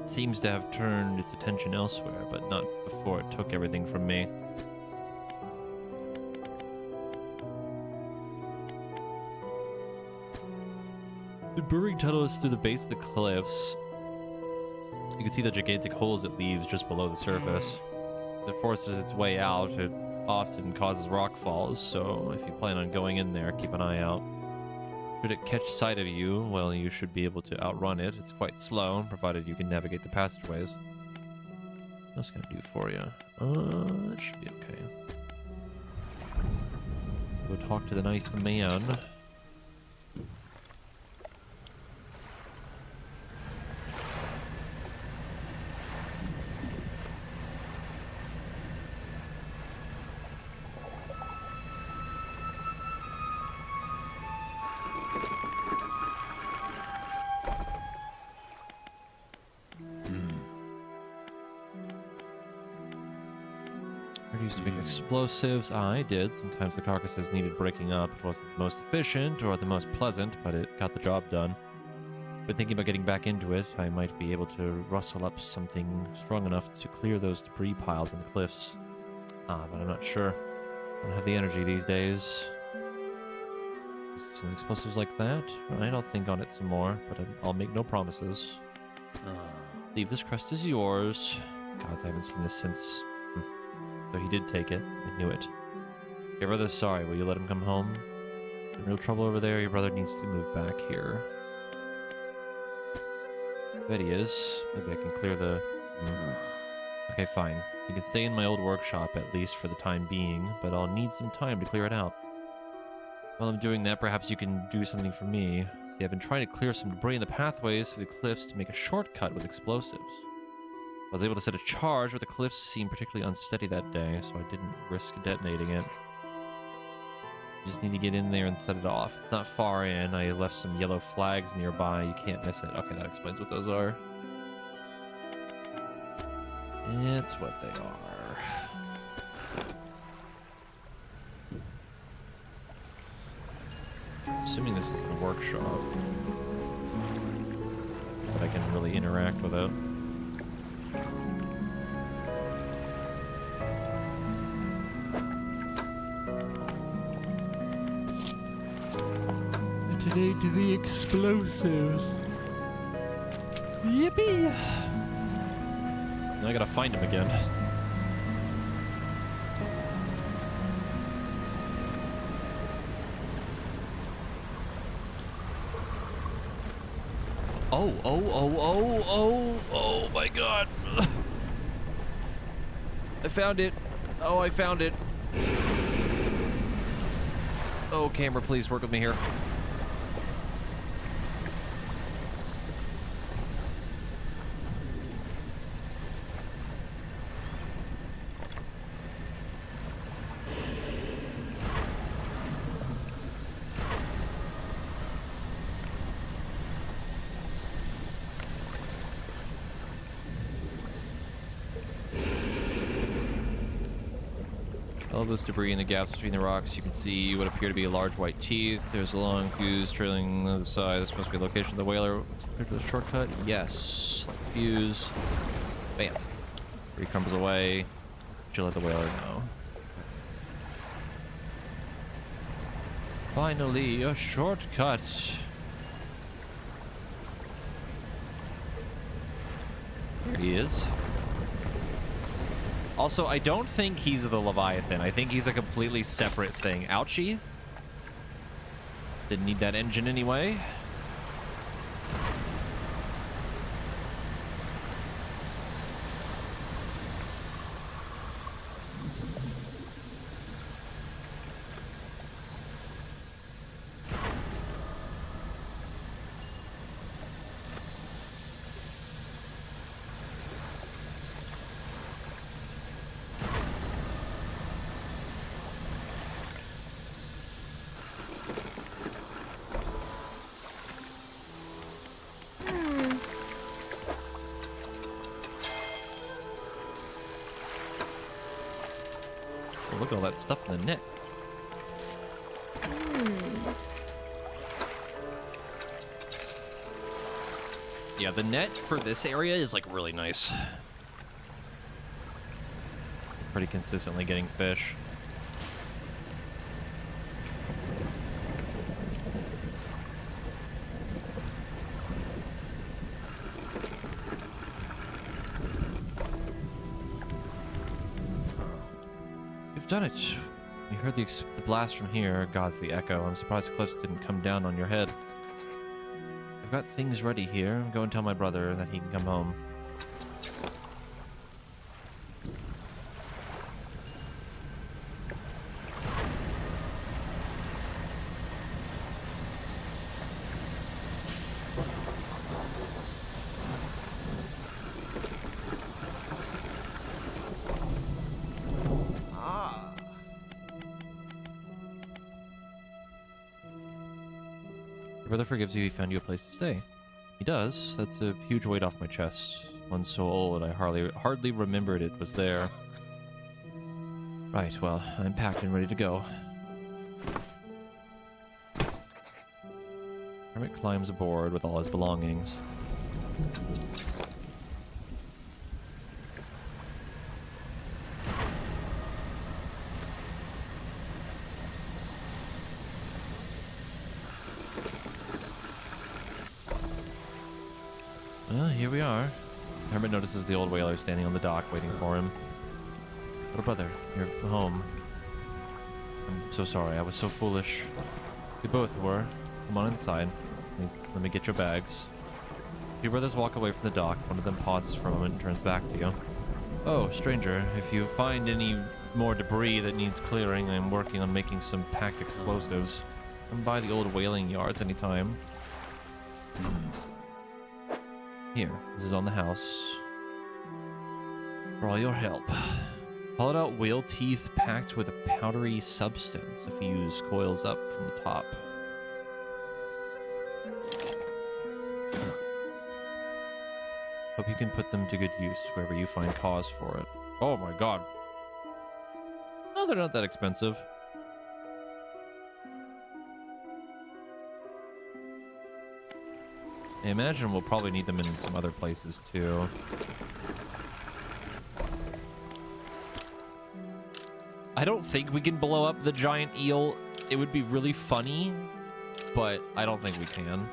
It seems to have turned its attention elsewhere, but not before it took everything from me. The burrowing tunnels through the base of the cliffs. You can see the gigantic holes it leaves just below the surface. As it forces its way out, it often causes rock falls, so if you plan on going in there, keep an eye out. Should it catch sight of you, well, you should be able to outrun it. It's quite slow, provided you can navigate the passageways. What else can I do for you? It should be okay. Go talk to the nice man. Used to make explosives. I did. Sometimes the carcasses needed breaking up. It wasn't the most efficient or the most pleasant, but it got the job done. been thinking about getting back into it. I might be able to rustle up something strong enough to clear those debris piles on the cliffs. But I'm not sure. I don't have the energy these days. Some explosives like that? Right, I'll think on it some more, but I'll make no promises. Leave this crest is yours. Gods, I haven't seen this since... So he did take it. I knew it. Your brother's sorry. Will you let him come home? In real trouble over there. Your brother needs to move back here. I bet he is. Maybe I can clear the... Okay, fine. He can stay in my old workshop, at least for the time being, but I'll need some time to clear it out. While I'm doing that, perhaps you can do something for me. See, I've been trying to clear some debris in the pathways through the cliffs to make a shortcut with explosives. I was able to set a charge, but the cliffs seemed particularly unsteady that day, so I didn't risk detonating it. You just need to get in there and set it off. It's not far in. I left some yellow flags nearby. You can't miss it. Okay, that explains what those are. It's what they are. Assuming this is the workshop. But I can really interact with it. Today to the explosives. Yippee! Now I gotta find him again. Oh my god. I found it. Oh, I found it. Oh, camera, please work with me here. All this debris in the gaps between the rocks, you can see what appear to be large white teeth. There's a long fuse trailing on the side. This must be the location of the whaler. To the shortcut? Yes. Fuse. Bam. Three crumbles away. She'll let the whaler know. Finally, a shortcut. There he is. Also, I don't think he's the Leviathan. I think he's a completely separate thing. Ouchie. Didn't need that engine anyway. Look at all that stuff in the net. Yeah, the net for this area is like really nice. Pretty consistently getting fish. Done it. You heard the blast from here. God's the echo. I'm surprised the cliffs didn't come down on your head. I've got things ready here. Go and tell my brother that he can come home. Your brother forgives you. He found you a place to stay. He does. That's a huge weight off my chest. One so old, I hardly remembered it was there. Right, well, I'm packed and ready to go. Hermit climbs aboard with all his belongings. Well, here we are. Hermit notices the old whaler standing on the dock waiting for him. Little brother, you're home. I'm so sorry, I was so foolish. We both were. Come on inside. Let me get your bags. Your brothers walk away from the dock. One of them pauses for a moment and turns back to you. Oh, stranger, if you find any more debris that needs clearing, I'm working on making some packed explosives. Come by the old whaling yards anytime. Here, this is on the house. For all your help. Hollowed out whale teeth packed with a powdery substance. A fuse coils up from the top. Hope you can put them to good use wherever you find cause for it. Oh my god. Oh, they're not that expensive. I imagine we'll probably need them in some other places too. I don't think we can blow up the giant eel. It would be really funny, but I don't think we can.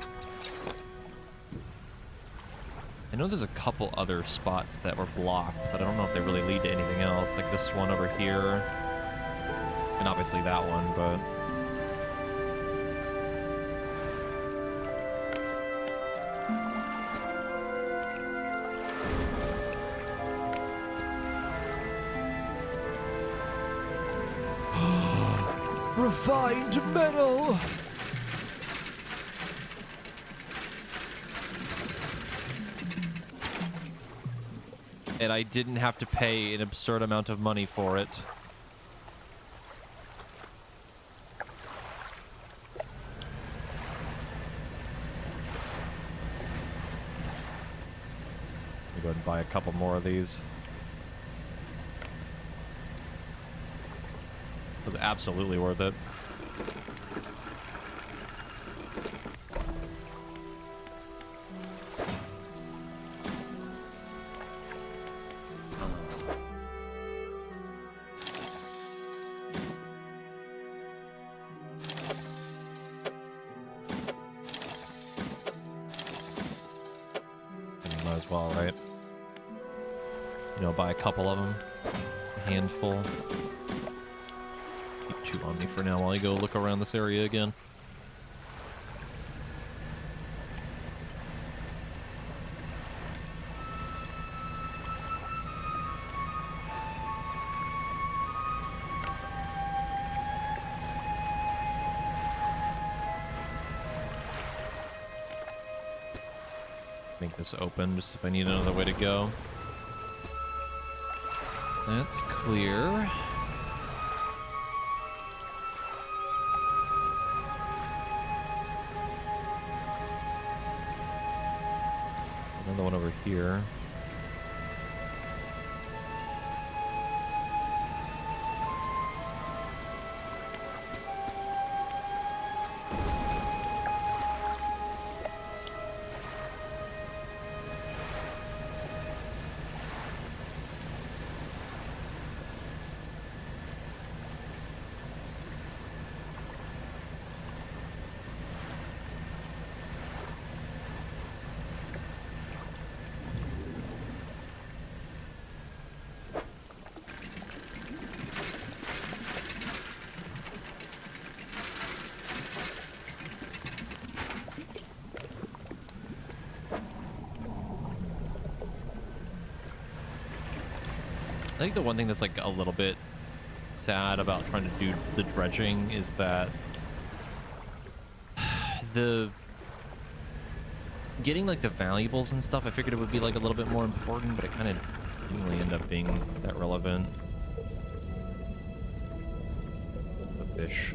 I know there's a couple other spots that were blocked, but I don't know if they really lead to anything else. Like this one over here. And obviously that one, but... Refined metal! And I didn't have to pay an absurd amount of money for it. Let me go ahead and buy a couple more of these. It was absolutely worth it. Might as well, right? You know, buy a couple of them. A handful. Keep 2 on me for now while I go look around this area again. Make this open just if I need another way to go. That's clear. Another one over here. I think the one thing that's like a little bit sad about trying to do the dredging is that the getting like the valuables and stuff, I figured it would be like a little bit more important, but it kind of didn't really end up being that relevant. The fish.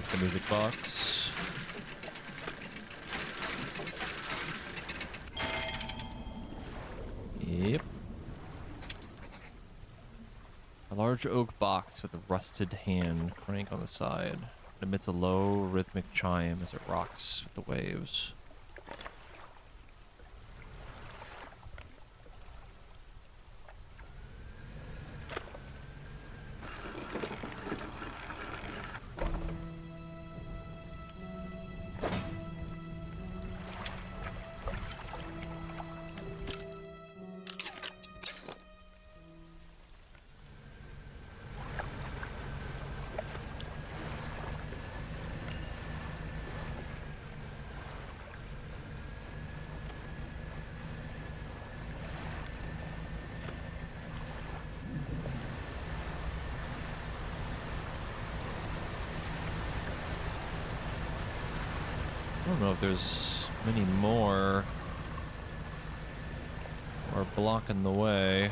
That's the music box. Yep. A large oak box with a rusted hand crank on the side. It emits a low, rhythmic chime as it rocks with the waves. I don't know if there's many more or blocking the way.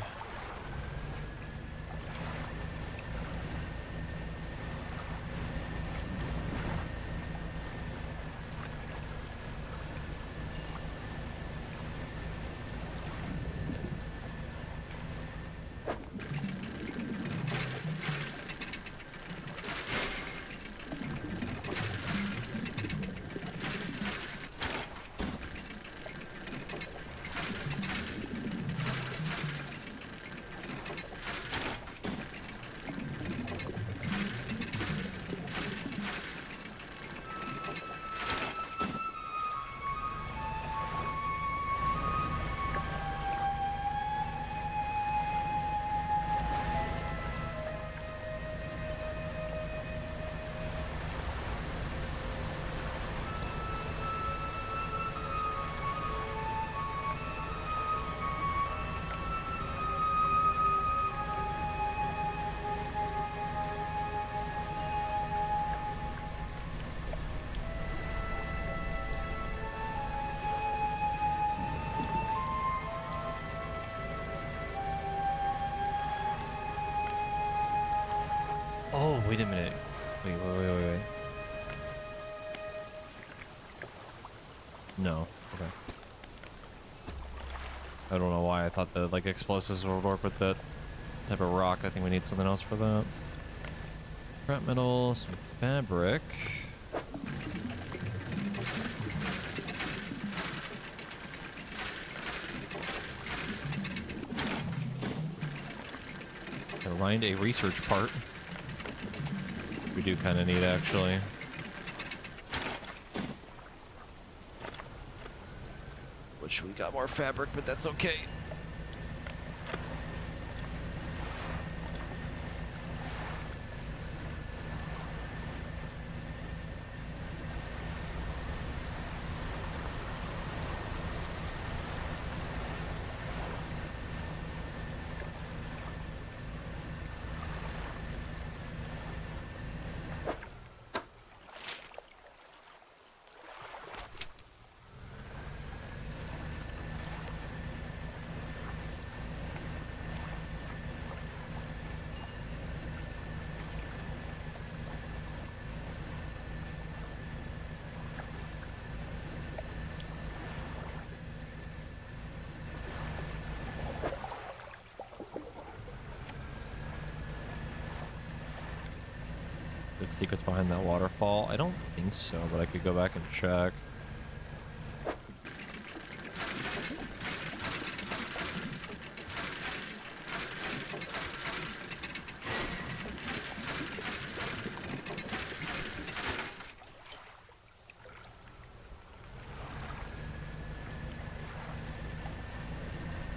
Oh, wait a minute. Wait. No. Okay. I don't know why I thought the like explosives would work with that type of rock. I think we need something else for that. Scrap metal, some fabric. Find a research part. We do kind of need, actually. Wish we got more fabric, but that's okay. Secrets behind that waterfall? I don't think so, but I could go back and check.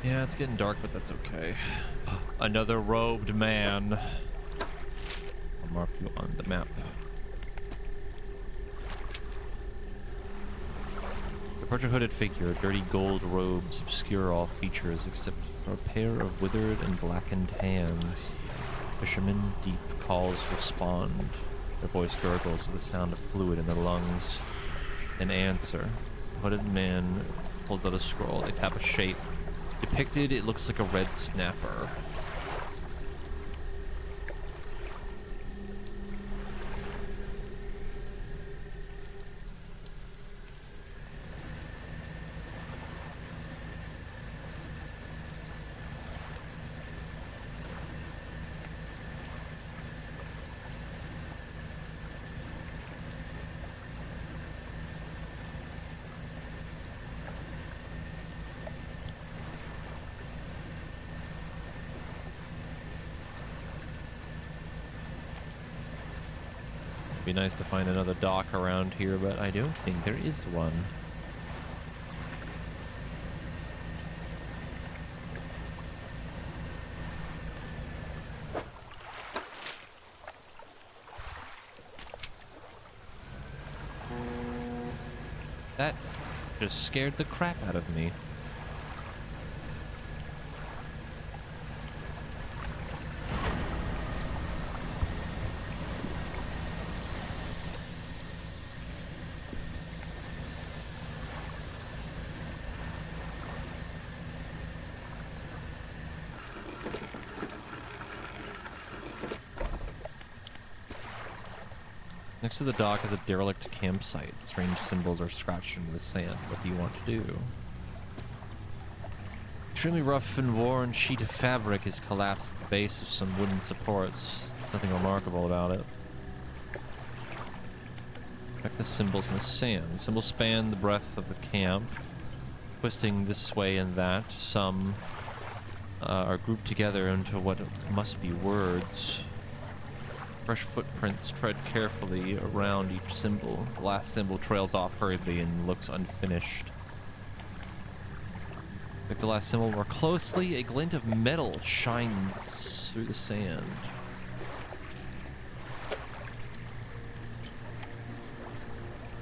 Yeah, it's getting dark, but that's okay. Another robed man. I'll mark you on the map. Approach a hooded figure. Dirty gold robes obscure all features except for a pair of withered and blackened hands. Fishermen, deep calls respond. Their voice gurgles with the sound of fluid in their lungs. An answer. The hooded man pulls out a scroll. They tap a shape. Depicted, it looks like a red snapper. be nice to find another dock around here, but I don't think there is one. That just scared the crap out of me. Next to the dock is a derelict campsite. Strange symbols are scratched into the sand. What do you want to do? Extremely rough and worn sheet of fabric is collapsed at the base of some wooden supports. Nothing remarkable about it. Check the symbols in the sand. The symbols span the breadth of the camp, twisting this way and that. Some are grouped together into what must be words. Fresh footprints tread carefully around each symbol. The last symbol trails off hurriedly and looks unfinished. Look at the last symbol more closely. A glint of metal shines through the sand.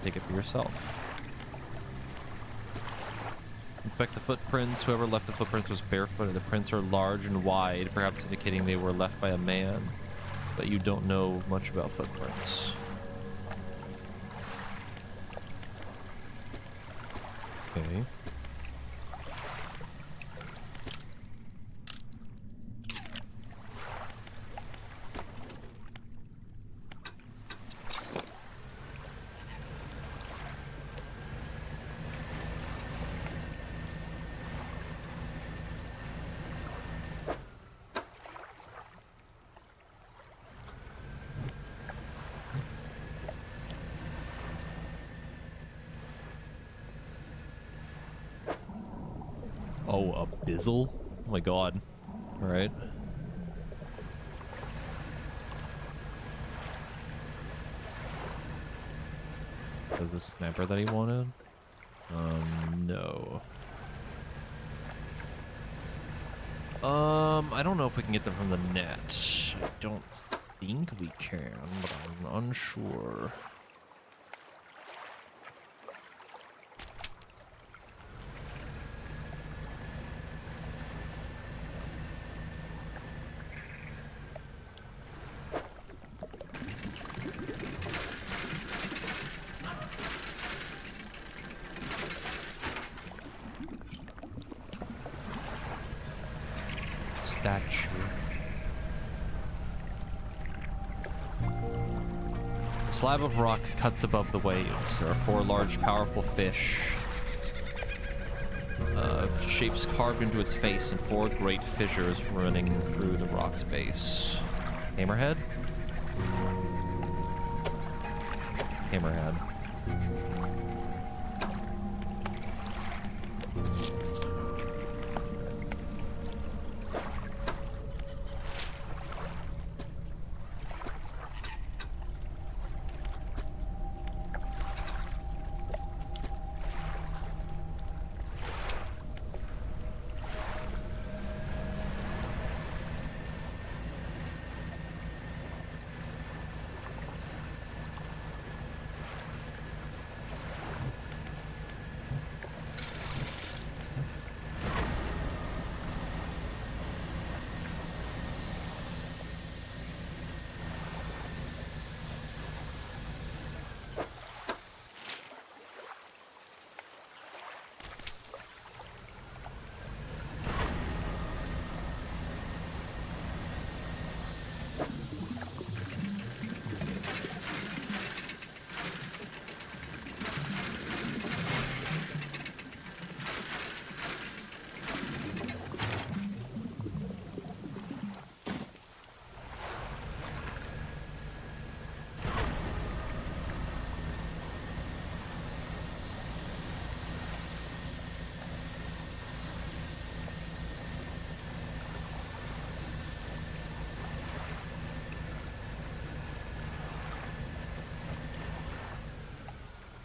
Take it for yourself. Inspect the footprints. Whoever left the footprints was barefoot. The prints are large and wide, perhaps indicating they were left by a man. But you don't know much about footprints. Okay. Oh, a bizzle? Oh my god. Alright. Was the sniper that he wanted? No. I don't know if we can get them from the net. I don't think we can, but I'm unsure. Statue. A slab of rock cuts above the waves. There are 4 large, powerful fish. Shapes carved into its face and 4 great fissures running through the rock's base. Hammerhead? Hammerhead.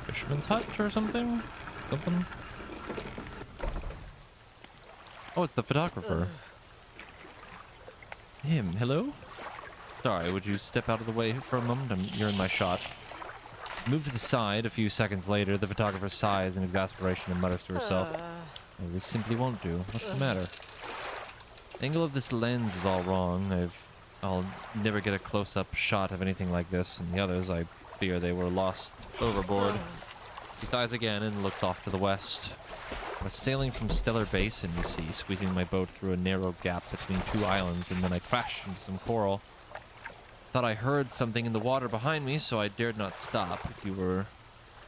Fisherman's hut or something? Something? Oh, it's the photographer. Him, hello? Sorry, would you step out of the way for a moment? You're in my shot. Move to the side. A few seconds later, the photographer sighs in exasperation and mutters to herself. Oh, this simply won't do. What's the matter? The angle of this lens is all wrong. I'll never get a close-up shot of anything like this, and the others, I fear they were lost overboard. He sighs again and looks off to the west. We're sailing from Stellar Basin, you see, squeezing my boat through a narrow gap between two islands, and then I crashed into some coral. Thought I heard something in the water behind me, so I dared not stop. If you were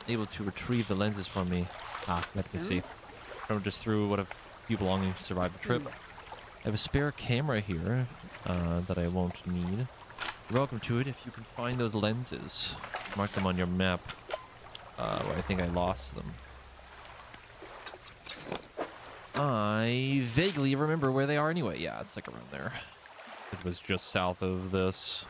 able to retrieve the lenses from me... Ah, let me see. Just through what a few belongings to survive the trip. I have a spare camera here that I won't need. You're welcome to it if you can find those lenses. Mark them on your map where I think I lost them. I vaguely remember where they are anyway. Yeah, it's like around there. It was just south of this.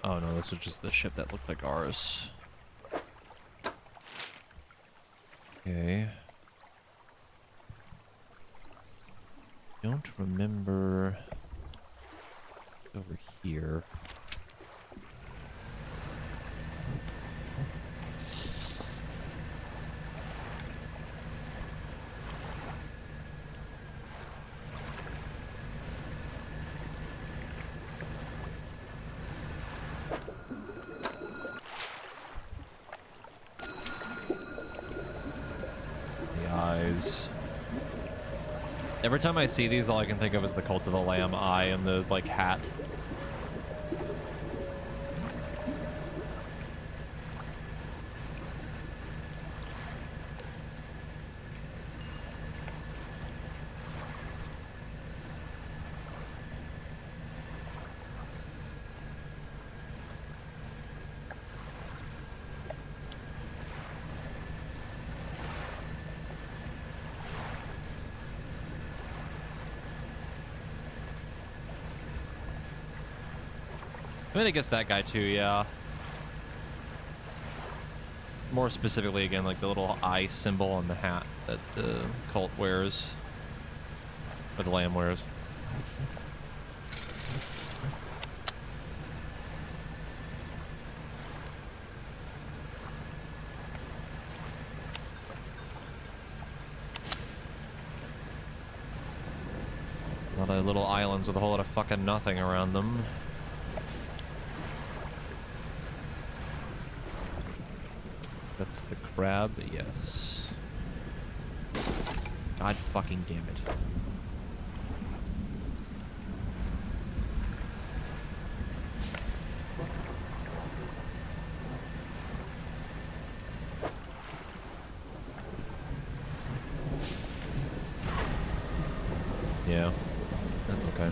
Oh no, this was just the ship that looked like ours. Okay. Don't remember over here. Every time I see these, all I can think of is the Cult of the Lamb eye and the, like, hat. I mean, I guess that guy too, yeah. More specifically, again, like the little eye symbol on the hat that the cult wears. Or the lamb wears. A lot of little islands with a whole lot of fucking nothing around them. That's the crab, yes. God fucking damn it. Yeah, that's okay.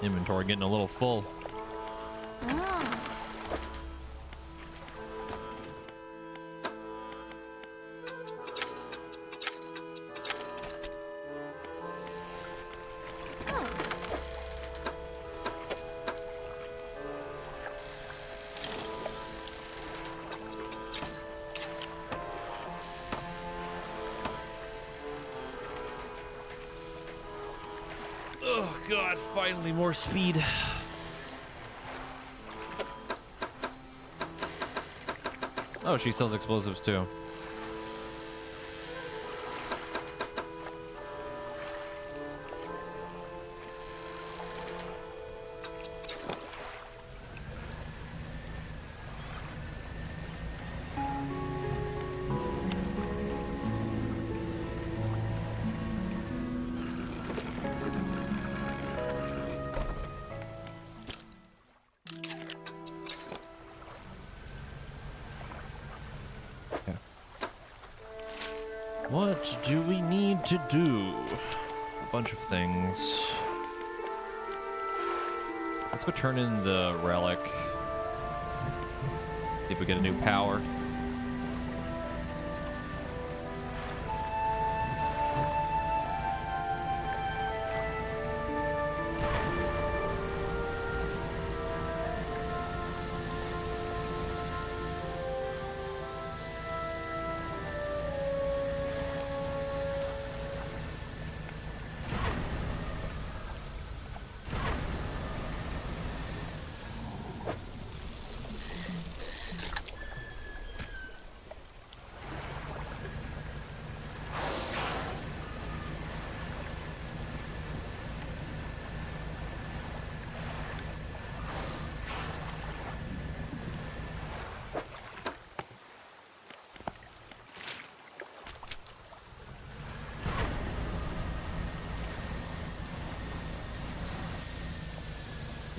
Inventory getting a little full. Ah. Oh god, finally more speed. Oh, she sells explosives too. What do we need to do? A bunch of things. Let's go turn in the relic. See if we get a new power.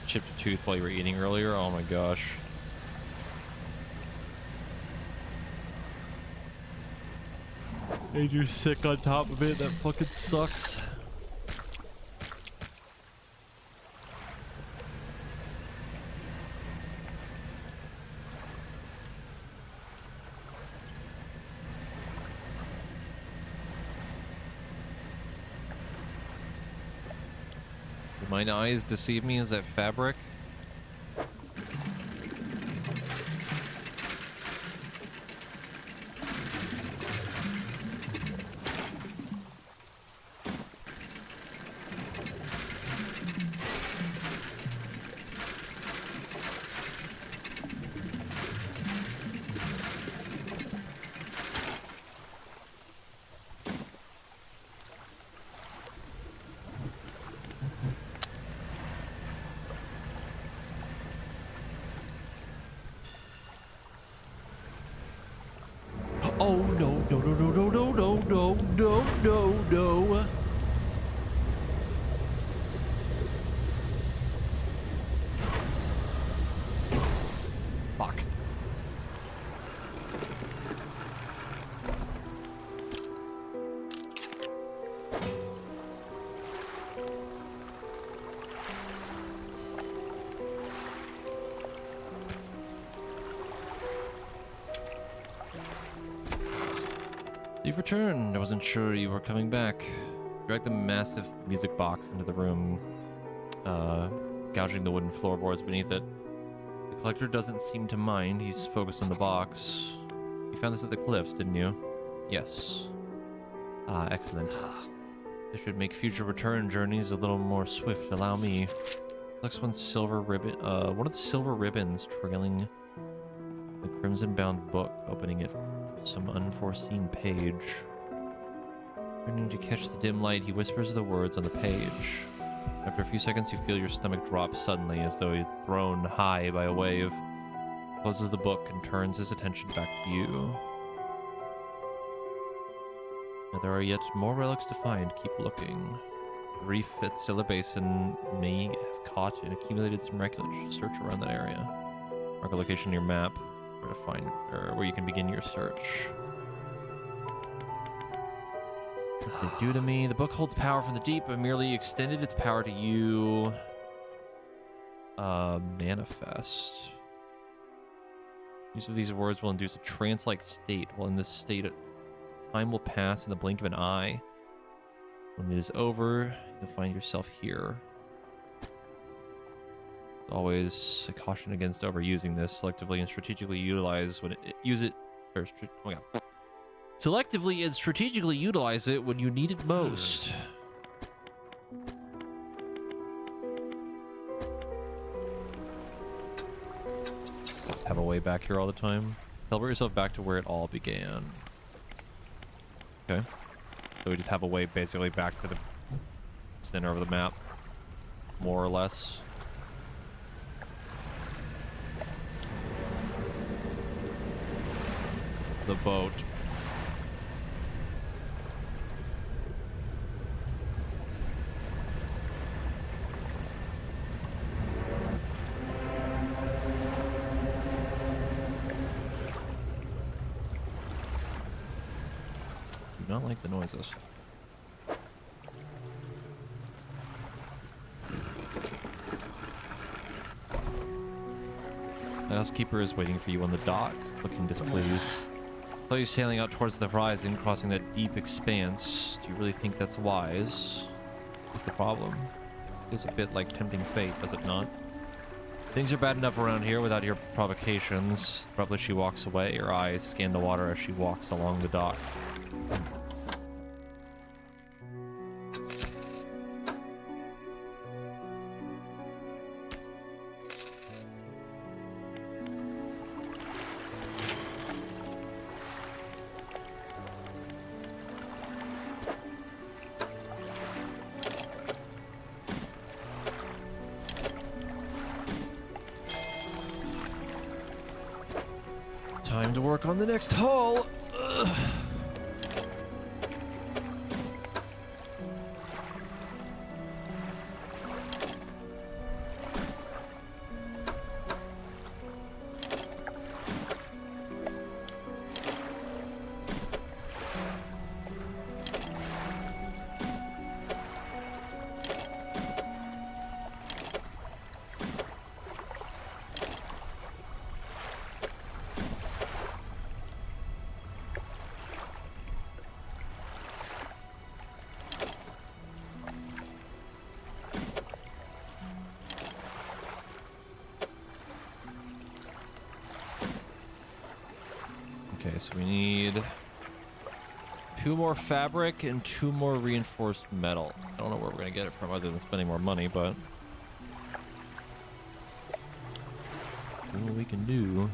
Chipped a tooth while you were eating earlier. Oh my gosh. And you're sick on top of it. That fucking sucks. Did my eyes deceive me? Is that fabric? Oh no, no, no, no, no, no, no, no, no, no, no. Fuck. You've returned. I wasn't sure you were coming back. Drag the massive music box into the room, gouging the wooden floorboards beneath it. The collector doesn't seem to mind. He's focused on the box. You found this at the cliffs, didn't you? Yes. Ah, excellent. This should make future return journeys a little more swift. Allow me. Looks one silver ribbon. One of the silver ribbons trailing the crimson-bound book, opening it. Some unforeseen page. Turning to catch the dim light, he whispers the words on the page. After a few seconds, you feel your stomach drop suddenly, as though you're thrown high by a wave. Closes the book and turns his attention back to you. Now, there are yet more relics to find. Keep looking. The reef at Scylla Basin may have caught and accumulated some wreckage. Search around that area. Mark a location on your map where to find, or where you can begin your search. What did they do to me? The book holds power from the deep, but merely extended its power to you. Manifest. Use of these words will induce a trance-like state. While in this state, time will pass in the blink of an eye. When it is over, you'll find yourself here. Always a caution against overusing this. Selectively and strategically utilize when use it. Or, oh my god. Selectively and strategically utilize it when you need it most. Have a way back here all the time. Teleport yourself back to where it all began. Okay. So we just have a way basically back to the center of the map. More or less. The boat. Do not like the noises. The housekeeper is waiting for you on the dock, looking displeased. Saw you sailing out towards the horizon, crossing that deep expanse. Do you really think that's wise? What's the problem? It's a bit like tempting fate, does it not? Things are bad enough around here without your provocations. Abruptly she walks away, her eyes scan the water as she walks along the dock. Time to work on the next hull. Ugh. Okay, so we need 2 more fabric and 2 more reinforced metal. I don't know where we're going to get it from other than spending more money, but see what we can do.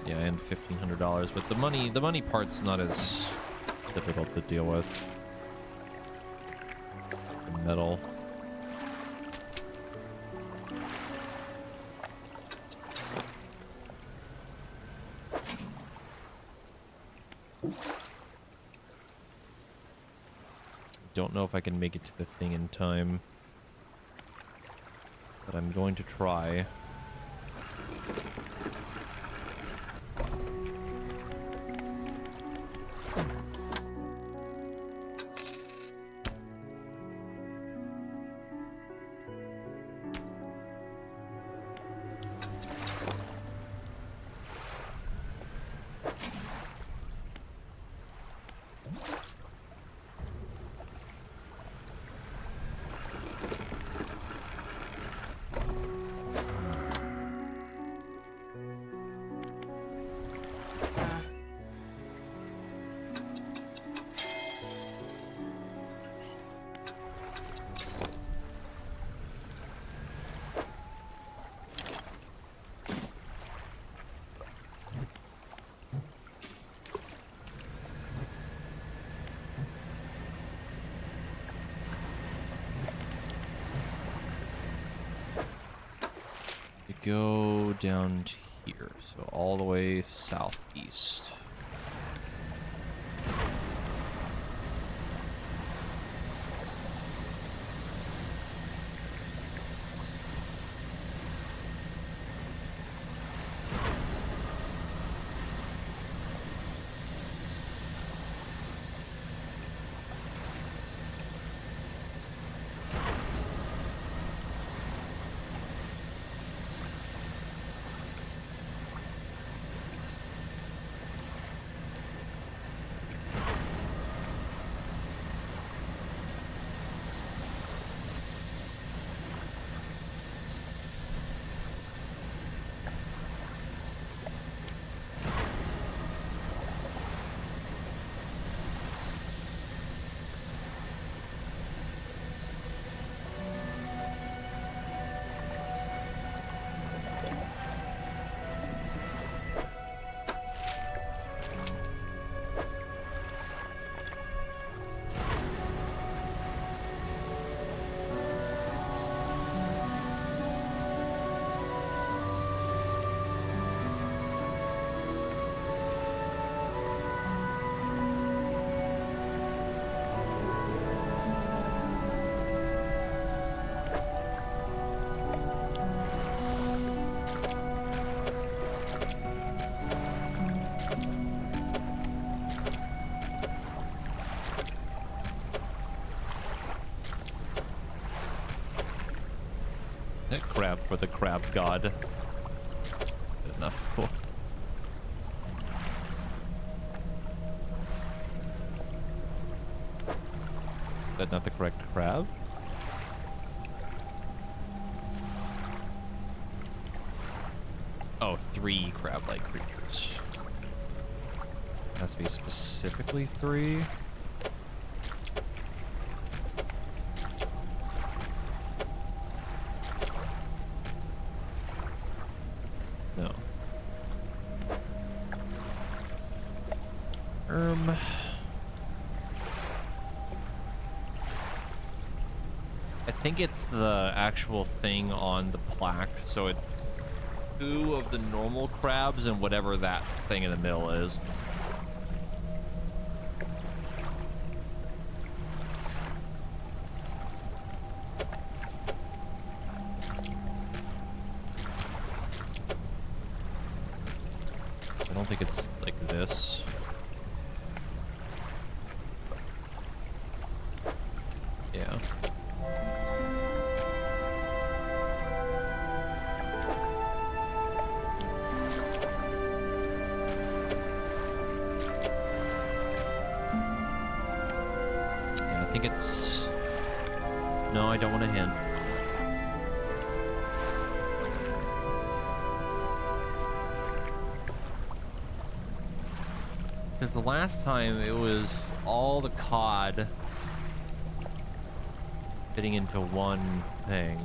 Yeah, and $1,500, but the money part's not as difficult to deal with. The metal. Don't know if I can make it to the thing in time, but I'm going to try. Go down to here, so all the way southeast. crab for the crab god. Good enough. Cool. Is that not the correct crab? Oh, 3 crab-like creatures. Has to be specifically 3. No. I think it's the actual thing on the plaque, so it's 2 of the normal crabs and whatever that thing in the middle is. I don't think it's like this. Yeah. I think it's... No, I don't want a hint. Because the last time it was all the cod fitting into one thing.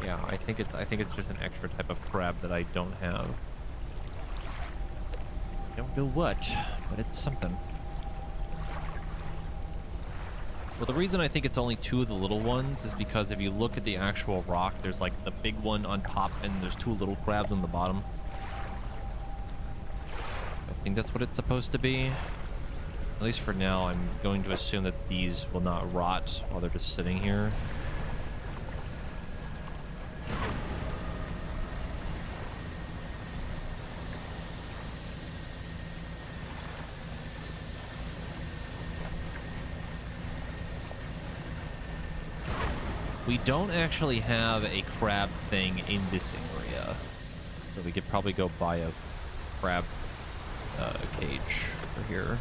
Yeah, I think it's just an extra type of crab that I don't have. Don't know what, but it's something. Well, the reason I think it's only 2 of the little ones is because if you look at the actual rock, there's like the big one on top and there's 2 little crabs on the bottom. I think that's what it's supposed to be. At least for now, I'm going to assume that these will not rot while they're just sitting here. We don't actually have a crab thing in this area, so we could probably go buy a crab cage for here.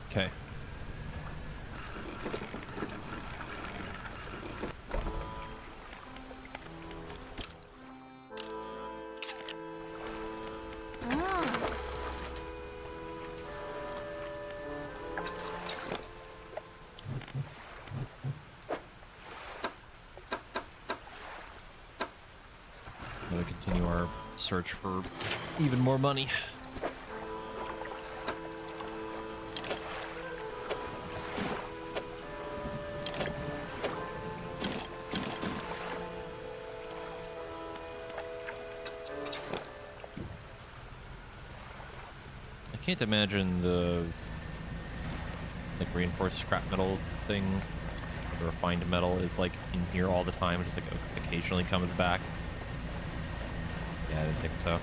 Okay. We'll continue our search for even more money. I can't imagine the like reinforced scrap metal thing, the refined metal is like in here all the time. It just like occasionally comes back. Yeah, I didn't think so.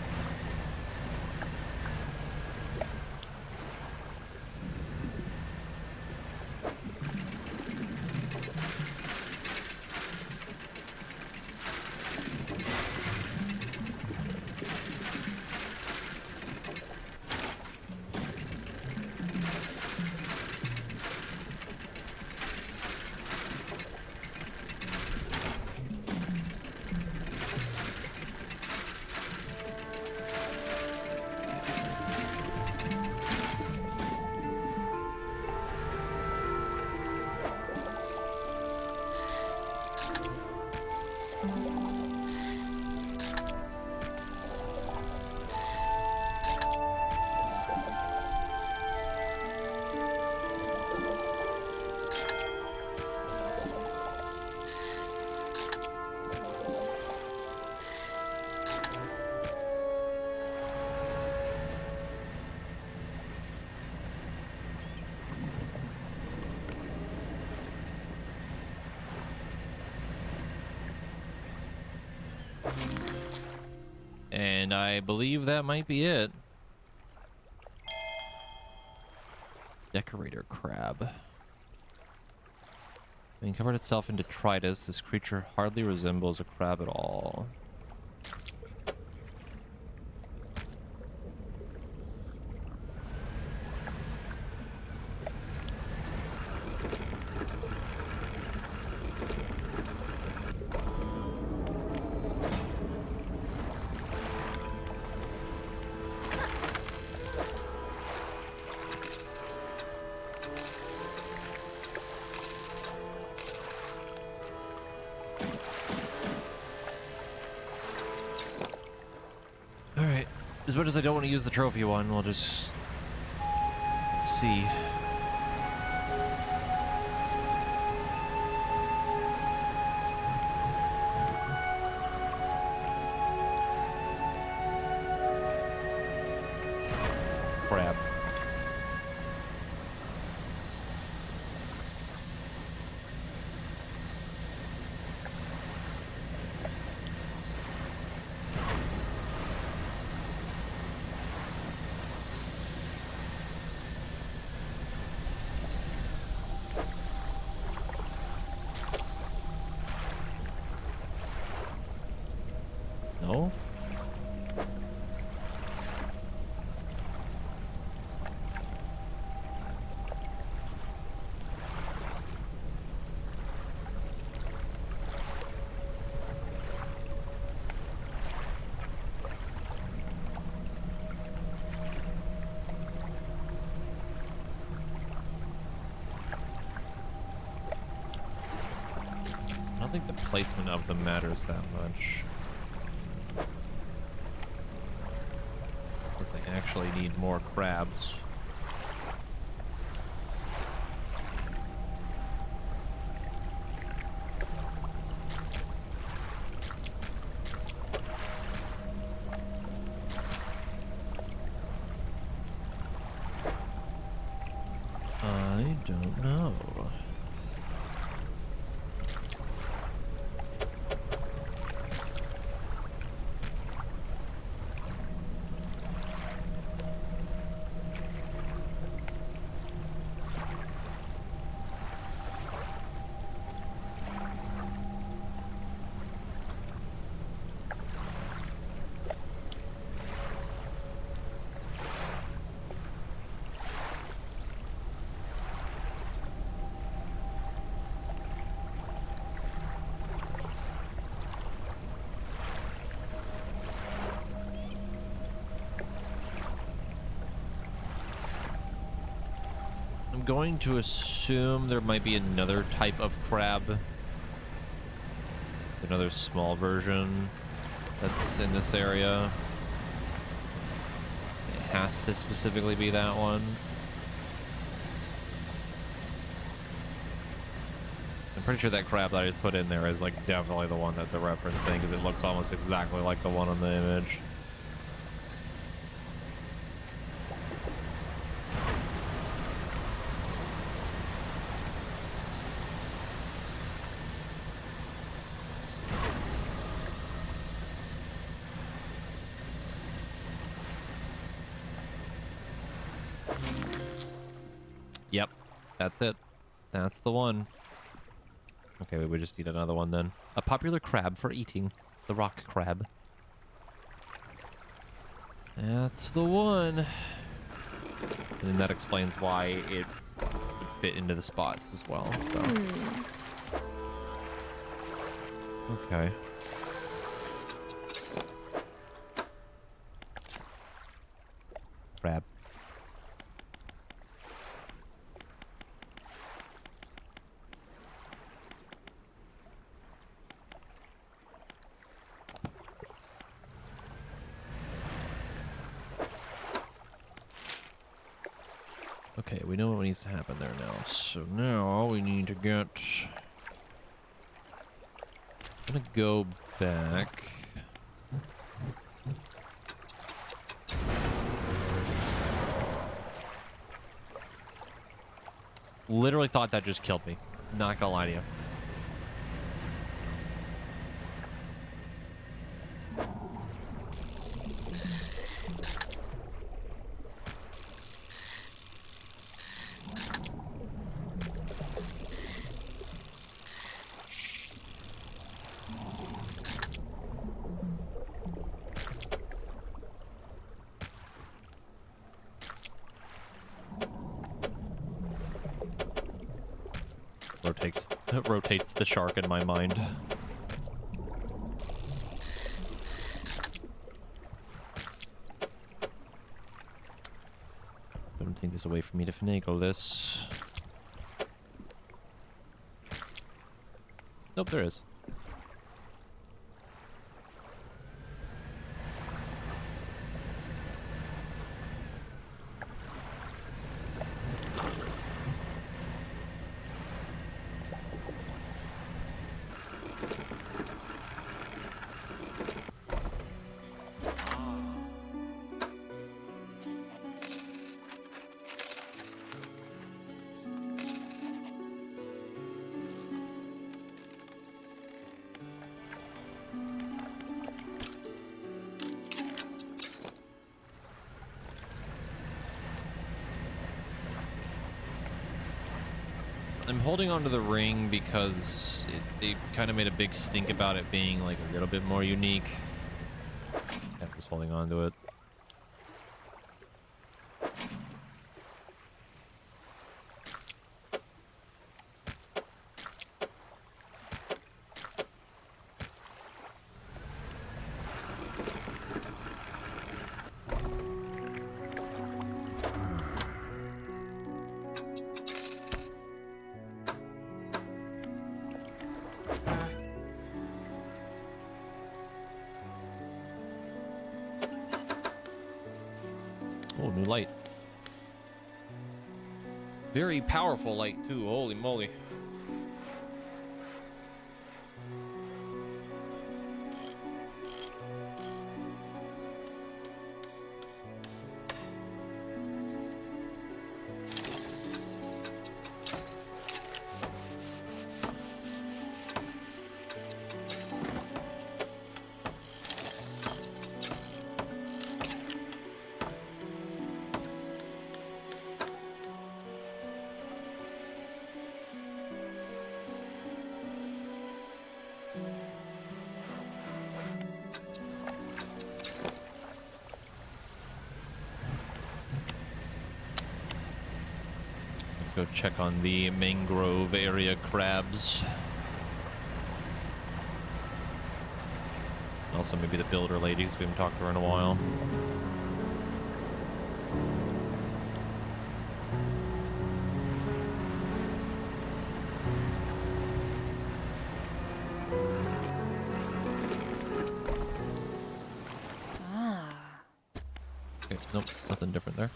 And I believe that might be it. Decorator crab. Having covered itself in detritus, this creature hardly resembles a crab at all. As much as I don't want to use the trophy one, we'll just see. Crap. No? I don't think the placement of them matters that much. Because I actually need more crabs. I don't know. I'm going to assume there might be another type of crab. Another small version. that's in this area. It has to specifically be that one. I'm pretty sure that crab that I just put in there is like definitely the one that they're referencing because it looks almost exactly like the one on the image. Yep, that's it. That's the one. Okay, we would just need another one then. A popular crab for eating. The rock crab. That's the one. And then that explains why it would fit into the spots as well, so. Okay. Crab. Okay, we know what needs to happen there now. So now we need to get... I'm gonna go back. Literally thought that just killed me. Not gonna lie to you. Rotates the shark in my mind. Don't think there's a way for me to finagle this. Nope, there is. I'm holding onto the ring because they kind of made a big stink about it being like a little bit more unique. I'm just holding on to it. Oh, new light. Very powerful light, too. Holy moly. Go check on the mangrove area crabs. Also maybe the builder ladies. We haven't talked to her in a while. Okay, nope, nothing different there.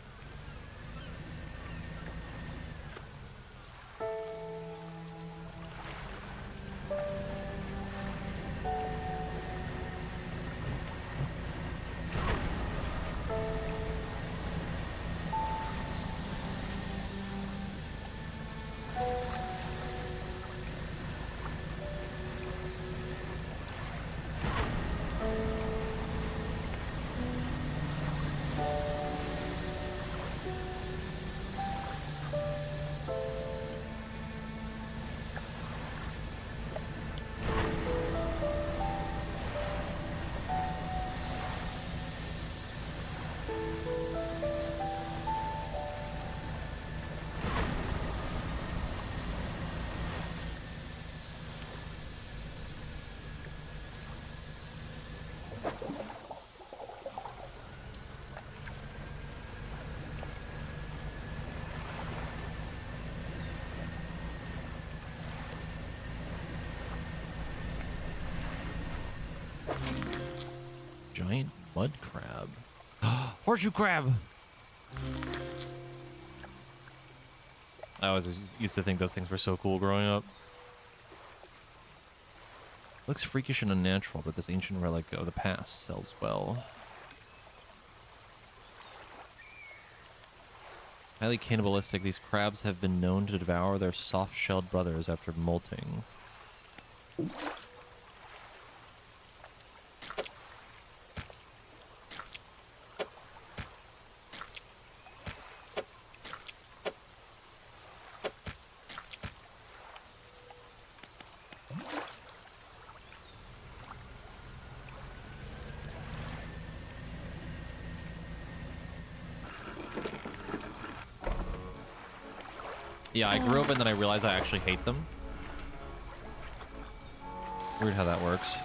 Giant mud crab. Horseshoe crab! I always used to think those things were so cool growing up. Looks freakish and unnatural, but this ancient relic of the past sells well. Highly cannibalistic, these crabs have been known to devour their soft-shelled brothers after molting. Yeah, I grew up and then I realized I actually hate them. Weird how that works.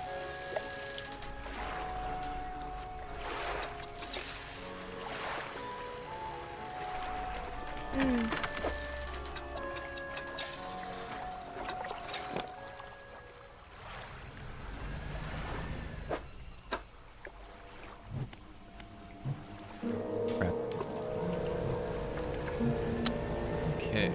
Crap. Okay.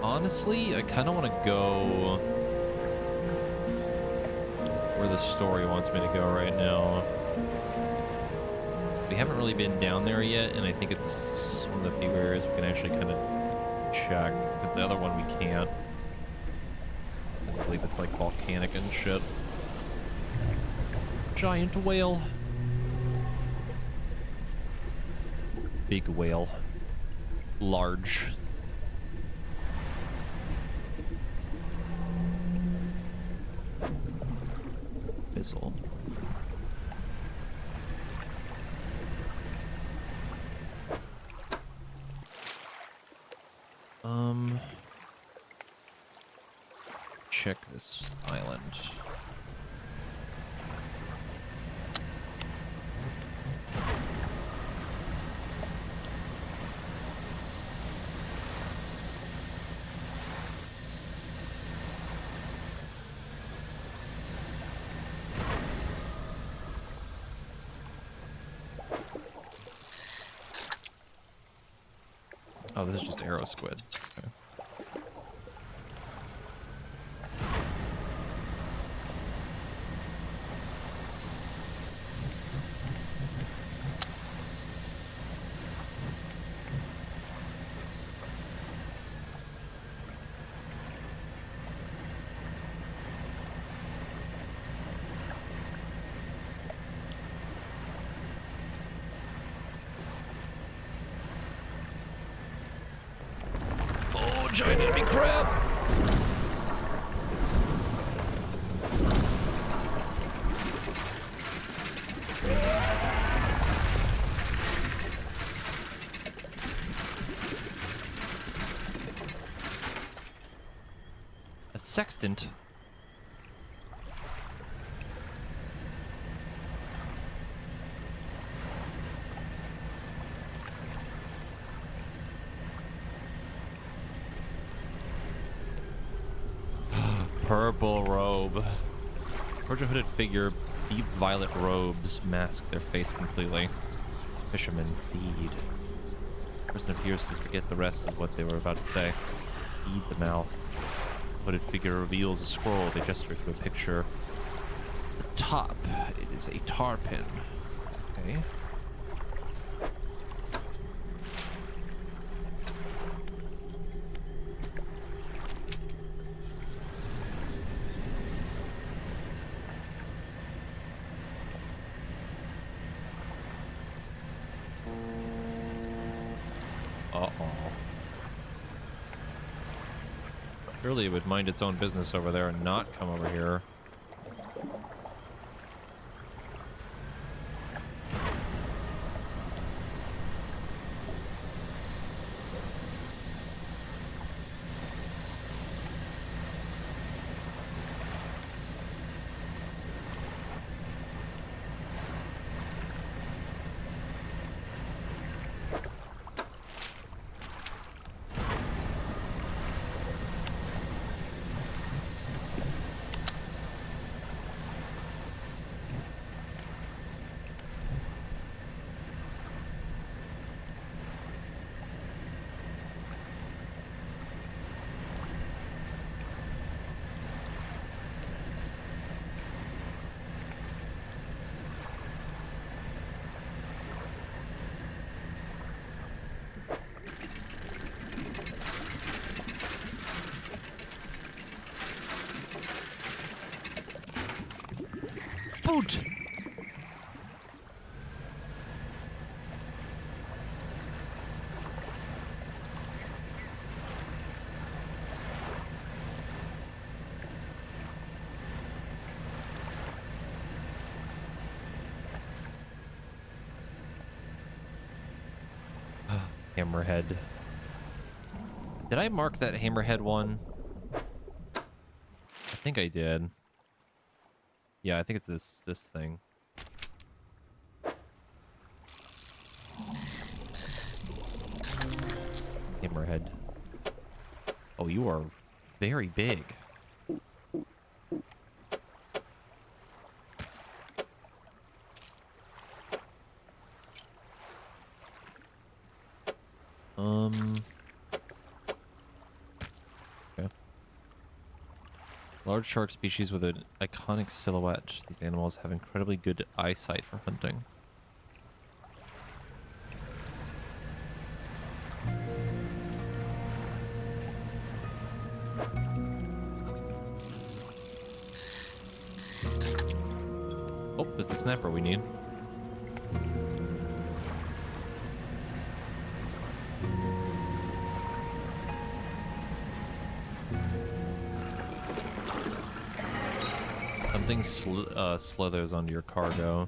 Honestly, I kind of want to go where the story wants me to go right now. We haven't really been down there yet, and I think it's one of the few areas we can actually kind of check, because the other one we can't. I believe it's like volcanic and shit. Giant whale. Big whale. Large. Missile. Check this island. Oh, this is just arrow squid. Okay. Giant enemy crab! A sextant? purple robe. Towards a hooded figure, deep violet robes mask their face completely. Fishermen feed. The person appears to forget the rest of what they were about to say. Feed the mouth. The hooded figure reveals a scroll. They gesture to a picture. At the top, it is a tar pin. Okay. Uh-oh. Surely it would mind its own business over there and not come over here. Boot! Hammerhead. Did I mark that hammerhead one? I think I did. Yeah, I think it's this thing. Hammerhead. Oh, you are very big. Okay. Large shark species with an iconic silhouette. These animals have incredibly good eyesight for hunting. Oh, there's the snapper we need. Something slithers onto your cargo.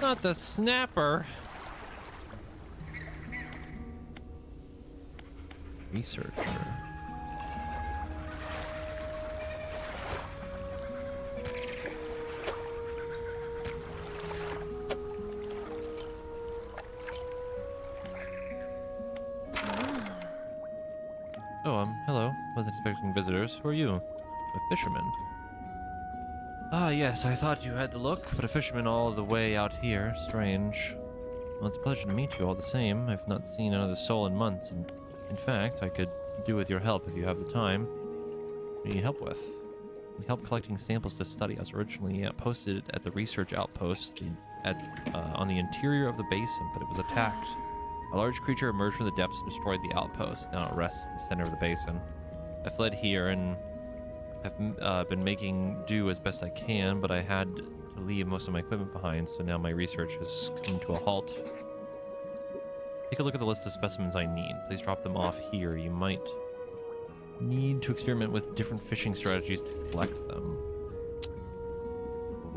Not the snapper. Researcher. Oh, hello. Wasn't expecting visitors. Who are you? A fisherman. Ah, yes, I thought you had the look, but a fisherman all the way out here. Strange. Well, it's a pleasure to meet you all the same. I've not seen another soul in months, and in fact, I could do with your help if you have the time. What do you need help with? I need help collecting samples to study. I was originally posted at the research outpost on the interior of the basin, but it was attacked. A large creature emerged from the depths and destroyed the outpost. Now it rests in the center of the basin. I fled here and have been making do as best I can, but I had to leave most of my equipment behind, so now my research has come to a halt. Take a look at the list of specimens I need. Please drop them off here. You might need to experiment with different fishing strategies to collect them.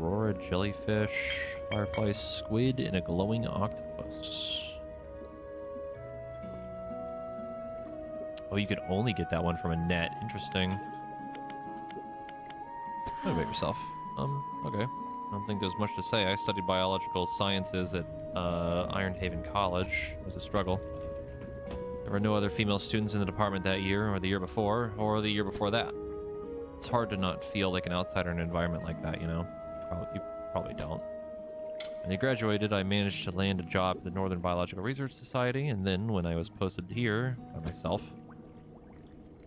Aurora jellyfish, firefly squid, and a glowing octopus. Oh, you can only get that one from a net. Interesting. Motivate yourself. Okay. I don't think there's much to say. I studied biological sciences at Ironhaven College. It was a struggle. There were no other female students in the department that year, or the year before, or the year before that. It's hard to not feel like an outsider in an environment like that, you know? You probably don't. When I graduated, I managed to land a job at the Northern Biological Research Society, and then when I was posted here by myself,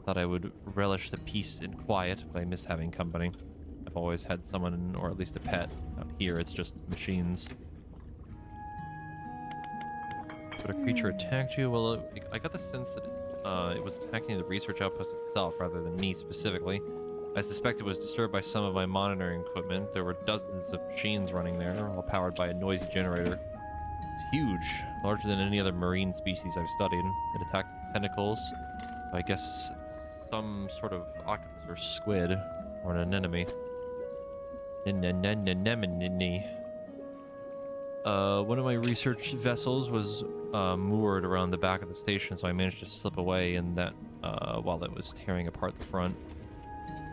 thought I would relish the peace and quiet, but I miss having company. I've always had someone, or at least a pet. Out here, it's just machines. But a creature attacked you? Well, I got the sense that it was attacking the research outpost itself rather than me specifically. I suspect it was disturbed by some of my monitoring equipment. There were dozens of machines running there, all powered by a noisy generator. It's huge, larger than any other marine species I've studied. It attacked with tentacles. I guess it's some sort of octopus or squid, or an anemone. Anemone. One of my research vessels was moored around the back of the station, so I managed to slip away in that while it was tearing apart the front.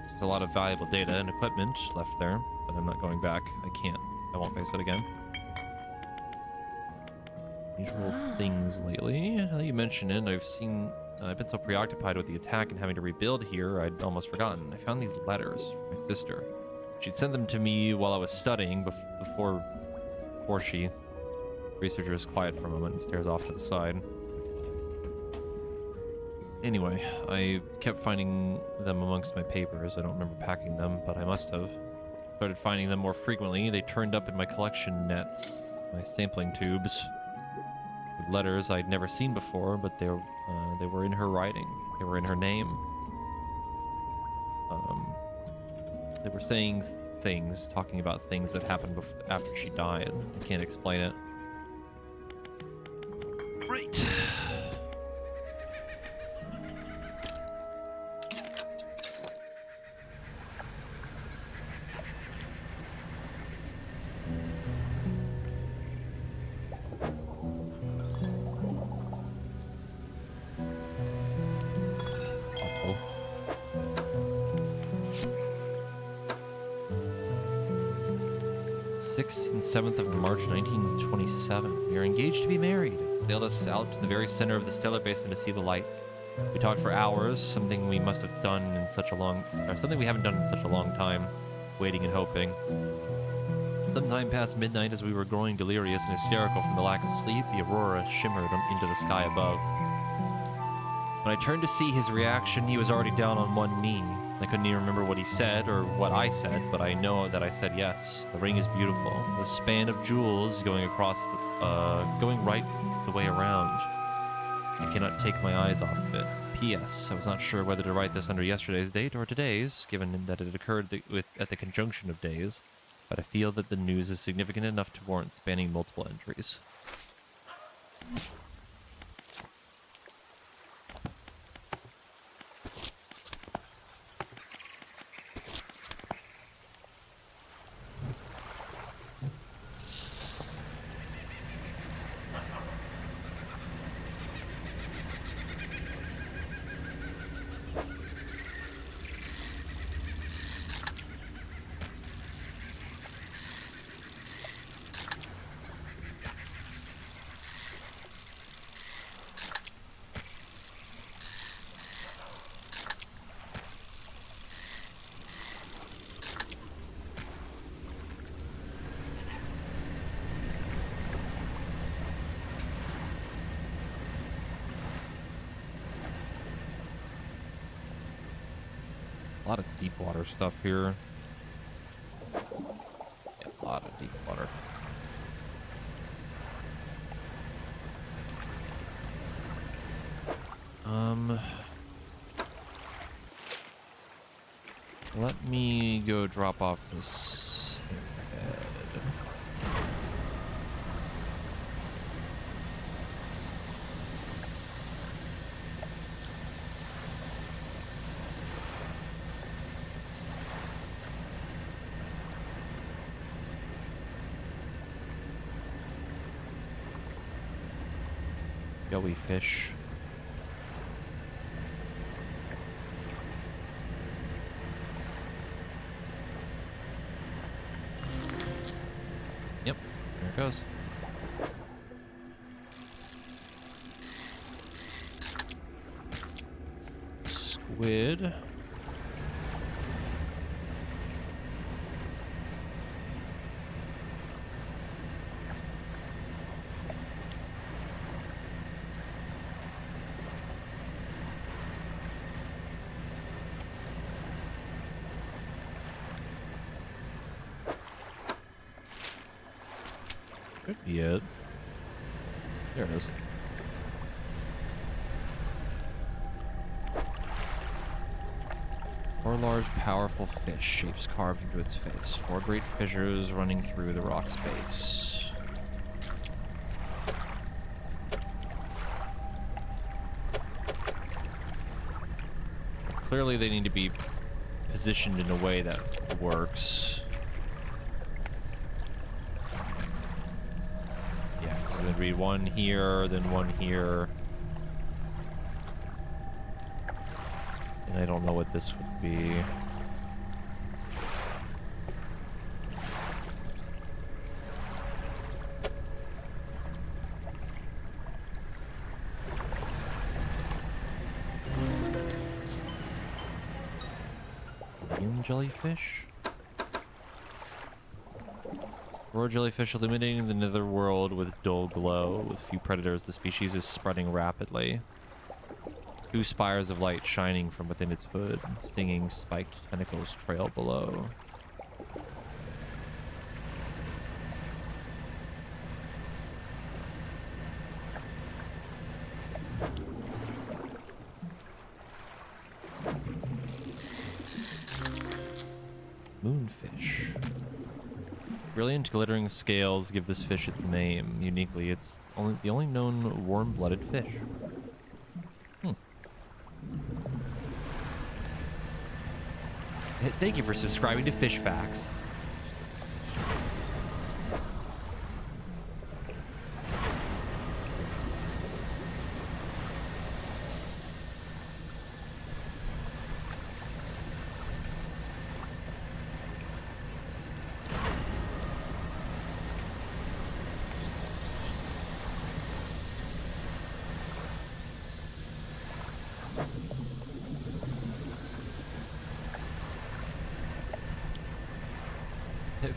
There's a lot of valuable data and equipment left there, but I'm not going back. I won't face it again. Usual things lately. Now that you mention it, I've been so preoccupied with the attack and having to rebuild here, I'd almost forgotten. I found these letters from my sister. She'd sent them to me while I was studying before she... Researcher is quiet for a moment and stares off to the side. Anyway, I kept finding them amongst my papers. I don't remember packing them, but I must have. Started finding them more frequently. They turned up in my collection nets, my sampling tubes. With letters I'd never seen before, but they were in her writing. They were in her name. They were saying things, talking about things that happened after she died. I can't explain it. Right. Awful. 6th and 7th of March 1927. We are engaged to be married. Sailed us out to the very center of the stellar basin to see the lights. We talked for hours, something we haven't done in such a long time, waiting and hoping. Sometime past midnight, as we were growing delirious and hysterical from the lack of sleep, the aurora shimmered into the sky above. When I turned to see his reaction, he was already down on one knee. I couldn't even remember what he said or what I said, but I know that I said yes. The ring is beautiful. The span of jewels going right the way around. I cannot take my eyes off of it. P.S. I was not sure whether to write this under yesterday's date or today's, given that it occurred at the conjunction of days, but I feel that the news is significant enough to warrant spanning multiple entries. A lot of deep water stuff here. Yeah, a lot of deep water. Let me go drop off this head. Jellyfish. Yep, there it goes. Squid. Could be it. There it is. Four large, powerful fish, shapes carved into its face. Four great fissures running through the rock's base. Clearly they need to be positioned in a way that works. Yeah, because there'd be one here, then one here. And I don't know what this would be. Jellyfish? Royal jellyfish illuminating the netherworld with dull glow. With few predators, the species is spreading rapidly. Two spires of light shining from within its hood. Stinging, spiked tentacles trail below. Moonfish. Brilliant glittering scales give this fish its name. Uniquely, it's the only known warm-blooded fish. Thank you for subscribing to Fish Facts.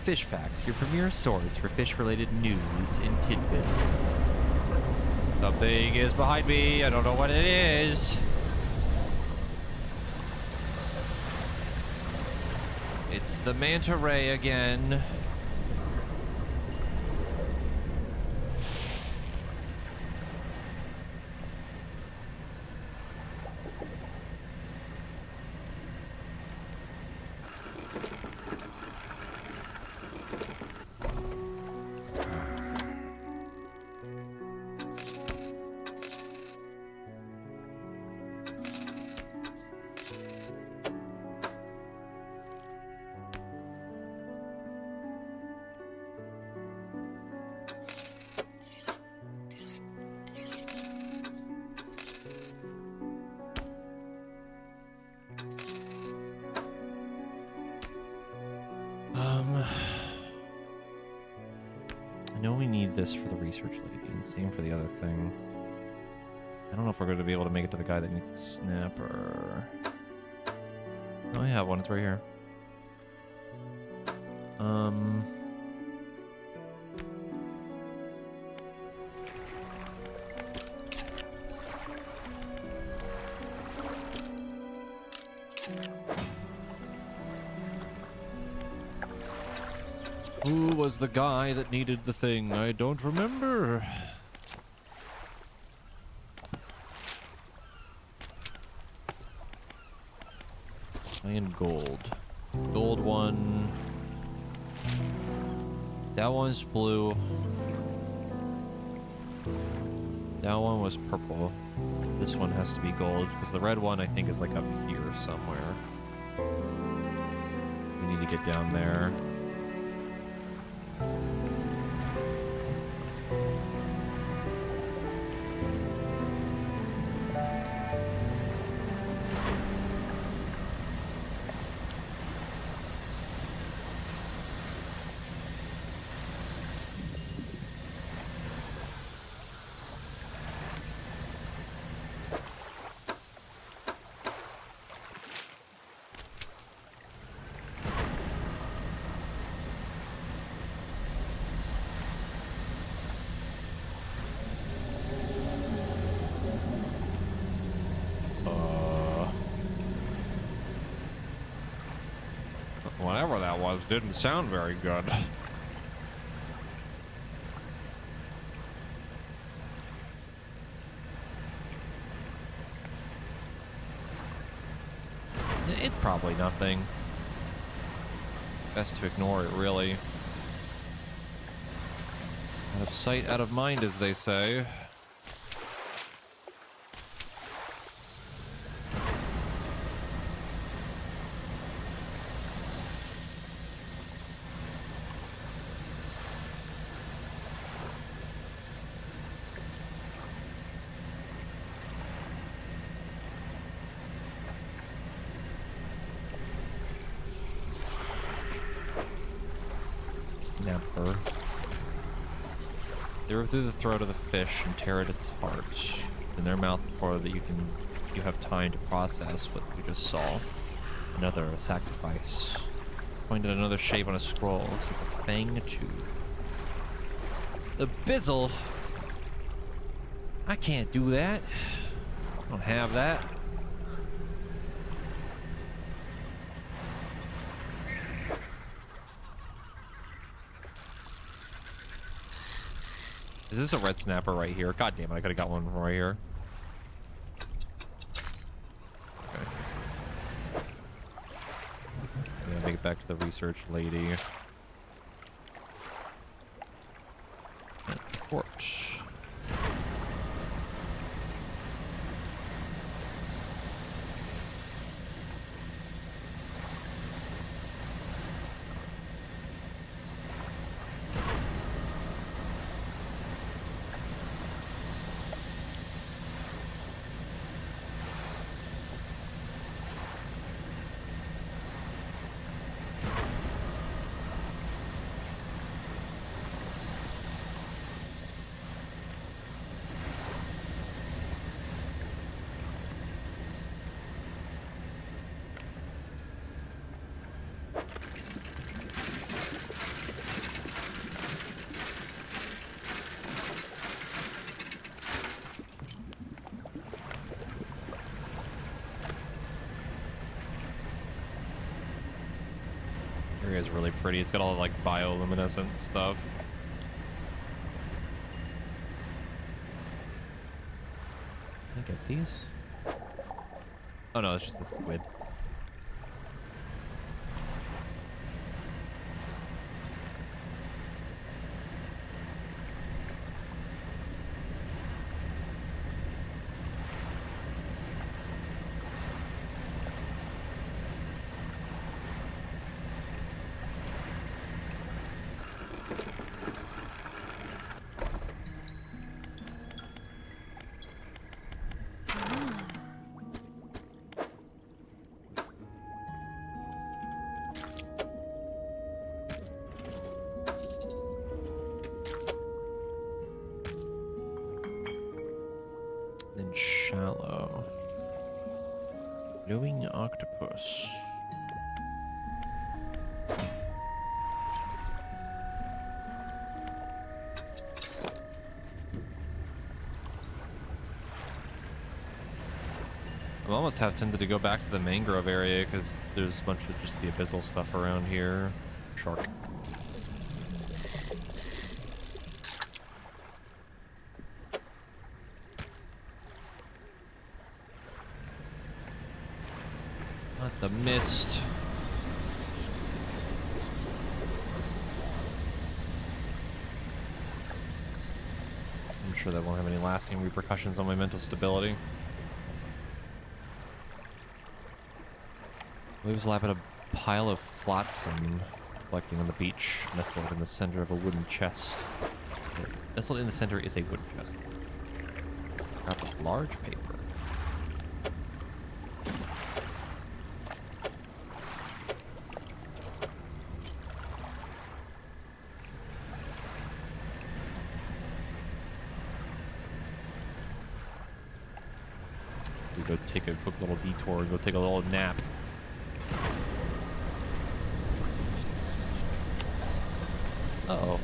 Fish Facts, your premier source for fish-related news and tidbits. Something is behind me. I don't know what it is. It's the manta ray again. I know we need this for the research lady, and same for the other thing. I don't know if we're going to be able to make it to the guy that needs the snapper. Oh, I have one. It's right here. Who was the guy that needed the thing? I don't remember. And gold. Gold one. That one's blue. That one was purple. This one has to be gold, because the red one I think is like up here somewhere. We need to get down there. Whatever that was didn't sound very good. It's probably nothing. Best to ignore it, really. Out of sight, out of mind, as they say. Snapper. Throw through the throat of the fish and tear at its heart in their mouth before that you have time to process what you just saw. Another sacrifice. Pointed another shape on a scroll. Looks like a fang tube. The bizzle. I can't do that. I don't have that. Is this a red snapper right here? God damn it, I could have got one from right here. Okay. I'm gonna make it back to the research lady. Fort. Area is really pretty. It's got all like bioluminescent stuff. Can I get these? Oh no, it's just the squid. Then shallow. Glowing octopus. I'm almost half tempted to go back to the mangrove area because there's a bunch of just the abyssal stuff around here. Shark. Not the mist. I'm sure that won't have any lasting repercussions on my mental stability. Waves lap at a pile of flotsam collecting on the beach, nestled in the center of a wooden chest. Nestled in the center is a wooden chest. Scrap of large paper. We go take a quick little detour and go take a little nap. Uh-oh.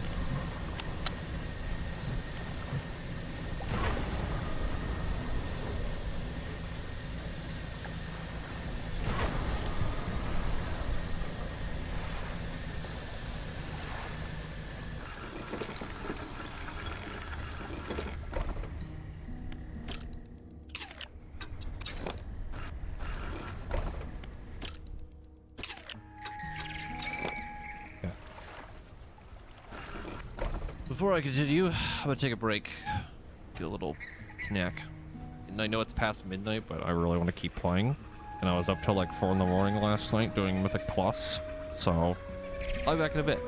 before I continue, I'm gonna take a break, get a little snack. And I know it's past midnight, but I really want to keep playing. And I was up till like 4 in the morning last night doing Mythic Plus, so I'll be back in a bit.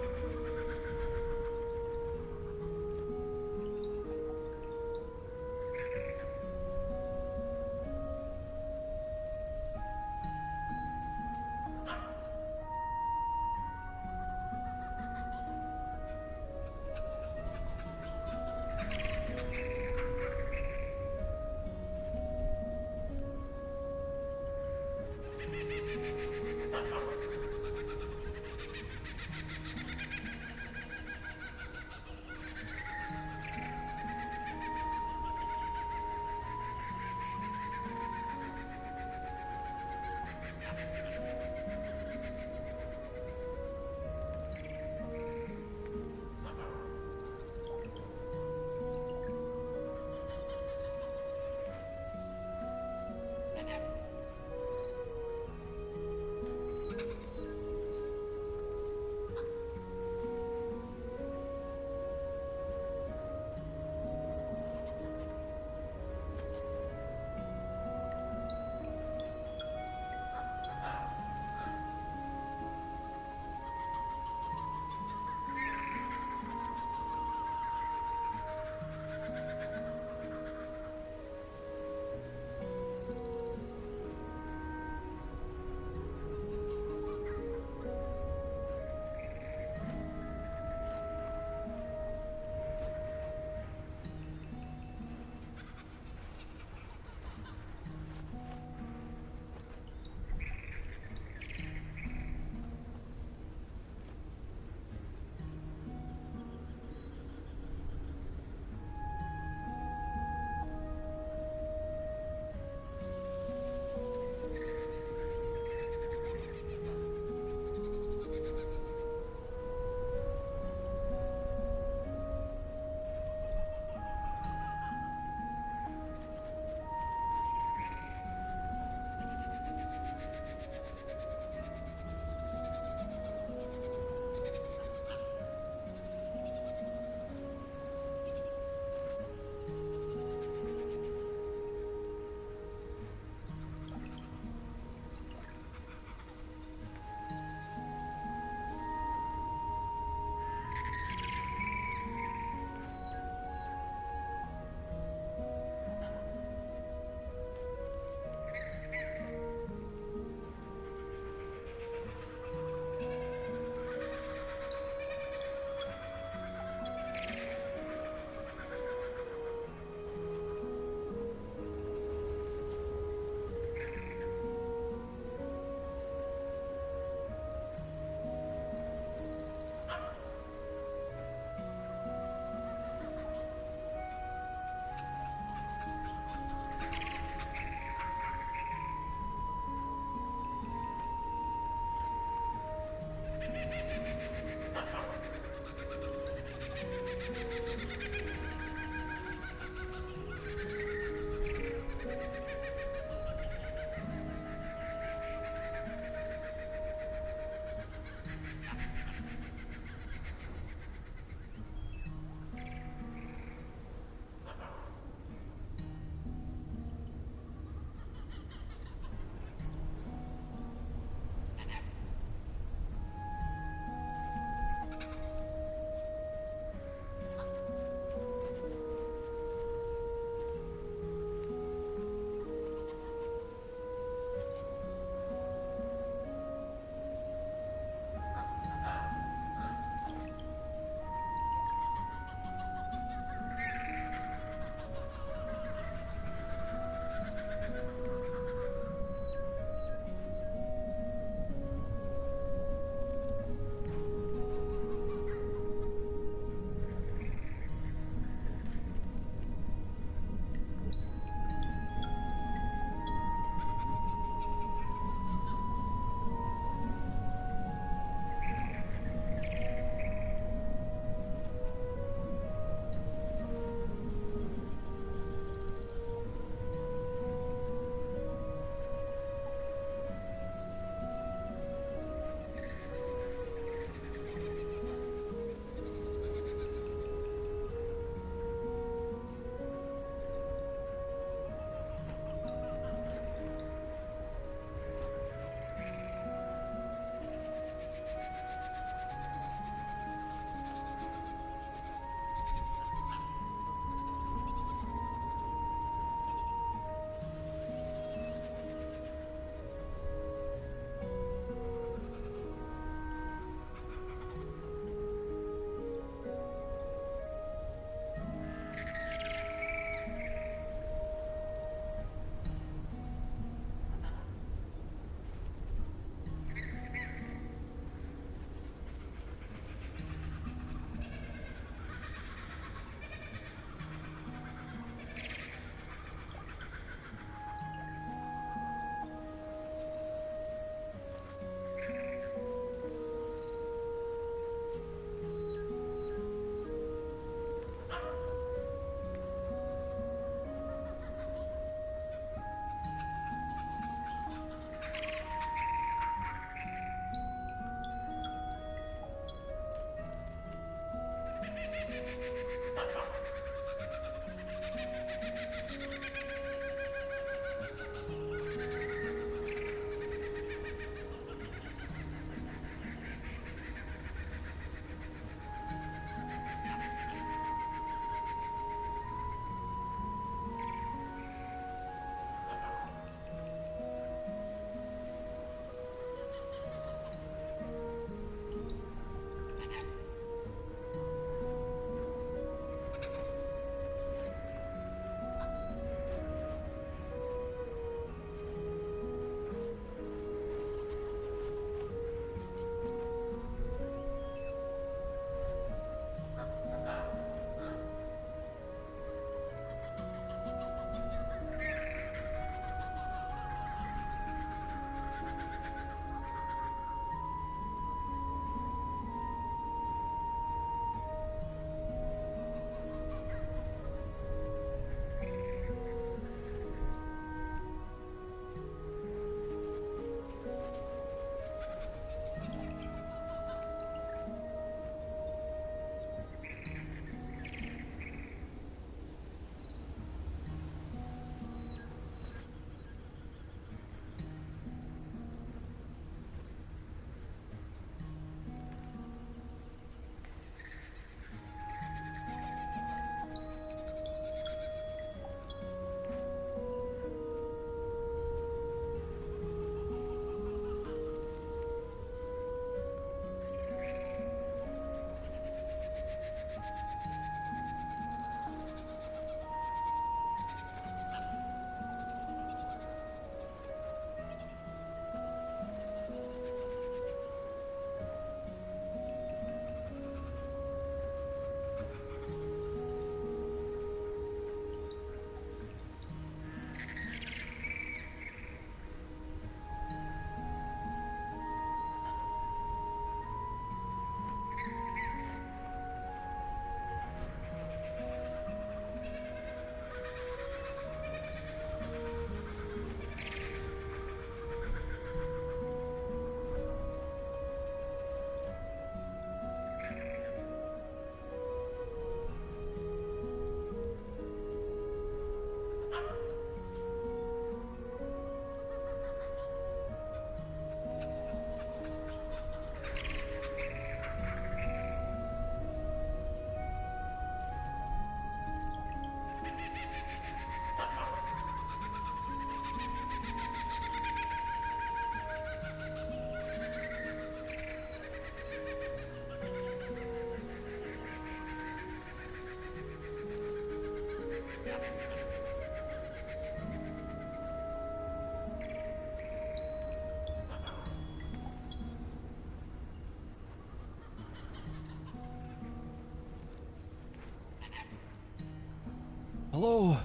Hello.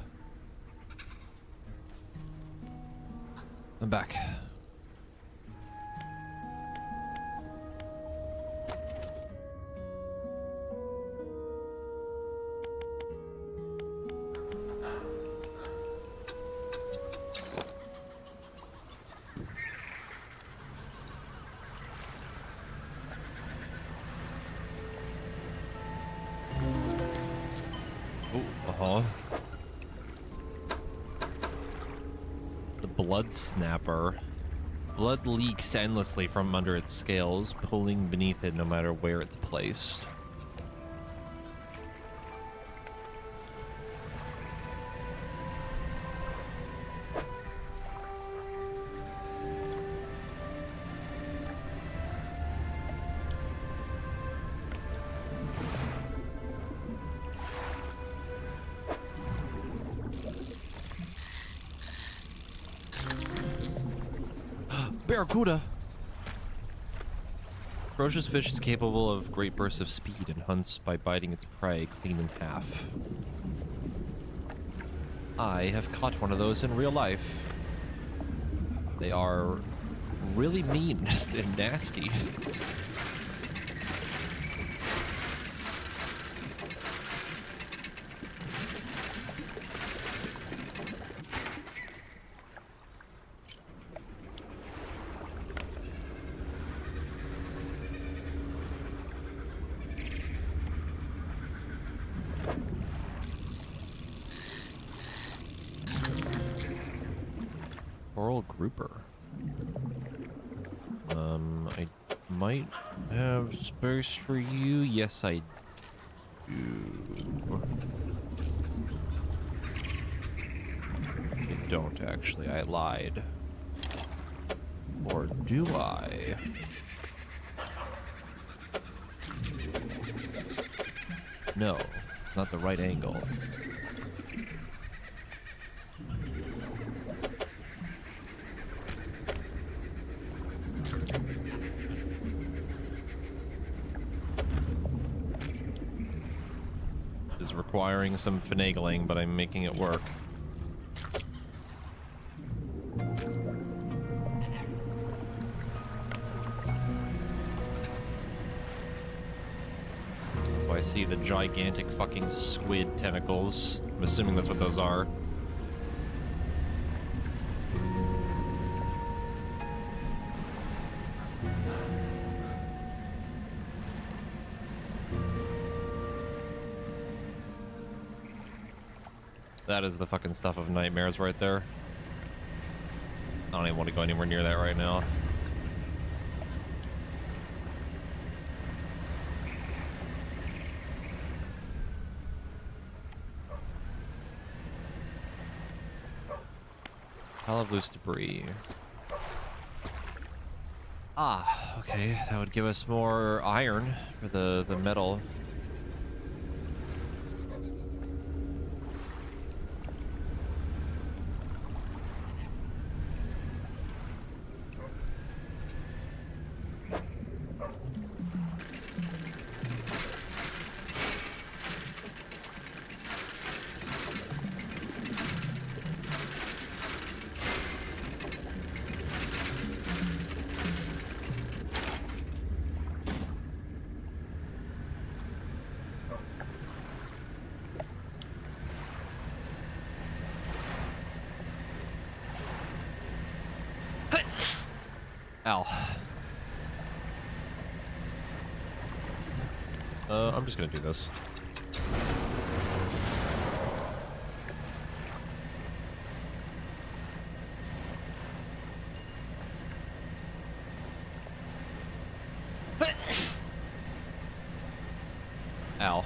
I'm back. Oh, uh-huh. The blood snapper. Blood leaks endlessly from under its scales, pulling beneath it no matter where it's placed. Barracuda! Ferocious fish is capable of great bursts of speed and hunts by biting its prey clean in half. I have caught one of those in real life. They are really mean and nasty. Coral grouper. I might have space for you. Yes, I do. I don't actually. I lied. Or do I? No, not the right angle. Is requiring some finagling, but I'm making it work. So I see the gigantic fucking squid tentacles. I'm assuming that's what those are. That is the fucking stuff of nightmares right there. I don't even want to go anywhere near that right now. Pile of loose debris. Ah, okay. That would give us more iron for the metal. Ow. I'm just gonna do this. Ow.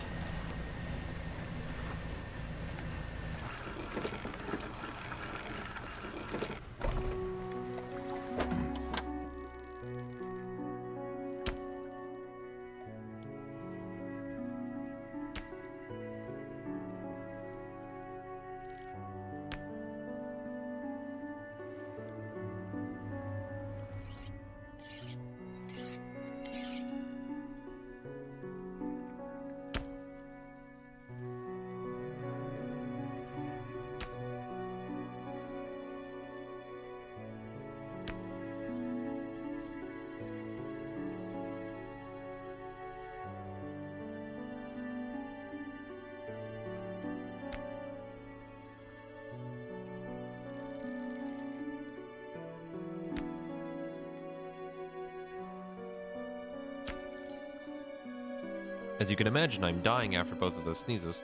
As you can imagine, I'm dying after both of those sneezes.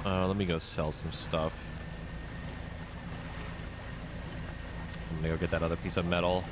Let me go sell some stuff. I'm gonna go get that other piece of metal.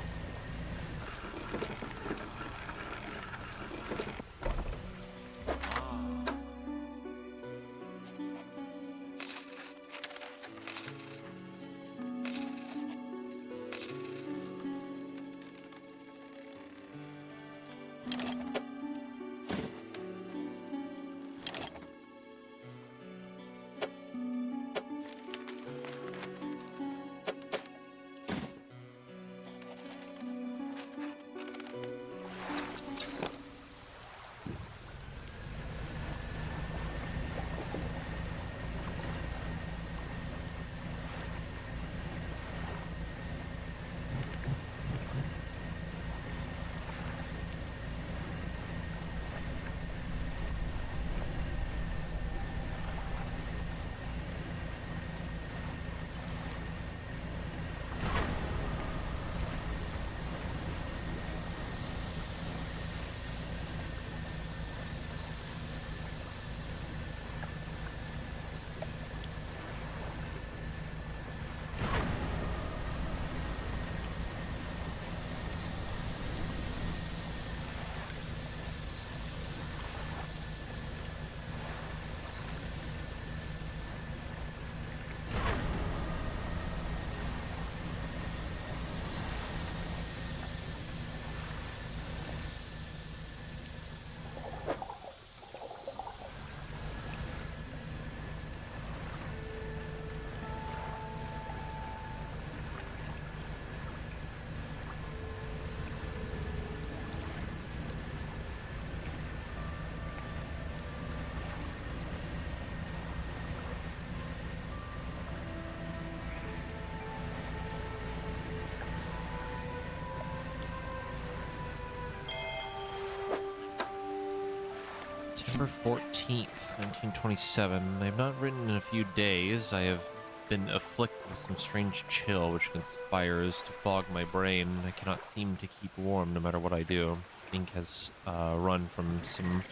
September 14th, 1927. I have not written in a few days. I have been afflicted with some strange chill which conspires to fog my brain. I cannot seem to keep warm no matter what I do. Ink has run from some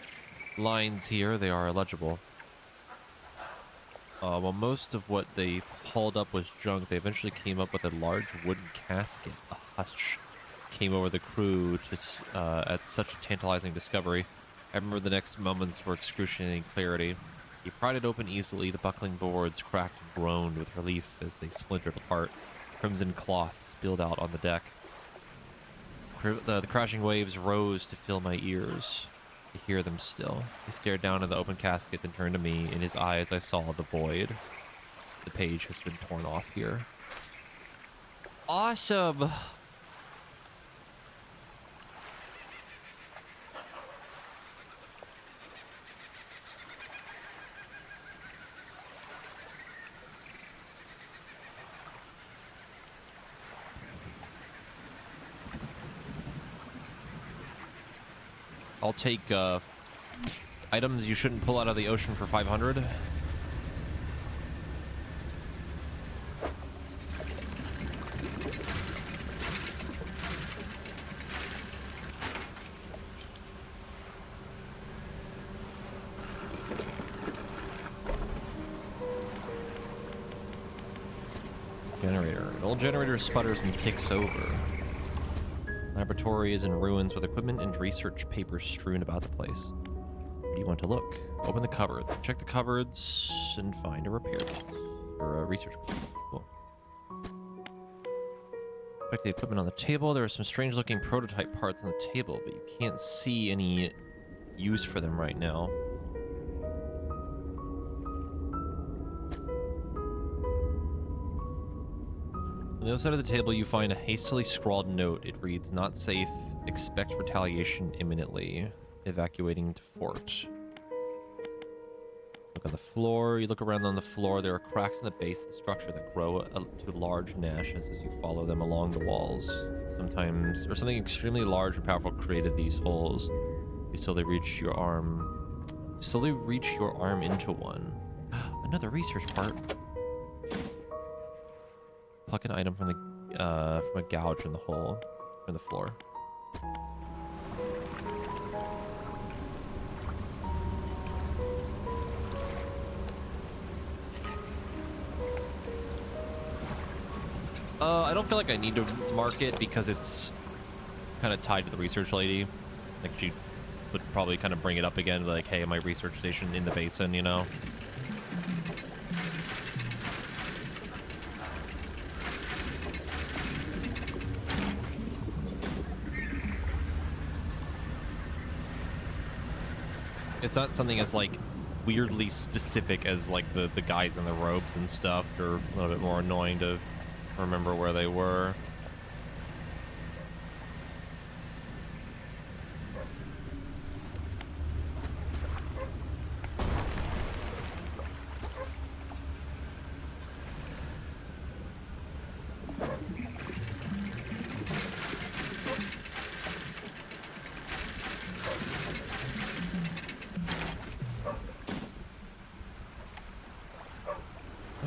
lines here. They are illegible. While most of what they hauled up was junk, they eventually came up with a large wooden casket. A hush came over the crew at such a tantalizing discovery. I remember the next moments were excruciating clarity. He pried it open easily. The buckling boards cracked and groaned with relief as they splintered apart. Crimson cloth spilled out on the deck. The crashing waves rose to fill my ears. To hear them still. He stared down at the open casket, then turned to me. In his eyes, I saw the void. The page has been torn off here. Awesome! I'll take items you shouldn't pull out of the ocean for 500. Generator. An old generator sputters and kicks over. Laboratory is in ruins with equipment and research papers strewn about the place. Where do you want to look? Open the cupboards. Check the cupboards and find a repair or a research paper. Cool. Check the equipment on the table. There are some strange-looking prototype parts on the table, but you can't see any use for them right now. On the other side of the table, you find a hastily scrawled note. It reads, "Not safe. Expect retaliation imminently. Evacuating to fort." Look on the floor. You look around on the floor. There are cracks in the base of the structure that grow to large gashes as you follow them along the walls. Sometimes, or something extremely large and powerful created these holes. You slowly reach your arm. Into one. Another research part. Pluck an item from a gouge in the hole, in the floor. I don't feel like I need to mark it because it's kind of tied to the research lady. Like, she would probably kind of bring it up again, like, hey, my research station in the basin, you know? It's not something as, like, weirdly specific as, like, the guys in the robes and stuff. They're a little bit more annoying to remember where they were.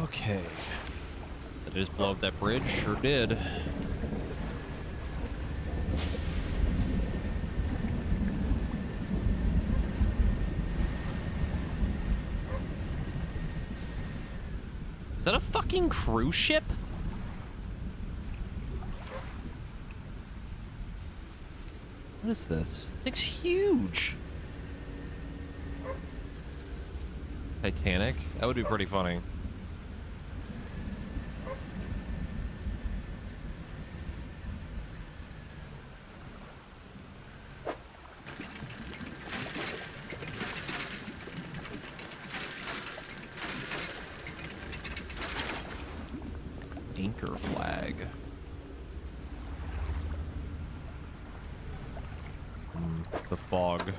Okay. Did I just blow up that bridge? Sure did. Is that a fucking cruise ship? What is this? This thing's huge. Titanic? That would be pretty funny. Anchor flag. The fog.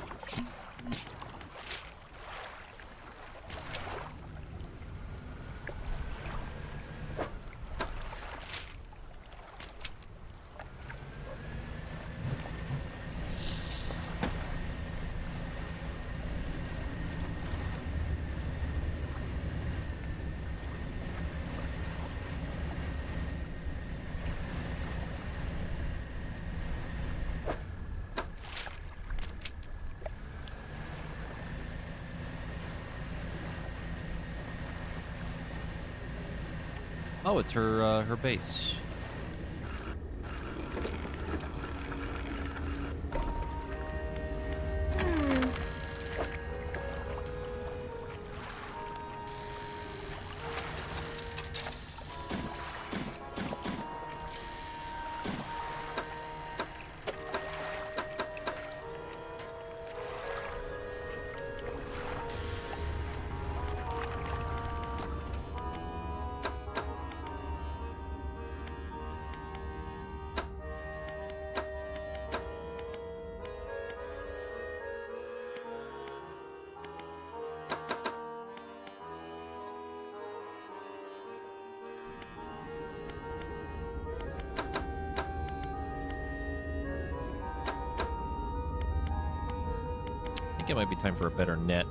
Oh, it's her base. I think it might be time for a better net.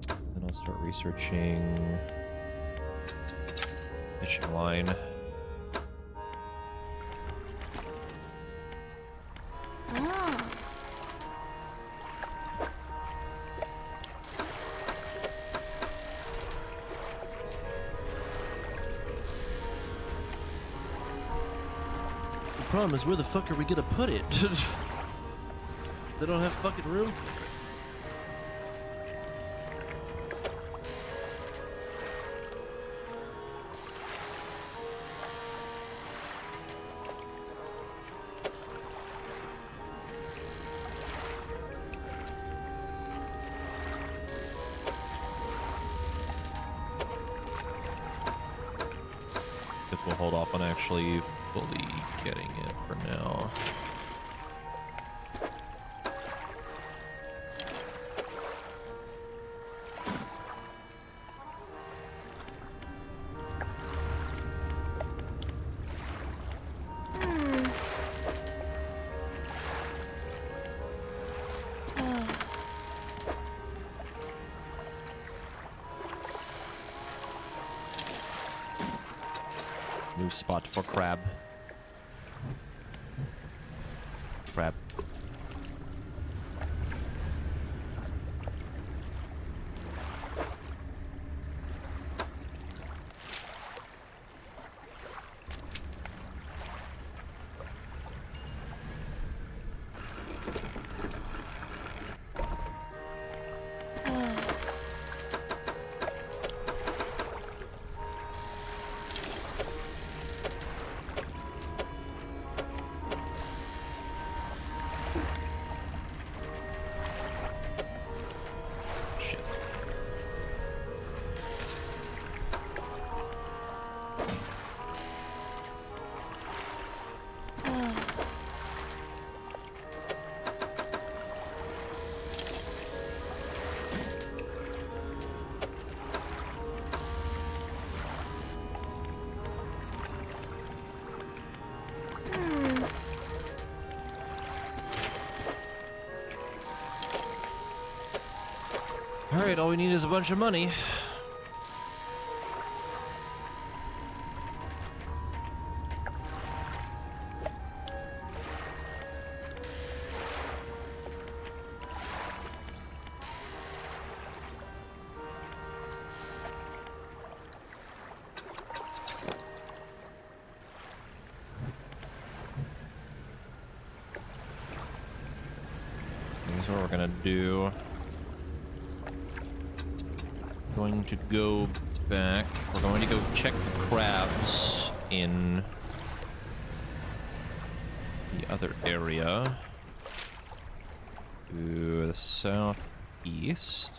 Then I'll start researching fishing line. Ah. The problem is, where the fuck are we gonna put it? They don't have fucking room for it. Guess we'll hold off on actually fully getting it for now. new spot for crab. Crab. Shit. Alright, all we need is a bunch of money. Here's what we're gonna do. Going to go back. We're going to go check the crabs in the other area to the southeast.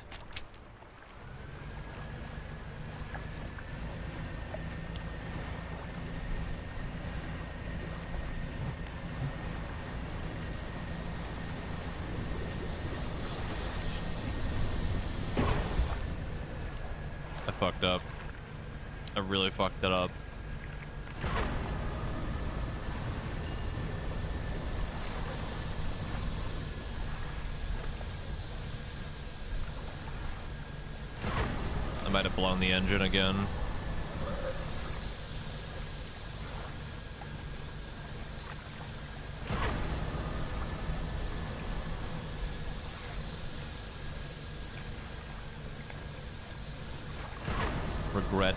I fucked up. I really fucked it up. I might have blown the engine again. Regret.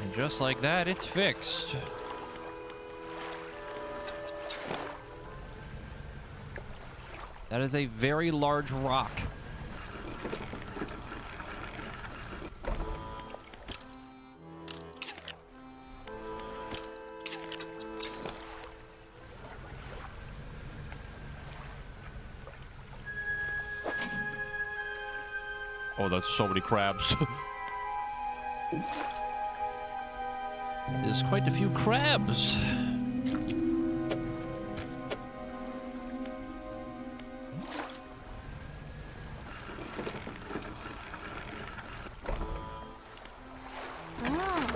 And just like that, it's fixed. That is a very large rock. Oh, that's so many crabs. There's quite a few crabs. Oh.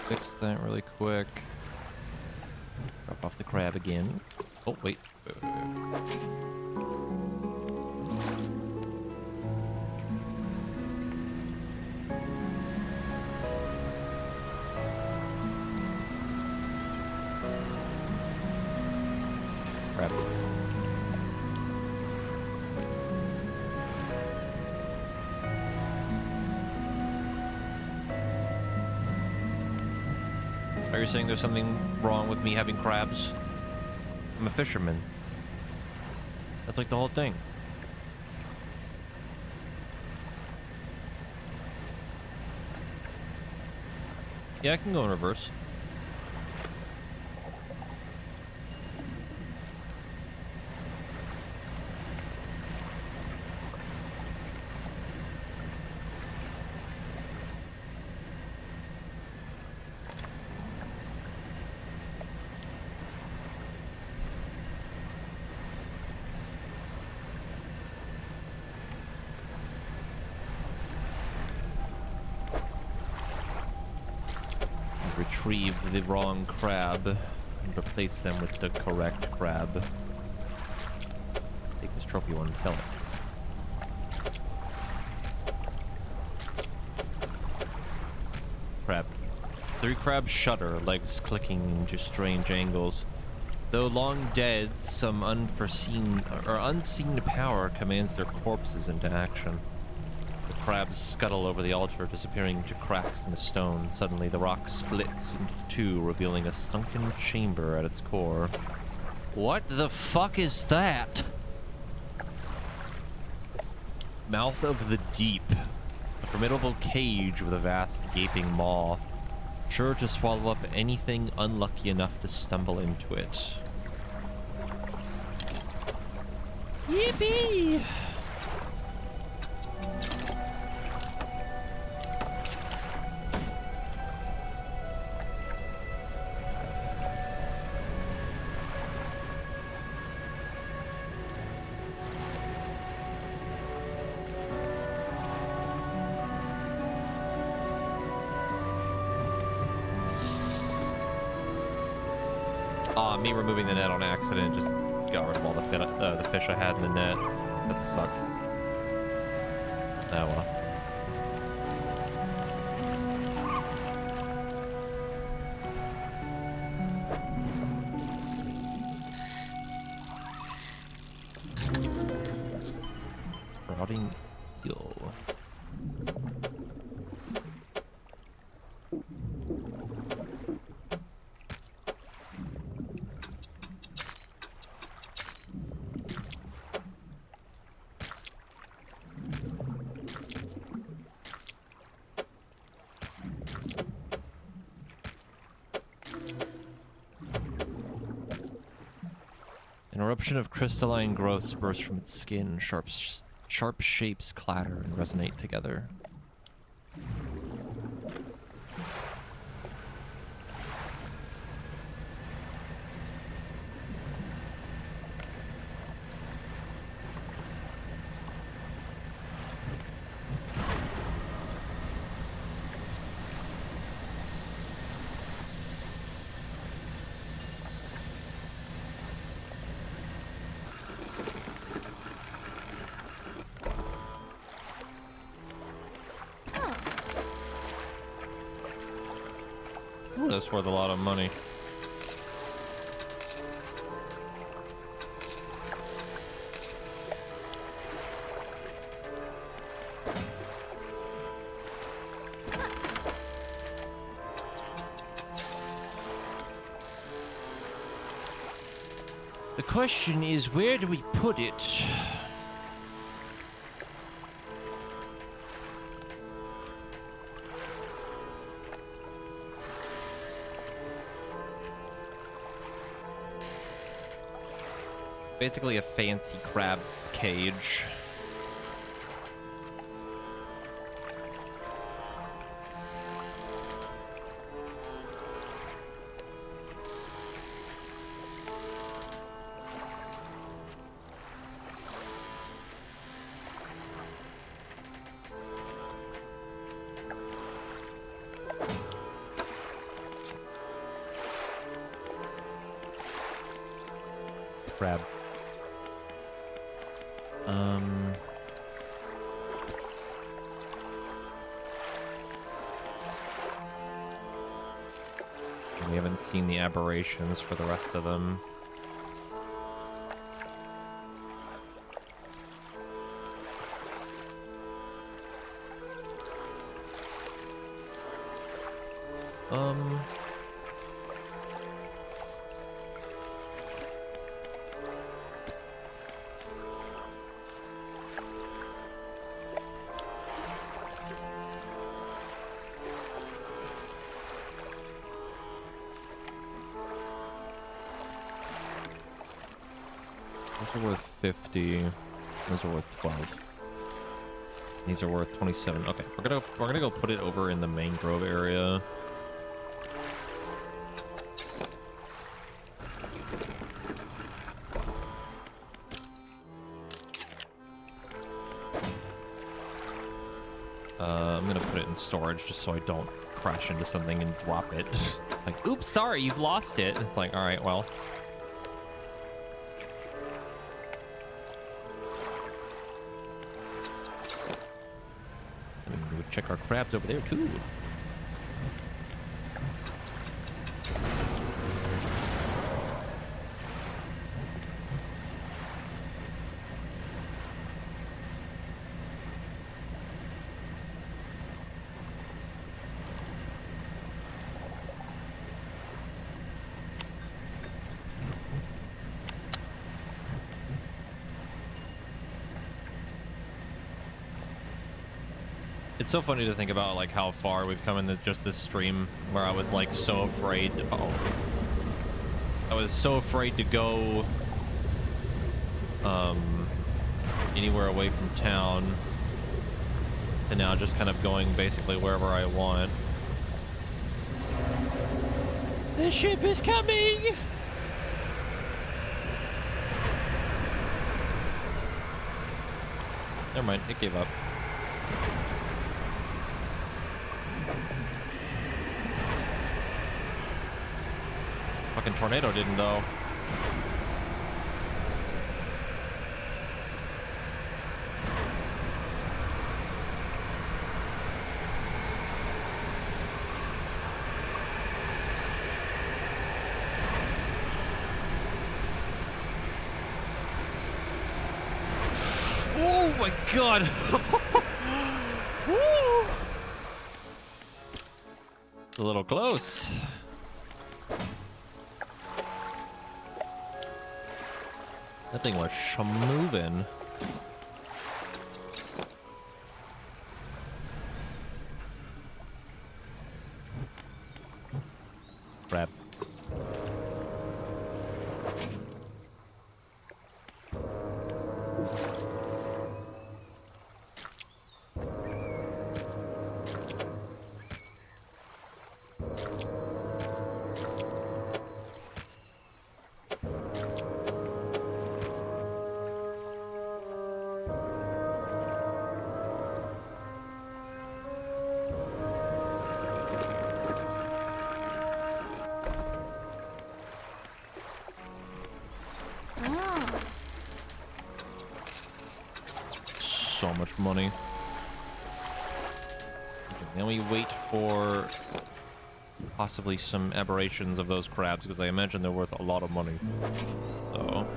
Fix that really quick. Drop off the crab again. Oh, wait. Crab. Are you saying there's something wrong with me having crabs? I'm a fisherman. That's like the whole thing. Yeah, I can go in reverse. retrieve the wrong crab and replace them with the correct crab. Take this trophy one and sell it. Crab. 3 crabs shudder, legs clicking into strange angles. Though long dead, some unforeseen or unseen power commands their corpses into action. The crabs scuttle over the altar, disappearing into cracks in the stone. Suddenly, the rock splits into 2, revealing a sunken chamber at its core. What the fuck is that? Mouth of the deep. A formidable cage with a vast gaping maw, sure to swallow up anything unlucky enough to stumble into it. Yippee! Me removing the net on accident just got rid of all the fish I had in the net. That sucks. Oh well. Sprouting eel. An eruption of crystalline growths burst from its skin. Sharp shapes clatter and resonate together. Ooh, that's worth a lot of money. The question is, where do we put it? Basically a fancy crab cage. Crab. We haven't seen the aberrations for the rest of them. Those are worth 50. Those are worth 12. These are worth 27. Okay, we're gonna go put it over in the mangrove area. I'm gonna put it in storage just so I don't crash into something and drop it. Like, oops, sorry, you've lost it. It's like, all right, well. And we'll check our crabs over there too. It's so funny to think about like how far we've come in just this stream where I was like so afraid. I was so afraid to go anywhere away from town, and now just kind of going basically wherever I want. The ship is coming! Never mind, it gave up. Fucking tornado didn't though. Oh my god! Woo! A little close. That thing was moving. Crap. So much money. Okay, then we wait for possibly some aberrations of those crabs, because I imagine they're worth a lot of money. So.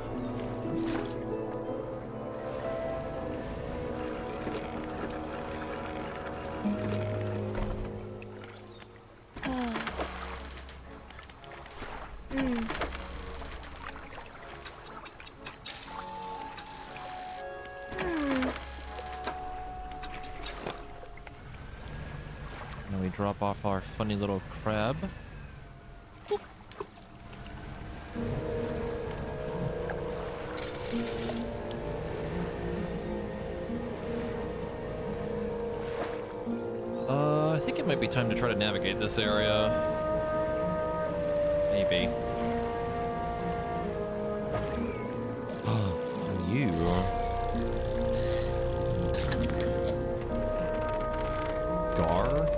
Drop off our funny little crab. I think it might be time to try to navigate this area. Maybe. Oh, you. Gar?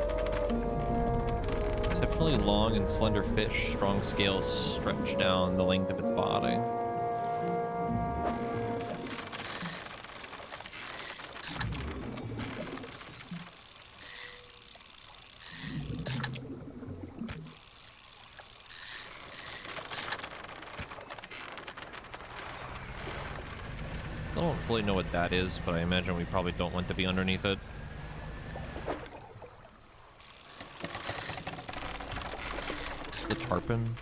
Exceptionally long and slender fish, strong scales stretch down the length of its body. I don't fully know what that is, but I imagine we probably don't want to be underneath it. Tarpon?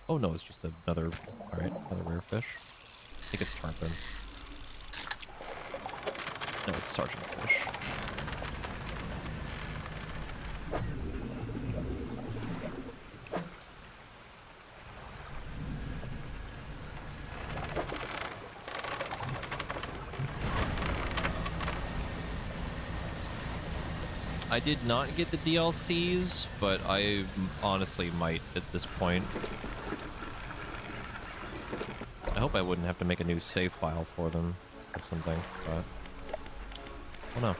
Oh no, it's just another, alright, another rare fish. I think it's tarpon. No, it's sergeant fish. I did not get the DLCs, but I honestly might at this point. I hope I wouldn't have to make a new save file for them or something, but oh no.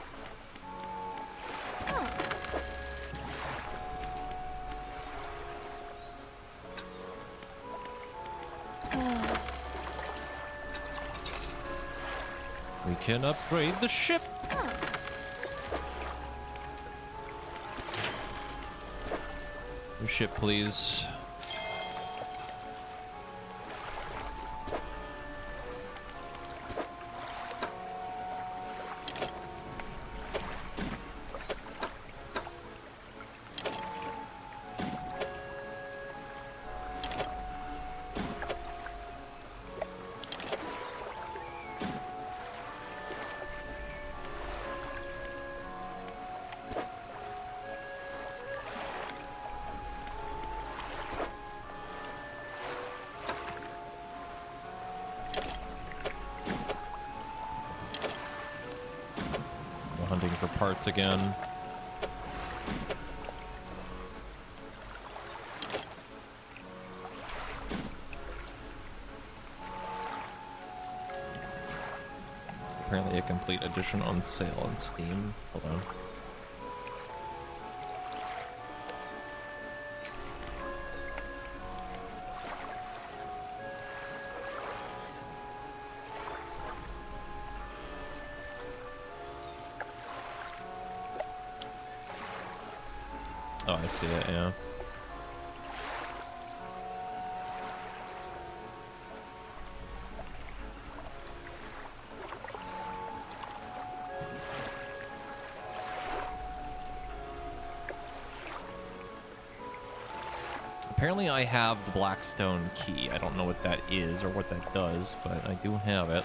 We can upgrade the ship. New ship, please. Hunting for parts again. Apparently a complete edition on sale on Steam. Hold on. Oh, I see it, yeah. Apparently I have the Blackstone key. I don't know what that is or what that does, but I do have it.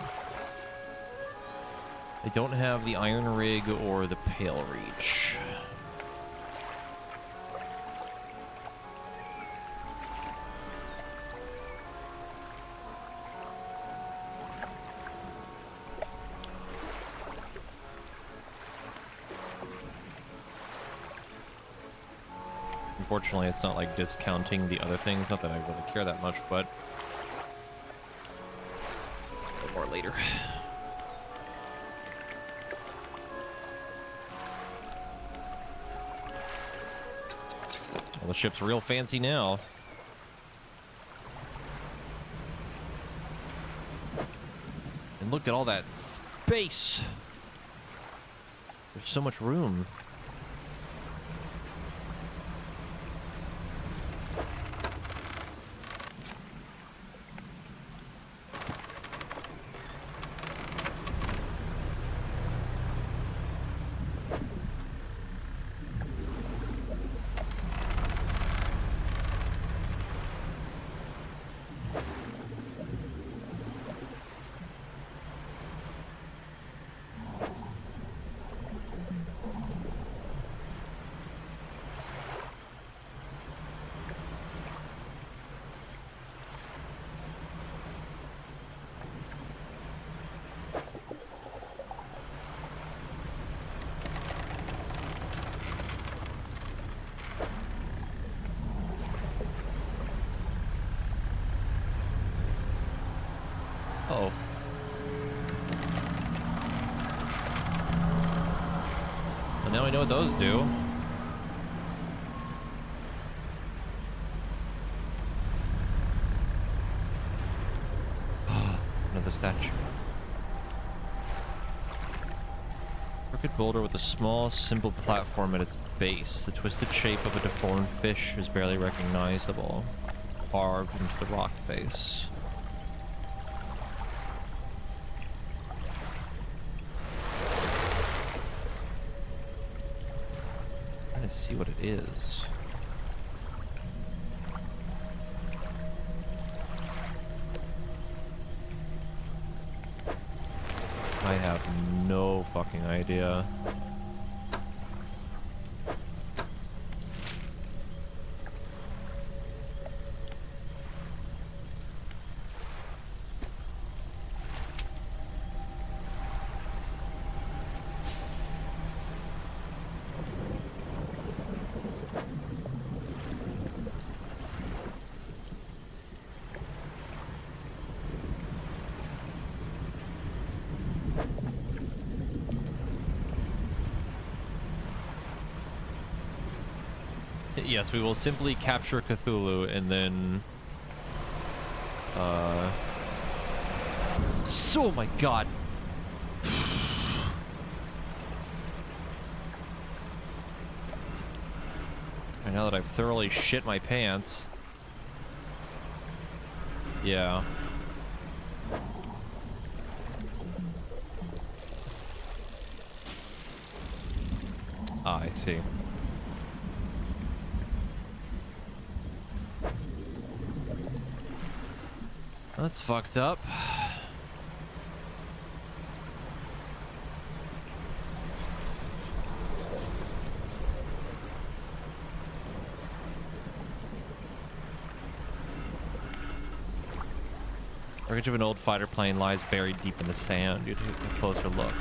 I don't have the Iron Rig or the Pale Reach. Unfortunately, it's not like discounting the other things. Not that I really care that much, but a bit more later. Well, the ship's real fancy now. And look at all that space. There's so much room. Uh-oh. Well, now I know what those do. Another statue. Crooked boulder with a small, simple platform at its base. The twisted shape of a deformed fish is barely recognizable, carved into the rock face. See what it is. I have no fucking idea. Yes, we will simply capture Cthulhu and then Oh my god. And now that I've thoroughly shit my pants. Yeah. Ah, I see. That's fucked up. Wreckage of an old fighter plane lies buried deep in the sand. You take a closer look.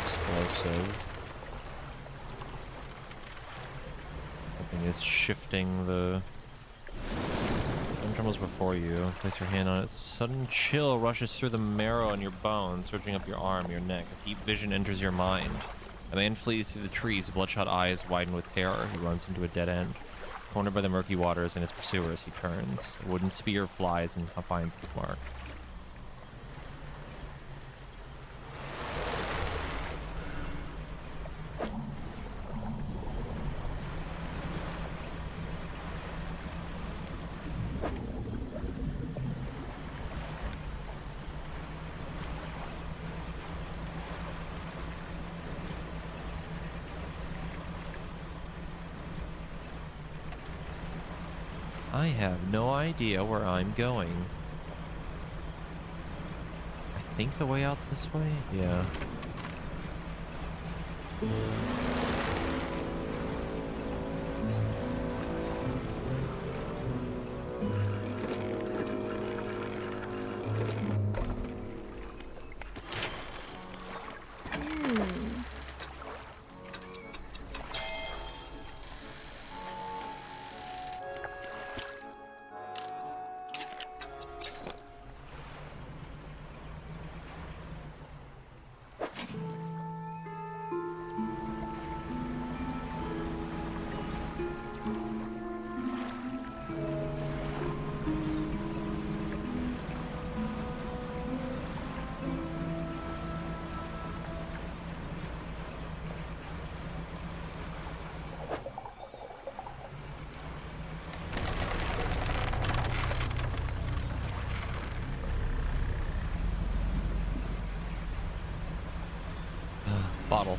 Explosive. Is shifting the trembles before you. Place your hand on it. Sudden chill rushes through the marrow in your bones, surging up your arm, your neck. A deep vision enters your mind. A man flees through the trees, bloodshot eyes widen with terror. He runs into a dead end. Cornered by the murky waters and his pursuers, he turns. A wooden spear flies and finds its mark. I have no idea where I'm going. I think the way out's this way? Yeah. Bottle.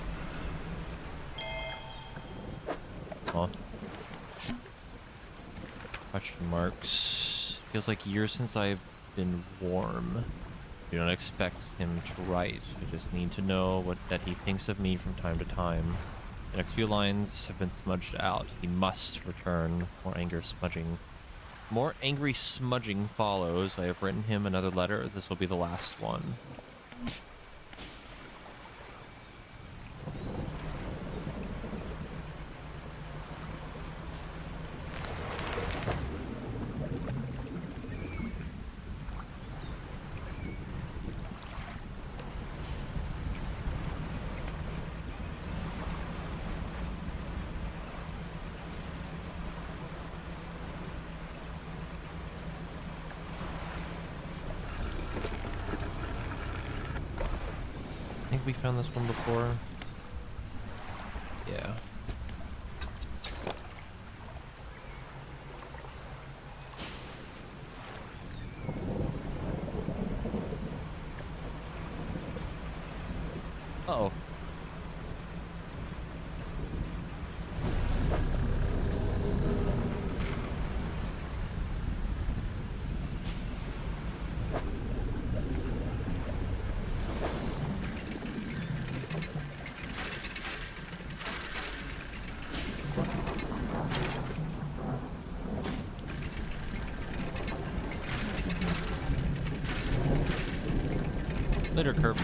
Huh. Question marks. Feels like years since I've been warm. You don't expect him to write. I just need to know that he thinks of me from time to time. The next few lines have been smudged out. He must return. More angry smudging follows. I have written him another letter. This will be the last one. We found this one before. Yeah. Uh-oh. Later, Curb.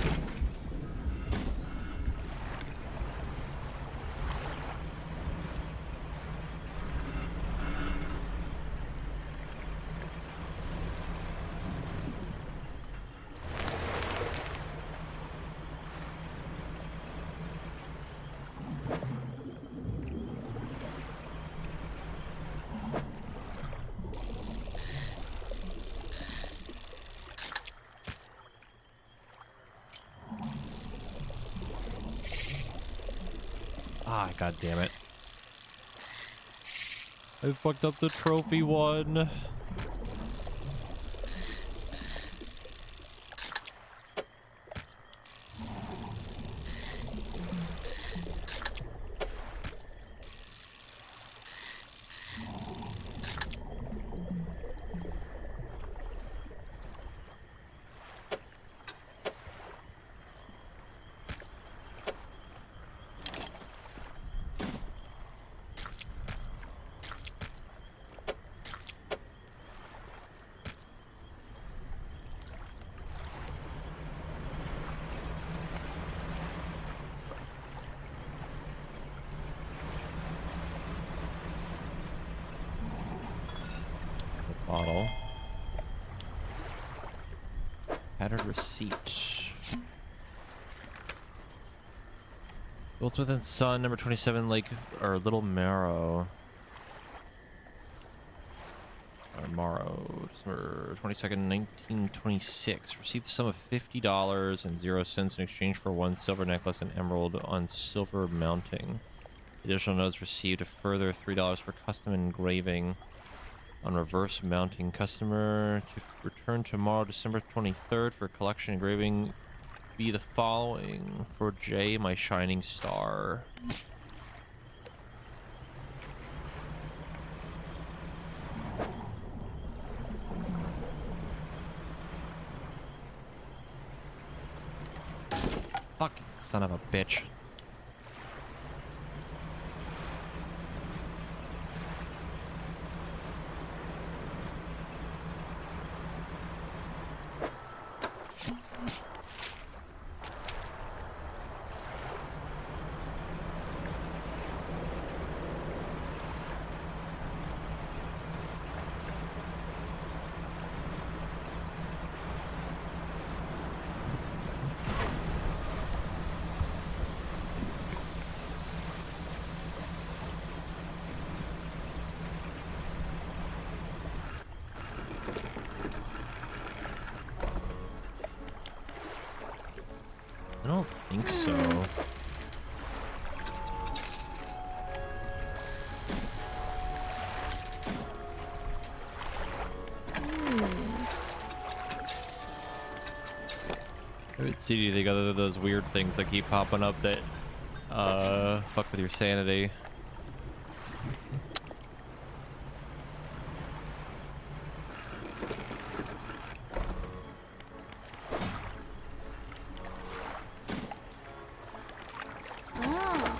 Ah, god damn it. I fucked up the trophy one. Bottle. Patterned receipt. Goldsmith and Son, number 27, Lake, or Little Marrow. Or Morrow, December 22nd, 1926. Received the sum of $50.00 in exchange for 1 silver necklace and emerald on silver mounting. Additional notes received a further $3 for custom engraving on reverse mounting. Customer to return tomorrow, December 23rd, for collection engraving. Be the following: for Jay, my shining star. Fucking son of a bitch. I don't think so. At CD, they got those weird things that keep popping up that fuck with your sanity. Oh.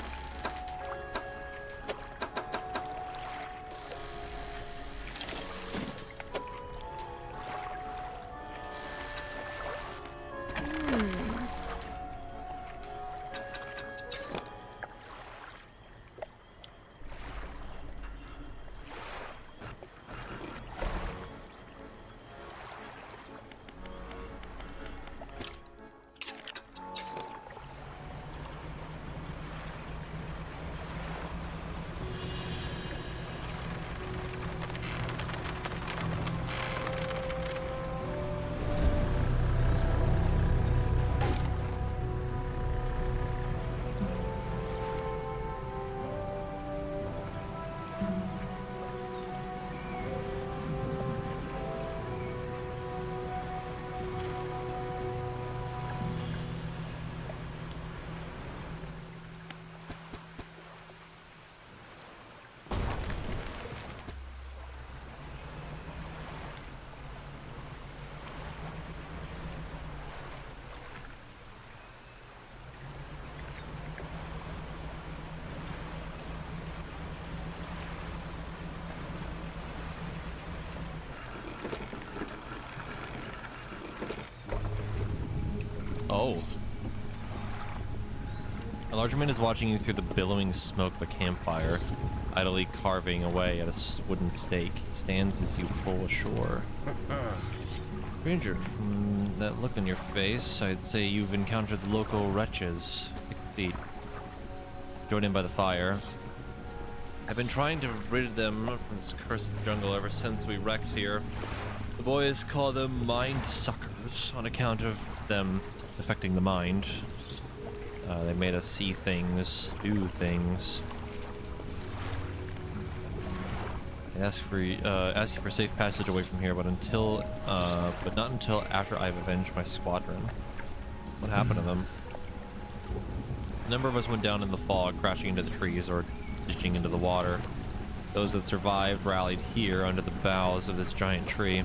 Oh. A large man is watching you through the billowing smoke of a campfire, idly carving away at a wooden stake. He stands as you pull ashore. Stranger, from that look on your face, I'd say you've encountered the local wretches. Take a seat. Join in by the fire. I've been trying to rid them from this cursed jungle ever since we wrecked here. The boys call them mind suckers on account of them affecting the mind. They made us see things, do things. They ask you for safe passage away from here, but not until after I've avenged my squadron. What happened to them? A number of us went down in the fog, crashing into the trees or ditching into the water. Those that survived rallied here under the boughs of this giant tree.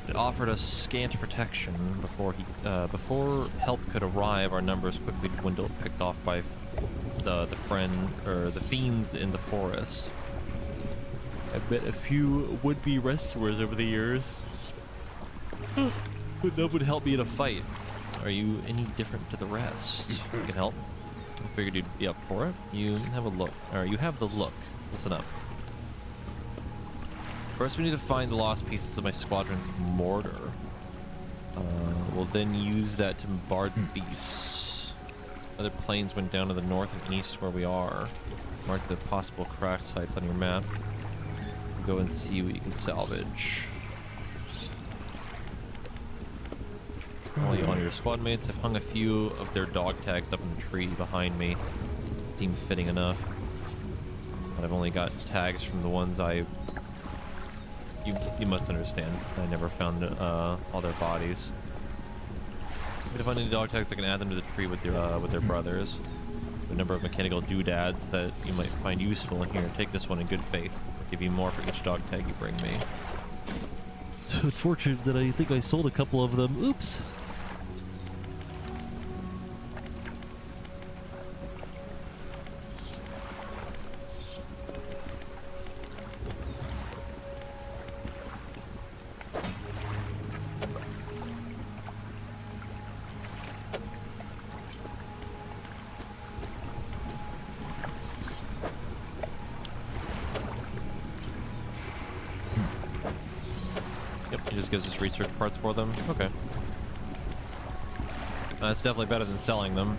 It offered us scant protection before help could arrive. Our numbers quickly dwindled, picked off by the fiends in the forest. I've met a few would-be rescuers over the years, but none would help me in a fight. Are you any different to the rest? You can help. I figured you'd be up for it. You have a look, or you have the look. Listen up. First, we need to find the lost pieces of my squadron's mortar. We'll then use that to bombard the beasts. Other planes went down to the north and east where we are. Mark the possible crash sites on your map. Go and see what you can salvage. All you on your squad mates have hung a few of their dog tags up in the tree behind me. Seemed fitting enough. But I've only got tags from the ones You must understand. I never found all their bodies. If you find any dog tags, I can add them to the tree with their brothers. A number of mechanical doodads that you might find useful in here. Take this one in good faith. I'll give you more for each dog tag you bring me. It's unfortunate that I think I sold a couple of them. Oops. Yep, he just gives us research parts for them. Okay. That's definitely better than selling them.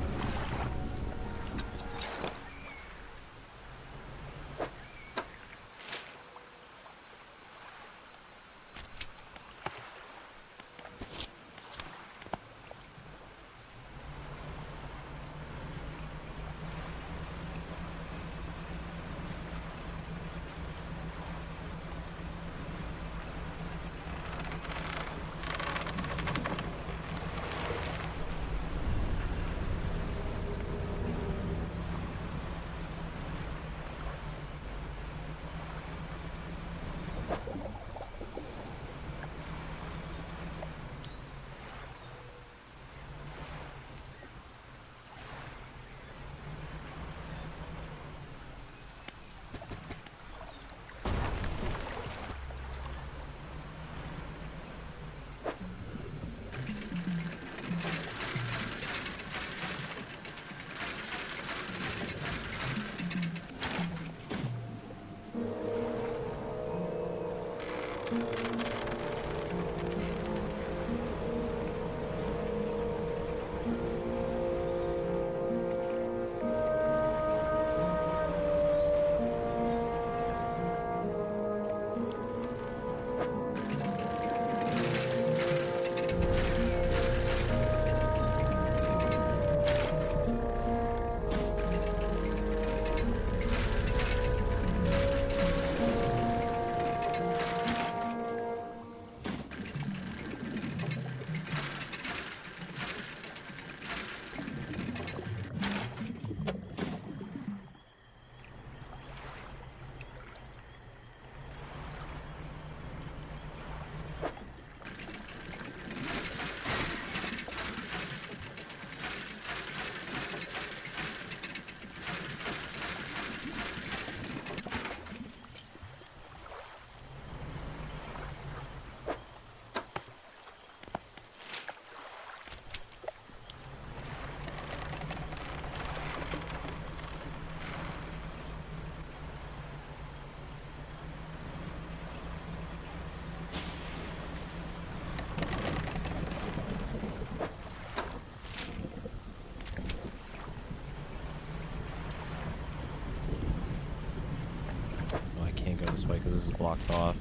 Way because this is blocked off.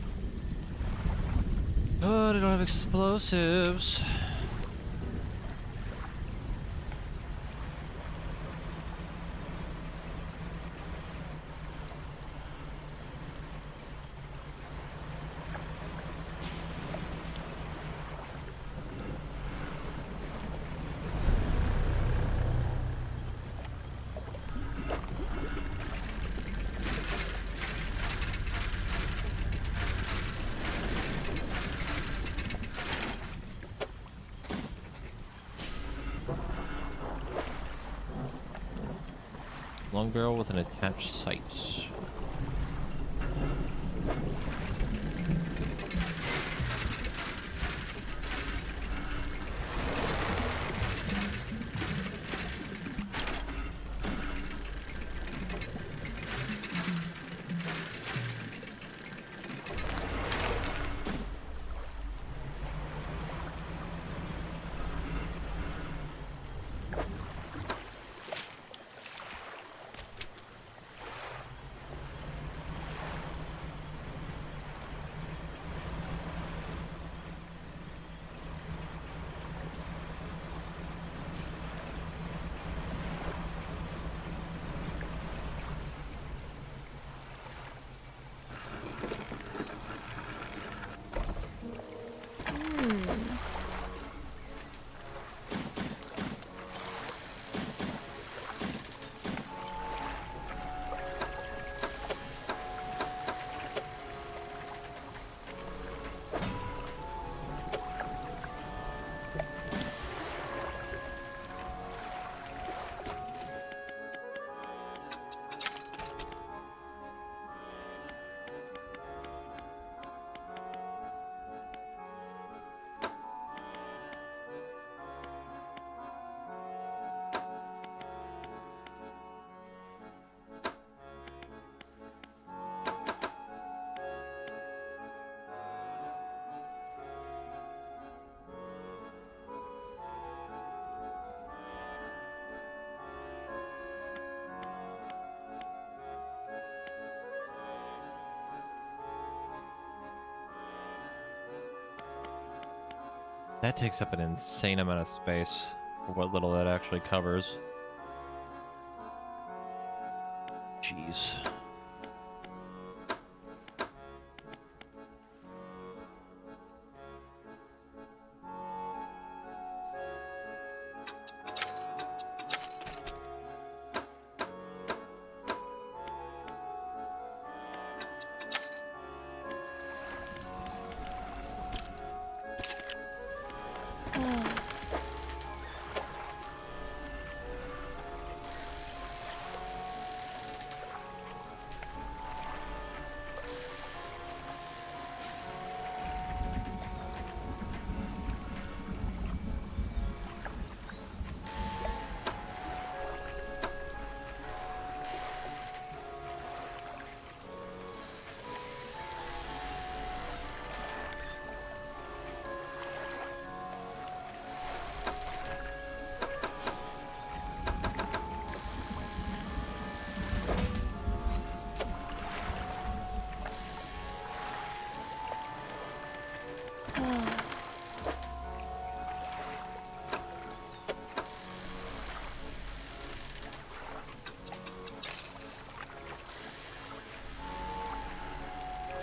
Oh, they don't have explosives. Long barrel with an attached sight. That takes up an insane amount of space for what little that actually covers. Jeez.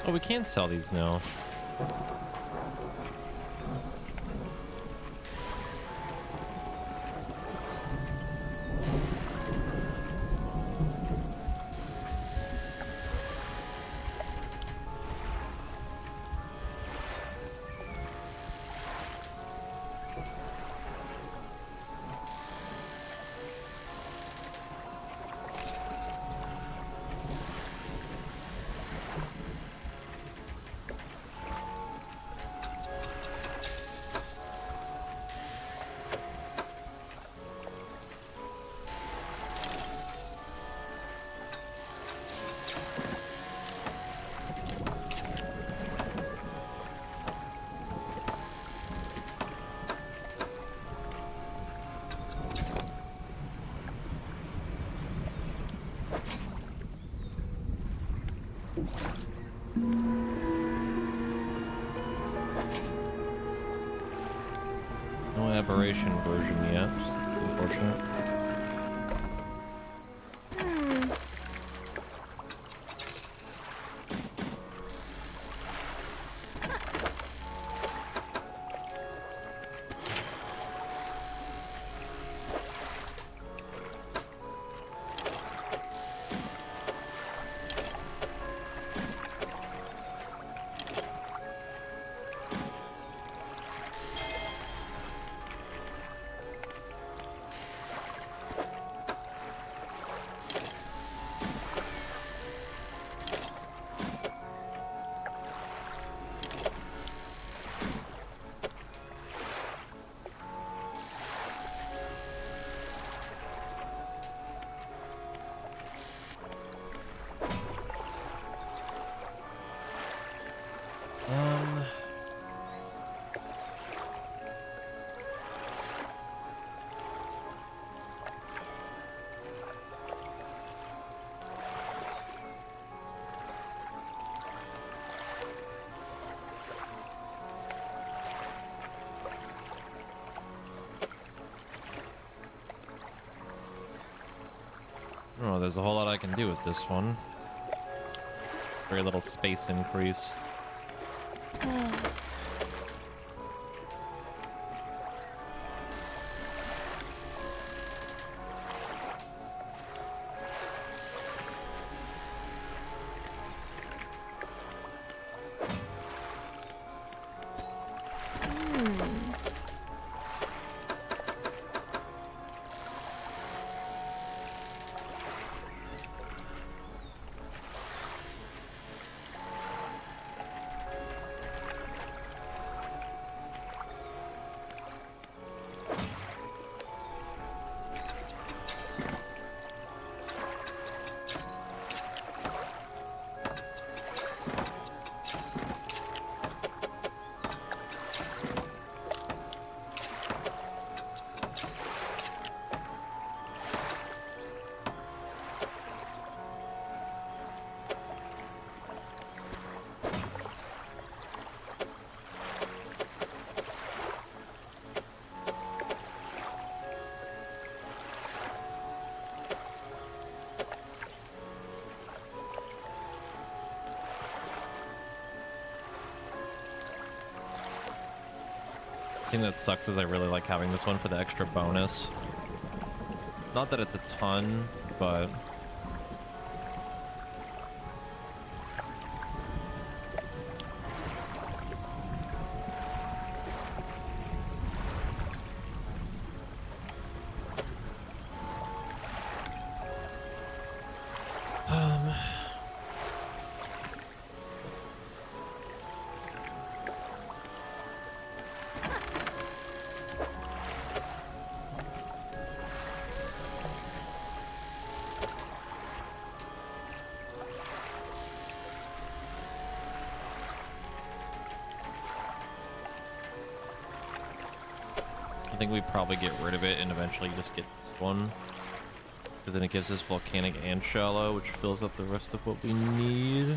Oh, we can sell these now. No aberration version yet. That's unfortunate. Oh, there's a whole lot I can do with this one. Very little space increase. The thing that sucks is I really like having this one for the extra bonus. Not that it's a ton, but I think we probably get rid of it and eventually just get this one. Because then it gives us volcanic and shallow, which fills up the rest of what we need.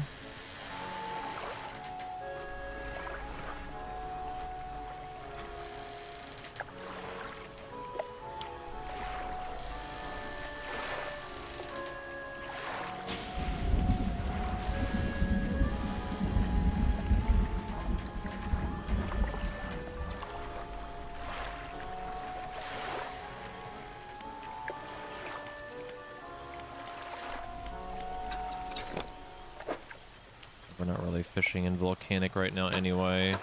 We're not really fishing in volcanic right now anyway.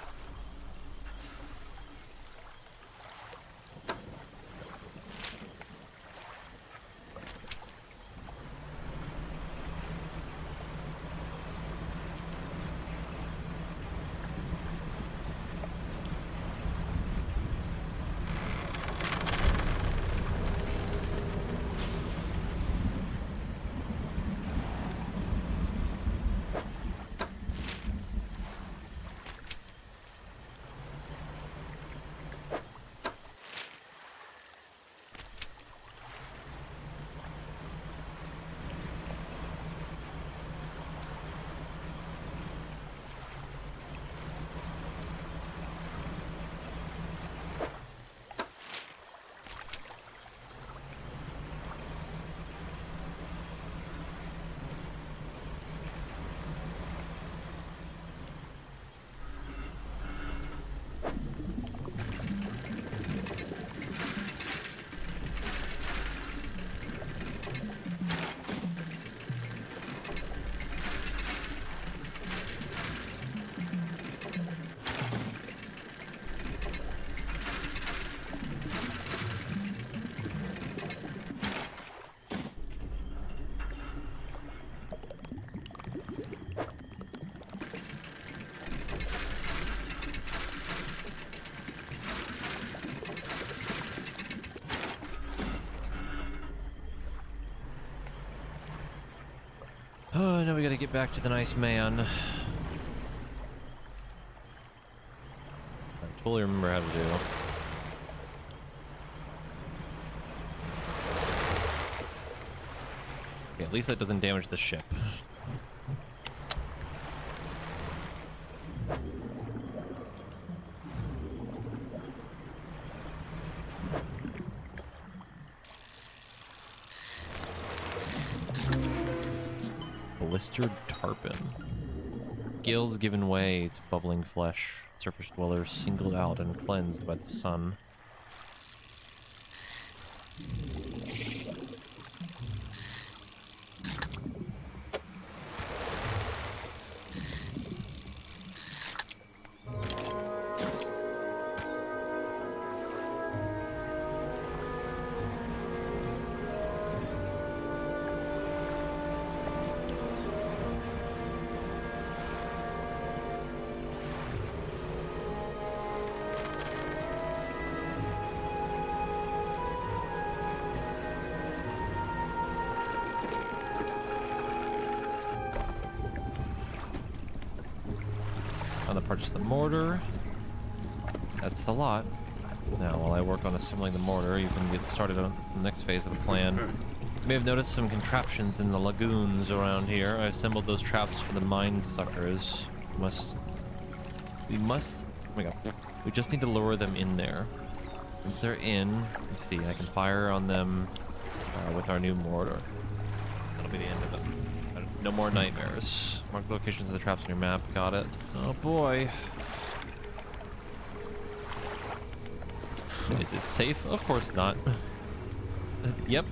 Oh, now we gotta get back to the nice man. I totally remember how to do. Okay, at least that doesn't damage the ship. blistered tarpon. Gills given way to bubbling flesh. Surface dwellers singled out and cleansed by the sun. On the purchase the mortar. That's the lot. Now, while I work on assembling the mortar, you can get started on the next phase of the plan. You may have noticed some contraptions in the lagoons around here. I assembled those traps for the mine suckers. We must, oh my god. We just need to lure them in there. Once they're in, you see, I can fire on them with our new mortar. That'll be the end of it. No more nightmares. Mark the locations of the traps on your map. Got it. Oh boy. Is it safe? Of course not. Yep.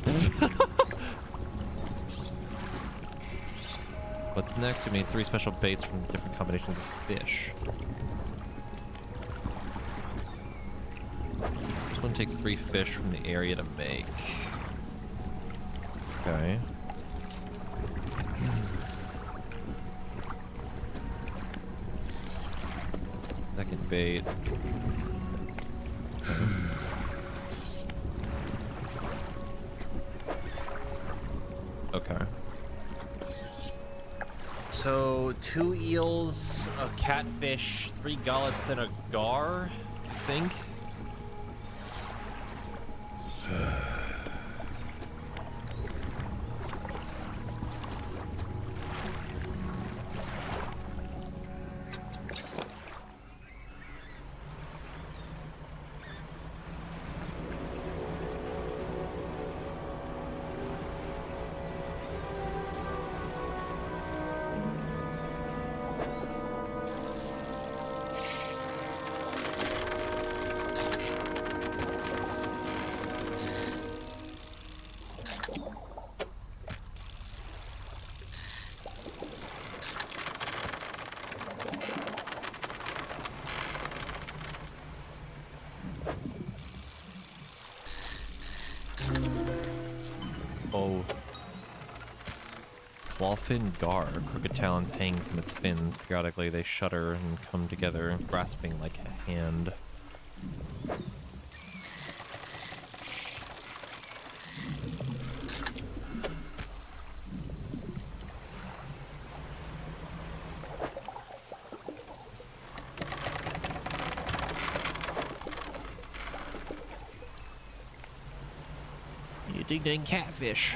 What's next? We made 3 special baits from different combinations of fish. This one takes 3 fish from the area to make. Okay. Second bait. Okay. So 2 eels, a catfish, 3 gullets, and a gar, I think. Oh. Clawfin gar. Crooked talons hang from its fins. Periodically they shudder and come together, grasping like a hand. You ding dang catfish.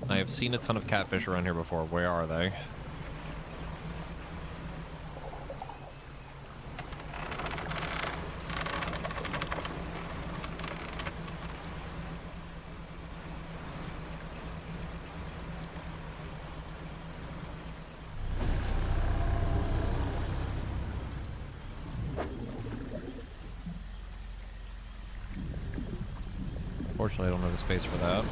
I have seen a ton of catfish around here before. Where are they? Fortunately, I don't have the space for that.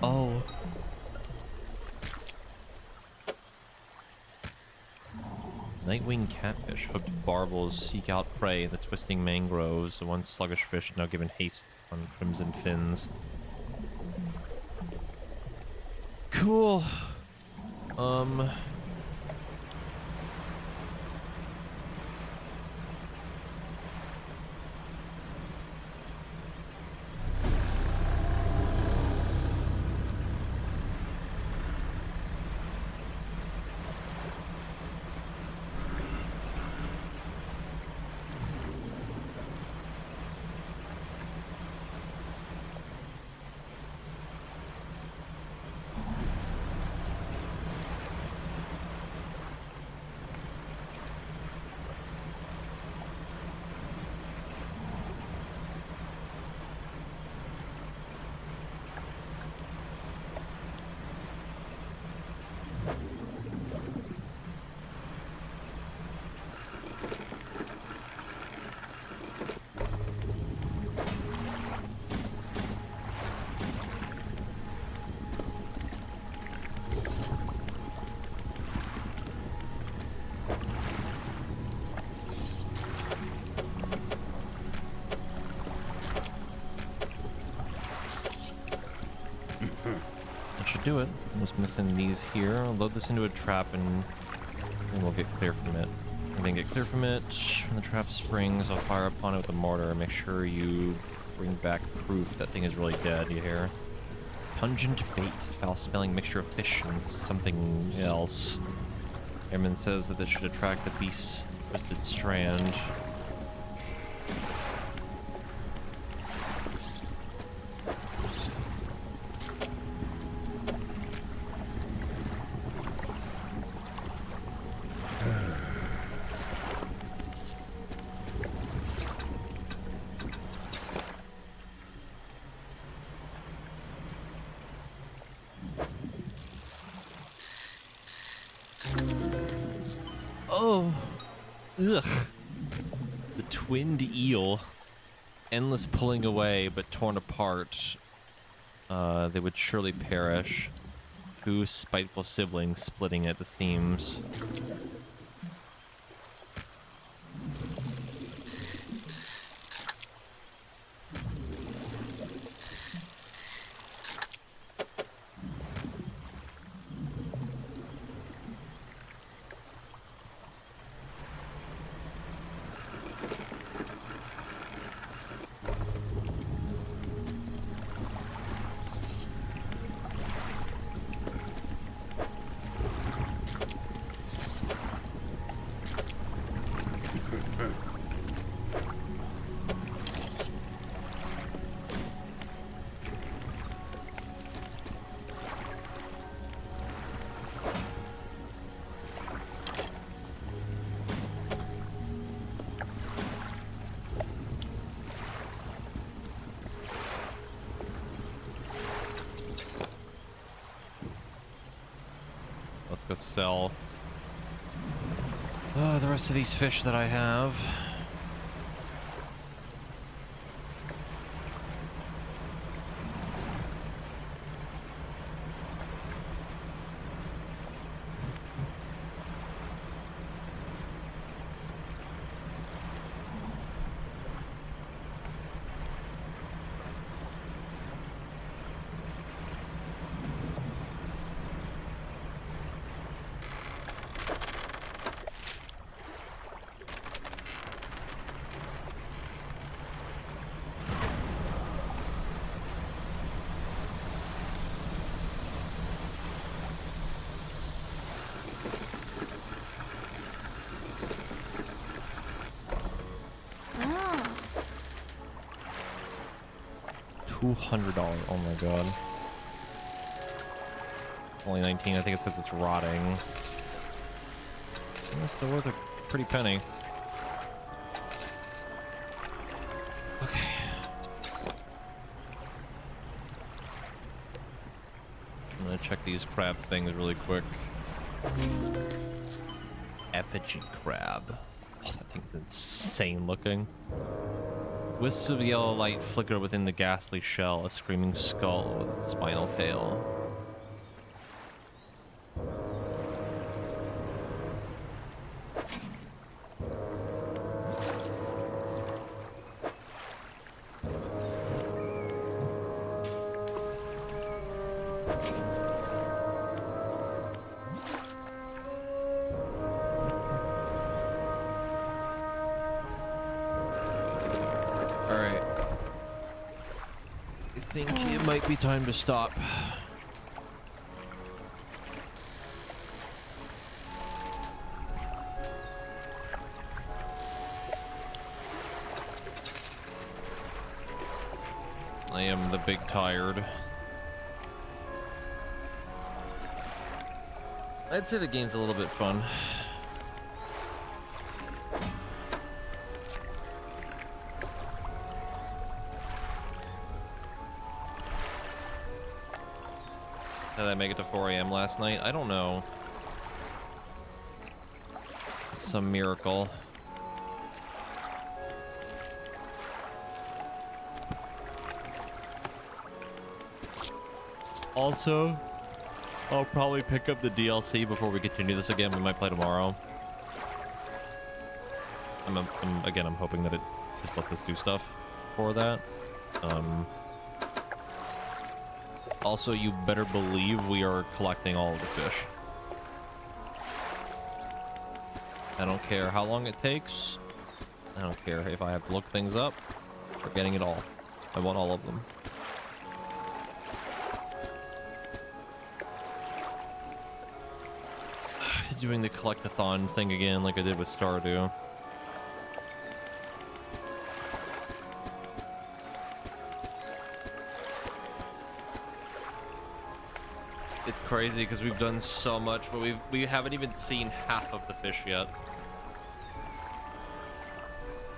Oh. Nightwing catfish. Hooked barbels seek out prey in the twisting mangroves. The once sluggish fish now given haste on crimson fins. Cool. Do it. I'm just mixing these here. I'll load this into a trap and we'll get clear from it. And then get clear from it. When the trap springs, I'll fire upon it with a mortar. Make sure you bring back proof that thing is really dead, you hear? Pungent bait, foul-smelling mixture of fish and something else. Airman says that this should attract the beast's twisted strand. Oh, ugh. The twinned eel. Endless pulling away, but torn apart. They would surely perish. Two spiteful siblings splitting at the seams. Let's go sell the rest of these fish that I have. $200. Oh my god. Only 19. I think it says it's rotting. It's still worth a pretty penny. Okay. I'm gonna check these crab things really quick. Effigy crab. Oh, that thing's insane looking. Wisps of yellow light flicker within the ghastly shell, a screaming skull with a spinal tail. think it might be time to stop. I am the big tired. I'd say the game's a little bit fun. How did I make it to 4 a.m. last night? I don't know. Some miracle. Also, I'll probably pick up the DLC before we continue this again. We might play tomorrow. I'm hoping that it just lets us do stuff for that. Also, you better believe we are collecting all of the fish. I don't care how long it takes. I don't care if I have to look things up. We're getting it all. I want all of them. Doing the collect-a-thon thing again like I did with Stardew. It's crazy because we've done so much, but we haven't even seen half of the fish yet.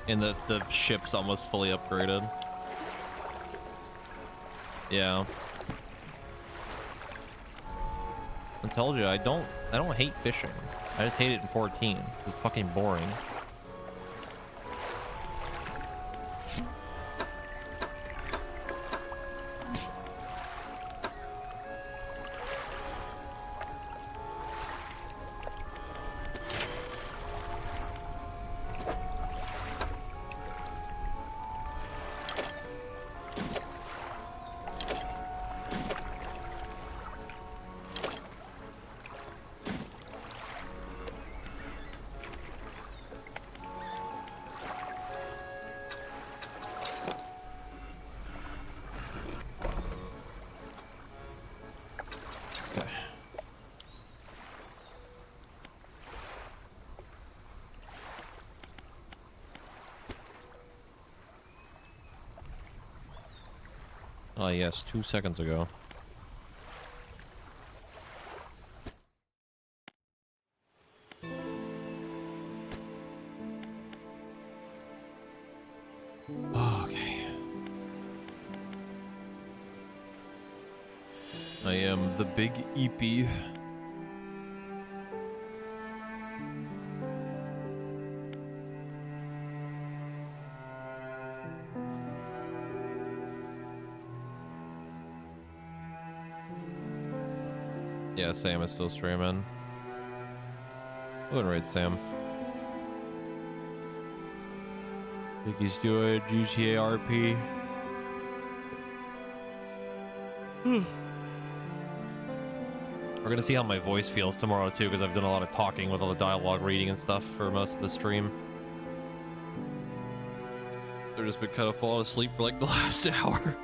And the ship's almost fully upgraded. Yeah. I told you, I don't hate fishing. I just hate it in 14. It's fucking boring. Ah, yes, 2 seconds ago. Okay. I am the big eepy. Yeah, Sam is still streaming. Go ahead and raid Sam. Think he's doing GTA RP. We're gonna see how my voice feels tomorrow too, because I've done a lot of talking with all the dialogue reading and stuff for most of the stream. I've just been kind of falling asleep for like the last hour.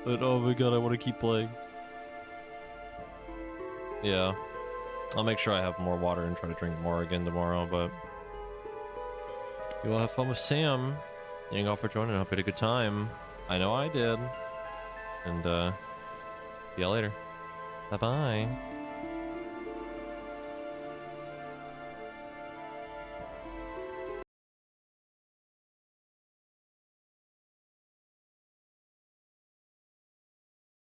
But oh my god, I want to keep playing. Yeah. I'll make sure I have more water and try to drink more again tomorrow, but you all have fun with Sam. Thank you all for joining. I hope you had a good time. I know I did. And see y'all later. Bye-bye.